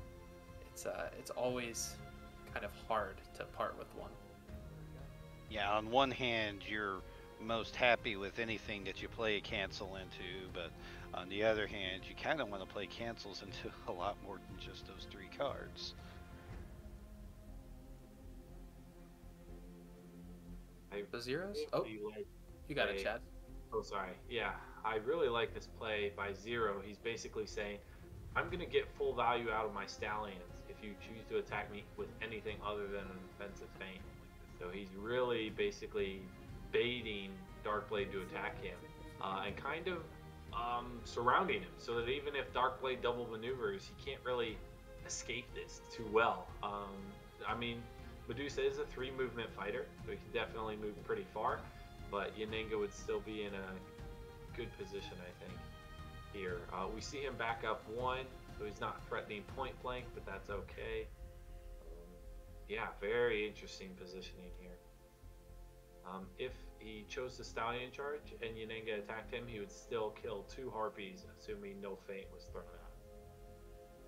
S1: always kind of hard to part with one.
S3: Yeah, on one hand, you're most happy with anything that you play a cancel into, but on the other hand, you kind of want to play cancels into a lot more than just those 3 cards.
S1: The zeros? Oh, you got it, Chad.
S2: Oh, sorry. Yeah, I really like this play by Zero. He's basically saying, I'm going to get full value out of my Stallions if you choose to attack me with anything other than an offensive feint. So he's really basically baiting Darkblade to attack him and kind of surrounding him, so that even if Darkblade double maneuvers, he can't really escape this too well. I mean, Medusa is a 3 movement fighter, so he can definitely move pretty far, but Yanenga would still be in a good position, I think, here. We see him back up 1, so he's not threatening point blank, but that's okay. Yeah, very interesting positioning here. If he chose the Stallion Charge and Yanenga attacked him, he would still kill 2 Harpies, assuming no feint was thrown out.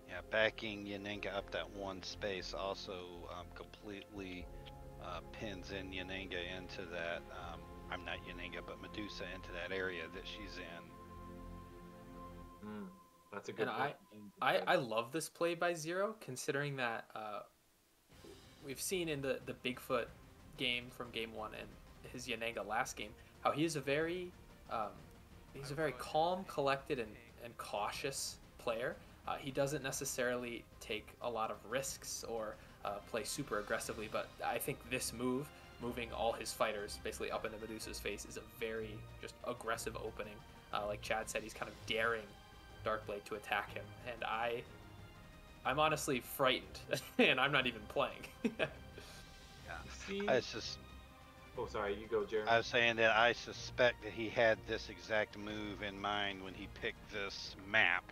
S3: Yeah, backing Yanenga up that 1 space also completely pins in Yanenga into that, I'm not Yanenga, but Medusa into that area that she's in.
S2: That's a good
S1: point. I love this play by Zero, considering that we've seen in the Bigfoot game from game 1 and his Yanenga last game, how he's a very calm, collected, and cautious player. He doesn't necessarily take a lot of risks or play super aggressively, but I think this move, moving all his fighters basically up into Medusa's face, is a very just aggressive opening. Like Chad said, he's kind of daring Darkblade to attack him, and I'm honestly frightened, and I'm not even playing.
S3: Yeah.
S2: Oh, sorry, you go, Jeremy.
S3: I was saying that I suspect that he had this exact move in mind when he picked this map.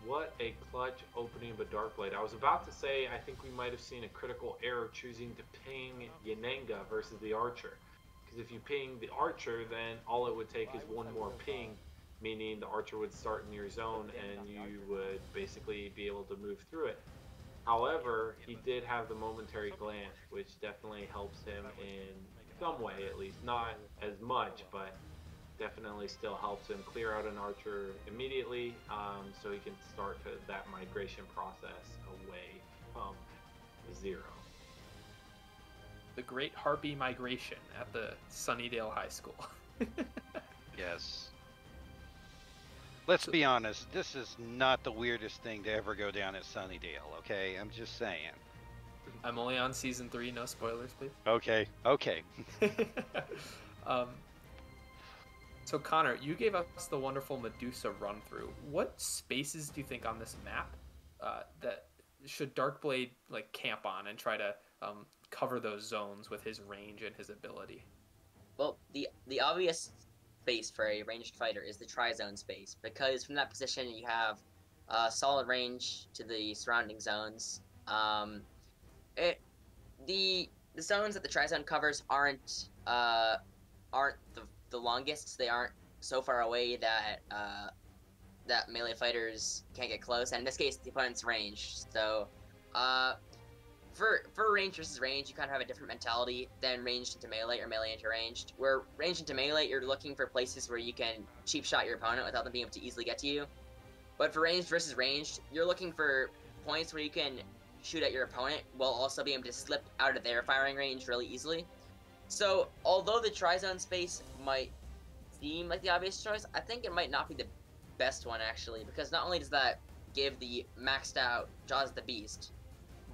S2: What a clutch opening of a Darkblade. I was about to say I think we might have seen a critical error choosing to ping Yanenga versus the Archer. Because if you ping the Archer, then all it would take is 1 more ping, meaning the Archer would start in your zone and you would basically be able to move through it. However, he did have the momentary glance, which definitely helps him in some way, at least. Not as much, but definitely still helps him clear out an Archer immediately, so he can start that migration process away from Zero.
S1: The Great Harpy Migration at the Sunnydale High School.
S3: Yes. Let's be honest, this is not the weirdest thing to ever go down at Sunnydale, okay? I'm just saying.
S1: I'm only on season 3, no spoilers, please.
S3: Okay.
S1: So Connor, you gave us the wonderful Medusa run through. What spaces do you think on this map that should Darkblade like camp on and try to cover those zones with his range and his ability?
S4: Well, the obvious space for a ranged fighter is the tri-zone space, because from that position you have solid range to the surrounding zones. The zones that the tri-zone covers aren't the longest. They aren't so far away that that melee fighters can't get close, and in this case the opponent's ranged. So for range versus range, you kind of have a different mentality than ranged into melee or melee into ranged. Where ranged into melee, you're looking for places where you can cheap shot your opponent without them being able to easily get to you. But for ranged versus ranged, you're looking for points where you can shoot at your opponent while also being able to slip out of their firing range really easily. So although the tri-zone space might seem like the obvious choice, I think it might not be the best one actually, because not only does that give the maxed out Jaws of the Beast,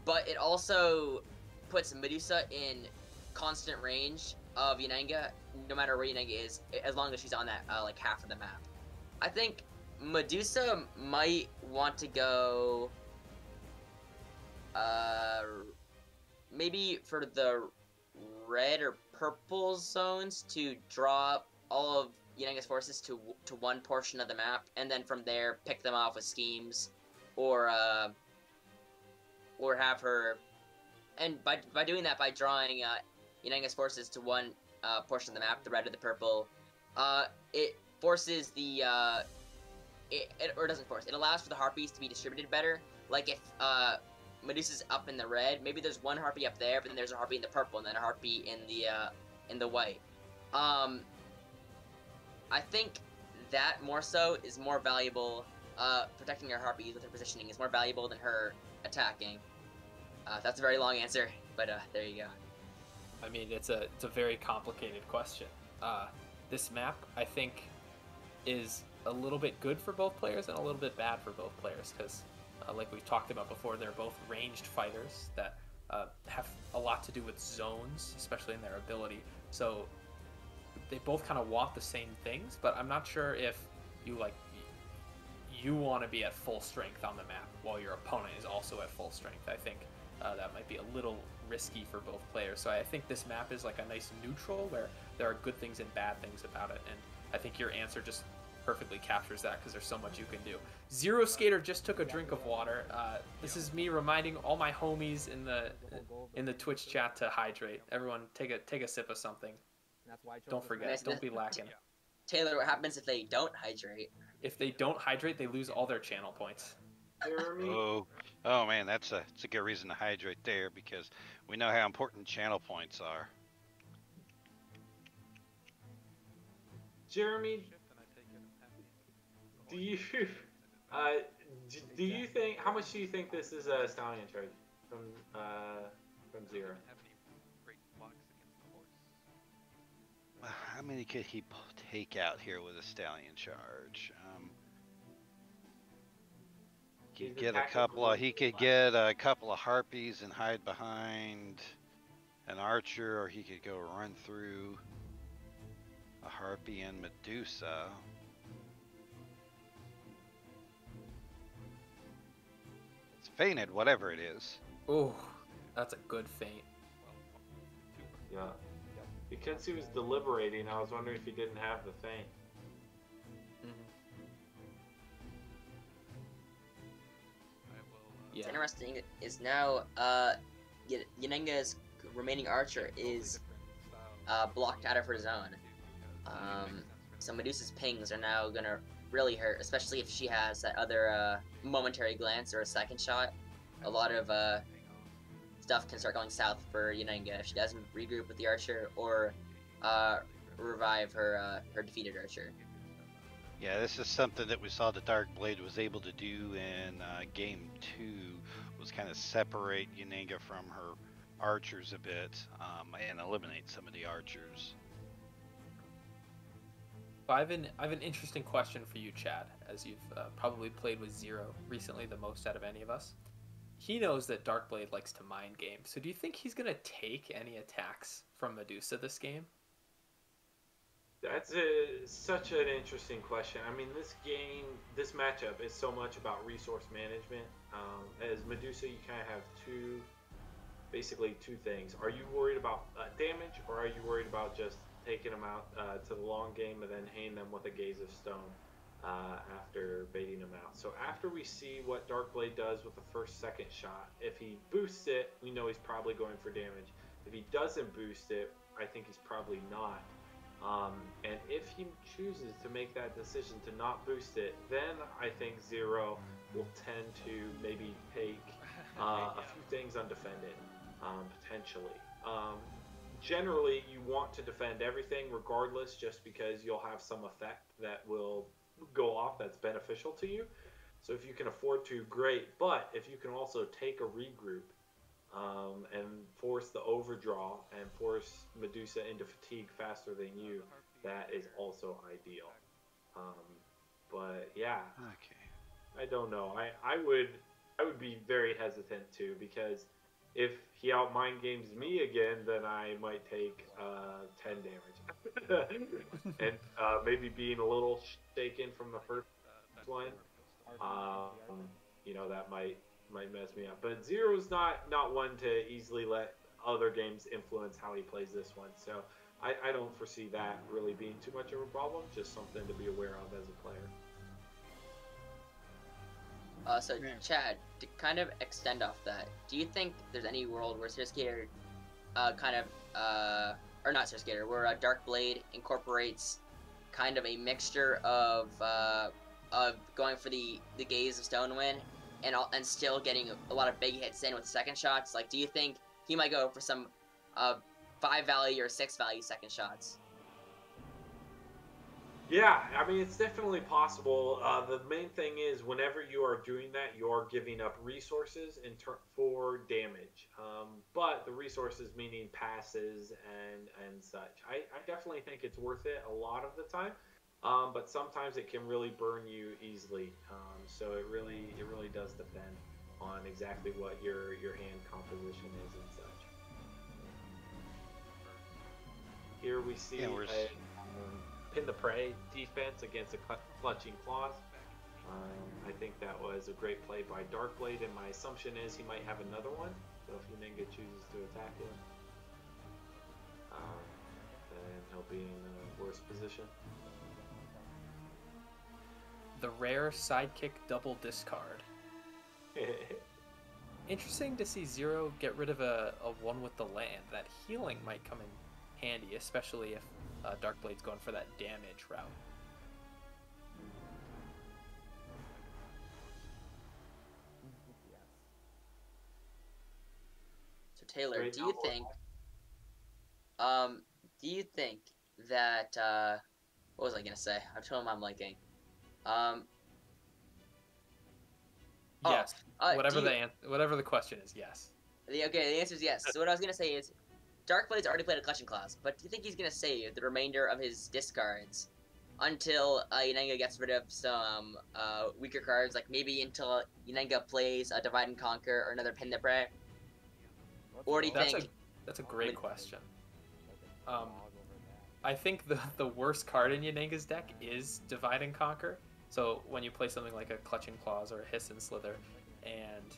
S4: but it also puts Medusa in constant range of Yananga, no matter where Yananga is, as long as she's on that like half of the map. I think Medusa might want to go maybe for the red or purple zones to draw all of Yanaga's forces to one portion of the map, and then from there pick them off with schemes, or have her, and by doing that, by drawing Yanaga's forces to one portion of the map, the red or the purple, it forces the or doesn't force, it allows for the harpies to be distributed better. Like if Medusa's up in the red, maybe there's one harpy up there, but then there's a harpy in the purple, and then a harpy in the white. I think that more so is more valuable. Protecting her harpies with her positioning is more valuable than her attacking. That's a very long answer, but there you go.
S1: I mean, it's a very complicated question. This map, I think, is a little bit good for both players and a little bit bad for both players, because like we've talked about before, they're both ranged fighters that have a lot to do with zones, especially in their ability. So they both kind of want the same things, but I'm not sure if you want to be at full strength on the map while your opponent is also at full strength. I think that might be a little risky for both players. So I think this map is like a nice neutral where there are good things and bad things about it, and I think your answer just perfectly captures that because there's so much you can do. Zero Skater just took a drink of water. This is me reminding all my homies in the Twitch chat to hydrate. Everyone, take a sip of something. Don't forget. Don't be lacking.
S4: Taylor, what happens if they don't hydrate?
S1: If they don't hydrate, they lose all their channel points.
S3: Oh man, it's a good reason to hydrate there, because we know how important channel points are.
S2: Jeremy, do you think, how much do you think this is a stallion charge from Zero?
S3: How many could he take out here with a stallion charge? He could get a couple of harpies and hide behind an archer, or he could go run through a harpy and Medusa. It's feinted, whatever it is.
S1: Oh, that's a good feint.
S2: Yeah. Because he was deliberating, I was wondering if he didn't have the feint.
S4: What's interesting is now Yanenga's remaining archer is blocked out of her zone. So Medusa's pings are now gonna really hurt, especially if she has that other momentary glance or a second shot. A lot of stuff can start going south for Yanenga if she doesn't regroup with the archer or revive her defeated archer.
S3: Yeah, this is something that we saw the Darkblade was able to do in Game 2, was kind of separate Yanenga from her archers a bit and eliminate some of the archers.
S1: I have an interesting question for you, Chad, as you've probably played with Zero recently the most out of any of us. He knows that Darkblade likes to mind game, so do you think he's going to take any attacks from Medusa this game?
S2: That's such an interesting question. I mean, this matchup is so much about resource management. As Medusa, you kind of have basically two things. Are you worried about damage, or are you worried about just taking them out to the long game and then hitting them with a gaze of stone after baiting them out? So after we see what Darkblade does with the second shot, if he boosts it, we know he's probably going for damage. If he doesn't boost it, I think he's probably not. And if he chooses to make that decision to not boost it, then I think Zero will tend to maybe take a few things undefended, potentially. Generally, you want to defend everything regardless, just because you'll have some effect that will go off that's beneficial to you. So if you can afford to, great. But if you can also take a regroup and force the overdraw and force Medusa into fatigue faster than you, that is also ideal. But yeah,
S3: okay.
S2: I don't know. I would be very hesitant too, because if he outmind games me again, then I might take 10 damage. And maybe being a little shaken from the first one, that might mess me up. But Zero's not one to easily let other games influence how he plays this one. So I don't foresee that really being too much of a problem. Just something to be aware of as a player.
S4: So Chad, to kind of extend off that, do you think there's any world where Zeroskater, or not Zeroskater, where Darkblade incorporates kind of a mixture of going for the Gaze of Stonewind and still getting a lot of big hits in with second shots? Like, do you think he might go for some 5 value or 6 value second shots?
S2: Yeah, I mean, it's definitely possible. The main thing is whenever you are doing that, you are giving up resources for damage. But the resources meaning passes and such. I definitely think it's worth it a lot of the time. But sometimes it can really burn you easily. So it really does depend on exactly what your hand composition is and such. Here we see pin the prey defense against a clutching claws. I think that was a great play by Darkblade, and my assumption is he might have another one. So if Uninga chooses to attack him, then he'll be in a worse position.
S1: The rare sidekick double discard. Interesting to see Zero get rid of a one with the land. That healing might come in handy, especially if Darkblade's going for that damage route.
S4: So Taylor, do you think that what was I gonna say? I'm telling him I'm liking.
S1: Yes. Whatever the question is, yes.
S4: The answer is yes. So what I was gonna say is, Darkblade's already played a Clutching Claws, but do you think he's gonna save the remainder of his discards until Unninga gets rid of some weaker cards, like maybe until Unninga plays a Divide and Conquer or another Pin the Prey? Or do you think
S1: that's a great question? I think the worst card in Unninga's deck is Divide and Conquer. So when you play something like a Clutching Claws or a Hiss and Slither, and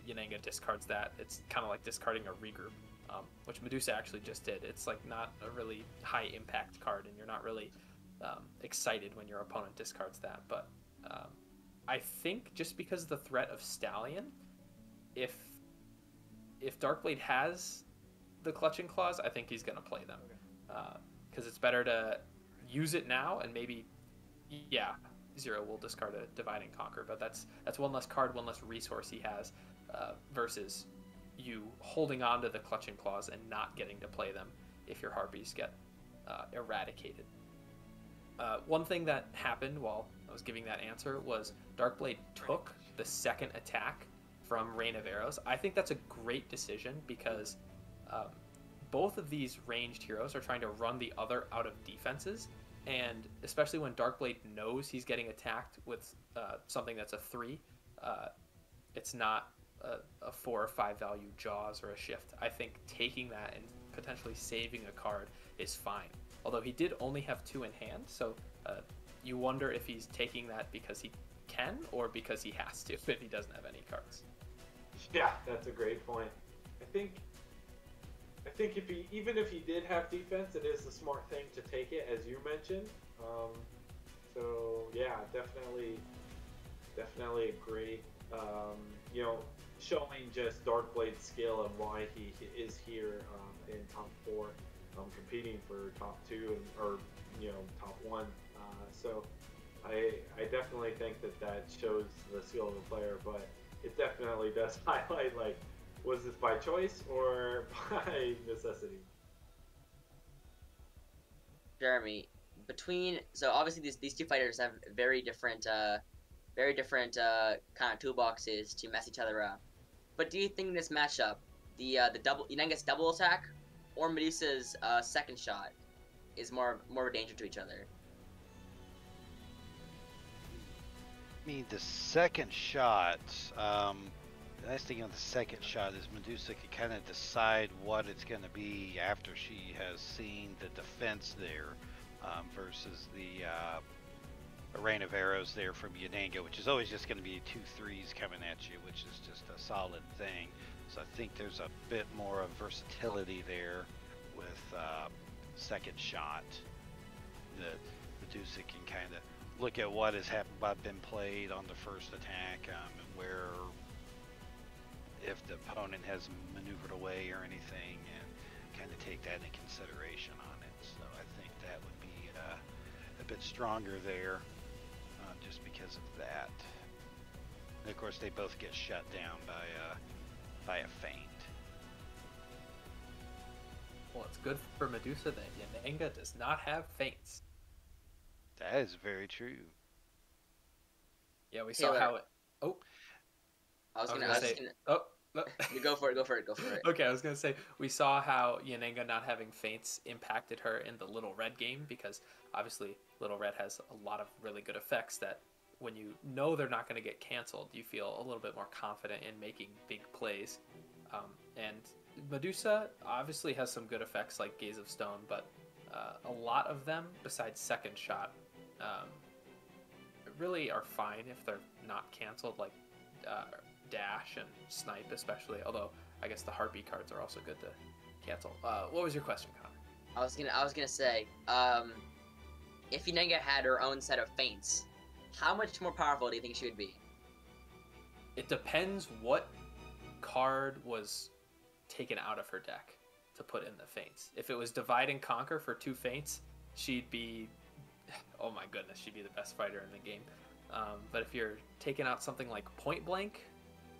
S1: Unninga discards that, it's kind of like discarding a regroup, which Medusa actually just did. It's like not a really high impact card, and you're not really excited when your opponent discards that. But I think just because of the threat of Stallion, if Darkblade has the Clutching Claws, I think he's going to play them, because it's better to use it now, and maybe Zero will discard a Divide and Conquer, but that's one less card, one less resource he has, versus you holding on to the Clutching Claws and not getting to play them if your Harpies get eradicated. One thing that happened while I was giving that answer was Darkblade took the second attack from Rain of Arrows. I think that's a great decision because both of these ranged heroes are trying to run the other out of defenses, and especially when Darkblade knows he's getting attacked with something that's a 3, it's not a 4 or 5 value Jaws or a Shift. I think taking that and potentially saving a card is fine. Although he did only have 2 in hand, so you wonder if he's taking that because he can or because he has to if he doesn't have any cards.
S2: Yeah, that's a great point. I think even if he did have defense, it is the smart thing to take it, as you mentioned. So yeah, definitely agree. Showing just Darkblade's skill and why he is here in top 4, competing for top 2 or top 1. So I definitely think that shows the skill of the player, but it definitely does highlight, like, was this by choice or by necessity?
S4: Jeremy, so obviously these two fighters have very different kind of toolboxes to mess each other up. But do you think in this matchup, the Unninga's double attack or Medusa's second shot is more of a danger to each other?
S3: I mean, the second shot, The nice thing on the second shot is Medusa can kind of decide what it's going to be after she has seen the defense there, versus the rain of arrows there from Yananga, which is always just going to be 2 3s coming at you, which is just a solid thing. So I think there's a bit more of versatility there with second shot. The Medusa can kind of look at what has been played on the first attack, and where, if the opponent has maneuvered away or anything, and kind of take that into consideration on it. So I think that would be a bit stronger there, just because of that. And of course, they both get shut down by a feint.
S1: Well, it's good for Medusa that Yananga does not have feints.
S3: That is very true.
S1: Yeah, we saw how it. Oh,
S4: I was gonna say.
S1: Oh,
S4: you go for it.
S1: Okay, I was gonna say we saw how Yananga not having feints impacted her in the Little Red game, because obviously Little Red has a lot of really good effects that when you know they're not going to get canceled, you feel a little bit more confident in making big plays. And Medusa obviously has some good effects like Gaze of Stone, but a lot of them, besides second shot, really are fine if they're not canceled, like dash and snipe especially, although I guess the heartbeat cards are also good to cancel. What was your question, Connor?
S4: I was gonna say, if Yananga had her own set of feints, how much more powerful do you think she would be?
S1: It depends what card was taken out of her deck to put in the feints. If it was Divide and Conquer for 2 feints, she'd be, oh my goodness, she'd be the best fighter in the game. But if you're taking out something like Point Blank,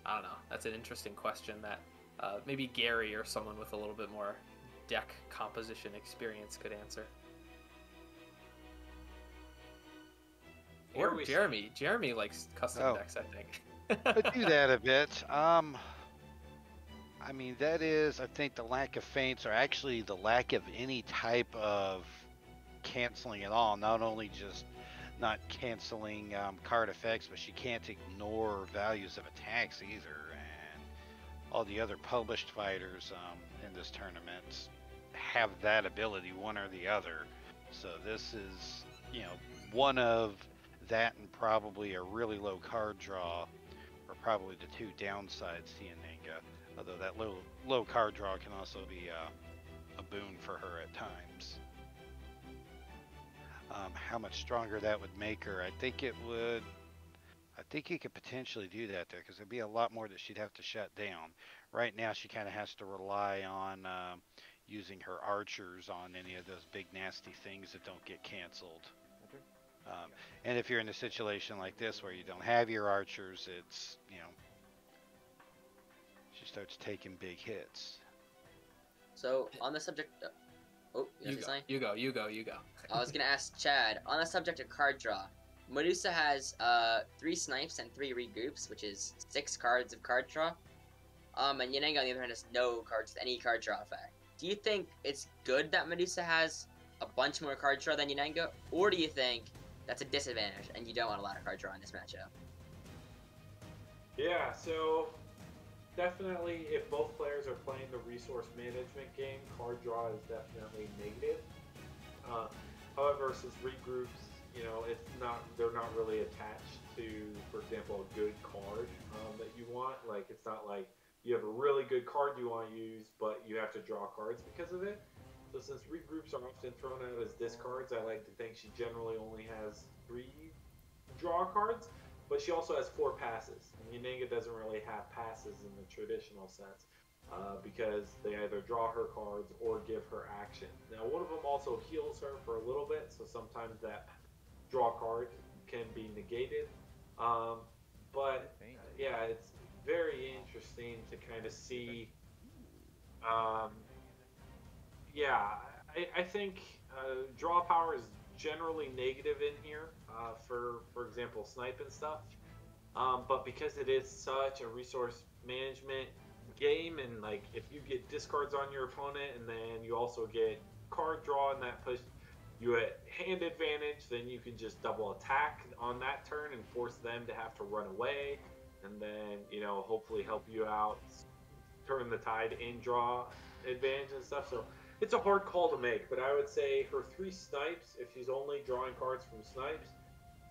S1: I don't know. That's an interesting question that maybe Gary or someone with a little bit more deck composition experience could answer. Or Jeremy. Jeremy likes custom decks, I think.
S3: I do that a bit. I mean, that is, I think, the lack of feints, or actually the lack of any type of canceling at all. Not only just not canceling card effects, but she can't ignore values of attacks either. And all the other published fighters in this tournament have that ability, one or the other. So this is, one of that and probably a really low card draw are probably the 2 downsides to Yananga. Although that low card draw can also be a boon for her at times. How much stronger that would make her, I think it would. I think you could potentially do that there, because there'd be a lot more that she'd have to shut down. Right now, she kind of has to rely on using her archers on any of those big nasty things that don't get canceled. And if you're in a situation like this where you don't have your archers, it's, she starts taking big hits.
S4: So on the subject,
S1: you go.
S4: I was gonna ask Chad, on the subject of card draw, Medusa has 3 snipes and 3 regroups, which is 6 cards of card draw. And Yananga on the other hand has no cards, any card draw effect. Do you think it's good that Medusa has a bunch more card draw than Yananga, or do you think that's a disadvantage and you don't want a lot of card draw in this matchup?
S2: Yeah, so definitely if both players are playing the resource management game, card draw is definitely negative. However, since regroups, they're not really attached to, for example, a good card that you want. Like, it's not like you have a really good card you want to use, but you have to draw cards because of it. So since regroups are often thrown out as discards, I like to think she generally only has 3 draw cards, but she also has 4 passes. And Yananga doesn't really have passes in the traditional sense, because they either draw her cards or give her action. Now, one of them also heals her for a little bit, so sometimes that draw card can be negated. But yeah, it's very interesting to kind of see. I think draw power is generally negative in here for example, snipe and stuff. But because it is such a resource management game, and like if you get discards on your opponent and then you also get card draw and that push you at hand advantage, then you can just double attack on that turn and force them to have to run away. and then, you know, hopefully help you out, turn the tide in draw advantage and stuff. So it's a hard call to make, but I would say her 3 snipes, if she's only drawing cards from snipes,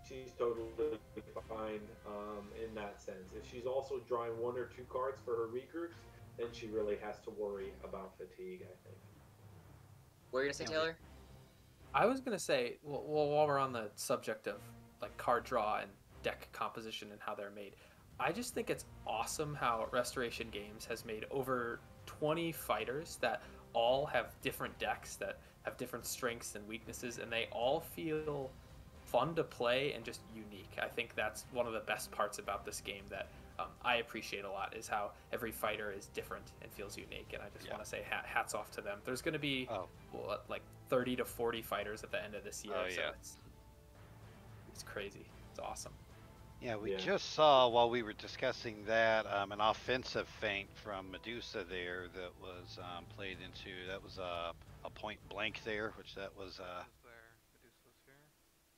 S2: she's totally fine in that sense. If she's also drawing 1 or 2 cards for her regroups, then she really has to worry about fatigue, I think.
S4: What are you gonna say, Taylor?
S1: I was gonna say, well, while we're on the subject of like card draw and deck composition and how they're made, I just think it's awesome how Restoration Games has made over 20 fighters that all have different decks that have different strengths and weaknesses, and they all feel fun to play and just unique. I think that's one of the best parts about this game that I appreciate a lot, is how every fighter is different and feels unique. And I just want to say hats off to them. There's going to be like 30 to 40 fighters at the end of this year. So it's crazy. It's awesome.
S3: Yeah, we just saw while we were discussing that an offensive feint from Medusa there that was played into. That was a point blank there, which that was.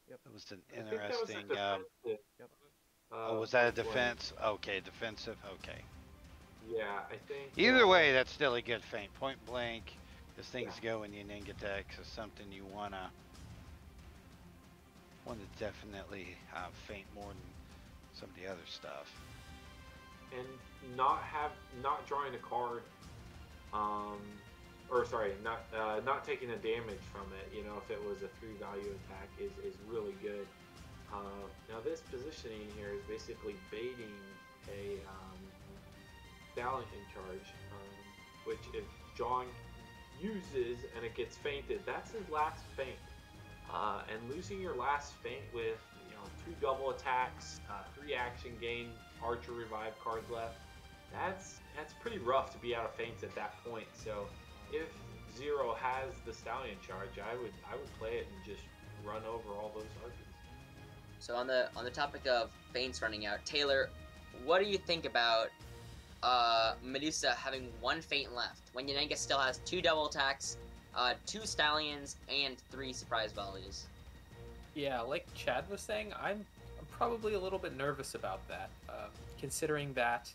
S7: Yep.
S3: It was an interesting.
S2: Was
S3: was that a defense? Okay, defensive. Okay.
S2: Yeah, I think.
S3: Either way, that's still a good feint. Point blank. This thing's going in Ningadex is something you wanna definitely feint more than some of the other stuff.
S2: And not drawing a card, or sorry, not taking a damage from it. You know, if it was a 3 value attack, is really good. Now this positioning here is basically baiting a stallion charge, which if John uses and it gets feinted, that's his last feint. And losing your last feint with 2 double attacks, 3 action gain, Archer revive cards left, that's pretty rough to be out of feints at that point. So if Zero has the stallion charge, I would play it and just run over all those Archers.
S4: So on the topic of feints running out, Taylor, what do you think about Medusa having 1 feint left when Yanenga still has 2 double attacks, 2 stallions, and 3 surprise volleys?
S1: Yeah, like Chad was saying, I'm probably a little bit nervous about that, considering that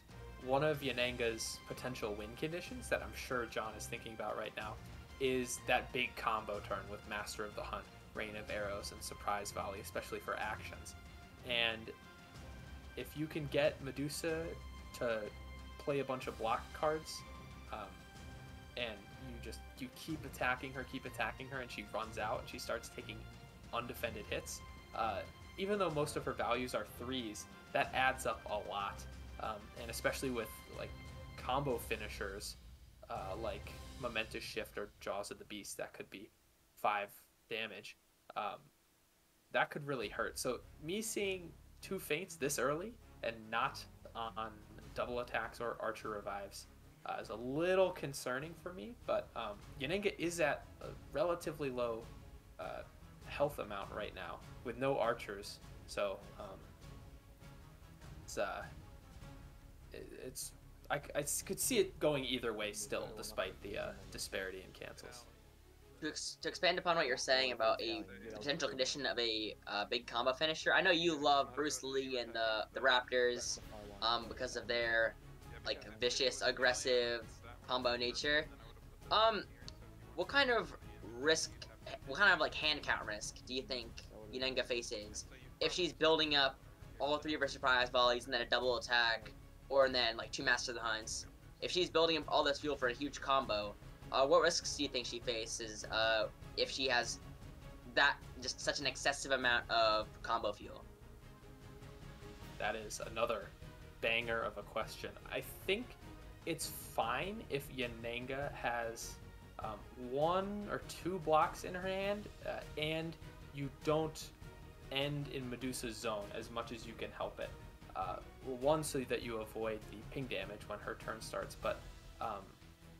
S1: one of Yanenga's potential win conditions that I'm sure John is thinking about right now is that big combo turn with Master of the Hunt, Rain of Arrows, and Surprise Volley, especially for actions. And if you can get Medusa to play a bunch of block cards, and you keep attacking her, and she runs out and she starts taking undefended hits, even though most of her values are 3s, that adds up a lot. And especially with like combo finishers like Momentous Shift or Jaws of the Beast, that could be 5 damage. That could really hurt. So me seeing 2 feints this early and not on double attacks or Archer revives is a little concerning for me. But Yanenga is at a relatively low health amount right now with no Archers, so I could see it going either way still, despite the disparity in cancels.
S4: To expand upon what you're saying about a potential condition of a big combo finisher, I know you love Bruce Lee and the Raptors because of their like vicious, aggressive combo nature. What kind of like hand count risk do you think Yanenga faces if she's building up all 3 of her surprise volleys and then a double attack, or then like 2 Master of the Hunts? If she's building up all this fuel for a huge combo, what risks do you think she faces if she has that just such an excessive amount of combo fuel?
S1: That is another banger of a question. I think it's fine if Yanenga has 1 or 2 blocks in her hand, and you don't end in Medusa's zone as much as you can help it. 1, so that you avoid the ping damage when her turn starts, but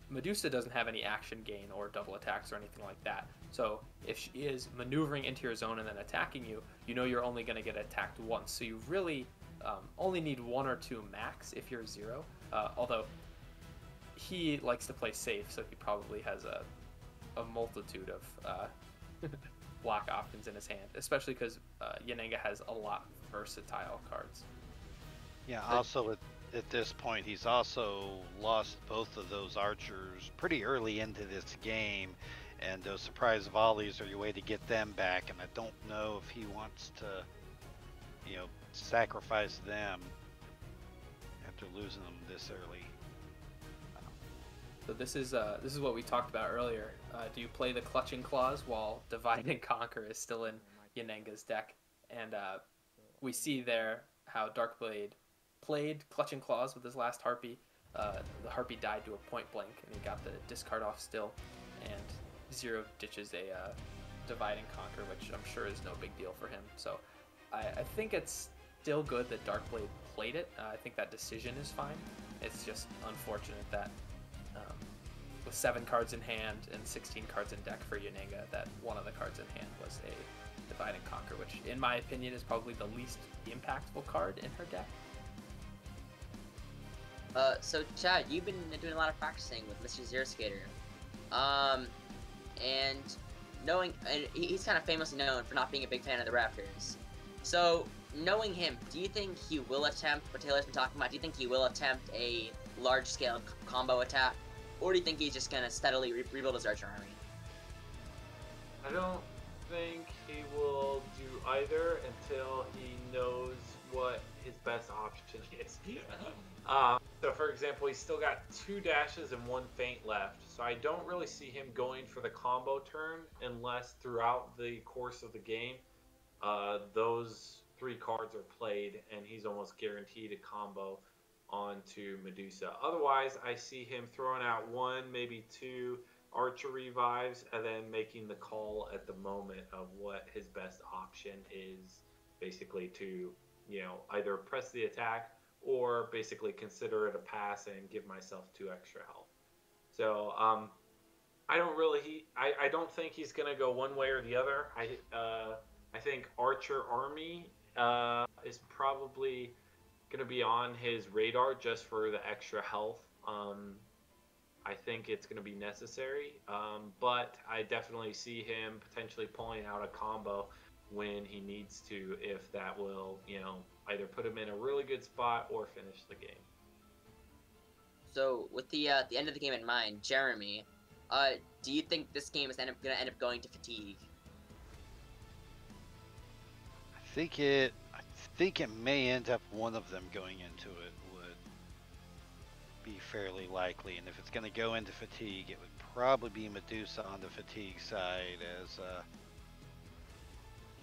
S1: Medusa doesn't have any action gain or double attacks or anything like that. So if she is maneuvering into your zone and then attacking you, you know you're only going to get attacked once. So you really only need 1 or 2 max if you're Zero. Although he likes to play safe, so he probably has a multitude of block options in his hand, especially because Yanenga has a lot of versatile cards.
S3: Yeah, also at this point, he's also lost both of those archers pretty early into this game, and those surprise volleys are your way to get them back, and I don't know if he wants to, sacrifice them after losing them this early.
S1: So this is what we talked about earlier. Do you play the Clutching Claws while Divide and Conquer is still in Yanenga's deck? And we see there how Darkblade played Clutching Claws with his last Harpy. The Harpy died to a point blank, and he got the discard off still. And Zero ditches a Divide and Conquer, which I'm sure is no big deal for him. So I think it's still good that Darkblade played it. I think that decision is fine. It's just unfortunate that with 7 cards in hand and 16 cards in deck for Yanenga, that one of the cards in hand was a Divide and Conquer, which in my opinion is probably the least impactful card in her deck.
S4: So Chad, you've been doing a lot of practicing with Mr. Zeroskater. And he's kind of famously known for not being a big fan of the Raptors. So, knowing him, do you think he will attempt what Taylor's been talking about? Do you think he will attempt a large-scale combo attack? Or do you think he's just going to steadily rebuild his archer army?
S2: I don't think he will do either until he knows what his best option is. So, for example, he's still got 2 dashes and 1 feint left. So I don't really see him going for the combo turn unless throughout the course of the game, those 3 cards are played and he's almost guaranteed a combo onto Medusa. Otherwise, I see him throwing out 1, maybe 2 archer revives and then making the call at the moment of what his best option is, basically to, either press the attack or basically consider it a pass and give myself 2 extra health. So I don't think he's gonna go one way or the other. I think Archer Army is probably gonna be on his radar just for the extra health. I think it's gonna be necessary, but I definitely see him potentially pulling out a combo when he needs to, if that will, either put him in a really good spot or finish the game.
S4: So, with the end of the game in mind, Jeremy, do you think this game is going to end up going to fatigue?
S3: I think it may end up one of them going into it would be fairly likely, and if it's going to go into fatigue, it would probably be Medusa on the fatigue side, as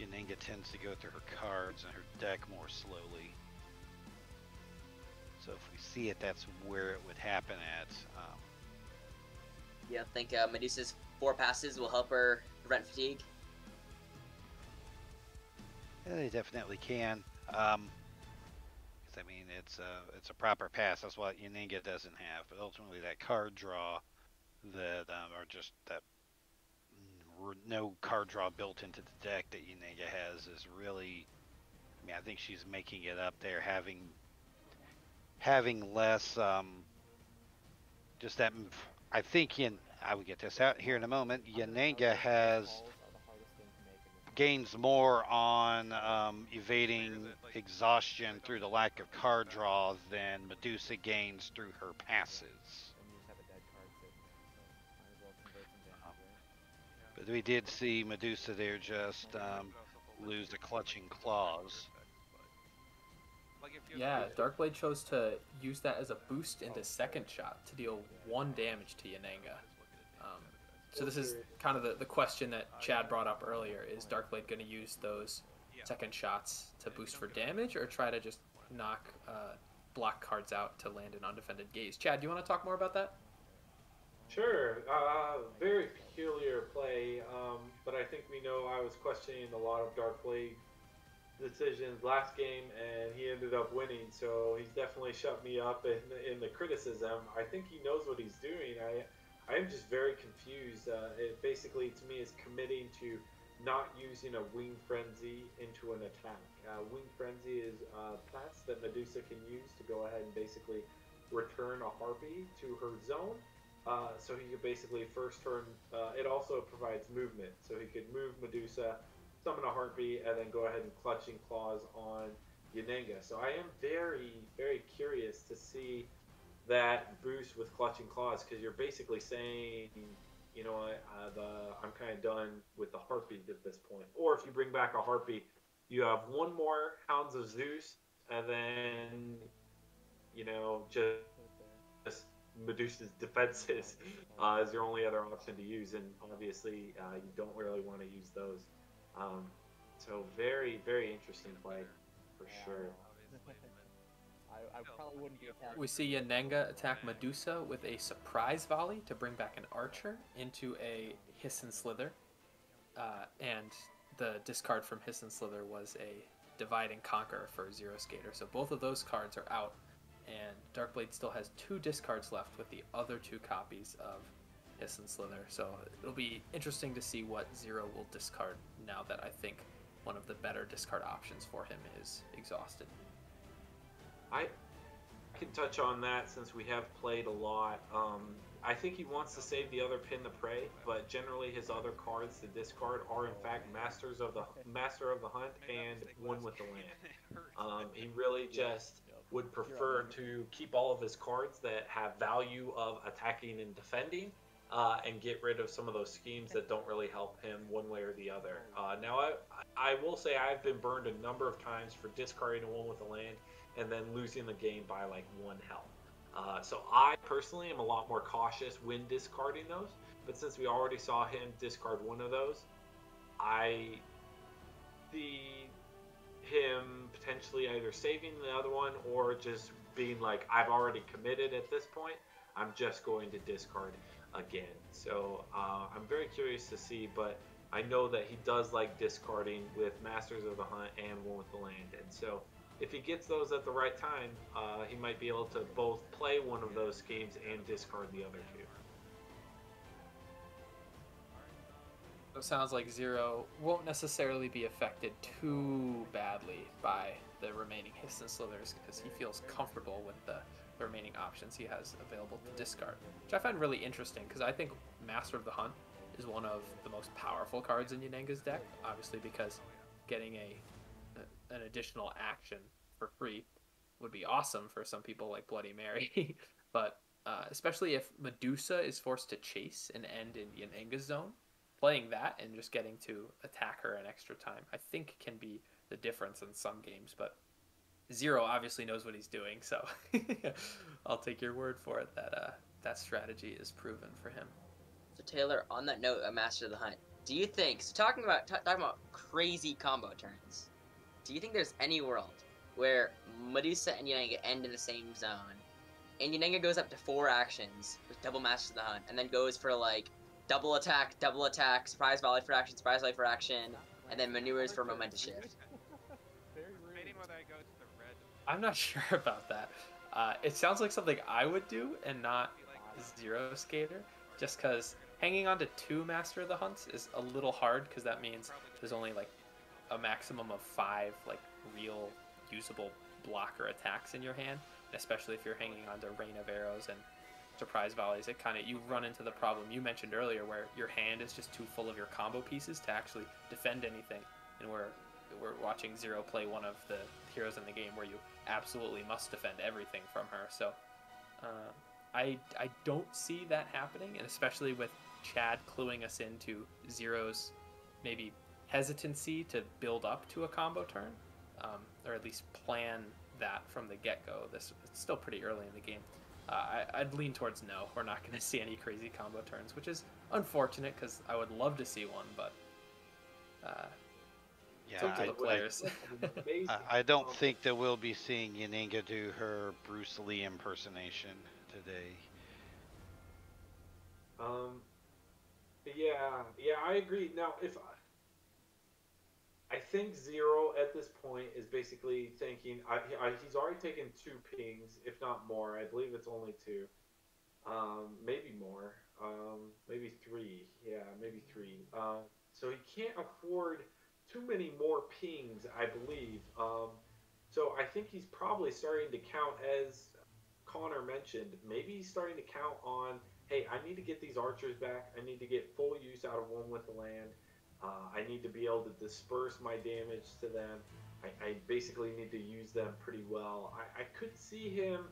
S3: Yanenga tends to go through her cards and her deck more slowly. So if we see it, that's where it would happen at.
S4: You don't think Medusa's 4 passes will help her prevent fatigue?
S3: Yeah, they definitely can. 'Cause I mean, it's a proper pass. That's what Yanenga doesn't have. But ultimately, that card draw that or just that no card draw built into the deck that Yanenga has is really. I mean, I think she's making it up there, having less. Just that. I think I will get this out here in a moment. Yanenga gains more on evading exhaustion through the lack of card draw than Medusa gains through her passes. But we did see Medusa there just lose the Clutching Claws.
S1: Yeah, Darkblade chose to use that as a boost into second shot to deal 1 damage to Yanenga. So this is kind of the question that Chad brought up earlier. Is Darkblade going to use those second shots to boost for damage, or try to just knock block cards out to land an undefended gaze? Chad, do you want to talk more about that?
S2: Sure. Very peculiar play, but I think we know I was questioning a lot of Darkblade decisions last game, and he ended up winning, so he's definitely shut me up in the criticism. I think he knows what he's doing. I'm just very confused. It basically, to me, is committing to not using a Wing Frenzy into an attack. Wing Frenzy is pass that Medusa can use to go ahead and basically return a Harpy to her zone. So he could basically first turn, it also provides movement, so he could move Medusa, summon a Harpy, and then go ahead and Clutching Claws on Yanenga. So I am very, very curious to see that boost with Clutching Claws, because you're basically saying, you know what, I'm kind of done with the Harpy at this point. Or if you bring back a Harpy, you have one more Hounds of Zeus, and then, you know, just Medusa's defenses is your only other option to use, and obviously you don't really want to use those. Um, so very, very interesting play for sure.
S7: I probably wouldn't be attacking.
S1: We see Yanenga attack Medusa with a surprise volley to bring back an archer into a Hiss and Slither. And the discard from Hiss and Slither was a Divide and Conquer for Zero Skater. So both of those cards are out, and Darkblade still has 2 discards left with the other 2 copies of Hiss and Slither. So it'll be interesting to see what Zero will discard now that I think one of the better discard options for him is exhausted.
S2: I can touch on that since we have played a lot. I think he wants to save the other pin to prey, but generally his other cards to discard are in fact Master of the Hunt and One with the Land. He really just would prefer to keep all of his cards that have value of attacking and defending, and get rid of some of those schemes that don't really help him one way or the other. Now, I will say I've been burned a number of times for discarding a One with the Land and then losing the game by like 1 health. So I personally am a lot more cautious when discarding those, but since we already saw him discard one of those, I see him potentially either saving the other one or just being like, I've already committed at this point, I'm just going to discard again. So I'm very curious to see, but I know that he does like discarding with Masters of the Hunt and One with the Land, and so if he gets those at the right time, he might be able to both play one of those schemes and discard the other 2.
S1: It sounds like Zero won't necessarily be affected too badly by the remaining Hiss and Slithers because he feels comfortable with the remaining options he has available to discard, which I find really interesting because I think Master of the Hunt is one of the most powerful cards in Yanenga's deck, obviously because getting an additional action for free would be awesome for some people like Bloody Mary. But especially if Medusa is forced to chase and end in Yanenga's zone, playing that and just getting to attack her an extra time, I think can be the difference in some games. But Zero obviously knows what he's doing, so I'll take your word for it that that strategy is proven for him.
S4: So Taylor, on that note of Master of the Hunt, do you think, so talking about crazy combo turns, do you think there's any world where Medusa and Yanenga end in the same zone, and Yanenga goes up to 4 actions with double Master of the Hunt, and then goes for like double attack, surprise volley for action, surprise volley for action, and then maneuvers for momentous shift?
S1: I'm not sure about that. It sounds like something I would do and not Zero Skater, just because hanging on to 2 Master of the Hunts is a little hard because that means there's only like a maximum of 5 like real usable blocker attacks in your hand, and especially if you're hanging on to Rain of Arrows and surprise volleys, it kind of, you run into the problem you mentioned earlier where your hand is just too full of your combo pieces to actually defend anything, and we're watching Zero play one of the heroes in the game where you absolutely must defend everything from her. So I don't see that happening, and especially with Chad cluing us into Zero's maybe hesitancy to build up to a combo turn, or at least plan that from the get-go. It's still pretty early in the game. I'd lean towards no. We're not going to see any crazy combo turns, which is unfortunate because I would love to see one, but it's up to the players.
S3: I don't think that we'll be seeing Yanenga do her Bruce Lee impersonation today.
S2: Yeah, I agree. Now, if I think Zero at this point is basically thinking he's already taken 2 pings, if not more. I believe it's only 2, maybe more, maybe 3. Yeah, maybe 3. So he can't afford too many more pings, I believe. So I think he's probably starting to count, as Connor mentioned, maybe he's starting to count on, hey, I need to get these archers back. I need to get full use out of One with the Land. I need to be able to disperse my damage to them. I basically need to use them pretty well. I could see him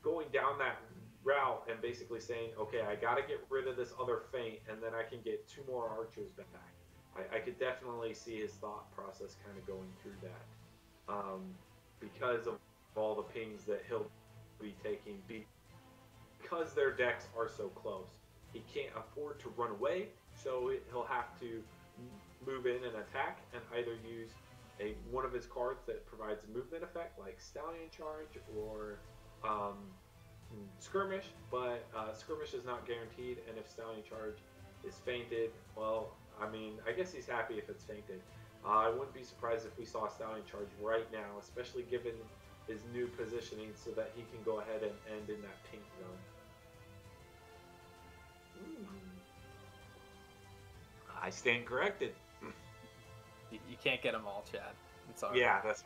S2: going down that route and basically saying, okay, I got to get rid of this other feint, and then I can get 2 more archers back. I could definitely see his thought process kind of going through that, because of all the pings that he'll be taking, because their decks are so close. He can't afford to run away, so he'll have to move in and attack, and either use one of his cards that provides a movement effect, like Stallion Charge or Skirmish, but Skirmish is not guaranteed, and if Stallion Charge is feinted, well, I mean, I guess he's happy if it's feinted. I wouldn't be surprised if we saw Stallion Charge right now, especially given his new positioning, so that he can go ahead and end in that pink zone. I stand corrected.
S1: You can't get them all, Chad. It's all right.
S2: Yeah, that's.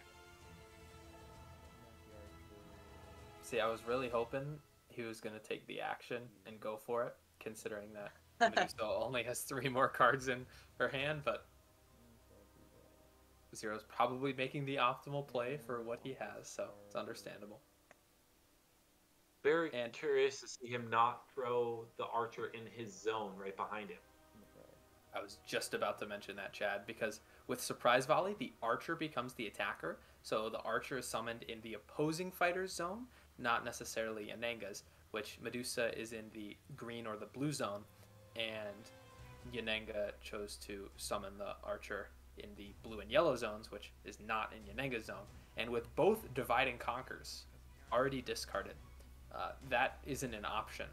S1: See, I was really hoping he was going to take the action and go for it, considering that Medusa only has 3 more cards in her hand, but Zero's probably making the optimal play for what he has, so it's understandable.
S2: Very curious to see him not throw the archer in his zone right behind him.
S1: I was just about to mention that, Chad, because with Surprise Volley, the archer becomes the attacker, so the archer is summoned in the opposing fighter's zone, not necessarily Yanenga's, which Medusa is in the green or the blue zone, and Yanenga chose to summon the archer in the blue and yellow zones, which is not in Yanenga's zone. And with both Divide and Conquers already discarded, that isn't an option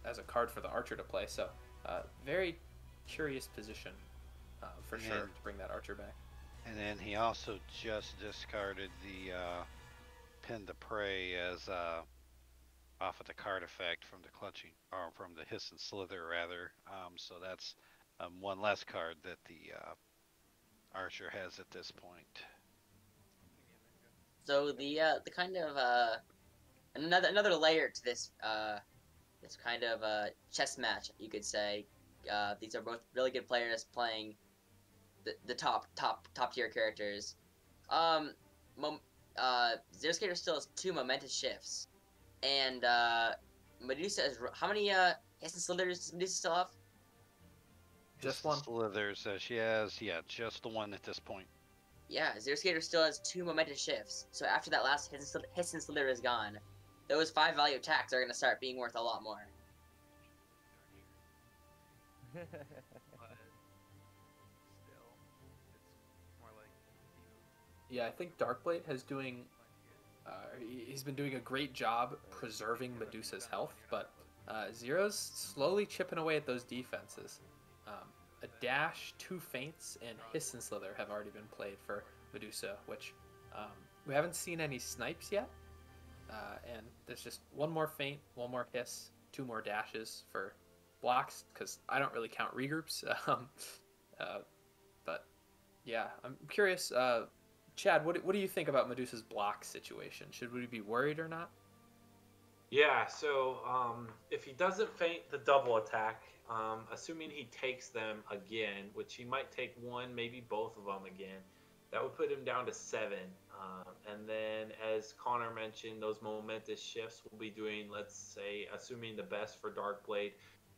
S1: as a card for the archer to play, so very curious position for sure to bring that archer back.
S3: And then he also just discarded the Pin to Prey as off of the card effect from the clutching, or from the Hiss and Slither rather. So that's one less card that the archer has at this point.
S4: So the kind of another layer to this this kind of chess match, you could say. These are both really good players playing the top tier characters. Zeroskatr still has 2 momentous shifts, and Medusa is how many Hiss and Slithers does Medusa still have?
S1: Just 1.
S3: Slithers, she has, just the 1 at this point.
S4: Yeah, Zeroskatr still has 2 momentous shifts. So after that last Hiss and Slither is gone, those 5 value attacks are going to start being worth a lot more.
S6: But still, it's more like
S1: Yeah, I think Darkblade has he's been doing a great job preserving Medusa's health, but Zero's slowly chipping away at those defenses. A dash, 2 feints, and Hiss and Slither have already been played for Medusa, which we haven't seen any snipes yet. And there's just 1 more feint, 1 more hiss, 2 more dashes for blocks, because I don't really count regroups. But yeah, I'm curious. Chad, what do you think about Medusa's block situation? Should we be worried or not?
S2: Yeah, so if he doesn't feint the double attack, assuming he takes them again, which he might take 1, maybe both of them again, that would put him down to 7. And then, as Connor mentioned, those momentous shifts will be doing, let's say, assuming the best for Darkblade,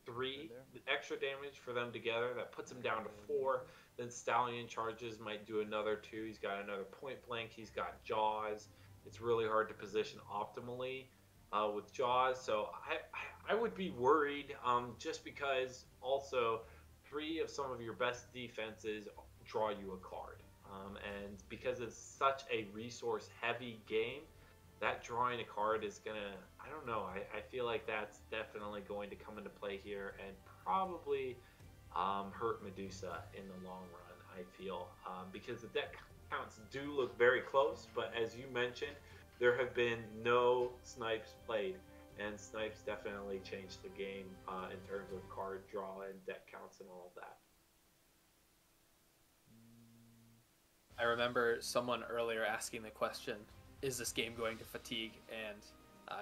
S2: 3 extra damage for them together. That puts him down to 4. Then Stallion Charges might do another 2. He's got another Point Blank. He's got Jaws. It's really hard to position optimally with Jaws. So I would be worried just because also 3 of some of your best defenses draw you a card. And because it's such a resource-heavy game, that drawing a card is going to, I don't know, I feel like that's definitely going to come into play here and probably hurt Medusa in the long run, I feel. Because the deck counts do look very close, but as you mentioned, there have been no snipes played, and snipes definitely changed the game in terms of card draw and deck counts and all of that.
S1: I remember someone earlier asking the question, is this game going to fatigue? And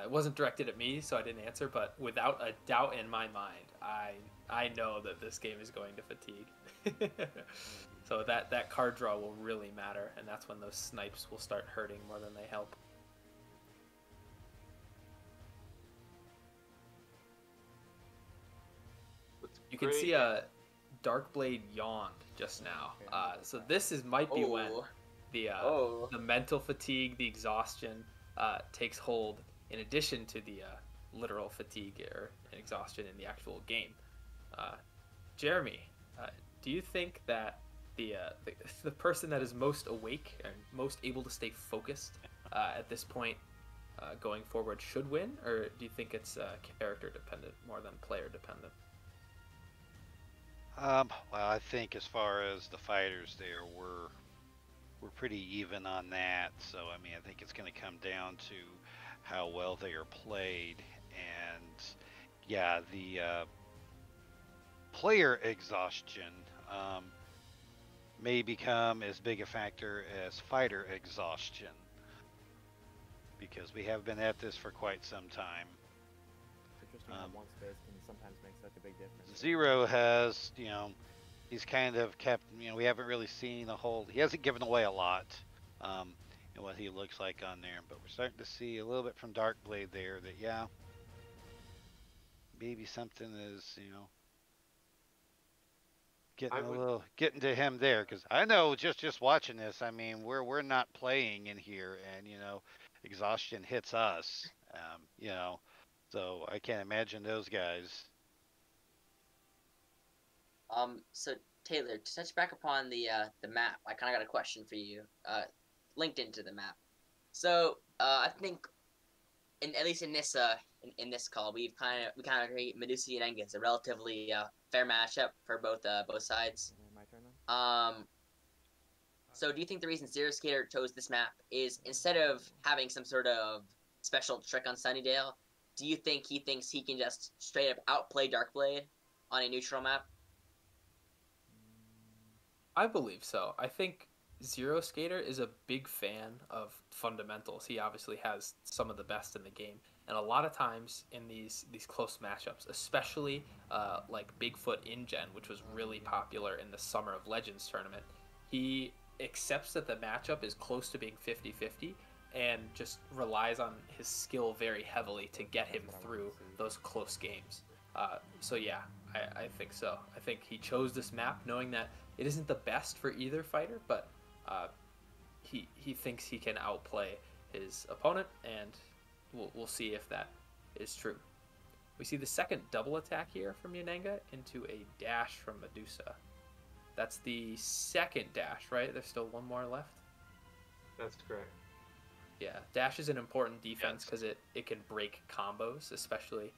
S1: it wasn't directed at me, so I didn't answer, but without a doubt in my mind, I I know that this game is going to fatigue. So that card draw will really matter, and that's when those snipes will start hurting more than they help. You can see Darkblade yawned just now. So this might be when the mental fatigue, the exhaustion takes hold, in addition to the literal fatigue or exhaustion in the actual game. Jeremy, do you think that the person that is most awake and most able to stay focused at this point going forward should win, or do you think it's character dependent more than player dependent?
S3: Well, I think as far as the fighters there, we're pretty even on that. So I mean, I think it's going to come down to how well they are played, and yeah, the player exhaustion may become as big a factor as fighter exhaustion, because we have been at this for quite some time.
S7: Interesting how one space can sometimes make such a big difference.
S3: Zero has, he's kind of kept, we haven't really seen a whole, he hasn't given away a lot in what he looks like on there, but we're starting to see a little bit from Darkblade there that, yeah, maybe something is, getting to him there, because I know just watching this, I mean, we're not playing in here, and exhaustion hits us, so I can't imagine those guys.
S4: So Taylor, to touch back upon the map, I kind of got a question for you, linked into the map. So I think, at least in this call, we kind of agree Medusa and Enga is a relatively fair matchup for both sides.
S7: My turn then.
S4: So do you think the reason zeroskatr chose this map is, instead of having some sort of special trick on Sunnydale, do you think he thinks he can just straight up outplay Darkblade on a neutral map?
S1: I believe so. I think zeroskatr is a big fan of fundamentals. He obviously has some of the best in the game, and a lot of times in these close matchups, especially like Bigfoot InGen, which was really popular in the Summer of Legends tournament, he accepts that the matchup is close to being 50-50 and just relies on his skill very heavily to get him through those close games. So yeah, I think so. I think he chose this map knowing that it isn't the best for either fighter, but he thinks he can outplay his opponent, and we'll see if that is true. We see the second double attack here from Yanenga into a dash from Medusa. That's the second dash, right? There's still one more left?
S2: That's correct.
S1: Yeah, dash is an important defense because it can break combos, especially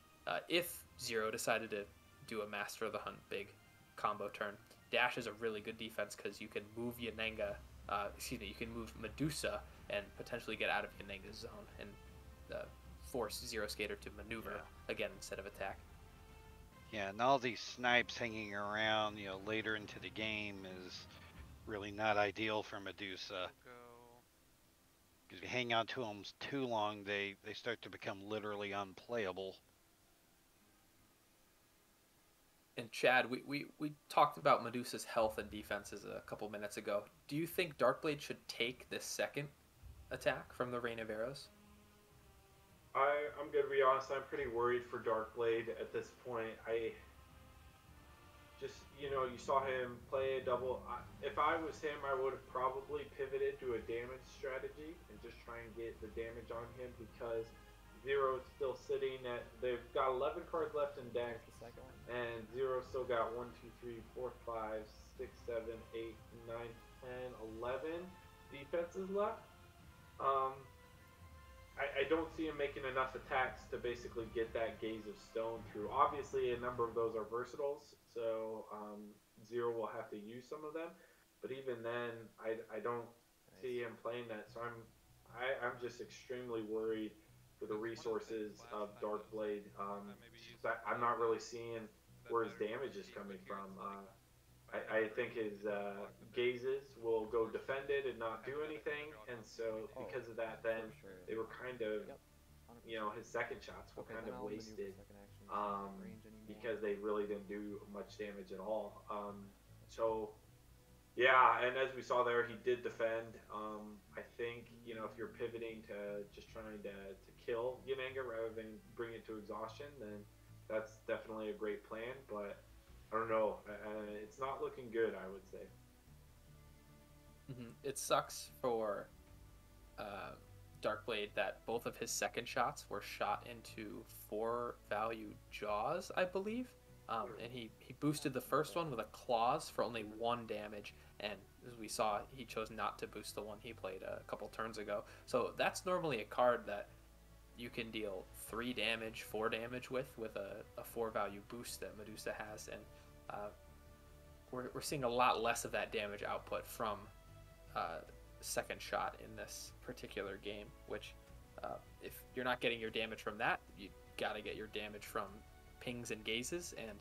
S1: if Zero decided to do a Master of the Hunt big combo turn. Dash is a really good defense because you can move you can move Medusa and potentially get out of Yanenga's zone and force zeroskatr to maneuver again instead of attack.
S3: Yeah, and all these snipes hanging around, later into the game is really not ideal for Medusa. Because if you hang on to them too long, they start to become literally unplayable.
S1: And Chad, we talked about Medusa's health and defenses a couple minutes ago. Do you think Darkblade should take this second attack from the Rain of Arrows?
S2: I'm going to be honest, I'm pretty worried for Darkblade at this point. I just, you saw him play a double. If I was him, I would have probably pivoted to a damage strategy and just try and get the damage on him, because Zero's still sitting at, they've got 11 cards left in deck, and Zero's still got 1, 2, 3, 4, 5, 6, 7, 8, 9, 10, 11 defenses left. I don't see him making enough attacks to basically get that Gaze of Stone through. Obviously, a number of those are versatiles, so Zero will have to use some of them. But even then, I don't see him playing that. So I'm just extremely worried for the resources of Darkblade. I'm not really seeing where his damage is coming from. I think his gazes will go defended and not do anything, and so because of that, then they were kind of his second shots were kind
S7: then
S2: of
S7: I'll maneuver
S2: wasted
S7: second action. It's not range anymore.
S2: because they really didn't do much damage at all. So yeah, and as we saw there, he did defend. I think if you're pivoting to just trying to kill Yananga rather than bring it to exhaustion, then that's definitely a great plan. But I don't know, it's not looking good, I would say.
S1: It sucks for Darkblade that both of his second shots were shot into 4 value jaws, I believe. And he boosted the first one with a claws for only 1 damage, and as we saw, he chose not to boost the one he played a couple turns ago. So that's normally a card that you can deal 3 damage, 4 damage with a 4 value boost that Medusa has, and we're seeing a lot less of that damage output from second shot in this particular game, which if you're not getting your damage from that, you gotta get your damage from pings and gazes, and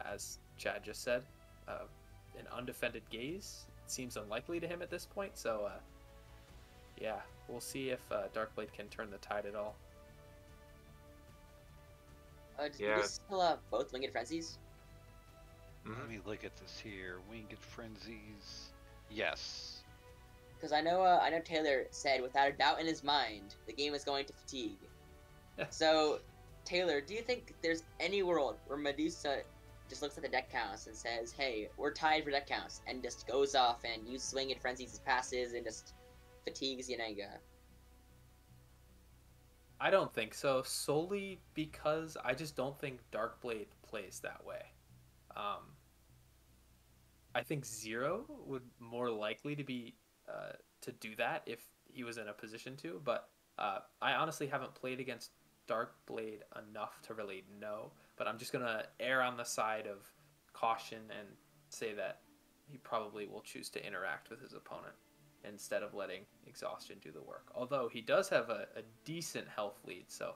S1: as Chad just said, an undefended gaze seems unlikely to him at this point, so yeah, we'll see if Darkblade can turn the tide at all.
S4: Does Medusa still have both Winged Frenzies?
S3: Let me look at this here. Winged Frenzies. Yes.
S4: Because I know Taylor said without a doubt in his mind the game is going to fatigue. So, Taylor, do you think there's any world where Medusa just looks at the deck counts and says, "Hey, we're tied for deck counts," and just goes off and uses Winged Frenzies as passes and just fatigues Yananga?
S1: I don't think so, solely because I just don't think Darkblade plays that way. I think Zero would more likely to be to do that if he was in a position to, but I honestly haven't played against Darkblade enough to really know, but I'm just gonna err on the side of caution and say that he probably will choose to interact with his opponent instead of letting exhaustion do the work. Although he does have a decent health lead, so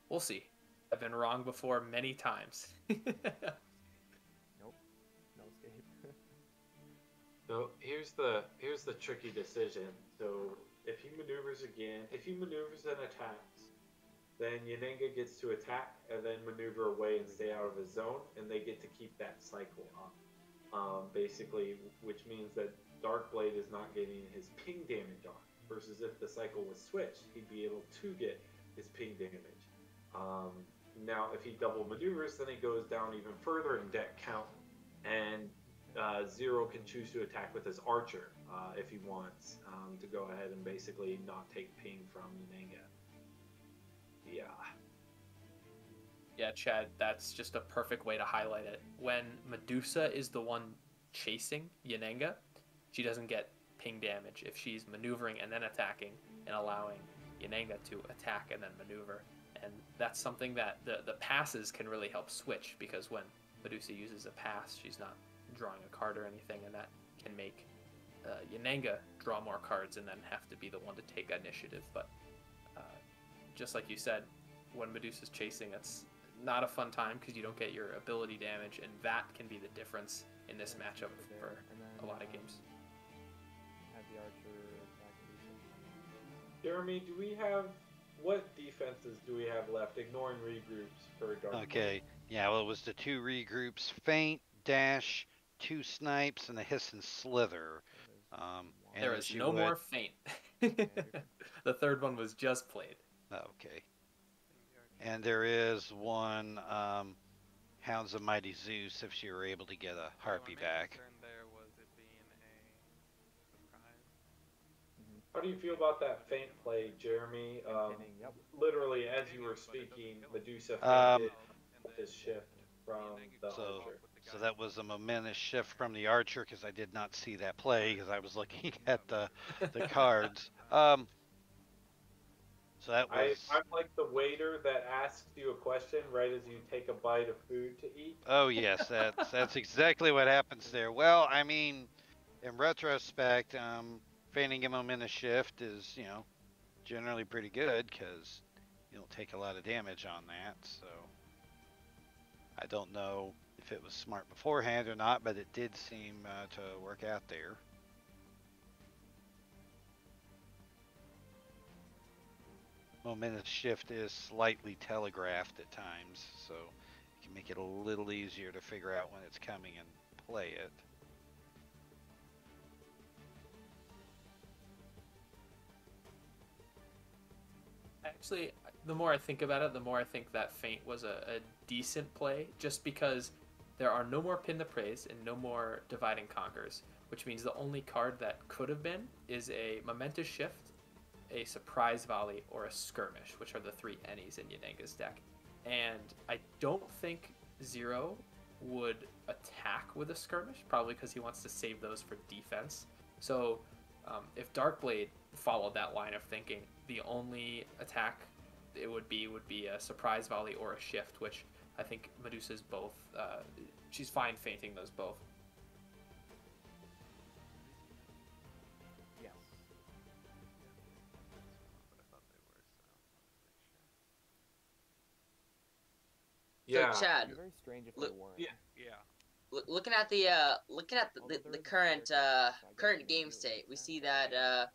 S1: we'll see. I've been wrong before many times.
S7: Nope, no escape.
S2: So here's the tricky decision. So if he maneuvers and attacks, then Yananga gets to attack and then maneuver away and stay out of his zone, and they get to keep that cycle on. Basically, which means that Darkblade is not getting his ping damage on. Versus if the cycle was switched, he'd be able to get his ping damage. Now, if he double maneuvers, then he goes down even further in deck count, and Zero can choose to attack with his archer if he wants to go ahead and basically not take ping from Yananga.
S1: Yeah, Chad, that's just a perfect way to highlight it. When Medusa is the one chasing Yananga, she doesn't get ping damage if she's maneuvering and then attacking and allowing Yananga to attack and then maneuver. And that's something that the passes can really help switch, because when Medusa uses a pass, she's not drawing a card or anything, and that can make Yananga draw more cards and then have to be the one to take initiative. But just like you said, when Medusa's chasing, it's not a fun time because you don't get your ability damage, and that can be the difference in this matchup for a lot of games.
S7: Have the archer attack
S2: Jeremy, what defenses do we have left, ignoring regroups for Darkblade?
S3: Okay, yeah, well, it was the 2 regroups: Feint, Dash, 2 Snipes, and a Hiss and Slither.
S1: There is no more Feint. The third one was just played.
S3: Okay. And there is 1 Hounds of Mighty Zeus if she were able to get a Harpy back.
S6: There was it being a surprise.
S2: How do you feel about that Feint play, Jeremy? Literally, as you were speaking, Medusa fainted his shift from the archer.
S3: So that was a momentous shift from the archer, because I did not see that play because I was looking at the cards. So that was.
S2: I'm like the waiter that asks you a question right as you take a bite of food to eat.
S3: Oh yes, that's exactly what happens there. Well, I mean, in retrospect, feigning a momentous shift is, generally pretty good because you don't take a lot of damage on that. So I don't know if it was smart beforehand or not, but it did seem to work out there. momentum shift is slightly telegraphed at times, so it can make it a little easier to figure out when it's coming and play it.
S1: Actually, the more I think about it, the more I think that feint was a decent play, just because there are no more Pin the Praise and no more Divide and Conquers, which means the only card that could have been is a Momentous Shift, a Surprise Volley, or a Skirmish, which are the three Ennies in Yanenga's deck. And I don't think Zero would attack with a Skirmish, probably because he wants to save those for defense. So if Darkblade followed that line of thinking, the only attack it would be a Surprise Volley or a Shift, which I think Medusa's both. She's fine feinting those both.
S7: Yes.
S2: Yeah.
S4: So Chad,
S7: It'd be very strange if
S4: look-
S7: they weren't.
S2: Yeah.
S4: looking at the current game state, we see that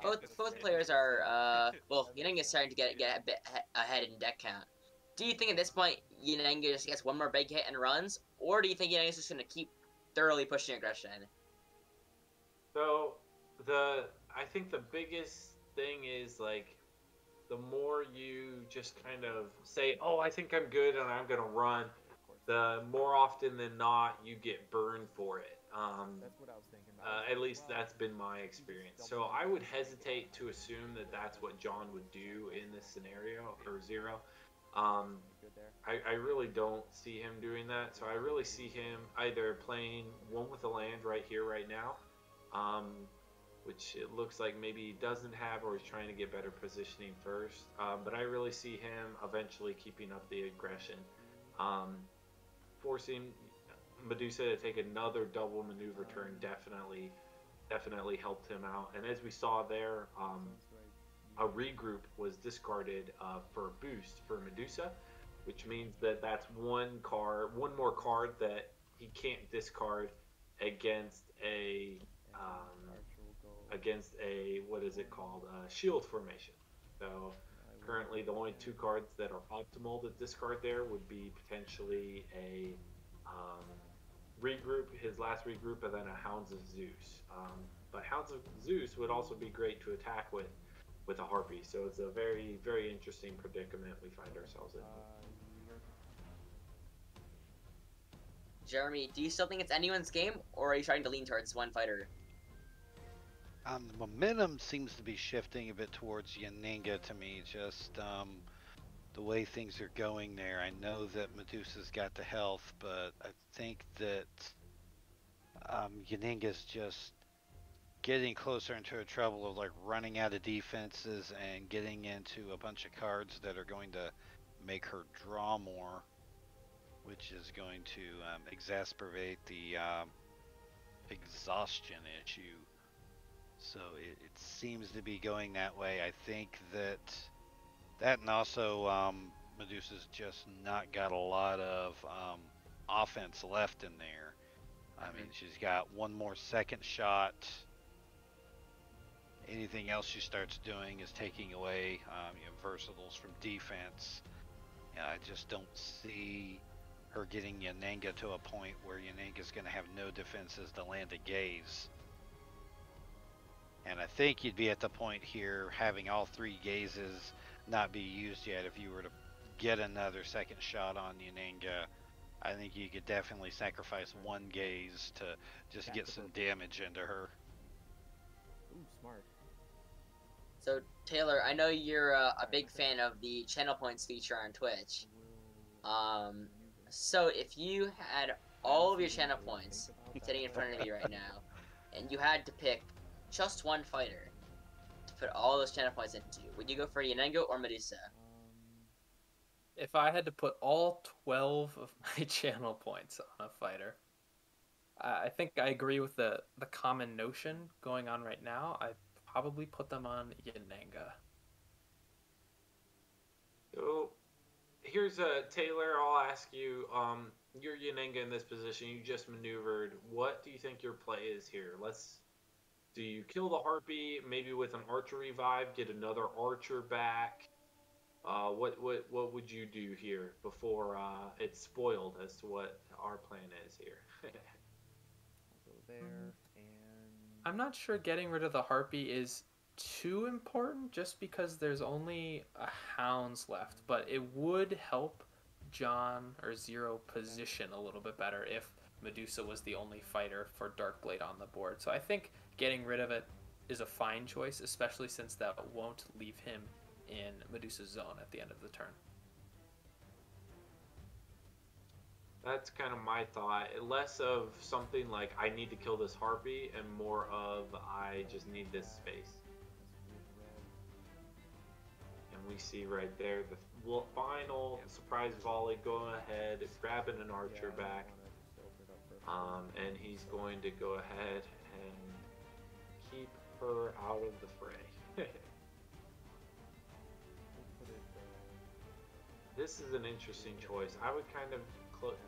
S4: both players are well, Yanenga's starting to get a bit ahead in deck count. Do you think at this point Yanenga just gets one more big hit and runs, or do you think Yanenga's just gonna keep thoroughly pushing aggression?
S2: So I think the biggest thing is like the more you just kind of say, "Oh, I think I'm good and I'm gonna run," the more often than not you get burned for it.
S7: That's what I was thinking.
S2: At least that's been my experience. So I would hesitate to assume that that's what John would do in this scenario or Zero.
S7: Good there.
S2: I really don't see him doing that. So I really see him either playing one with a land right here, right now, which it looks like maybe he doesn't have, or he's trying to get better positioning first. But I really see him eventually keeping up the aggression, forcing Medusa to take another double maneuver turn definitely helped him out. And as we saw there, a regroup was discarded for a boost for Medusa, which means that that's one more card that he can't discard against a what is it called, shield formation. So currently the only two cards that are optimal to discard there would be potentially a regroup, his last regroup, and then a Hounds of Zeus. But Hounds of Zeus would also be great to attack with a Harpy. So it's a very, very interesting predicament we find ourselves in.
S4: Jeremy, do you still think it's anyone's game, or are you trying to lean towards one fighter?
S3: The momentum seems to be shifting a bit towards Yanenga to me, just the way things are going there. I know that Medusa's got the health, but I think that Yanenga's just getting closer into a trouble of like running out of defenses and getting into a bunch of cards that are going to make her draw more, which is going to exacerbate the exhaustion issue. So it seems to be going that way. I think that and also Medusa's just not got a lot of offense left in there. I mean, she's got one more second shot. Anything else she starts doing is taking away versatiles from defense. I just don't see her getting Yanenga to a point where Yanenga's going to have no defenses to land a gaze. And I think you'd be at the point here having all three gazes not be used yet. If you were to get another second shot on Yanenga, I think you could definitely sacrifice one gaze to just get some damage into her.
S7: Ooh, smart.
S4: So Taylor, I know you're a big fan of the channel points feature on Twitch. So if you had all of your channel points sitting in front of you right now, and you had to pick just one fighter to put all those channel points into, would you go for Yanenga or Medusa?
S1: If I had to put all 12 of my channel points on a fighter, I think I agree with the common notion going on right now. I probably put them on Yanenga.
S2: So here's Taylor. I'll ask you. You're Yanenga in this position. You just maneuvered. What do you think your play is here? Let's Do you kill the Harpy maybe with an Archer revive, get another Archer back? What would you do here before it's spoiled as to what our plan is here?
S7: I'll go there, and
S1: I'm not sure getting rid of the Harpy is too important just because there's only a Hounds left, but it would help John or Zero position a little bit better if Medusa was the only fighter for Darkblade on the board. So I think getting rid of it is a fine choice, especially since that won't leave him in Medusa's zone at the end of the turn.
S2: That's kind of my thought. Less of something like I need to kill this Harpy and more of I just need this space. And we see right there the final surprise volley going ahead, grabbing an Archer back. And he's going to go ahead and keep her out of the fray. This is an interesting choice. I would kind of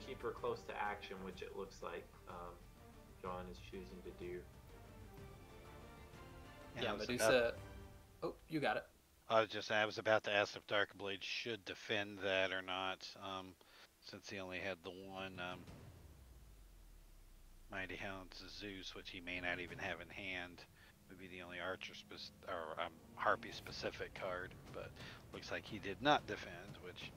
S2: keep her close to action, which it looks like John is choosing to do.
S1: Yeah, Medusa. Oh, you got it.
S3: I was about to ask if Darkblade should defend that or not, since he only had the one Mighty Hound's Zeus, which he may not even have in hand. Would be the only Harpy specific card, but looks like he did not defend, which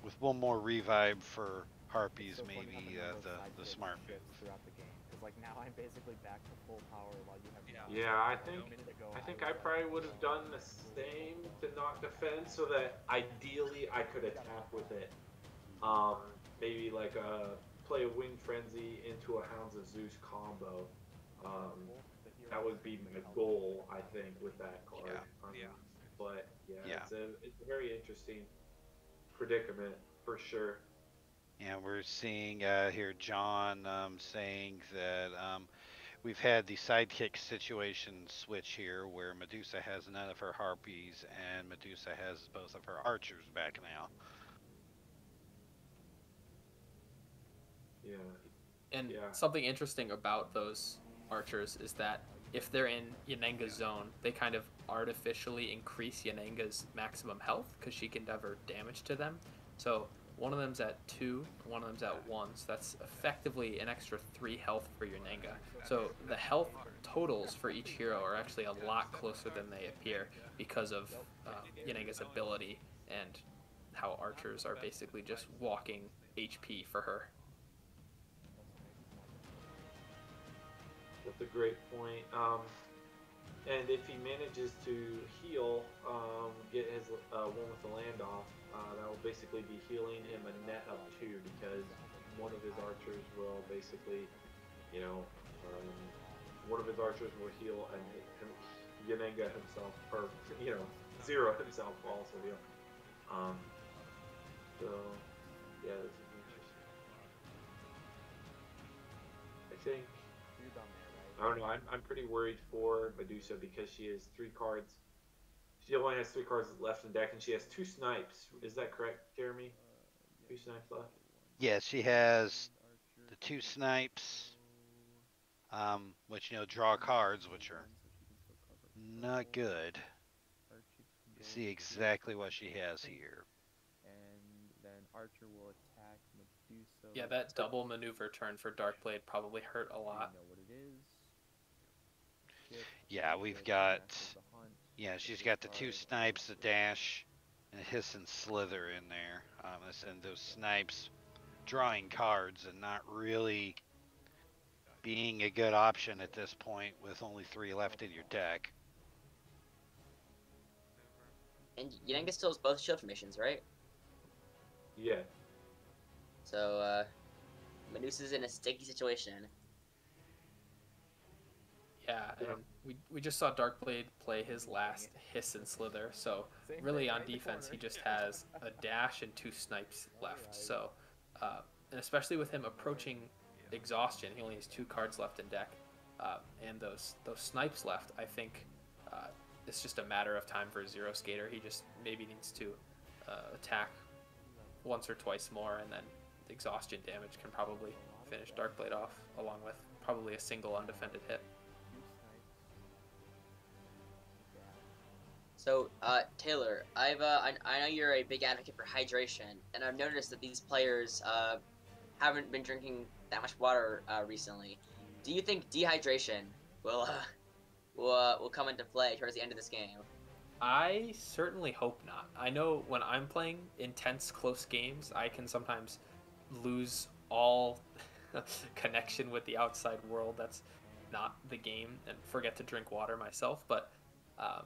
S3: with one more revive for Harpies, maybe the smart move.
S7: Throughout the game, because like now I'm basically back to full power while you have.
S2: Yeah, I think I probably would have done the same to not defend, so that ideally I could attack with it. Maybe like play a Wind Frenzy into a Hounds of Zeus combo. That would be my goal, I think, with that card. But it's a very interesting predicament for sure.
S3: Yeah, we're seeing here John saying that we've had the sidekick situation switch here, where Medusa has none of her Harpies and Medusa has both of her Archers back now.
S1: And something interesting about those Archers is that if they're in Yanenga's zone, they kind of artificially increase Yanenga's maximum health because she can divert damage to them. So one of them's at 2, one of them's at 1, so that's effectively an extra 3 health for Yanenga. So the health totals for each hero are actually a lot closer than they appear because of Yanenga's ability and how Archers are basically just walking HP for her.
S2: That's a great point. And if he manages to heal, get his one with the land off, that will basically be healing him a net of 2, because one of his Archers will basically, one of his Archers will heal, and Yanenga himself, or Zero himself will also heal. So yeah, this is interesting. I think. I don't know. I'm pretty worried for Medusa because she has 3 cards. She only has 3 cards left in deck, and she has 2 snipes. Is that correct, Jeremy? 2 snipes left.
S3: Yeah, she has the 2 snipes, which draw cards, which are not good. You see exactly what she has here.
S7: And then Archer will attack Medusa.
S1: Yeah, that double maneuver turn for Darkblade probably hurt a lot.
S7: You know what it is.
S3: Yeah, we've got. Yeah, she's got the 2 snipes, the dash, and a hiss and slither in there. And those snipes drawing cards and not really being a good option at this point with only 3 left in your deck.
S4: And Yanenga still has both shield missions, right?
S2: Yeah.
S4: So, Medusa's in a sticky situation.
S1: Yeah, and we just saw Darkblade play his last hiss and slither, so really on defense he just has a dash and 2 snipes left. So, and especially with him approaching exhaustion, he only has 2 cards left in deck, and those snipes left. I think it's just a matter of time for Zero Skater. He just maybe needs to attack once or twice more, and then the exhaustion damage can probably finish Darkblade off, along with probably a single undefended hit.
S4: So, Taylor, I know you're a big advocate for hydration, and I've noticed that these players haven't been drinking that much water recently. Do you think dehydration will will come into play towards the end of this game?
S1: I certainly hope not. I know when I'm playing intense, close games, I can sometimes lose all connection with the outside world. That's not the game, and forget to drink water myself. But um,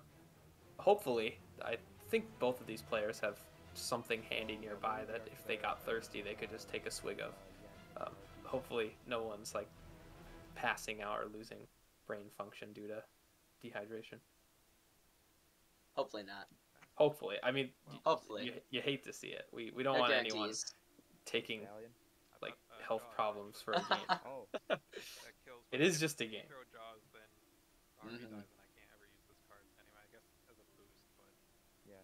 S1: hopefully, I think both of these players have something handy nearby that if they got thirsty, they could just take a swig of. Hopefully, no one's like passing out or losing brain function due to dehydration.
S4: Hopefully not.
S1: Hopefully, I mean,
S4: hopefully
S1: you hate to see it. We don't
S4: no
S1: want
S4: guarantees.
S1: anyone taking like health problems for a game.
S7: Oh,
S1: it is just a game.
S4: Mhm.
S7: Yeah.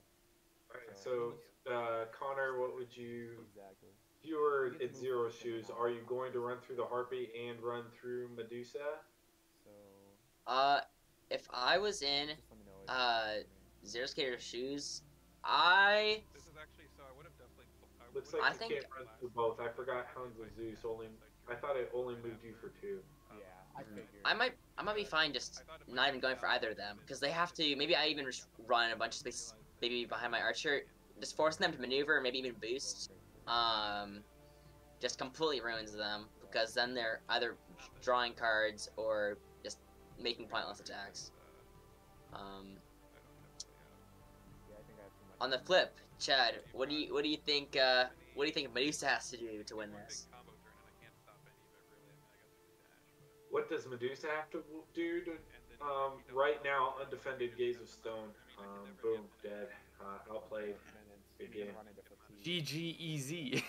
S2: So, Connor, what would you?
S7: Exactly.
S2: If you were in Zero shoes, are you going to run through the Heartbeat and run through Medusa?
S7: So.
S4: If I was in
S7: Just let me know.
S4: Zeroskatr shoes, I
S6: This is actually so. I would have definitely.
S2: Looks like
S4: I
S2: you
S4: think-
S2: can't run through both. I forgot Hounds of Zeus only. I thought it only moved you for 2.
S7: Yeah, I figured.
S4: I might be fine just not even going for either of them because they have to. Maybe I even just run a bunch of space, maybe behind my archer, just forcing them to maneuver, maybe even boost. Just completely ruins them because then they're either drawing cards or just making pointless attacks.
S7: Yeah, I think I have too much.
S4: On the flip, Chad, what do you think? What do you think Medusa has to do to win this?
S2: What does Medusa have to do to? Right now, undefended Gaze of Stone. Boom, dead. Outplayed. Good game.
S1: GGEZ.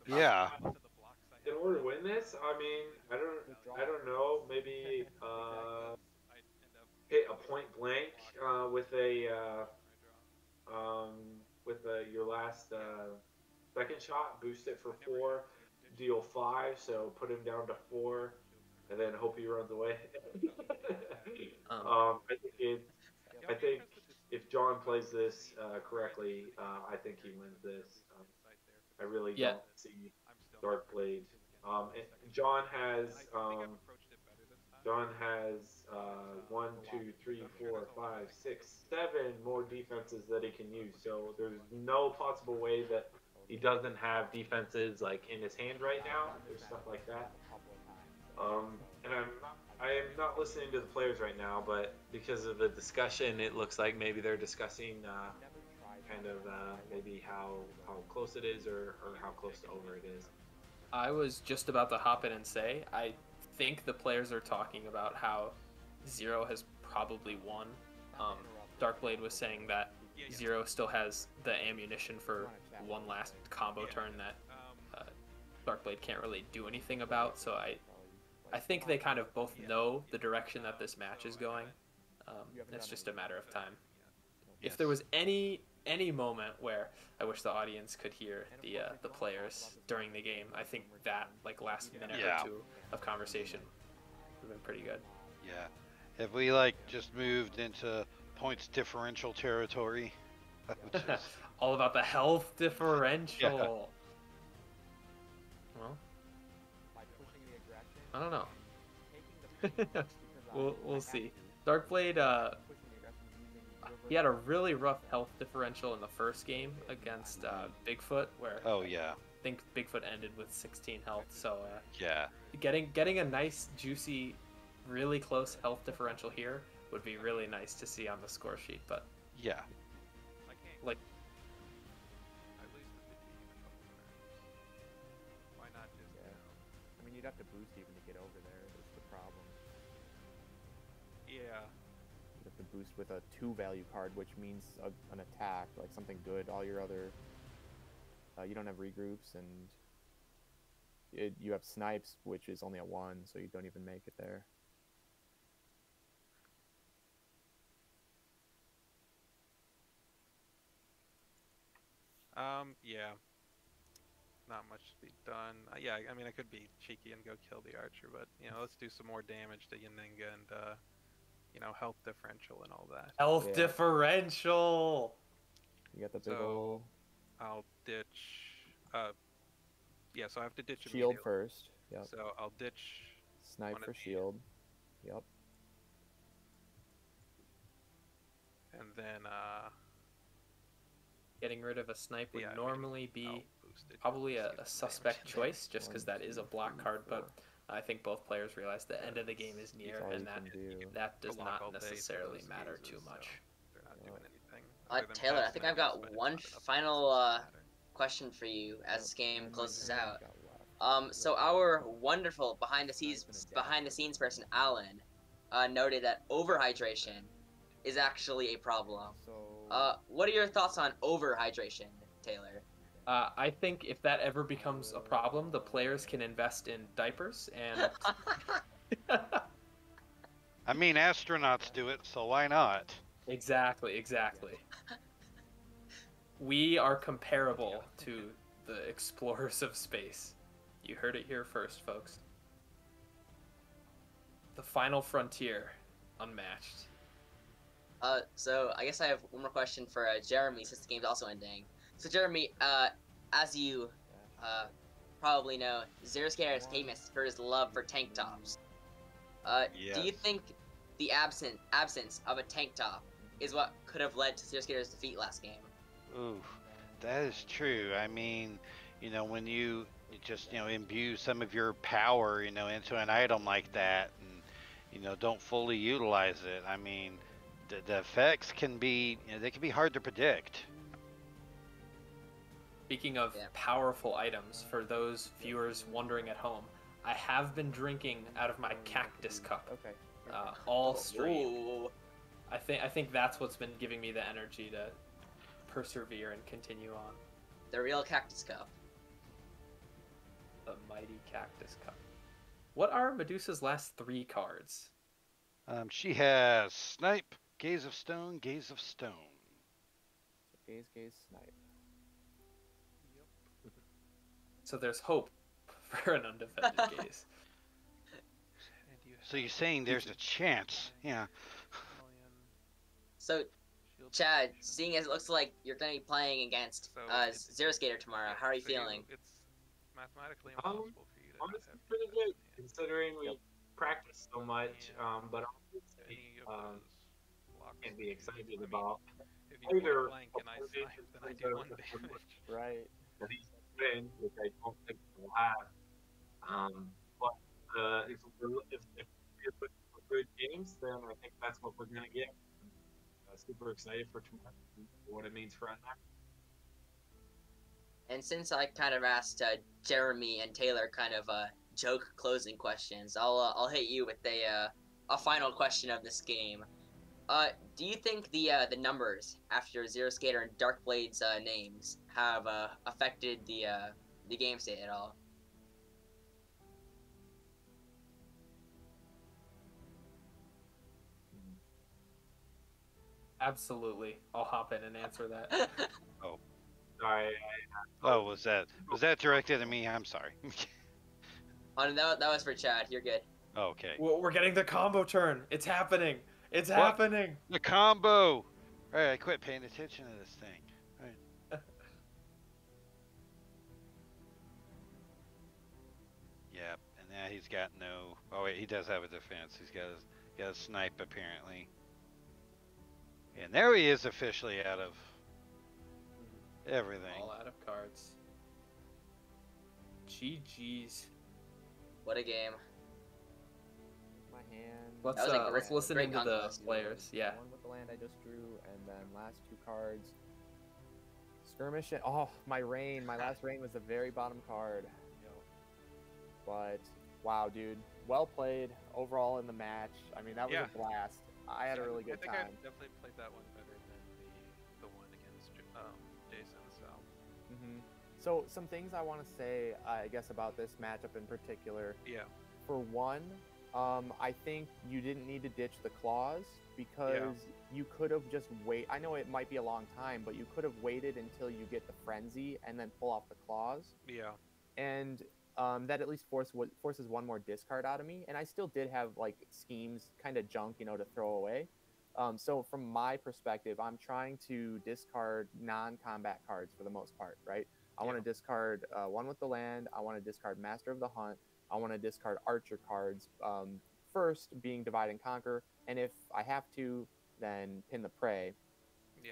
S3: Yeah.
S2: In order to win this, I mean, I don't know. Maybe hit a point blank with your last second shot, boost it for 4, deal 5, so put him down to 4, and then hope he runs away. I think if John plays this correctly, I think he wins this. I really don't see Darkblade. John has 1, 2, 3, 4, 5, 6, 7 more defenses that he can use. So there's no possible way that he doesn't have defenses like in his hand right now or stuff like that. And I am not listening to the players right now, but because of the discussion, it looks like maybe they're discussing maybe how close it is or how close to over it is.
S1: I was just about to hop in and say, I think the players are talking about how Zero has probably won. Darkblade was saying that Zero still has the ammunition for one last combo turn that Darkblade can't really do anything about, so I think they kind of both know the direction that this match is going. It's just a matter of time. If there was any moment where I wish the audience could hear the players during the game, I think that like last minute or 2 of conversation would have been pretty good.
S3: Yeah. If we just moved into points differential territory.
S1: All about the health differential.
S3: Yeah.
S1: Well, I don't know. we'll see. Darkblade, he had a really rough health differential in the first game against Bigfoot, where I think Bigfoot ended with 16 health. So getting a nice, juicy, really close health differential here would be really nice to see on the score sheet. But like.
S7: I mean, you'd have to boost even to get over there. Is the problem.
S6: Yeah.
S7: You have to boost with a 2 value card, which means an attack, like something good. All your other, you don't have regroups, and you have snipes, which is only a 1, so you don't even make it there.
S6: Yeah. Not much to be done. Yeah, I mean, I could be cheeky and go kill the archer, but let's do some more damage to Yanenga and you know, health differential and all that.
S1: Health differential.
S7: You got the big ol'...
S6: I'll ditch. Yeah, so I have to ditch
S7: shield first. Yep.
S6: So I'll ditch.
S7: Snipe for shield. Yep.
S6: And then
S1: getting rid of a snipe would normally be probably a suspect choice, just because that is a block card. But I think both players realize the end of the game is near, and that does not necessarily matter too much.
S6: They're not doing anything.
S4: Taylor, I think I've got one final question for you as this game closes out. So our wonderful behind the scenes person, Alan, noted that overhydration is actually a problem. What are your thoughts on overhydration, Taylor?
S1: I think if that ever becomes a problem, the players can invest in diapers and.
S3: I mean, astronauts do it, so why not?
S1: Exactly. We are comparable to the explorers of space. You heard it here first, folks. The final frontier, Unmatched.
S4: So I guess I have one more question for Jeremy, since the game's also ending. So Jeremy, as you probably know, zeroskatr is famous for his love for tank tops.
S3: Yes.
S4: Do you think the absence of a tank top is what could have led to zeroskatr's defeat last game?
S3: Ooh, that is true. I mean, you know, when you just, you know, imbue some of your power, you know, into an item like that, and, you know, don't fully utilize it, I mean, the effects can be, you know, they can be hard to predict.
S1: Speaking of powerful items, for those viewers wondering at home, I have been drinking out of my cactus cup all stream.
S4: Ooh.
S1: I think that's what's been giving me the energy to persevere and continue on.
S4: The real cactus cup.
S1: The mighty cactus cup. What are Medusa's last 3 cards?
S3: She has Snipe, Gaze of Stone, Gaze of Stone.
S7: Gaze, Snipe.
S1: So there's hope for an undefended Gaze.
S3: So you're saying there's a chance, yeah.
S4: So, Chad, seeing as it looks like you're going to be playing against zeroskatr tomorrow, how are you feeling?
S6: It's mathematically impossible for you to
S2: honestly pretty good, considering we practice so much, but can't be excited about
S6: if you
S2: either
S6: blank and I snipe, then I do 1 damage.
S7: Right.
S2: win, which I don't think we'll have. But if we're looking for good games, then I think that's what we're going to get. Super excited for tomorrow, what it means for us.
S4: And since I kind of asked Jeremy and Taylor kind of joke closing questions, I'll hit you with a final question of this game. Do you think the numbers after zeroskatr and Darkblade's names have affected the game state at all?
S1: Absolutely. I'll hop in and answer that.
S3: Oh.
S2: Sorry.
S3: Was that directed at me? I'm sorry.
S4: Oh, that was for Chad. You're good.
S3: Okay.
S1: Well, we're getting the combo turn. It's happening. It's happening.
S3: The combo. All right, I quit paying attention to this thing. All right. Yep, and now he's got no. Oh wait, he does have a defense. He's got a snipe apparently. And there he is officially out of everything.
S1: All out of cards. GG's.
S4: What a game.
S7: My hand.
S1: Let's listen into the players. Yeah.
S7: One with the land I just drew, and then last 2 cards. Skirmish and my last rain was the very bottom card. But wow, dude, well played overall in the match. I mean, that was a blast. I had a really good time.
S6: I definitely played that one better than the one against Jason.
S7: So some things I want to say, I guess, about this matchup in particular.
S6: Yeah.
S7: For one, I think you didn't need to ditch the claws because you could have just wait. I know it might be a long time, but you could have waited until you get the frenzy and then pull off the claws.
S6: Yeah.
S7: And that at least forces one more discard out of me, and I still did have like schemes, kind of junk, to throw away. So from my perspective, I'm trying to discard non-combat cards for the most part, right? I want to discard one with the land. I want to discard Master of the Hunt. I want to discard Archer cards. First being Divide and Conquer, and if I have to, then Pin the Prey,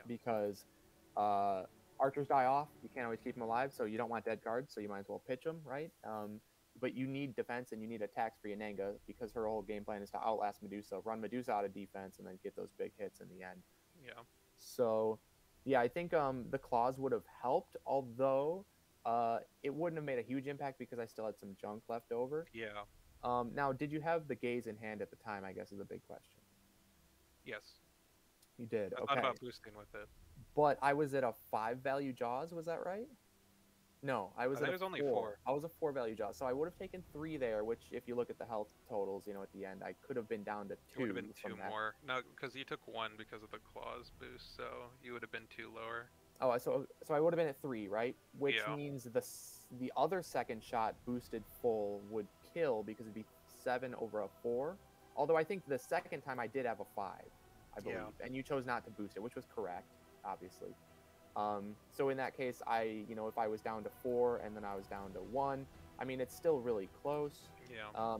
S7: because Archers die off. You can't always keep them alive, so you don't want dead cards, so you might as well pitch them, right? But you need defense and you need attacks for Yananga, because her whole game plan is to outlast Medusa, run Medusa out of defense, and then get those big hits in the end.
S6: Yeah.
S7: So, yeah, I think the claws would have helped, although it wouldn't have made a huge impact because I still had some junk left over.
S6: Yeah.
S7: Now, did you have the gaze in hand at the time, I guess, is a big question.
S6: Yes.
S7: You did,
S6: I
S7: okay.
S6: thought about boosting with it.
S7: But I was at a 5-value Jaws, was that right? No, I was at
S6: only 4.
S7: I was a 4-value Jaws, so I would have taken 3 there, which if you look at the health totals, at the end, I could have been down to 2.
S6: It would have been 2 more. No, because you took 1 because of the claws boost, so you would have been 2 lower.
S7: Oh, so I would have been at 3, right? Which means the other second shot boosted full would kill because it'd be 7 over a 4. Although I think the second time I did have a 5, I believe, and you chose not to boost it, which was correct, obviously. So in that case, if I was down to 4 and then I was down to 1, I mean, it's still really close.
S6: Yeah.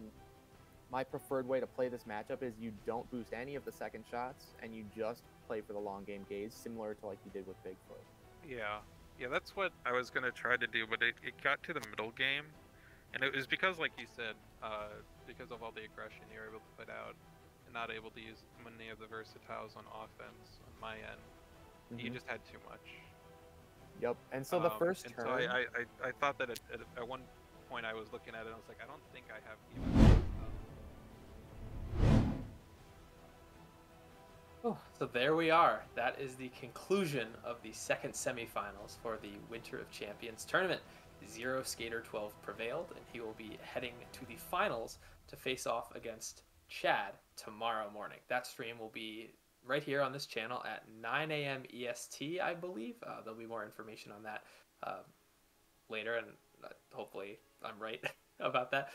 S7: My preferred way to play this matchup is you don't boost any of the second shots and you just play for the long game gaze, similar to like you did with Bigfoot.
S6: Yeah, that's what I was going to try to do, but it got to the middle game, and it was because, like you said, because of all the aggression you were able to put out, and not able to use many of the versatiles on offense on my end. You just had too much.
S7: Yep, and so the first turn...
S6: So I thought that at one point I was looking at it and I was like, I don't think I have even...
S1: So there we are. That is the conclusion of the second semifinals for the Winter of Champions tournament. zeroskatr12 prevailed, and he will be heading to the finals to face off against Chad tomorrow morning. That stream will be right here on this channel at 9 a.m. EST, I believe. There'll be more information on that later, and hopefully I'm right about that.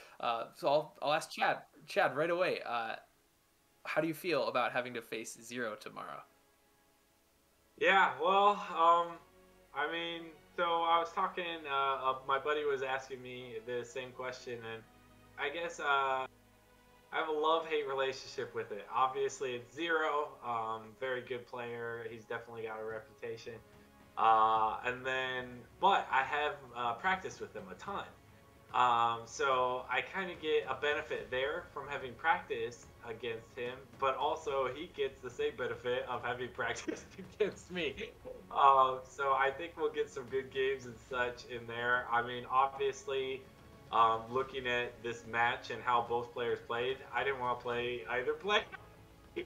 S1: So I'll ask Chad. Chad, right away, how do you feel about having to face Zero tomorrow?
S2: Yeah, well, I mean, so I was talking, my buddy was asking me the same question, and I guess I have a love-hate relationship with it. Obviously, it's Zero, very good player. He's definitely got a reputation. But I have practiced with him a ton. So I kind of get a benefit there from having practiced against him, but also he gets the same benefit of having practiced against me. So I think we'll get some good games and such in there. I mean, obviously, looking at this match and how both players played, I didn't want to play either player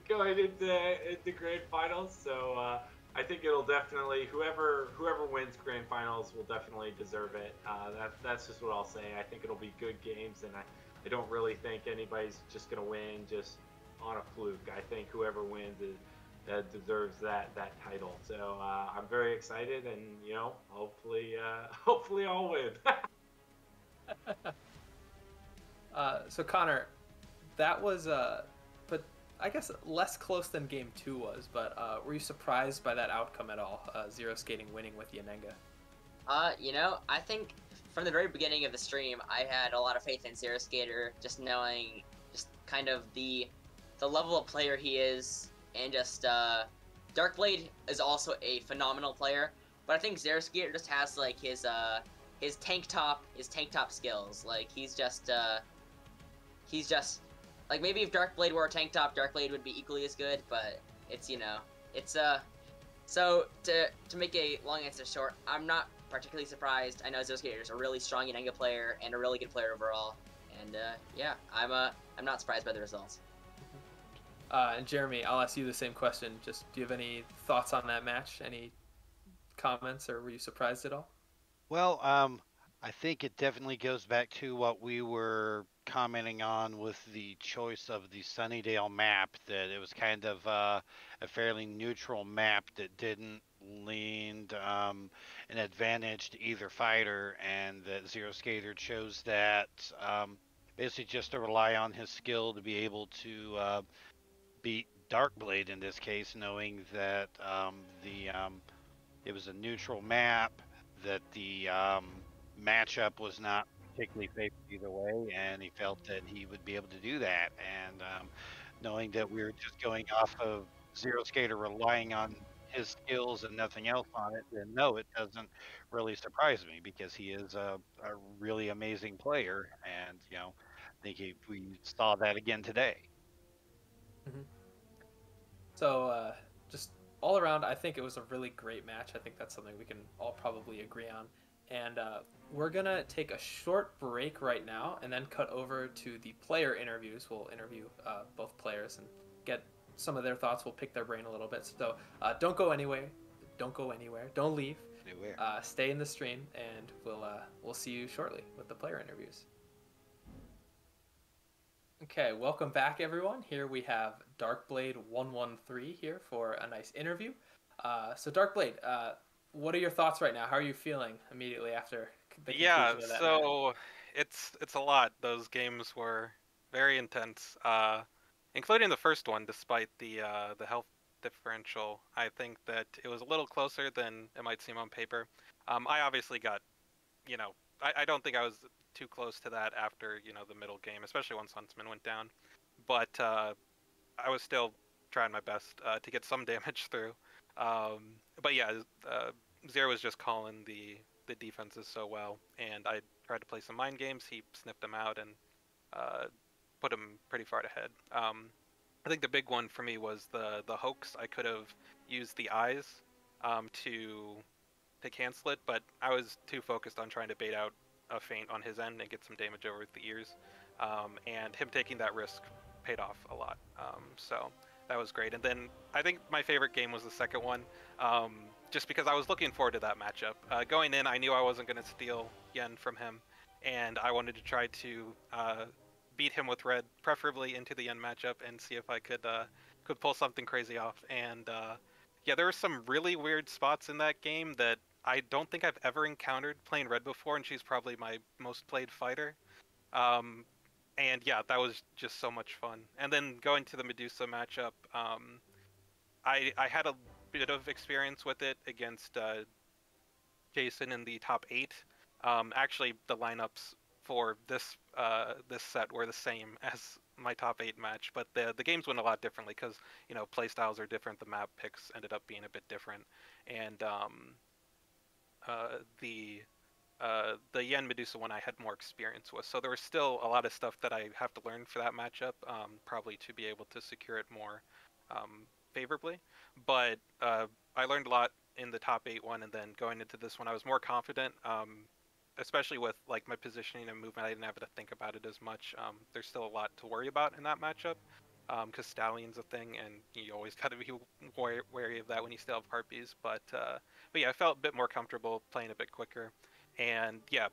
S2: going into grand finals. So I think it'll definitely, whoever wins grand finals will definitely deserve it. That's just what I'll say. I think it'll be good games, and I don't really think anybody's just gonna win just on a fluke. I think whoever wins deserves that title. So I'm very excited, and hopefully I'll win.
S1: So Connor, that was but I guess less close than game 2 was, but were you surprised by that outcome at all? Zero Skating winning with Yanenga?
S4: I think from the very beginning of the stream, I had a lot of faith in zeroskatr, just knowing just kind of the level of player he is, and just Darkblade is also a phenomenal player, but I think zeroskatr just has like his tank top skills. Like he's just like, maybe if Darkblade wore a tank top, Darkblade would be equally as good, but so to make a long answer short, I'm not particularly surprised. I know zeroskatr is a really strong Yanenga player and a really good player overall, and yeah, I'm not surprised by the results.
S1: And Jeremy, I'll ask you the same question. Just, do you have any thoughts on that match? Any comments, or were you surprised at all?
S3: Well, I think it definitely goes back to what we were commenting on with the choice of the Sunnydale map, that it was kind of a fairly neutral map that didn't lean an advantage to either fighter, and that Zero Skater chose that basically just to rely on his skill to be able to beat Darkblade in this case, knowing that it was a neutral map, that the matchup was not particularly favored either way, and he felt that he would be able to do that. And knowing that we were just going off of Zero Skater relying on his skills and nothing else on it, then no, it doesn't really surprise me, because he is a really amazing player, and I think we saw that again today.
S1: Mm-hmm. So just all around, I think it was a really great match. I think that's something we can all probably agree on. And we're going to take a short break right now and then cut over to the player interviews. We'll interview both players and get some of their thoughts. We'll pick their brain a little bit. So don't go anywhere. Don't go anywhere. Don't leave. Stay in the stream, and we'll see you shortly with the player interviews. Okay, welcome back, everyone. Here we have Darkblade113 here for a nice interview. So Darkblade, what are your thoughts right now? How are you feeling immediately after the conclusion of that match?
S6: It's a lot. Those games were very intense, including the first one. Despite the health differential, I think that it was a little closer than it might seem on paper. I obviously got, I don't think I was too close to that after the middle game, especially once Huntsman went down. But I was still trying my best to get some damage through. But yeah, Zero was just calling the defenses so well, and I tried to play some mind games. He sniffed them out and put him pretty far ahead. I think the big one for me was the hoax. I could have used the eyes to cancel it, but I was too focused on trying to bait out a feint on his end and get some damage over the ears, and him taking that risk paid off a lot. So that was great. And then I think my favorite game was the second one, just because I was looking forward to that matchup. Going in, I knew I wasn't going to steal Yen from him, and I wanted to try to beat him with red, preferably into the Yen matchup, and see if I could pull something crazy off. And yeah, there were some really weird spots in that game that I don't think I've ever encountered playing red before, and she's probably my most played fighter. And yeah, that was just so much fun. And then going to the Medusa matchup, I had a bit of experience with it against Jason in the top 8. Actually, the lineups for this set were the same as my top 8 match, but the games went a lot differently because play styles are different. The map picks ended up being a bit different, and the Yen Medusa one I had more experience with, so there was still a lot of stuff that I have to learn for that matchup, probably to be able to secure it more favorably. But I learned a lot in the top 8 one, and then going into this one I was more confident, especially with like my positioning and movement. I didn't have to think about it as much. There's still a lot to worry about in that matchup, because Stallion's a thing, and you always got to be wary of that when you still have Harpies. But yeah, I felt a bit more comfortable playing a bit quicker. And yeah,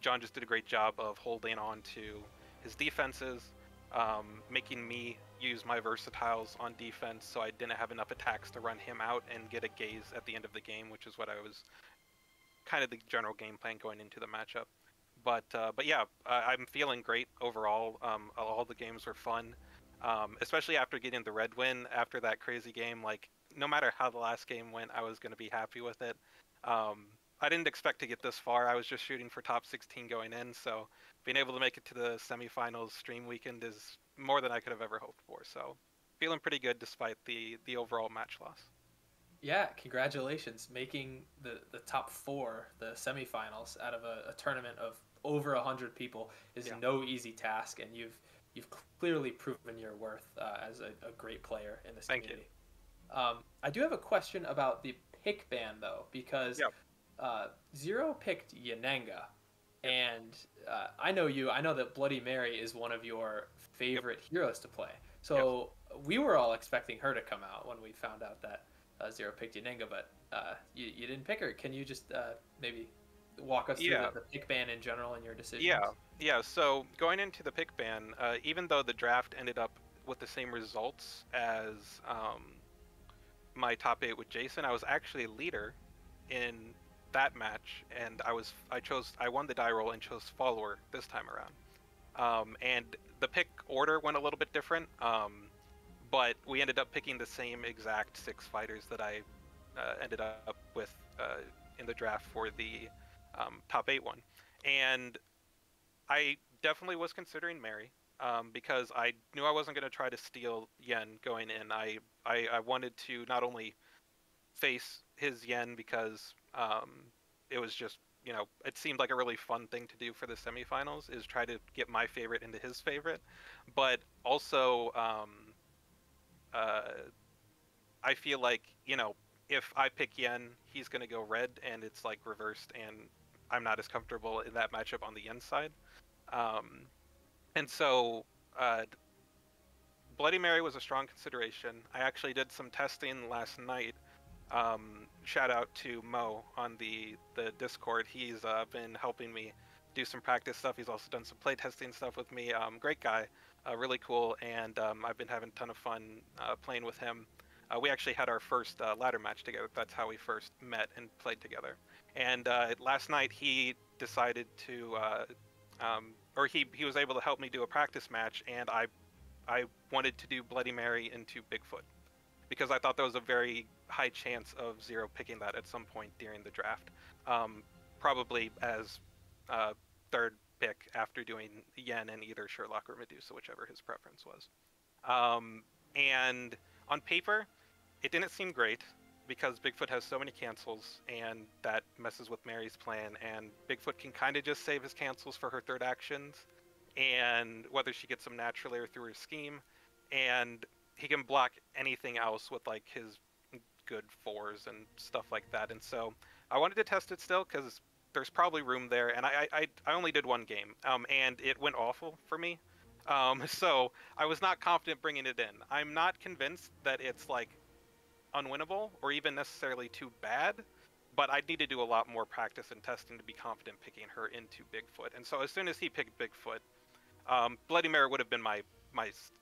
S6: John just did a great job of holding on to his defenses, making me use my versatiles on defense, so I didn't have enough attacks to run him out and get a gaze at the end of the game, which is what I was kind of the general game plan going into the matchup. But yeah, I'm feeling great overall. All the games were fun, especially after getting the red win after that crazy game. Like, no matter how the last game went, I was going to be happy with it. I didn't expect to get this far. I was just shooting for top 16 going in, so being able to make it to the semifinals stream weekend is more than I could have ever hoped for. So feeling pretty good despite the overall match loss.
S1: Yeah, congratulations. Making the top 4, the semifinals, out of a tournament of over 100 people is no easy task, and you've clearly proven your worth as a great player in this community. Thank you. I do have a question about the pick ban, though, because Zero picked Yananga, and I know that Bloody Mary is one of your favorite heroes to play. So we were all expecting her to come out when we found out that Zero picked Yananga, but you didn't pick her. Can you just maybe walk us through
S6: Yeah.
S1: the pick ban in general and your decisions?
S6: Yeah. So going into the pick ban, even though the draft ended up with the same results as my top 8 with Jason, I was actually leader in that match, and I won the die roll and chose follower this time around. And the pick order went a little bit different, but we ended up picking the same exact 6 fighters that I ended up with in the draft for the top 8 one. And I definitely was considering Mary, because I knew I wasn't going to try to steal Yen going in. I wanted to not only face his Yen because it was just, it seemed like a really fun thing to do for the semifinals, is try to get my favorite into his favorite, but also I feel like, if I pick Yen, he's going to go red, and it's like reversed, and I'm not as comfortable in that matchup on the Yen side. And so Bloody Mary was a strong consideration. I actually did some testing last night. Shout out to Mo on the Discord. He's been helping me do some practice stuff. He's also done some play testing stuff with me. Great guy, really cool, and I've been having a ton of fun playing with him. We actually had our first ladder match together. That's how we first met and played together. And last night he decided to, or he was able to help me do a practice match, and I wanted to do Bloody Mary into Bigfoot, because I thought there was a very high chance of Zero picking that at some point during the draft, probably as third pick after doing Yen and either Sherlock or Medusa, whichever his preference was. And on paper, it didn't seem great, because Bigfoot has so many cancels, and that messes with Mary's plan, and Bigfoot can kind of just save his cancels for her third actions, and whether she gets them naturally or through her scheme, and he can block anything else with like his good 4s and stuff like that. And so I wanted to test it still, because there's probably room there, and I only did one game, and it went awful for me. So I was not confident bringing it in. I'm not convinced that it's like unwinnable or even necessarily too bad, but I'd need to do a lot more practice and testing to be confident picking her into Bigfoot. And so as soon as he picked Bigfoot, Bloody Mary would have been my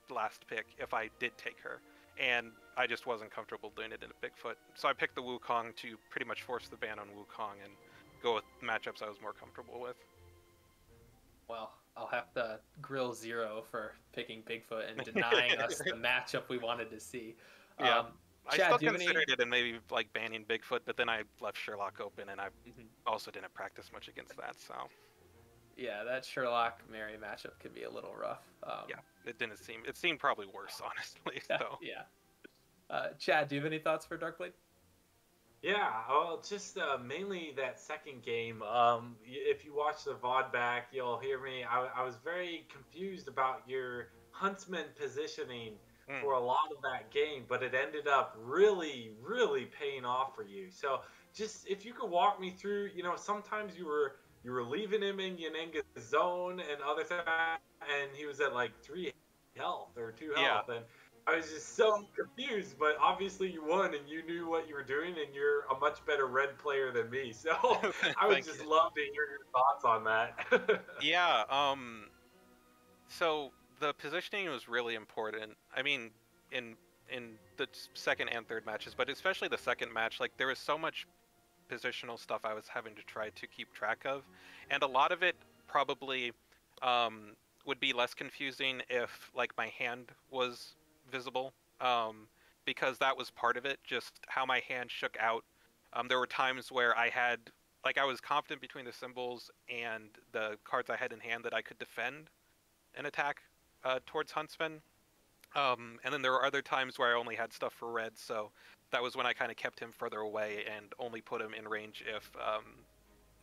S6: last pick if I did take her, and I just wasn't comfortable doing it in a Bigfoot. So I picked the Wukong to pretty much force the ban on Wukong and go with matchups I was more comfortable with.
S1: Well, I'll have to grill Zero for picking Bigfoot and denying us the matchup we wanted to see.
S6: Yeah.
S1: Chad,
S6: I still considered it and maybe like banning Bigfoot, but then I left Sherlock open, and I also didn't practice much against that. So
S1: yeah, that Sherlock Mary matchup could be a little rough.
S6: Yeah, it seemed probably worse, honestly. So
S1: yeah. Chad, do you have any thoughts for Darkblade?
S2: Yeah, well, just mainly that second game. If you watch the VOD back, you'll hear me. I was very confused about your huntsman positioning for a lot of that game, but it ended up really, really paying off for you. So just if you could walk me through, sometimes you were leaving him in Yanenga's zone and other times, and he was at like 3 health or 2 health, and I was just so confused, but obviously you won and you knew what you were doing, and you're a much better red player than me. So I would just love to hear your thoughts on that.
S6: Yeah. So the positioning was really important. I mean, in the second and third matches, but especially the second match, like there was so much positional stuff I was having to try to keep track of, and a lot of it probably would be less confusing if like my hand was visible, because that was part of it, just how my hand shook out. There were times where I was confident between the symbols and the cards I had in hand that I could defend an attack towards Huntsman, and then there were other times where I only had stuff for red, so that was when I kind of kept him further away and only put him in range if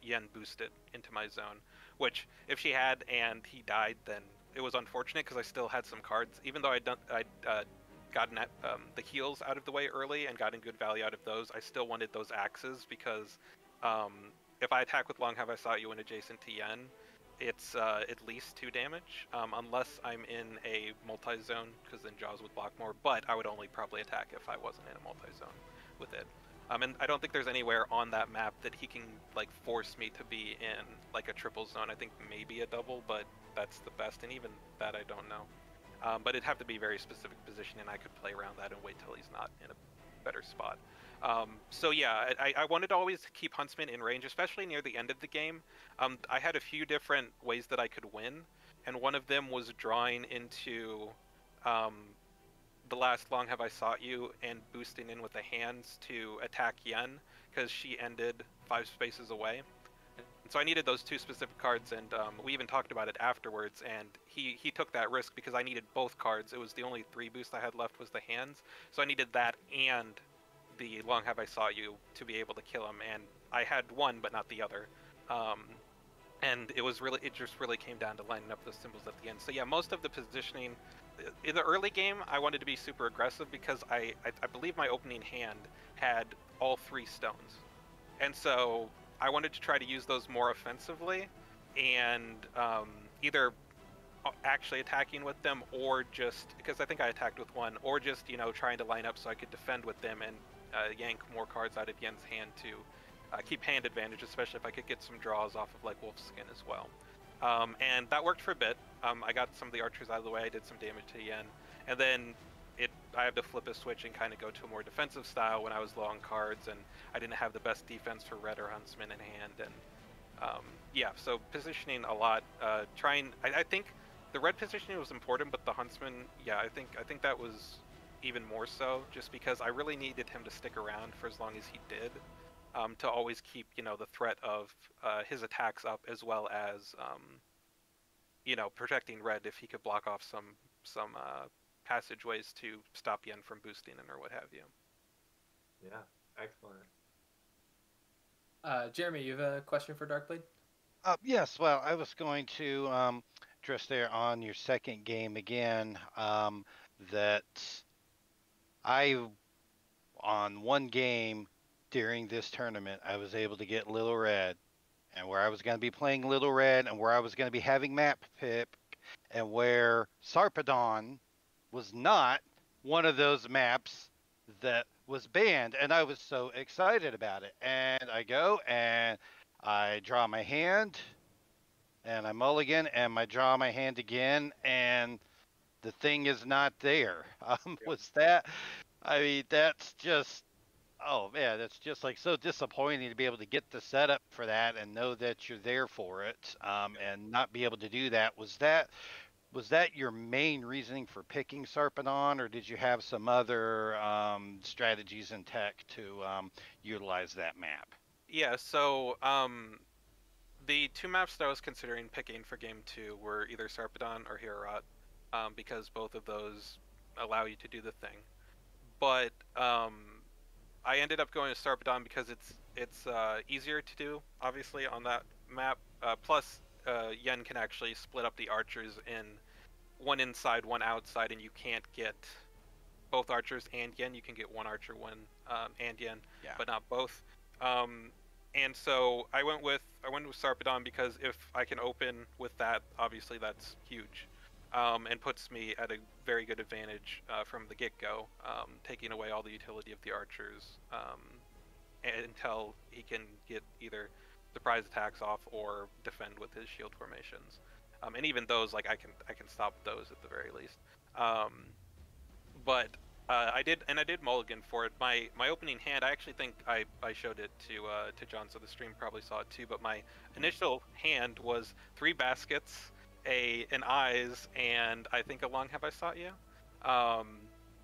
S6: Yen boosted into my zone, which if she had and he died, then it was unfortunate because I still had some cards. Even though I'd gotten the heals out of the way early and gotten good value out of those, I still wanted those axes, because if I attack with Long Have I Sought You and adjacent to Yen, it's at least 2 damage, unless I'm in a multi-zone, because then Jaws would block more, but I would only probably attack if I wasn't in a multi-zone with it. And I don't think there's anywhere on that map that he can like force me to be in like a triple zone. I think maybe a double, but that's the best, and even that I don't know. But it'd have to be very specific position, and I could play around that and wait till he's not in a better spot. So yeah, I wanted to always keep Huntsman in range, especially near the end of the game. I had a few different ways that I could win, and one of them was drawing into the last Long Have I Sought You and boosting in with the hands to attack Yen, because she ended 5 spaces away. And so I needed those 2 specific cards, and we even talked about it afterwards, and he took that risk because I needed both cards. It was the only 3 boost I had left was the hands, so I needed that and the Long Have I Sought You to be able to kill him, and I had one but not the other. And it just really came down to lining up those symbols at the end. So yeah, most of the positioning in the early game, I wanted to be super aggressive because I believe my opening hand had all 3 stones, and so I wanted to try to use those more offensively, and either actually attacking with them, or just because I think I attacked with one, or just trying to line up so I could defend with them and yank more cards out of Yen's hand to keep hand advantage, especially if I could get some draws off of like Wolf's Skin as well. And that worked for a bit. I got some of the archers out of the way, I did some damage to Yen, and then I had to flip a switch and kind of go to a more defensive style when I was low on cards, and I didn't have the best defense for Red or Huntsman in hand, and yeah, so positioning a lot. I think the Red positioning was important, but the Huntsman, yeah, I think that was even more so, just because I really needed him to stick around for as long as he did. To always keep, the threat of his attacks up, as well as, protecting Red if he could block off some passageways to stop Yen from boosting in or what have you.
S2: Yeah, excellent.
S1: Jeremy, you have a question for Darkblade?
S3: Yes, well, I was going to address there on your second game again, that on one game during this tournament, I was able to get Little Red, and where I was going to be playing Little Red, and where I was going to be having map pick, and where Sarpedon was not one of those maps that was banned, and I was so excited about it. And I go and I draw my hand, and I mulligan, and I draw my hand again, and the thing is not there. Was that? I mean, that's just. Oh man, that's just like so disappointing to be able to get the setup for that and know that you're there for it, and not be able to do that. Was that your main reasoning for picking Sarpedon, or did you have some other strategies and tech to utilize that map?
S6: Yeah, so the 2 maps that I was considering picking for Game 2 were either Sarpedon or Heorot, because both of those allow you to do the thing. But I ended up going to Sarpedon because it's easier to do, obviously, on that map. Plus, Yen can actually split up the archers in one inside, one outside, and you can't get both archers and Yen. You can get one archer, one and Yen,
S3: Yeah.
S6: but not both. And so I went with Sarpedon because if I can open with that, obviously that's huge. And puts me at a very good advantage from the get-go, taking away all the utility of the archers until he can get either surprise attacks off or defend with his shield formations. And even those, like I can stop those at the very least. But I did mulligan for it. My opening hand, I actually think I showed it to John, so the stream probably saw it too. But my initial hand was 3 baskets, an eyes, and I think a Long Have I Sought You.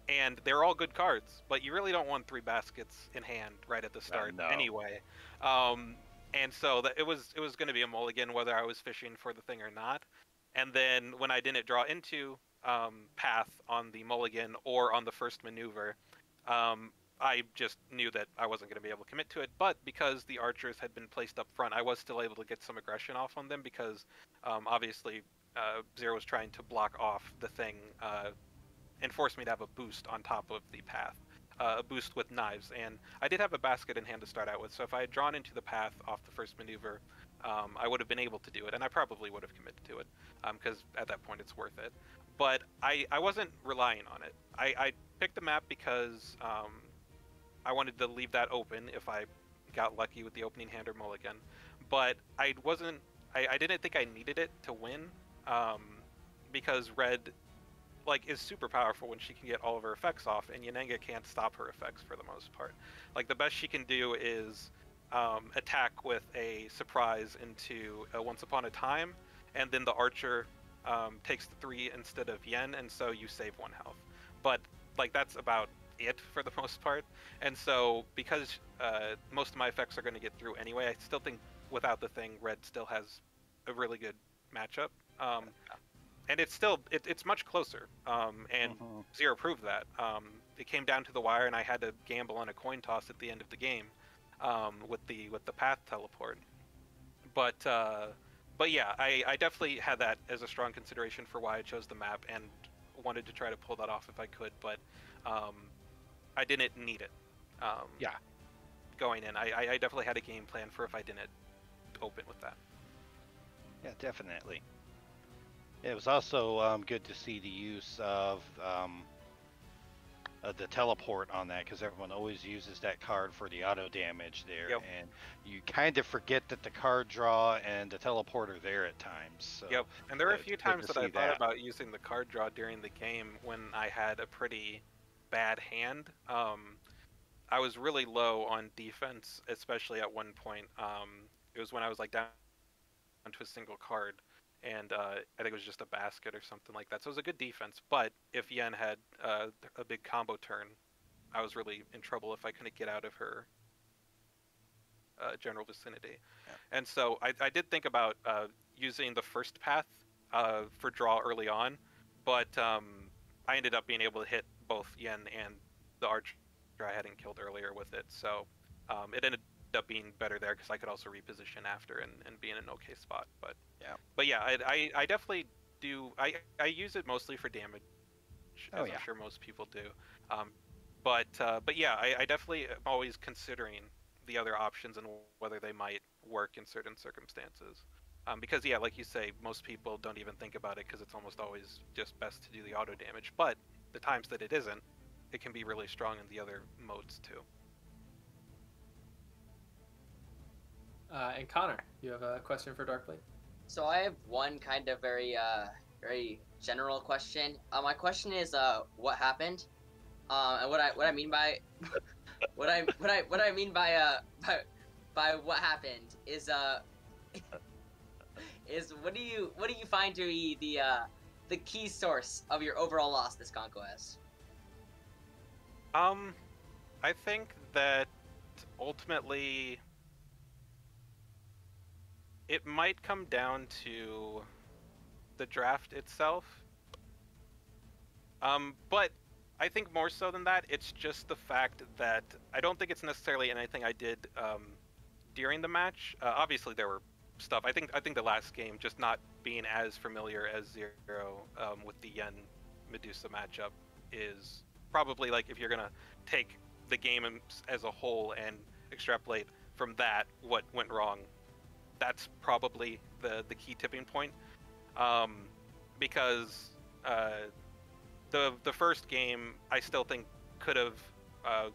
S6: And they're all good cards, but you really don't want 3 baskets in hand right at the start anyway. And so it was going to be a mulligan whether I was fishing for the thing or not. And then when I didn't draw into path on the mulligan or on the first maneuver, I just knew that I wasn't going to be able to commit to it. But because the archers had been placed up front, I was still able to get some aggression off on them because obviously Zero was trying to block off the thing and force me to have a boost on top of the path, a boost with knives. And I did have a basket in hand to start out with, so if I had drawn into the path off the first maneuver, I would have been able to do it, and I probably would have committed to it because at that point it's worth it. But I wasn't relying on it. I picked the map because I wanted to leave that open if I got lucky with the opening hand or mulligan, but I didn't think I needed it to win, because red like is super powerful when she can get all of her effects off, and Yanenga can't stop her effects for the most part. Like the best she can do is attack with a surprise into a Once Upon a Time, and then the archer takes the 3 instead of Yen, and so you save 1 health. But like that's about it for the most part. And so because most of my effects are going to get through anyway, I still think without the thing, red still has a really good matchup. And it's still it's much closer. And Zero proved that. It came down to the wire, and I had to gamble on a coin toss at the end of the game with the path teleport. But yeah, I definitely had that as a strong consideration for why I chose the map, and wanted to try to pull that off if I could. But I didn't need it.
S3: Yeah.
S6: Going in, I definitely had a game plan for if I didn't open with that.
S3: Yeah, definitely. It was also good to see the use of the teleport on that, because everyone always uses that card for the auto damage there,
S6: Yep.
S3: and you kind of forget that the card draw and the teleport are there at times. So
S6: yep, and there were a few
S3: it's good
S6: times
S3: to
S6: that I
S3: see
S6: thought
S3: that.
S6: about using the card draw during the game when I had a pretty bad hand. I was really low on defense, especially at one point. It was when I was like down to a single card, and I think it was just a basket or something like that. So it was a good defense, but if Yen had a big combo turn, I was really in trouble if I couldn't get out of her general vicinity. Yeah. And so I did think about using the first path for draw early on, but I ended up being able to hit both Yen and the archer I hadn't killed earlier with it. So it ended up being better there because I could also reposition after and be in an okay spot. But yeah, I definitely do. I use it mostly for damage, as I'm sure most people do. But yeah, I definitely am always considering the other options and whether they might work in certain circumstances. Because yeah, like you say, most people don't even think about it because it's almost always just best to do the auto damage. But the times that it isn't, it can be really strong in the other modes too.
S1: And Connor, you have a question for Darkblade?
S4: So I have one kind of very general question. My question is what happened? And what I mean by what I mean by what happened is what do you find to be the key source of your overall loss this conquest?
S6: I think that ultimately it might come down to the draft itself. But I think more so than that, it's just the fact that I don't think it's necessarily anything I did during the match. Obviously, there were stuff. I think the last game, just not being as familiar as Zero with the Yen Medusa matchup, is probably like if you're gonna take the game as a whole and extrapolate from that what went wrong, that's probably the key tipping point. Because the first game I still think could have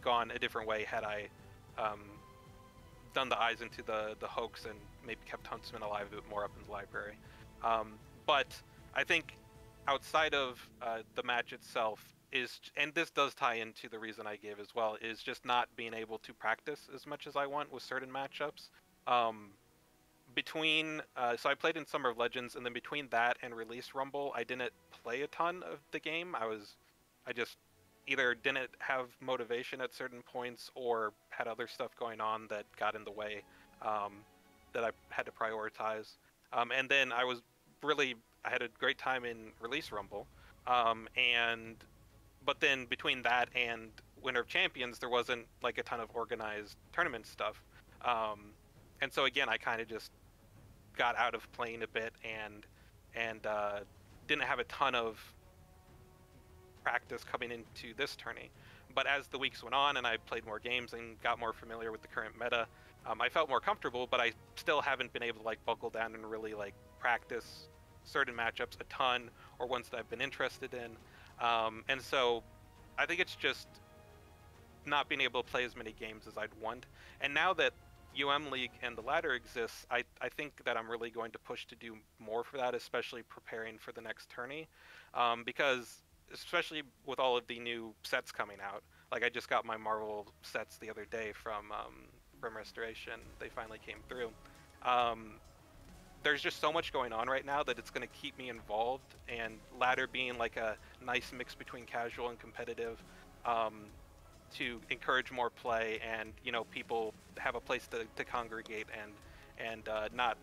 S6: gone a different way had I done the eyes into the hoax and maybe kept Huntsman alive a bit more up in the library. But I think outside of the match itself is, and this does tie into the reason I gave as well, is just not being able to practice as much as I want with certain matchups. So I played in Summer of Legends, and then between that and Release Rumble, I didn't play a ton of the game. I just either didn't have motivation at certain points or had other stuff going on that got in the way that I had to prioritize. And then I had a great time in Release Rumble, but then between that and Winter of Champions, there wasn't like a ton of organized tournament stuff. And so again, I kind of just got out of playing a bit and didn't have a ton of practice coming into this tourney. But as the weeks went on and I played more games and got more familiar with the current meta, I felt more comfortable, but I still haven't been able to like buckle down and really like practice certain matchups a ton or ones that I've been interested in. And so I think it's just not being able to play as many games as I'd want. And now that League and the ladder exists, I think that I'm really going to push to do more for that, especially preparing for the next tourney, because especially with all of the new sets coming out. Like I just got my Marvel sets the other day from Restoration. They finally came through. There's just so much going on right now that it's going to keep me involved, and ladder being like a nice mix between casual and competitive, to encourage more play, and people have a place to congregate and not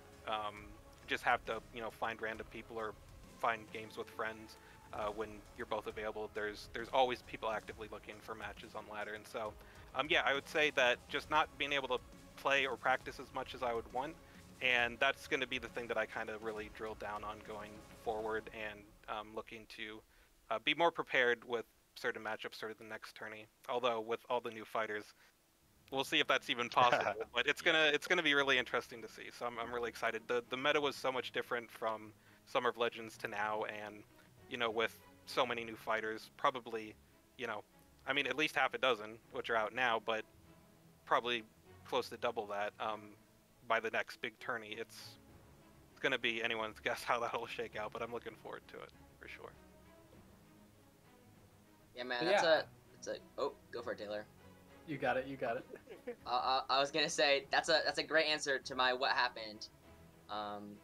S6: just have to find random people or find games with friends when you're both available. There's always people actively looking for matches on ladder, and so yeah, I would say that just not being able to play or practice as much as I would want, and that's going to be the thing that I kind of really drill down on going forward, and looking to be more prepared with certain matchups for the next tourney. Although with all the new fighters, we'll see if that's even possible. But it's gonna be really interesting to see. So I'm really excited. The meta was so much different from Summer of Legends to now, and with so many new fighters, probably I mean at least half a dozen which are out now, but probably close to double that by the next big tourney. It's gonna be anyone's guess how that'll shake out, but I'm looking forward to it for sure.
S4: Yeah, man, that's a oh, go for it, Taylor.
S1: You got it.
S4: I was gonna say that's a great answer to my what happened. I'm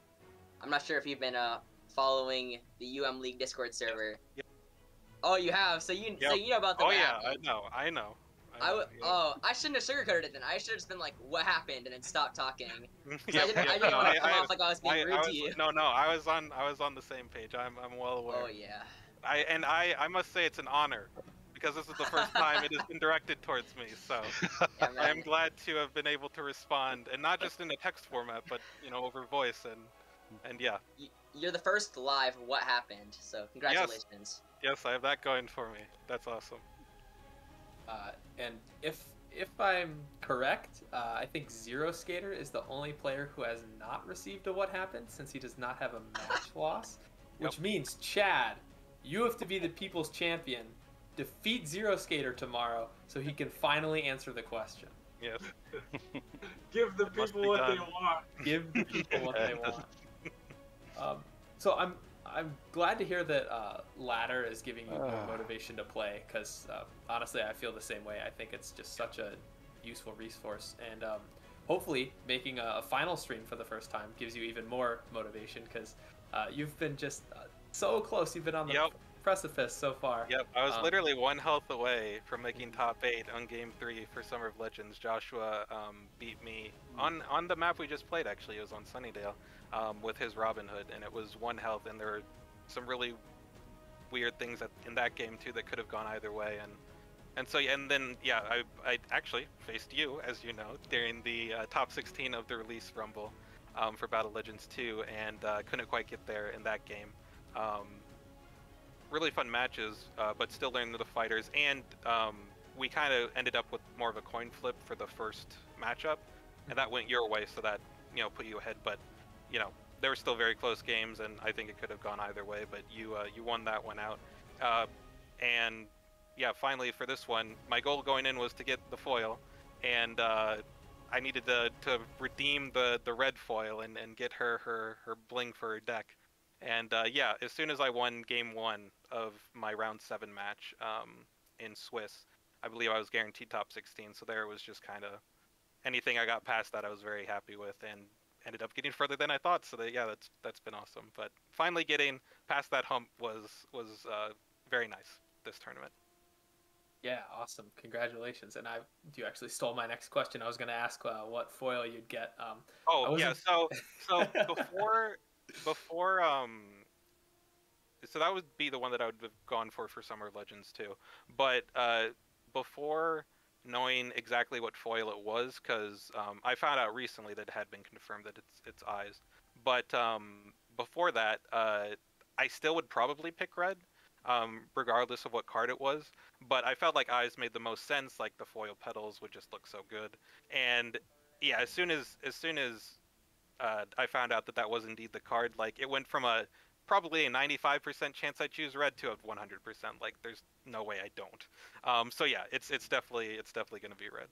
S4: not sure if you've been following the League Discord server.
S6: Yep.
S4: Oh, you have. So you know about the.
S6: Oh yeah, I know.
S4: I shouldn't have sugarcoated it then. I should have just been like, "What happened?" and then stopped talking.
S6: Yeah,
S4: I didn't want to come off like I was being rude to you.
S6: No, I was on the same page. I'm well aware.
S4: Oh yeah.
S6: I must say it's an honor, because this is the first time it has been directed towards me. So
S4: Yeah,
S6: I am glad to have been able to respond, and not just in a text format, but over voice and yeah.
S4: You're the first live what happened. So congratulations.
S6: Yes, I have that going for me. That's awesome.
S1: And if I'm correct, I think zeroskatr is the only player who has not received a what happened, since he does not have a match loss, which means Chad, you have to be the people's champion, defeat zeroskatr tomorrow so he can finally answer the question.
S6: Yes.
S2: Give the people what they want.
S1: Give the people what they want. So I'm glad to hear that ladder is giving you more motivation to play, because honestly I feel the same way. I think it's just such a useful resource, and hopefully making a final stream for the first time gives you even more motivation, because you've been just so close. You've been on the precipice so far.
S6: Yep, I was literally 1 health away from making top 8 on game 3 for Summer of Legends. Joshua beat me on the map we just played. Actually, it was on Sunnydale with his Robin Hood, and it was 1 health, and there were some really weird things in that game too that could have gone either way, and so yeah, and then yeah, I actually faced you, as you know, during the top 16 of the release rumble for Battle Legends 2, and couldn't quite get there in that game. Really fun matches, but still learning the fighters, and we kind of ended up with more of a coin flip for the first matchup, and that went your way, so that put you ahead. But there were still very close games, and I think it could have gone either way. But you won that one out, and yeah, finally for this one, my goal going in was to get the foil, and I needed to redeem the red foil and get her bling for her deck. And yeah, as soon as I won game 1 of my round 7 match in Swiss, I believe I was guaranteed top 16. So there it was just kind of anything I got past that I was very happy with, and ended up getting further than I thought. So that, yeah, that's been awesome. But finally getting past that hump was very nice this tournament.
S1: Yeah, awesome. Congratulations. And you actually stole my next question. I was going to ask what foil you'd get.
S6: Yeah, so before so that would be the one that I would have gone for Summer of Legends too. But before knowing exactly what foil it was, because I found out recently that it had been confirmed that it's eyes. But before that, I still would probably pick red, regardless of what card it was. But I felt like eyes made the most sense. Like the foil petals would just look so good. And yeah, as soon as I found out that was indeed the card, like it went from a probably a 95% chance I choose red to a 100%. Like, there's no way I don't. So yeah, it's definitely going to be red.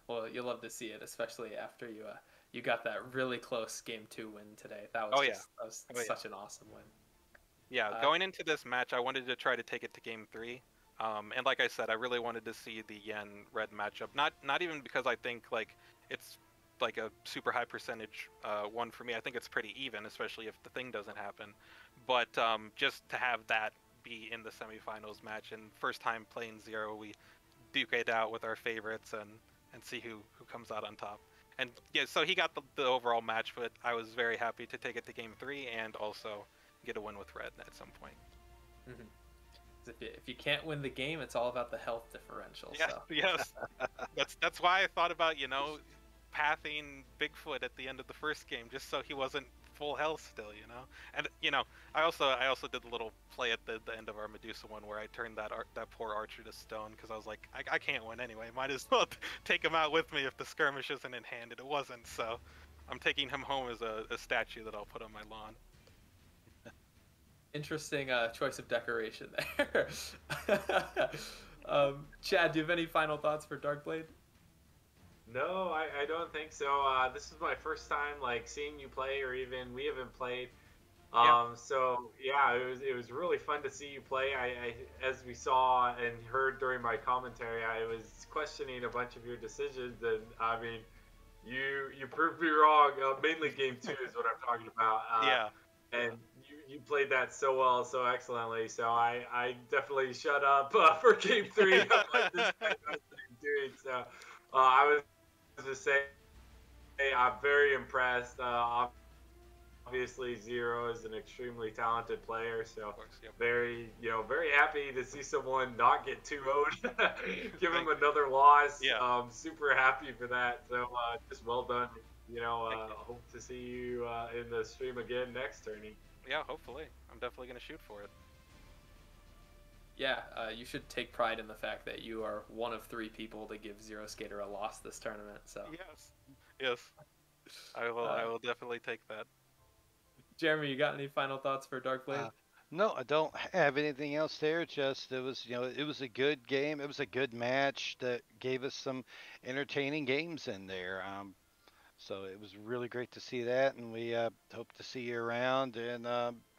S1: Well, you'll love to see it, especially after you got that really close game 2 win today. That
S6: Oh,
S1: was
S6: yeah.
S1: that was
S6: Oh, yeah.
S1: such an awesome win.
S6: Yeah, going into this match, I wanted to try to take it to game 3. And like I said, I really wanted to see the Yen red matchup. Not even because I think like it's like a super high percentage one for me. I think it's pretty even, especially if the thing doesn't happen. But just to have that be in the semifinals match, and first time playing Zero, we duke it out with our favorites and see who comes out on top. And yeah, so he got the overall match, but I was very happy to take it to game 3 and also get a win with red at some point.
S1: Mm-hmm. If you can't win the game, it's all about the health differential.
S6: Yeah,
S1: so.
S6: Yes. That's why I thought about, pathing Bigfoot at the end of the first game, just so he wasn't full health still, And I also did the little play at the end of our Medusa one where I turned that poor archer to stone because I was like, I can't win anyway. Might as well take him out with me if the skirmish isn't in hand. It wasn't, so I'm taking him home as a statue that I'll put on my lawn.
S1: Interesting choice of decoration there. Chad, do you have any final thoughts for Darkblade?
S2: No, I don't think so. This is my first time like seeing you play, or even we haven't played. So yeah, it was really fun to see you play. I as we saw and heard during my commentary, I was questioning a bunch of your decisions, and I mean, you proved me wrong. Mainly game 2 is what I'm talking about. And you played that so well, so excellently. So I definitely shut up for game 3. I'm like, this guy knows what he's doing. So I was just saying, hey, I'm very impressed. Obviously, Zero is an extremely talented player, so very happy to see someone not get 2-0'd. Give him another loss. Super happy for that. So just well done. Hope to see you in the stream again next tourney.
S6: Yeah, hopefully. I'm definitely going to shoot for it.
S1: Yeah, you should take pride in the fact that you are one of 3 people to give Zero Skater a loss this tournament. So
S6: yes, I will definitely take that.
S1: Jeremy, you got any final thoughts for Darkblade?
S3: No, I don't have anything else there. Just it was a good game. It was a good match that gave us some entertaining games in there. So it was really great to see that, and we hope to see you around in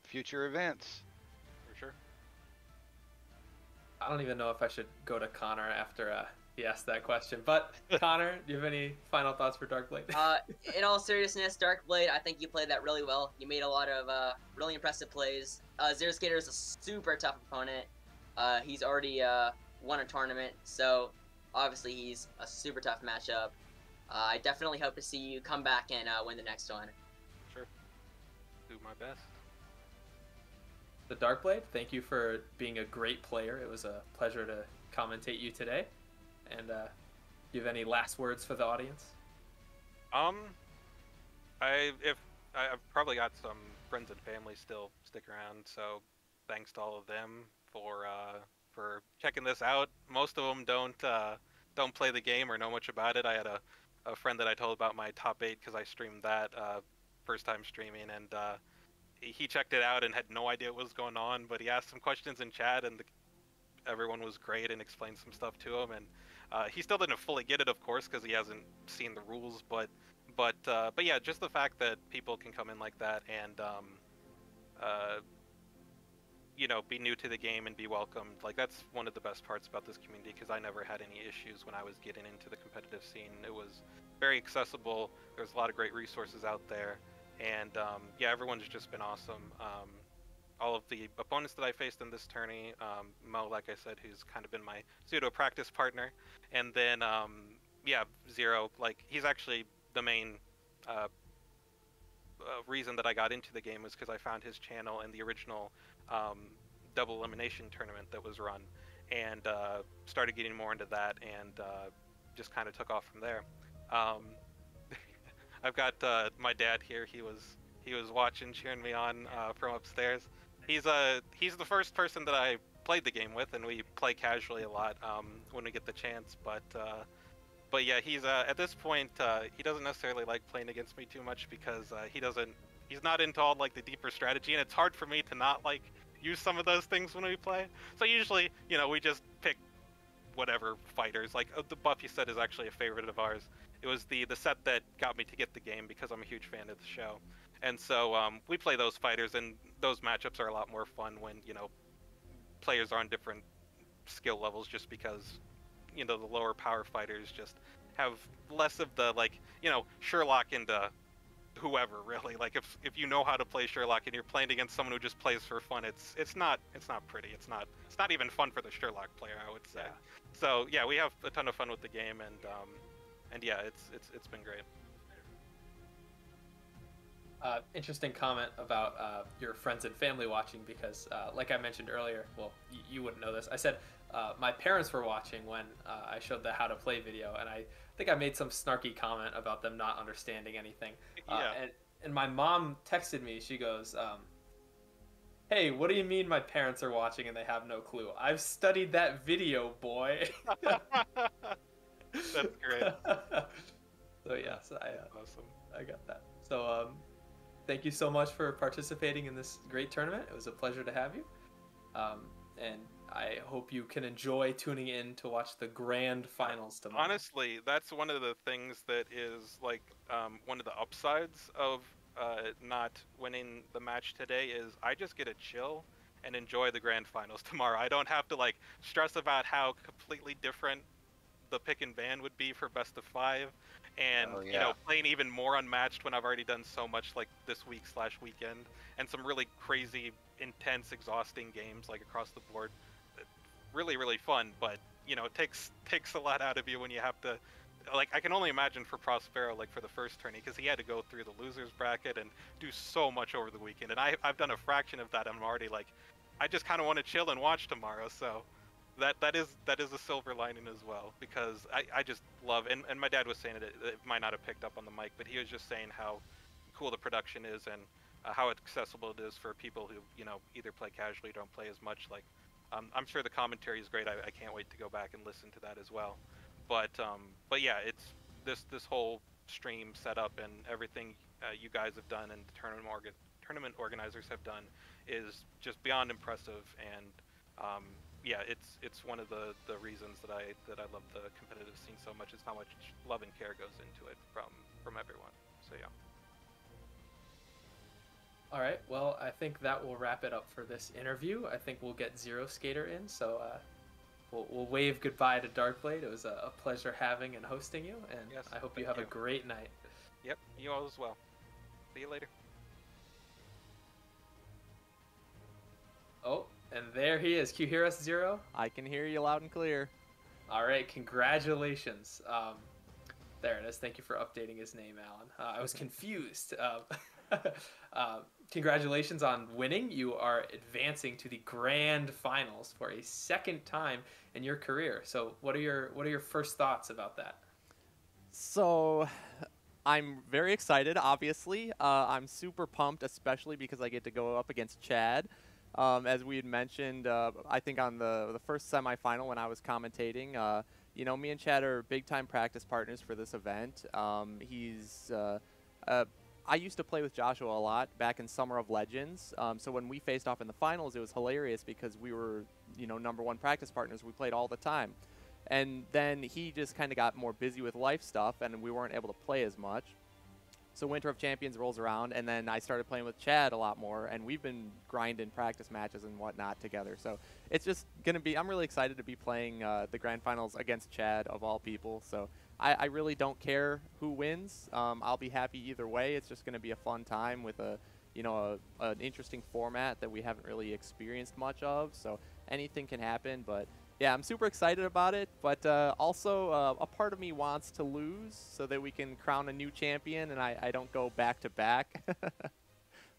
S3: future events.
S6: For sure.
S1: I don't even know if I should go to Connor after he asked that question, but Connor, do you have any final thoughts for Darkblade?
S4: In all seriousness, Darkblade, I think you played that really well. You made a lot of really impressive plays. Zero Skater is a super tough opponent. He's already won a tournament, so obviously he's a super tough matchup. I definitely hope to see you come back and win the next one.
S6: Sure. Do my best.
S1: The Darkblade, thank you for being a great player. It was a pleasure to commentate you today. And do you have any last words for the audience?
S6: I've probably got some friends and family still stick around, so thanks to all of them for checking this out. Most of them don't play the game or know much about it. I had a friend that I told about my top 8 because I streamed that first time streaming, and he checked it out and had no idea what was going on, but he asked some questions in chat, and everyone was great and explained some stuff to him, and he still didn't fully get it, of course, because he hasn't seen the rules, but yeah, just the fact that people can come in like that and be new to the game and be welcomed, like, that's one of the best parts about this community, because I never had any issues when I was getting into the competitive scene. It was very accessible. There's a lot of great resources out there, and yeah, everyone's just been awesome. All of the opponents that I faced in this tourney, Mo, like I said, who's kind of been my pseudo practice partner, and then yeah, Zero, like, he's actually the main reason that I got into the game was because I found his channel in the original double elimination tournament that was run, and started getting more into that, and just kind of took off from there. I've got my dad here. He was watching, cheering me on from upstairs. He's the first person that I played the game with, and we play casually a lot when we get the chance. But yeah, he's at this point he doesn't necessarily like playing against me too much because he doesn't he's not into all like the deeper strategy, and it's hard for me to not like use some of those things when we play. So usually, you know, we just pick whatever fighters. Like the buff you said is actually a favorite of ours. It was the set that got me to get the game because I'm a huge fan of the show, and so we play those fighters, and those matchups are a lot more fun when, you know, players are on different skill levels, just because, you know, the lower power fighters just have less of the, like, you know, Sherlock into whoever, really. Like if you know how to play Sherlock and you're playing against someone who just plays for fun, it's not pretty. It's not even fun for the Sherlock player, I would say. Yeah. So yeah, we have a ton of fun with the game, and yeah, it's been great.
S1: Interesting comment about your friends and family watching, because like I mentioned earlier, well, you wouldn't know this. I said my parents were watching when I showed the how to play video, and I think I made some snarky comment about them not understanding anything.
S6: Yeah.
S1: And my mom texted me. She goes, "Hey, what do you mean my parents are watching and they have no clue? I've studied that video, boy."
S6: That's great.
S1: So yes,
S6: Awesome.
S1: I got that. So thank you so much for participating in this great tournament. It was a pleasure to have you. And I hope you can enjoy tuning in to watch the grand finals tomorrow.
S6: Honestly, that's one of the things that is like one of the upsides of not winning the match today is I just get to chill and enjoy the grand finals tomorrow. I don't have to like stress about how completely different the pick and ban would be for best of 5, and you know, playing even more Unmatched when I've already done so much like this week/weekend, and some really crazy, intense, exhausting games like across the board. Really, really fun, but you know, it takes a lot out of you when you have to, like, I can only imagine for Prospero, like for the first tourney, because he had to go through the losers bracket and do so much over the weekend, and I've done a fraction of that. I'm already like, I just kind of want to chill and watch tomorrow. So that is a silver lining as well, because I just love, and my dad was saying it might not have picked up on the mic, but he was just saying how cool the production is, and how accessible it is for people who, you know, either play casually or don't play as much. Like I'm sure the commentary is great. I can't wait to go back and listen to that as well. But yeah, it's this whole stream setup and everything you guys have done and the tournament organizers have done is just beyond impressive. And yeah, it's one of the reasons that I love the competitive scene so much, is how much love and care goes into it from everyone. So yeah.
S1: All right, well, I think that will wrap it up for this interview. I think we'll get Zeroskater in, so we'll wave goodbye to Darkblade. It was a pleasure having and hosting you, and
S6: yes,
S1: I hope you have a great night.
S6: Yep, you all as well. See you later.
S1: Oh, and there he is. Can you hear us, Zero?
S5: I can hear you loud and clear.
S1: All right, congratulations. There it is. Thank you for updating his name, Alan. I was confused. Congratulations on winning. You are advancing to the grand finals for a second time in your career. So what are your first thoughts about that?
S5: So I'm very excited, obviously. I'm super pumped, especially because I get to go up against Chad. As we had mentioned, I think on the first semifinal when I was commentating, you know, me and Chad are big-time practice partners for this event. I used to play with Joshua a lot back in Summer of Legends. So when we faced off in the finals, it was hilarious because we were, you know, #1 practice partners. We played all the time. And then he just kind of got more busy with life stuff, and we weren't able to play as much. So Winter of Champions rolls around, and then I started playing with Chad a lot more, and we've been grinding practice matches and whatnot together. So it's just going to be, I'm really excited to be playing the grand finals against Chad, of all people. So I really don't care who wins. I'll be happy either way. It's just going to be a fun time with an interesting format that we haven't really experienced much of. So anything can happen, but yeah, I'm super excited about it, but also a part of me wants to lose so that we can crown a new champion and I don't go back-to-back.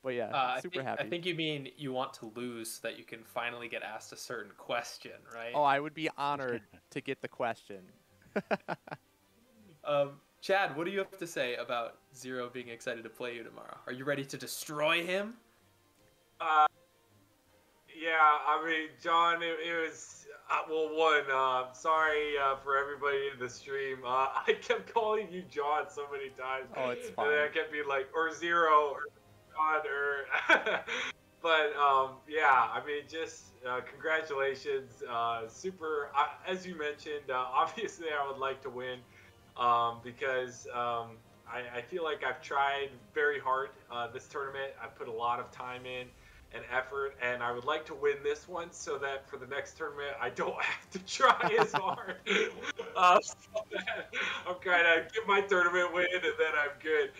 S5: But yeah, super happy.
S1: I think you mean you want to lose so that you can finally get asked a certain question, right?
S5: Oh, I would be honored to get the question.
S1: Chad, what do you have to say about Zero being excited to play you tomorrow? Are you ready to destroy him?
S2: Yeah, I mean, John, it was... sorry for everybody in the stream. I kept calling you John so many times.
S5: Oh, it's fine.
S2: And then I kept being like, or Zero. on but yeah, I mean, just congratulations. Super. As you mentioned, obviously, I would like to win because I feel like I've tried very hard this tournament. I put a lot of time in and effort, and I would like to win this one so that for the next tournament I don't have to try as hard. So that I'm kind of get my tournament win, and then I'm good.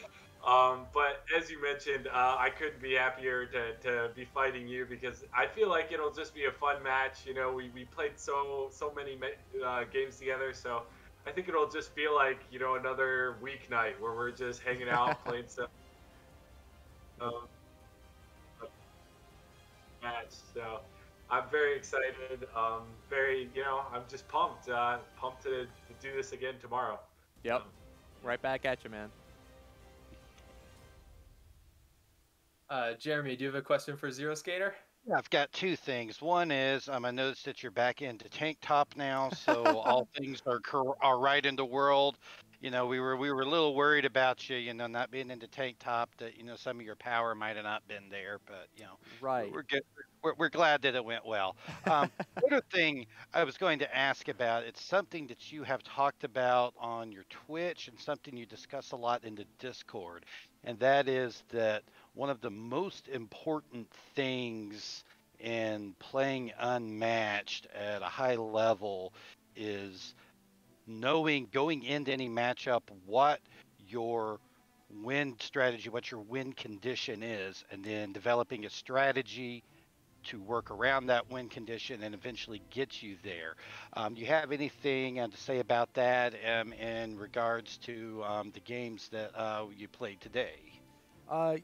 S2: But as you mentioned, I couldn't be happier to be fighting you because I feel like it'll just be a fun match. You know, we played so many games together, so I think it'll just feel like, you know, another weeknight where we're just hanging out playing stuff. Um, match. So I'm very excited. Very, you know, I'm just pumped. Pumped to do this again tomorrow.
S5: Yep. Right back at you, man.
S1: Jeremy, do you have a question for Zero Skater?
S3: Yeah, I've got two things. One is I noticed that you're back into tank top now, so all things are right in the world. You know, we were a little worried about you, you know, not being into tank top. That, you know, some of your power might have not been there, but you know,
S5: Right.
S3: we're good. We're glad that it went well. The other thing I was going to ask about, it's something that you have talked about on your Twitch and something you discuss a lot in the Discord, and that is that one of the most important things in playing Unmatched at a high level is knowing going into any matchup what your win strategy, what your win condition is, and then developing a strategy to work around that win condition and eventually get you there. Do you have anything to say about that in regards to the games that you played today?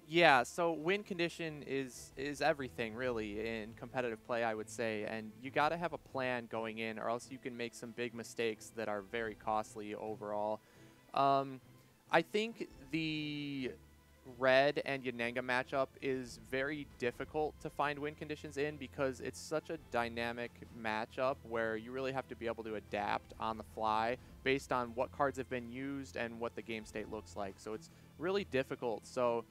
S5: Yeah, so win condition is everything really in competitive play, I would say, and you got to have a plan going in, or else you can make some big mistakes that are very costly overall. I think the Red and Yananga matchup is very difficult to find win conditions in because it's such a dynamic matchup where you really have to be able to adapt on the fly based on what cards have been used and what the game state looks like. So it's really difficult. So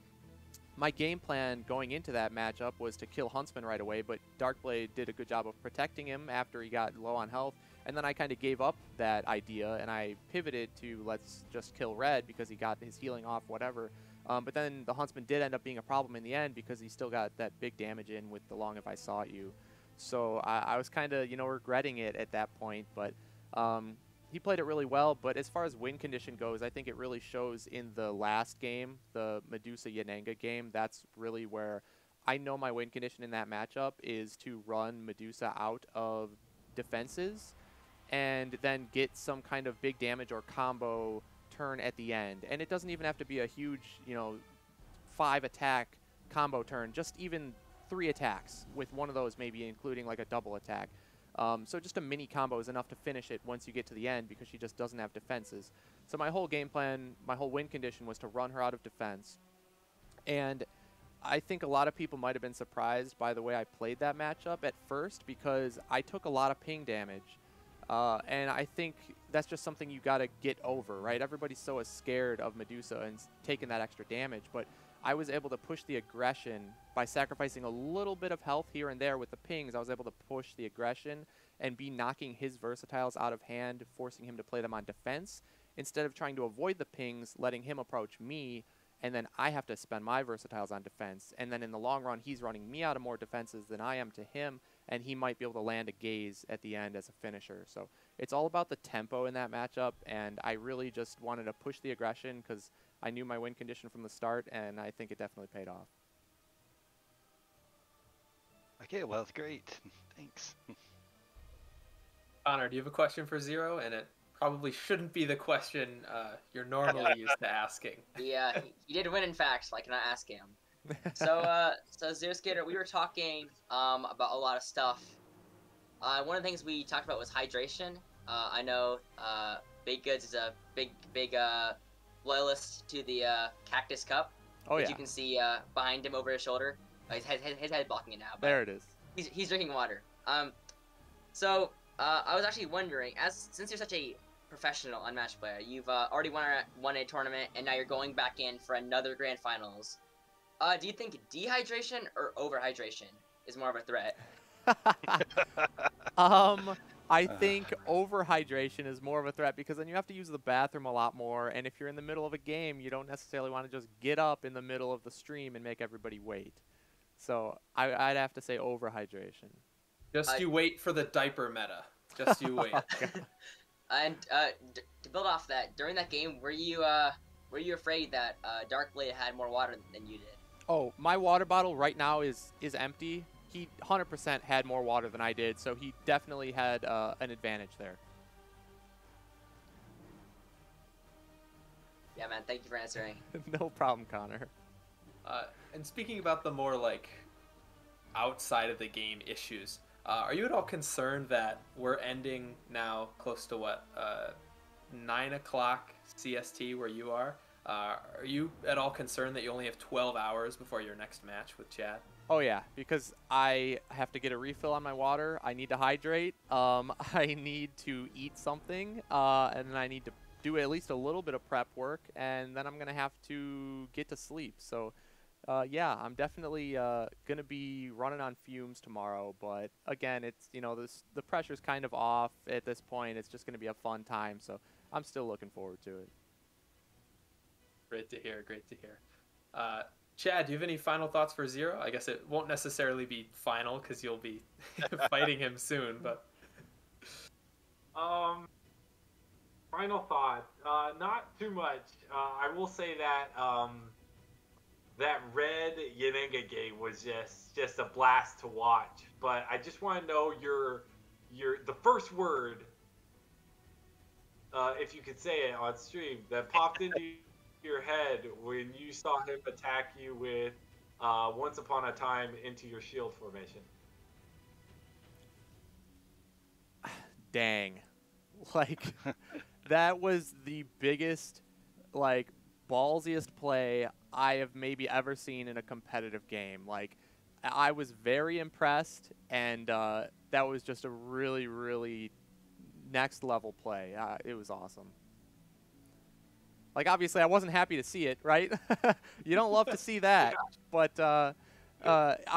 S5: my game plan going into that matchup was to kill Huntsman right away, but Darkblade did a good job of protecting him after he got low on health, and then I kind of gave up that idea, and I pivoted to let's just kill Red because he got his healing off, whatever. But then the Huntsman did end up being a problem in the end because he still got that big damage in with the Long If I Sought You. So I was kind of, you know, regretting it at that point, but he played it really well. But as far as win condition goes, I think it really shows in the last game, the Medusa Yananga game. That's really where I know my win condition in that matchup is to run Medusa out of defenses and then get some kind of big damage or combo turn at the end. And it doesn't even have to be a huge, you know, 5-attack combo turn, just even 3 attacks with one of those, maybe including like a double attack. So just a mini combo is enough to finish it once you get to the end because she just doesn't have defenses. So my whole game plan, my whole win condition was to run her out of defense. And I think a lot of people might have been surprised by the way I played that matchup at first because I took a lot of ping damage. And I think that's just something you got to get over, right? Everybody's so scared of Medusa and taking that extra damage, but I was able to push the aggression by sacrificing a little bit of health here and there with the pings. I was able to push the aggression and be knocking his versatiles out of hand, forcing him to play them on defense, instead of trying to avoid the pings, letting him approach me, and then I have to spend my versatiles on defense. And then in the long run, he's running me out of more defenses than I am to him, and he might be able to land a gaze at the end as a finisher. So it's all about the tempo in that matchup, and I really just wanted to push the aggression because I knew my win condition from the start, and I think it definitely paid off.
S3: Okay, well, that's great. Thanks.
S1: Connor, do you have a question for Zero? And it probably shouldn't be the question you're normally used to asking.
S4: Yeah, he did win, in fact, so I cannot ask him. So Zero Skater, we were talking about a lot of stuff. One of the things we talked about was hydration. I know Big Goods is a big loyalist to the Cactus Cup.
S5: Oh,
S4: which
S5: yeah.
S4: you can see behind him over his shoulder. His head blocking it now. But
S5: There it is.
S4: he's drinking water. So I was actually wondering, since you're such a professional Unmatched player, you've already won a tournament, and now you're going back in for another Grand Finals. Do you think dehydration or overhydration is more of a threat?
S5: I think overhydration is more of a threat because then you have to use the bathroom a lot more, and if you're in the middle of a game, you don't necessarily want to just get up in the middle of the stream and make everybody wait. So I'd have to say overhydration.
S1: Just you wait for the diaper meta. Just you wait.
S4: And to build off that, during that game, were you afraid that Darkblade had more water than you did?
S5: Oh, my water bottle right now is empty. He 100% had more water than I did, so he definitely had an advantage there.
S4: Yeah, man. Thank you for answering.
S5: No problem, Connor.
S1: And speaking about the more like outside of the game issues, are you at all concerned that we're ending now close to what 9 o'clock CST where you are? Are you at all concerned that you only have 12 hours before your next match with Chad?
S5: Oh yeah, because I have to get a refill on my water. I need to hydrate. I need to eat something, and then I need to do at least a little bit of prep work, and then I'm gonna have to get to sleep. So, yeah, I'm definitely gonna be running on fumes tomorrow. But again, it's the pressure's kind of off at this point. It's just gonna be a fun time. So I'm still looking forward to it.
S1: Great to hear. Great to hear. Chad, do you have any final thoughts for Zero? I guess it won't necessarily be final because you'll be fighting him soon, but...
S2: Final thought. Not too much. I will say that that red Yanenga game was just a blast to watch. But I just want to know the first word, if you could say it on stream, that popped into your head when you saw him attack you with Once Upon a Time into your shield formation.
S5: Dang. Like, that was the biggest, like, ballsiest play I have maybe ever seen in a competitive game. Like, I was very impressed, and that was just a really, really next level play. It was awesome. Like, obviously, I wasn't happy to see it, right? You don't love to see that. But I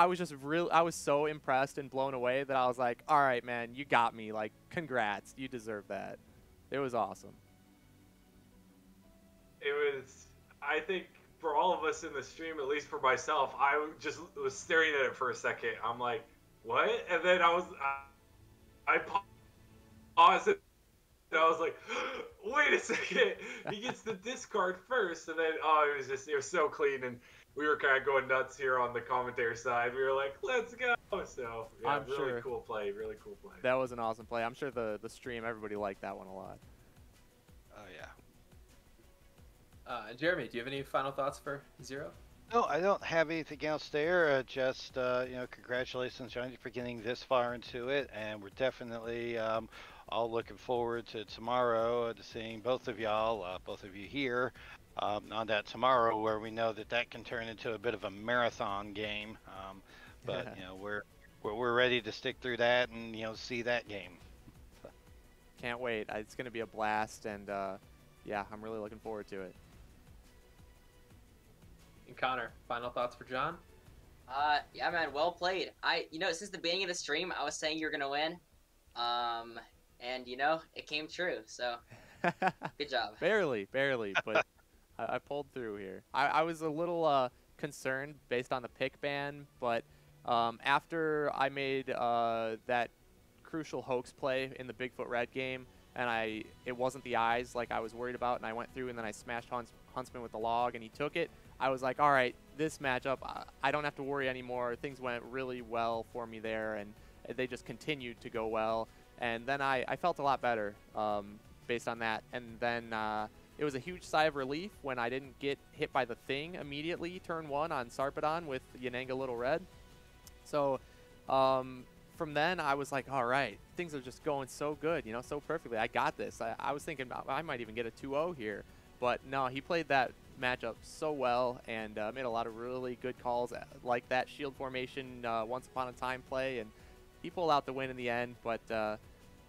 S5: was so impressed and blown away that I was like, all right, man, you got me. Like, congrats. You deserve that. It was awesome.
S2: It was, I think, for all of us in the stream, at least for myself, I just was staring at it for a second. I'm like, what? And then I paused it. And I was like, wait a second. He gets the discard first. And then, it was so clean. And we were kind of going nuts here on the commentator side. We were like, let's go. So, yeah, really cool play. Really cool play.
S5: That was an awesome play. I'm sure the stream, everybody liked that one a lot.
S3: Oh, yeah.
S1: Jeremy, do you have any final thoughts for Zero?
S3: No, I don't have anything else there. Just, congratulations, Johnny, for getting this far into it. And we're definitely all looking forward to tomorrow, to seeing both of y'all, both of you here on that tomorrow, where we know that can turn into a bit of a marathon game. But, we're ready to stick through that and, see that game.
S5: Can't wait. It's going to be a blast. And, yeah, I'm really looking forward to it.
S1: And Connor, final thoughts for John?
S4: Yeah, man, well played. Since the beginning of the stream, I was saying you're gonna win, and it came true. So, good job.
S5: Barely, but I pulled through here. I was a little concerned based on the pick ban, but after I made that crucial hoax play in the Bigfoot Red game, and it wasn't the eyes like I was worried about, and I went through and then I smashed Huntsman with the log, and he took it. I was like, all right, this matchup, I don't have to worry anymore. Things went really well for me there, and they just continued to go well. And then I felt a lot better based on that. And then it was a huge sigh of relief when I didn't get hit by the thing immediately, turn 1 on Sarpedon with Yanenga Little Red. So from then, I was like, all right, things are just going so good, so perfectly. I got this. I was thinking I might even get a 2-0 here. But no, he played that matchup so well and made a lot of really good calls like that shield formation Once Upon a Time play, and he pulled out the win in the end. But yeah,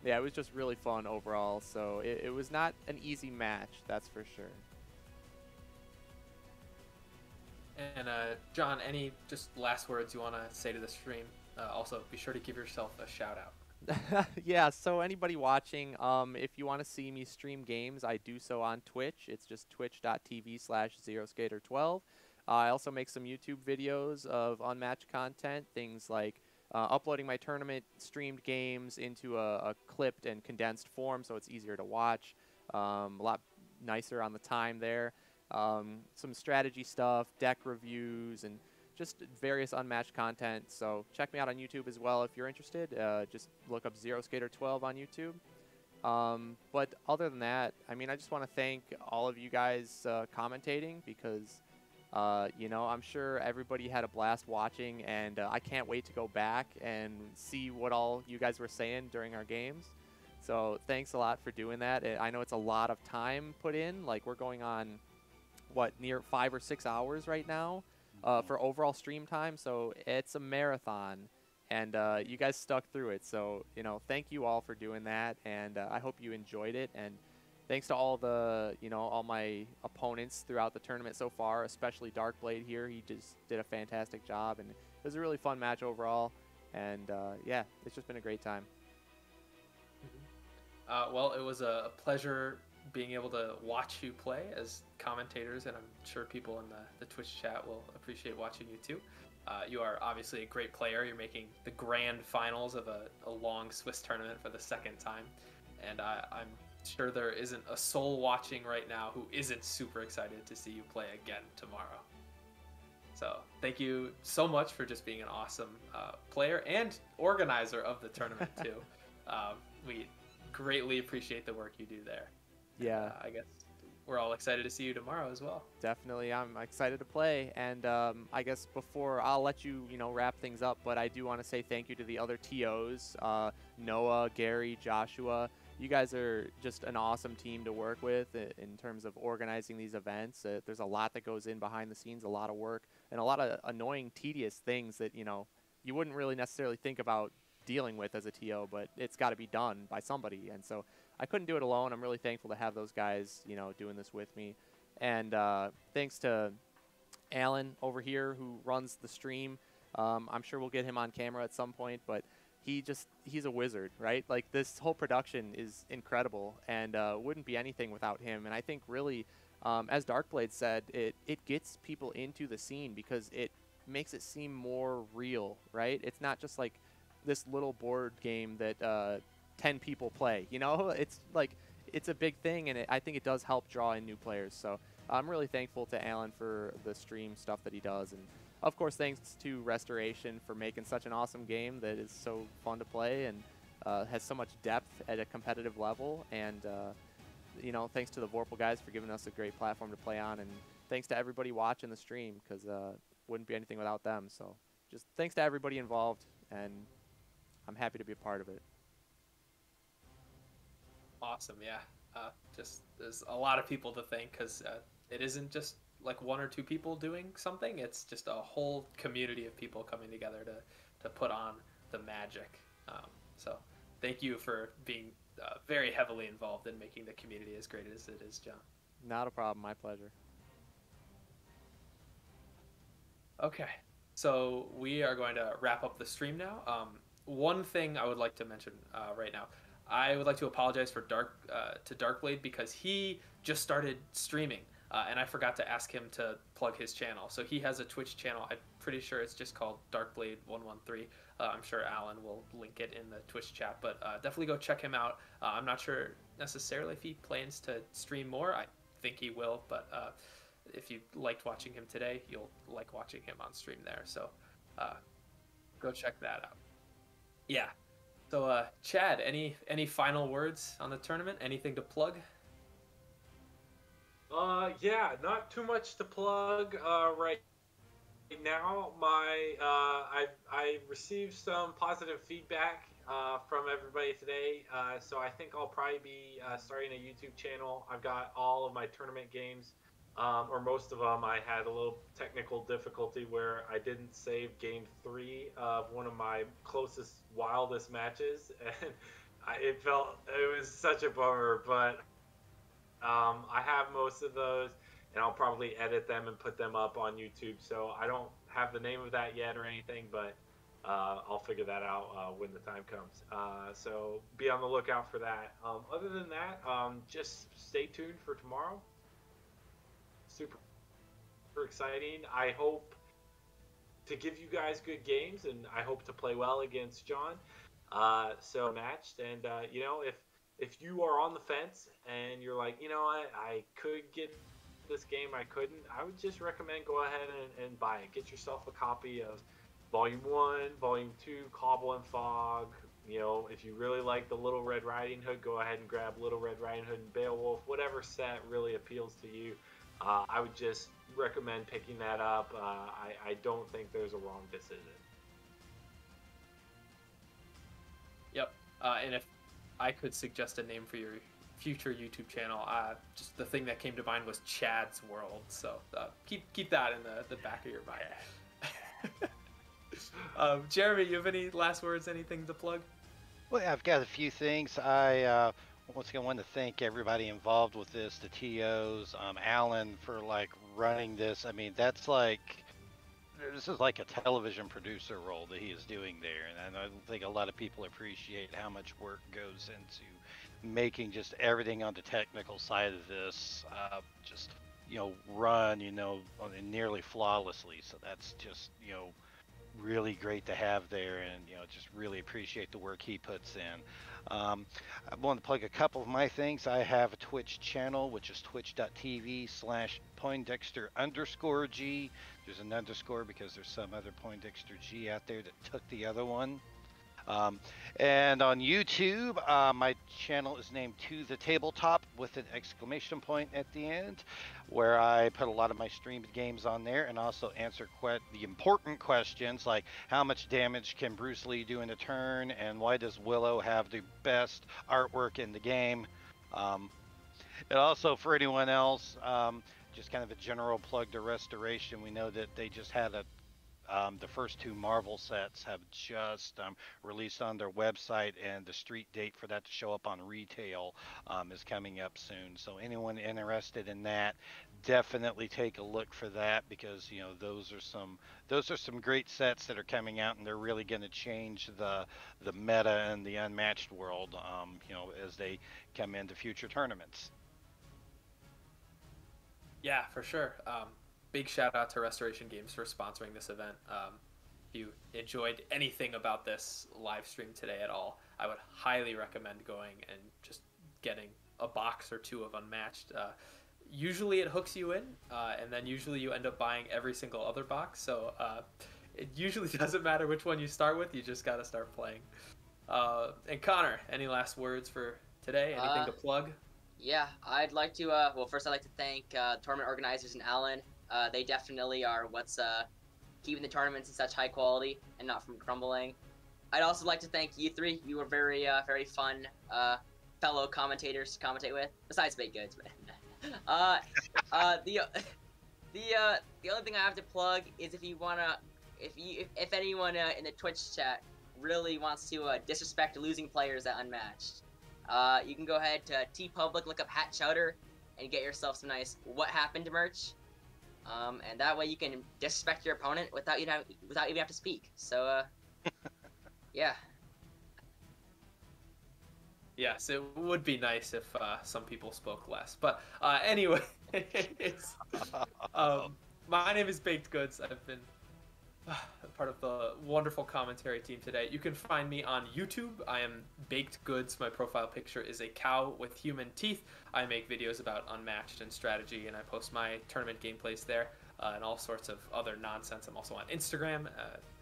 S5: it was just really fun overall. So it was not an easy match, that's for sure.
S1: And John, any just last words you want to say to the stream? Also, be sure to give yourself a shout out.
S5: Yeah, so anybody watching, if you want to see me stream games, I do so on Twitch. It's just twitch.tv/zeroskatr12. I also make some YouTube videos of unmatched content, things like uploading my tournament streamed games into a clipped and condensed form so it's easier to watch. A lot nicer on the time there. Some strategy stuff, deck reviews, and just various unmatched content. So check me out on YouTube as well if you're interested. Just look up zeroskatr12 on YouTube. But other than that, I mean, I just want to thank all of you guys commentating because, you know, I'm sure everybody had a blast watching, and I can't wait to go back and see what all you guys were saying during our games. So thanks a lot for doing that. I know it's a lot of time put in. Like, we're going on, what, near 5 or 6 hours right now for overall stream time. So it's a marathon, and you guys stuck through it. So, you know, thank you all for doing that, and I hope you enjoyed it. And thanks to all the, you know, all my opponents throughout the tournament so far, especially Darkblade here. He just did a fantastic job, and it was a really fun match overall. And yeah, it's just been a great time.
S1: Well, it was a pleasure being able to watch you play as commentators, and I'm sure people in the Twitch chat will appreciate watching you too. You are obviously a great player. You're making the grand finals of a long Swiss tournament for the second time, and I'm sure there isn't a soul watching right now who isn't super excited to see you play again tomorrow. So thank you so much for just being an awesome player and organizer of the tournament too. We greatly appreciate the work you do there.
S5: Yeah.
S1: I guess we're all excited to see you tomorrow as well.
S5: Definitely, I'm excited to play, and I guess before I'll let you, you know, wrap things up, but I do want to say thank you to the other TOs, Noah, Gary, Joshua. You guys are just an awesome team to work with in terms of organizing these events. There's a lot that goes in behind the scenes, a lot of work, and a lot of annoying, tedious things that, you know, you wouldn't really necessarily think about dealing with as a TO, but it's got to be done by somebody, and so I couldn't do it alone. I'm really thankful to have those guys, you know, doing this with me. And thanks to Alan over here who runs the stream. I'm sure we'll get him on camera at some point, but he's a wizard, right? Like, this whole production is incredible, and wouldn't be anything without him. And I think really, as Darkblade said, it gets people into the scene because it makes it seem more real, right? It's not just like this little board game that 10 people play, you know. It's like, it's a big thing, and I think it does help draw in new players. So I'm really thankful to Alan for the stream stuff that he does, and of course thanks to Restoration for making such an awesome game that is so fun to play and has so much depth at a competitive level. And you know, thanks to the Vorpal guys for giving us a great platform to play on, and thanks to everybody watching the stream, because wouldn't be anything without them. So just thanks to everybody involved, and I'm happy to be a part of it.
S1: Awesome, yeah. Just there's a lot of people to thank, because it isn't just like one or two people doing something. It's just a whole community of people coming together to put on the magic. So thank you for being very heavily involved in making the community as great as it is, John.
S5: Not a problem. My pleasure.
S1: Okay, so we are going to wrap up the stream now. One thing I would like to mention right now, I would like to apologize for Darkblade, because he just started streaming, and I forgot to ask him to plug his channel. So he has a Twitch channel. I'm pretty sure it's just called Darkblade113. I'm sure Alan will link it in the Twitch chat, but definitely go check him out. I'm not sure necessarily if he plans to stream more. I think he will, but if you liked watching him today, you'll like watching him on stream there. So go check that out. Yeah. So, Chad, any final words on the tournament? Anything to plug?
S2: Yeah, not too much to plug right now. I received some positive feedback from everybody today, so I think I'll probably be starting a YouTube channel. I've got all of my tournament games, or most of them. I had a little technical difficulty where I didn't save game 3 of one of my closest, wildest matches, and it was such a bummer, but I have most of those. and I'll probably edit them and put them up on YouTube. So I don't have the name of that yet or anything, but I'll figure that out when the time comes. So be on the lookout for that. Other than that, just stay tuned for tomorrow. Super exciting. I hope to give you guys good games, and I hope to play well against John. So matched, and if you are on the fence and you're like, I could get this game, I couldn't, I would just recommend go ahead and buy it. Get yourself a copy of Volume 1, Volume 2, Cobble and Fog. If you really like the Little Red Riding Hood, go ahead and grab Little Red Riding Hood and Beowulf. Whatever set really appeals to you, I would just recommend picking that up. I don't think there's a wrong decision.
S1: Yep. And if I could suggest a name for your future YouTube channel, just the thing that came to mind was Chad's World. So keep that in the back of your mind. Jeremy, you have any last words, anything to plug?
S3: Well, I've got a few things. I once again want to thank everybody involved with this, the TOs, Alan for running this. I mean, this is like a television producer role that he is doing there, and I don't think a lot of people appreciate how much work goes into making just everything on the technical side of this run nearly flawlessly. So that's just really great to have there, and just really appreciate the work he puts in. I want to plug a couple of my things. I have a Twitch channel, which is twitch.tv/PoindexterG. There's an underscore because there's some other PoindexterG out there that took the other one. And on YouTube, my channel is named To The Tabletop with an exclamation point at the end, where I put a lot of my streamed games on there and also answer the important questions like how much damage can Bruce Lee do in a turn, and why does Willow have the best artwork in the game. And also for anyone else, just kind of a general plug to Restoration. We know that they just had the first 2 Marvel sets have just released on their website, and the street date for that to show up on retail is coming up soon. So anyone interested in that, definitely take a look for that, because those are some great sets that are coming out, and they're really going to change the meta and the Unmatched world as they come into future tournaments.
S1: Yeah, for sure. Big shout out to Restoration Games for sponsoring this event. If you enjoyed anything about this live stream today at all, I would highly recommend going and just getting a box or 2 of Unmatched. Usually it hooks you in, and then usually you end up buying every single other box. So it usually doesn't matter which one you start with. You just got to start playing. And Connor, any last words for today? Anything to plug?
S4: Yeah, I'd like to, first I'd like to thank tournament organizers and Alan. They definitely are what's keeping the tournaments in such high quality and not from crumbling. I'd also like to thank you 3. You were very, very fun fellow commentators to commentate with, besides Baked Goods. The only thing I have to plug is if anyone in the Twitch chat really wants to disrespect losing players at Unmatched, you can go ahead to TeePublic, look up Hat Chowder, and get yourself some nice What Happened merch. And that way you can disrespect your opponent without even have to speak. So, yeah.
S1: Yes, it would be nice if some people spoke less. But anyway, my name is Baked Goods. I've been part of the wonderful commentary team today. You can find me on YouTube. I am Baked Goods. My profile picture is a cow with human teeth. I make videos about Unmatched and strategy, and I post my tournament gameplays there and all sorts of other nonsense. I'm also on Instagram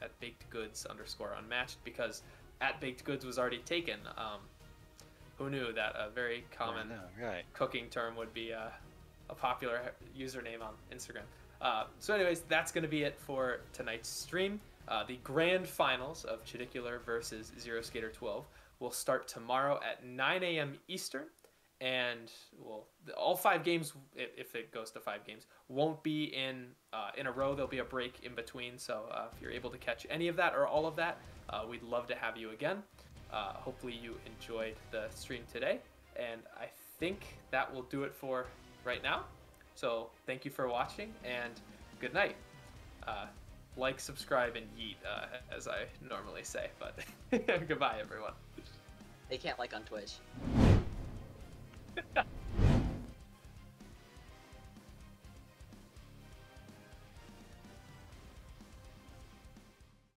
S1: at bakedgoods_unmatched, because at Baked Goods was already taken. Who knew that a very common cooking term would be a popular username on Instagram? So anyways, that's going to be it for tonight's stream. The grand finals of Chidicular versus zeroskatr12 will start tomorrow at 9 a.m. Eastern. And all 5 games, if it goes to 5 games, won't be in a row. There'll be a break in between. So if you're able to catch any of that or all of that, we'd love to have you again. Hopefully you enjoyed the stream today. And I think that will do it for right now. So thank you for watching, and good night. Like, subscribe, and yeet, as I normally say. But goodbye, everyone.
S4: They can't like on Twitch.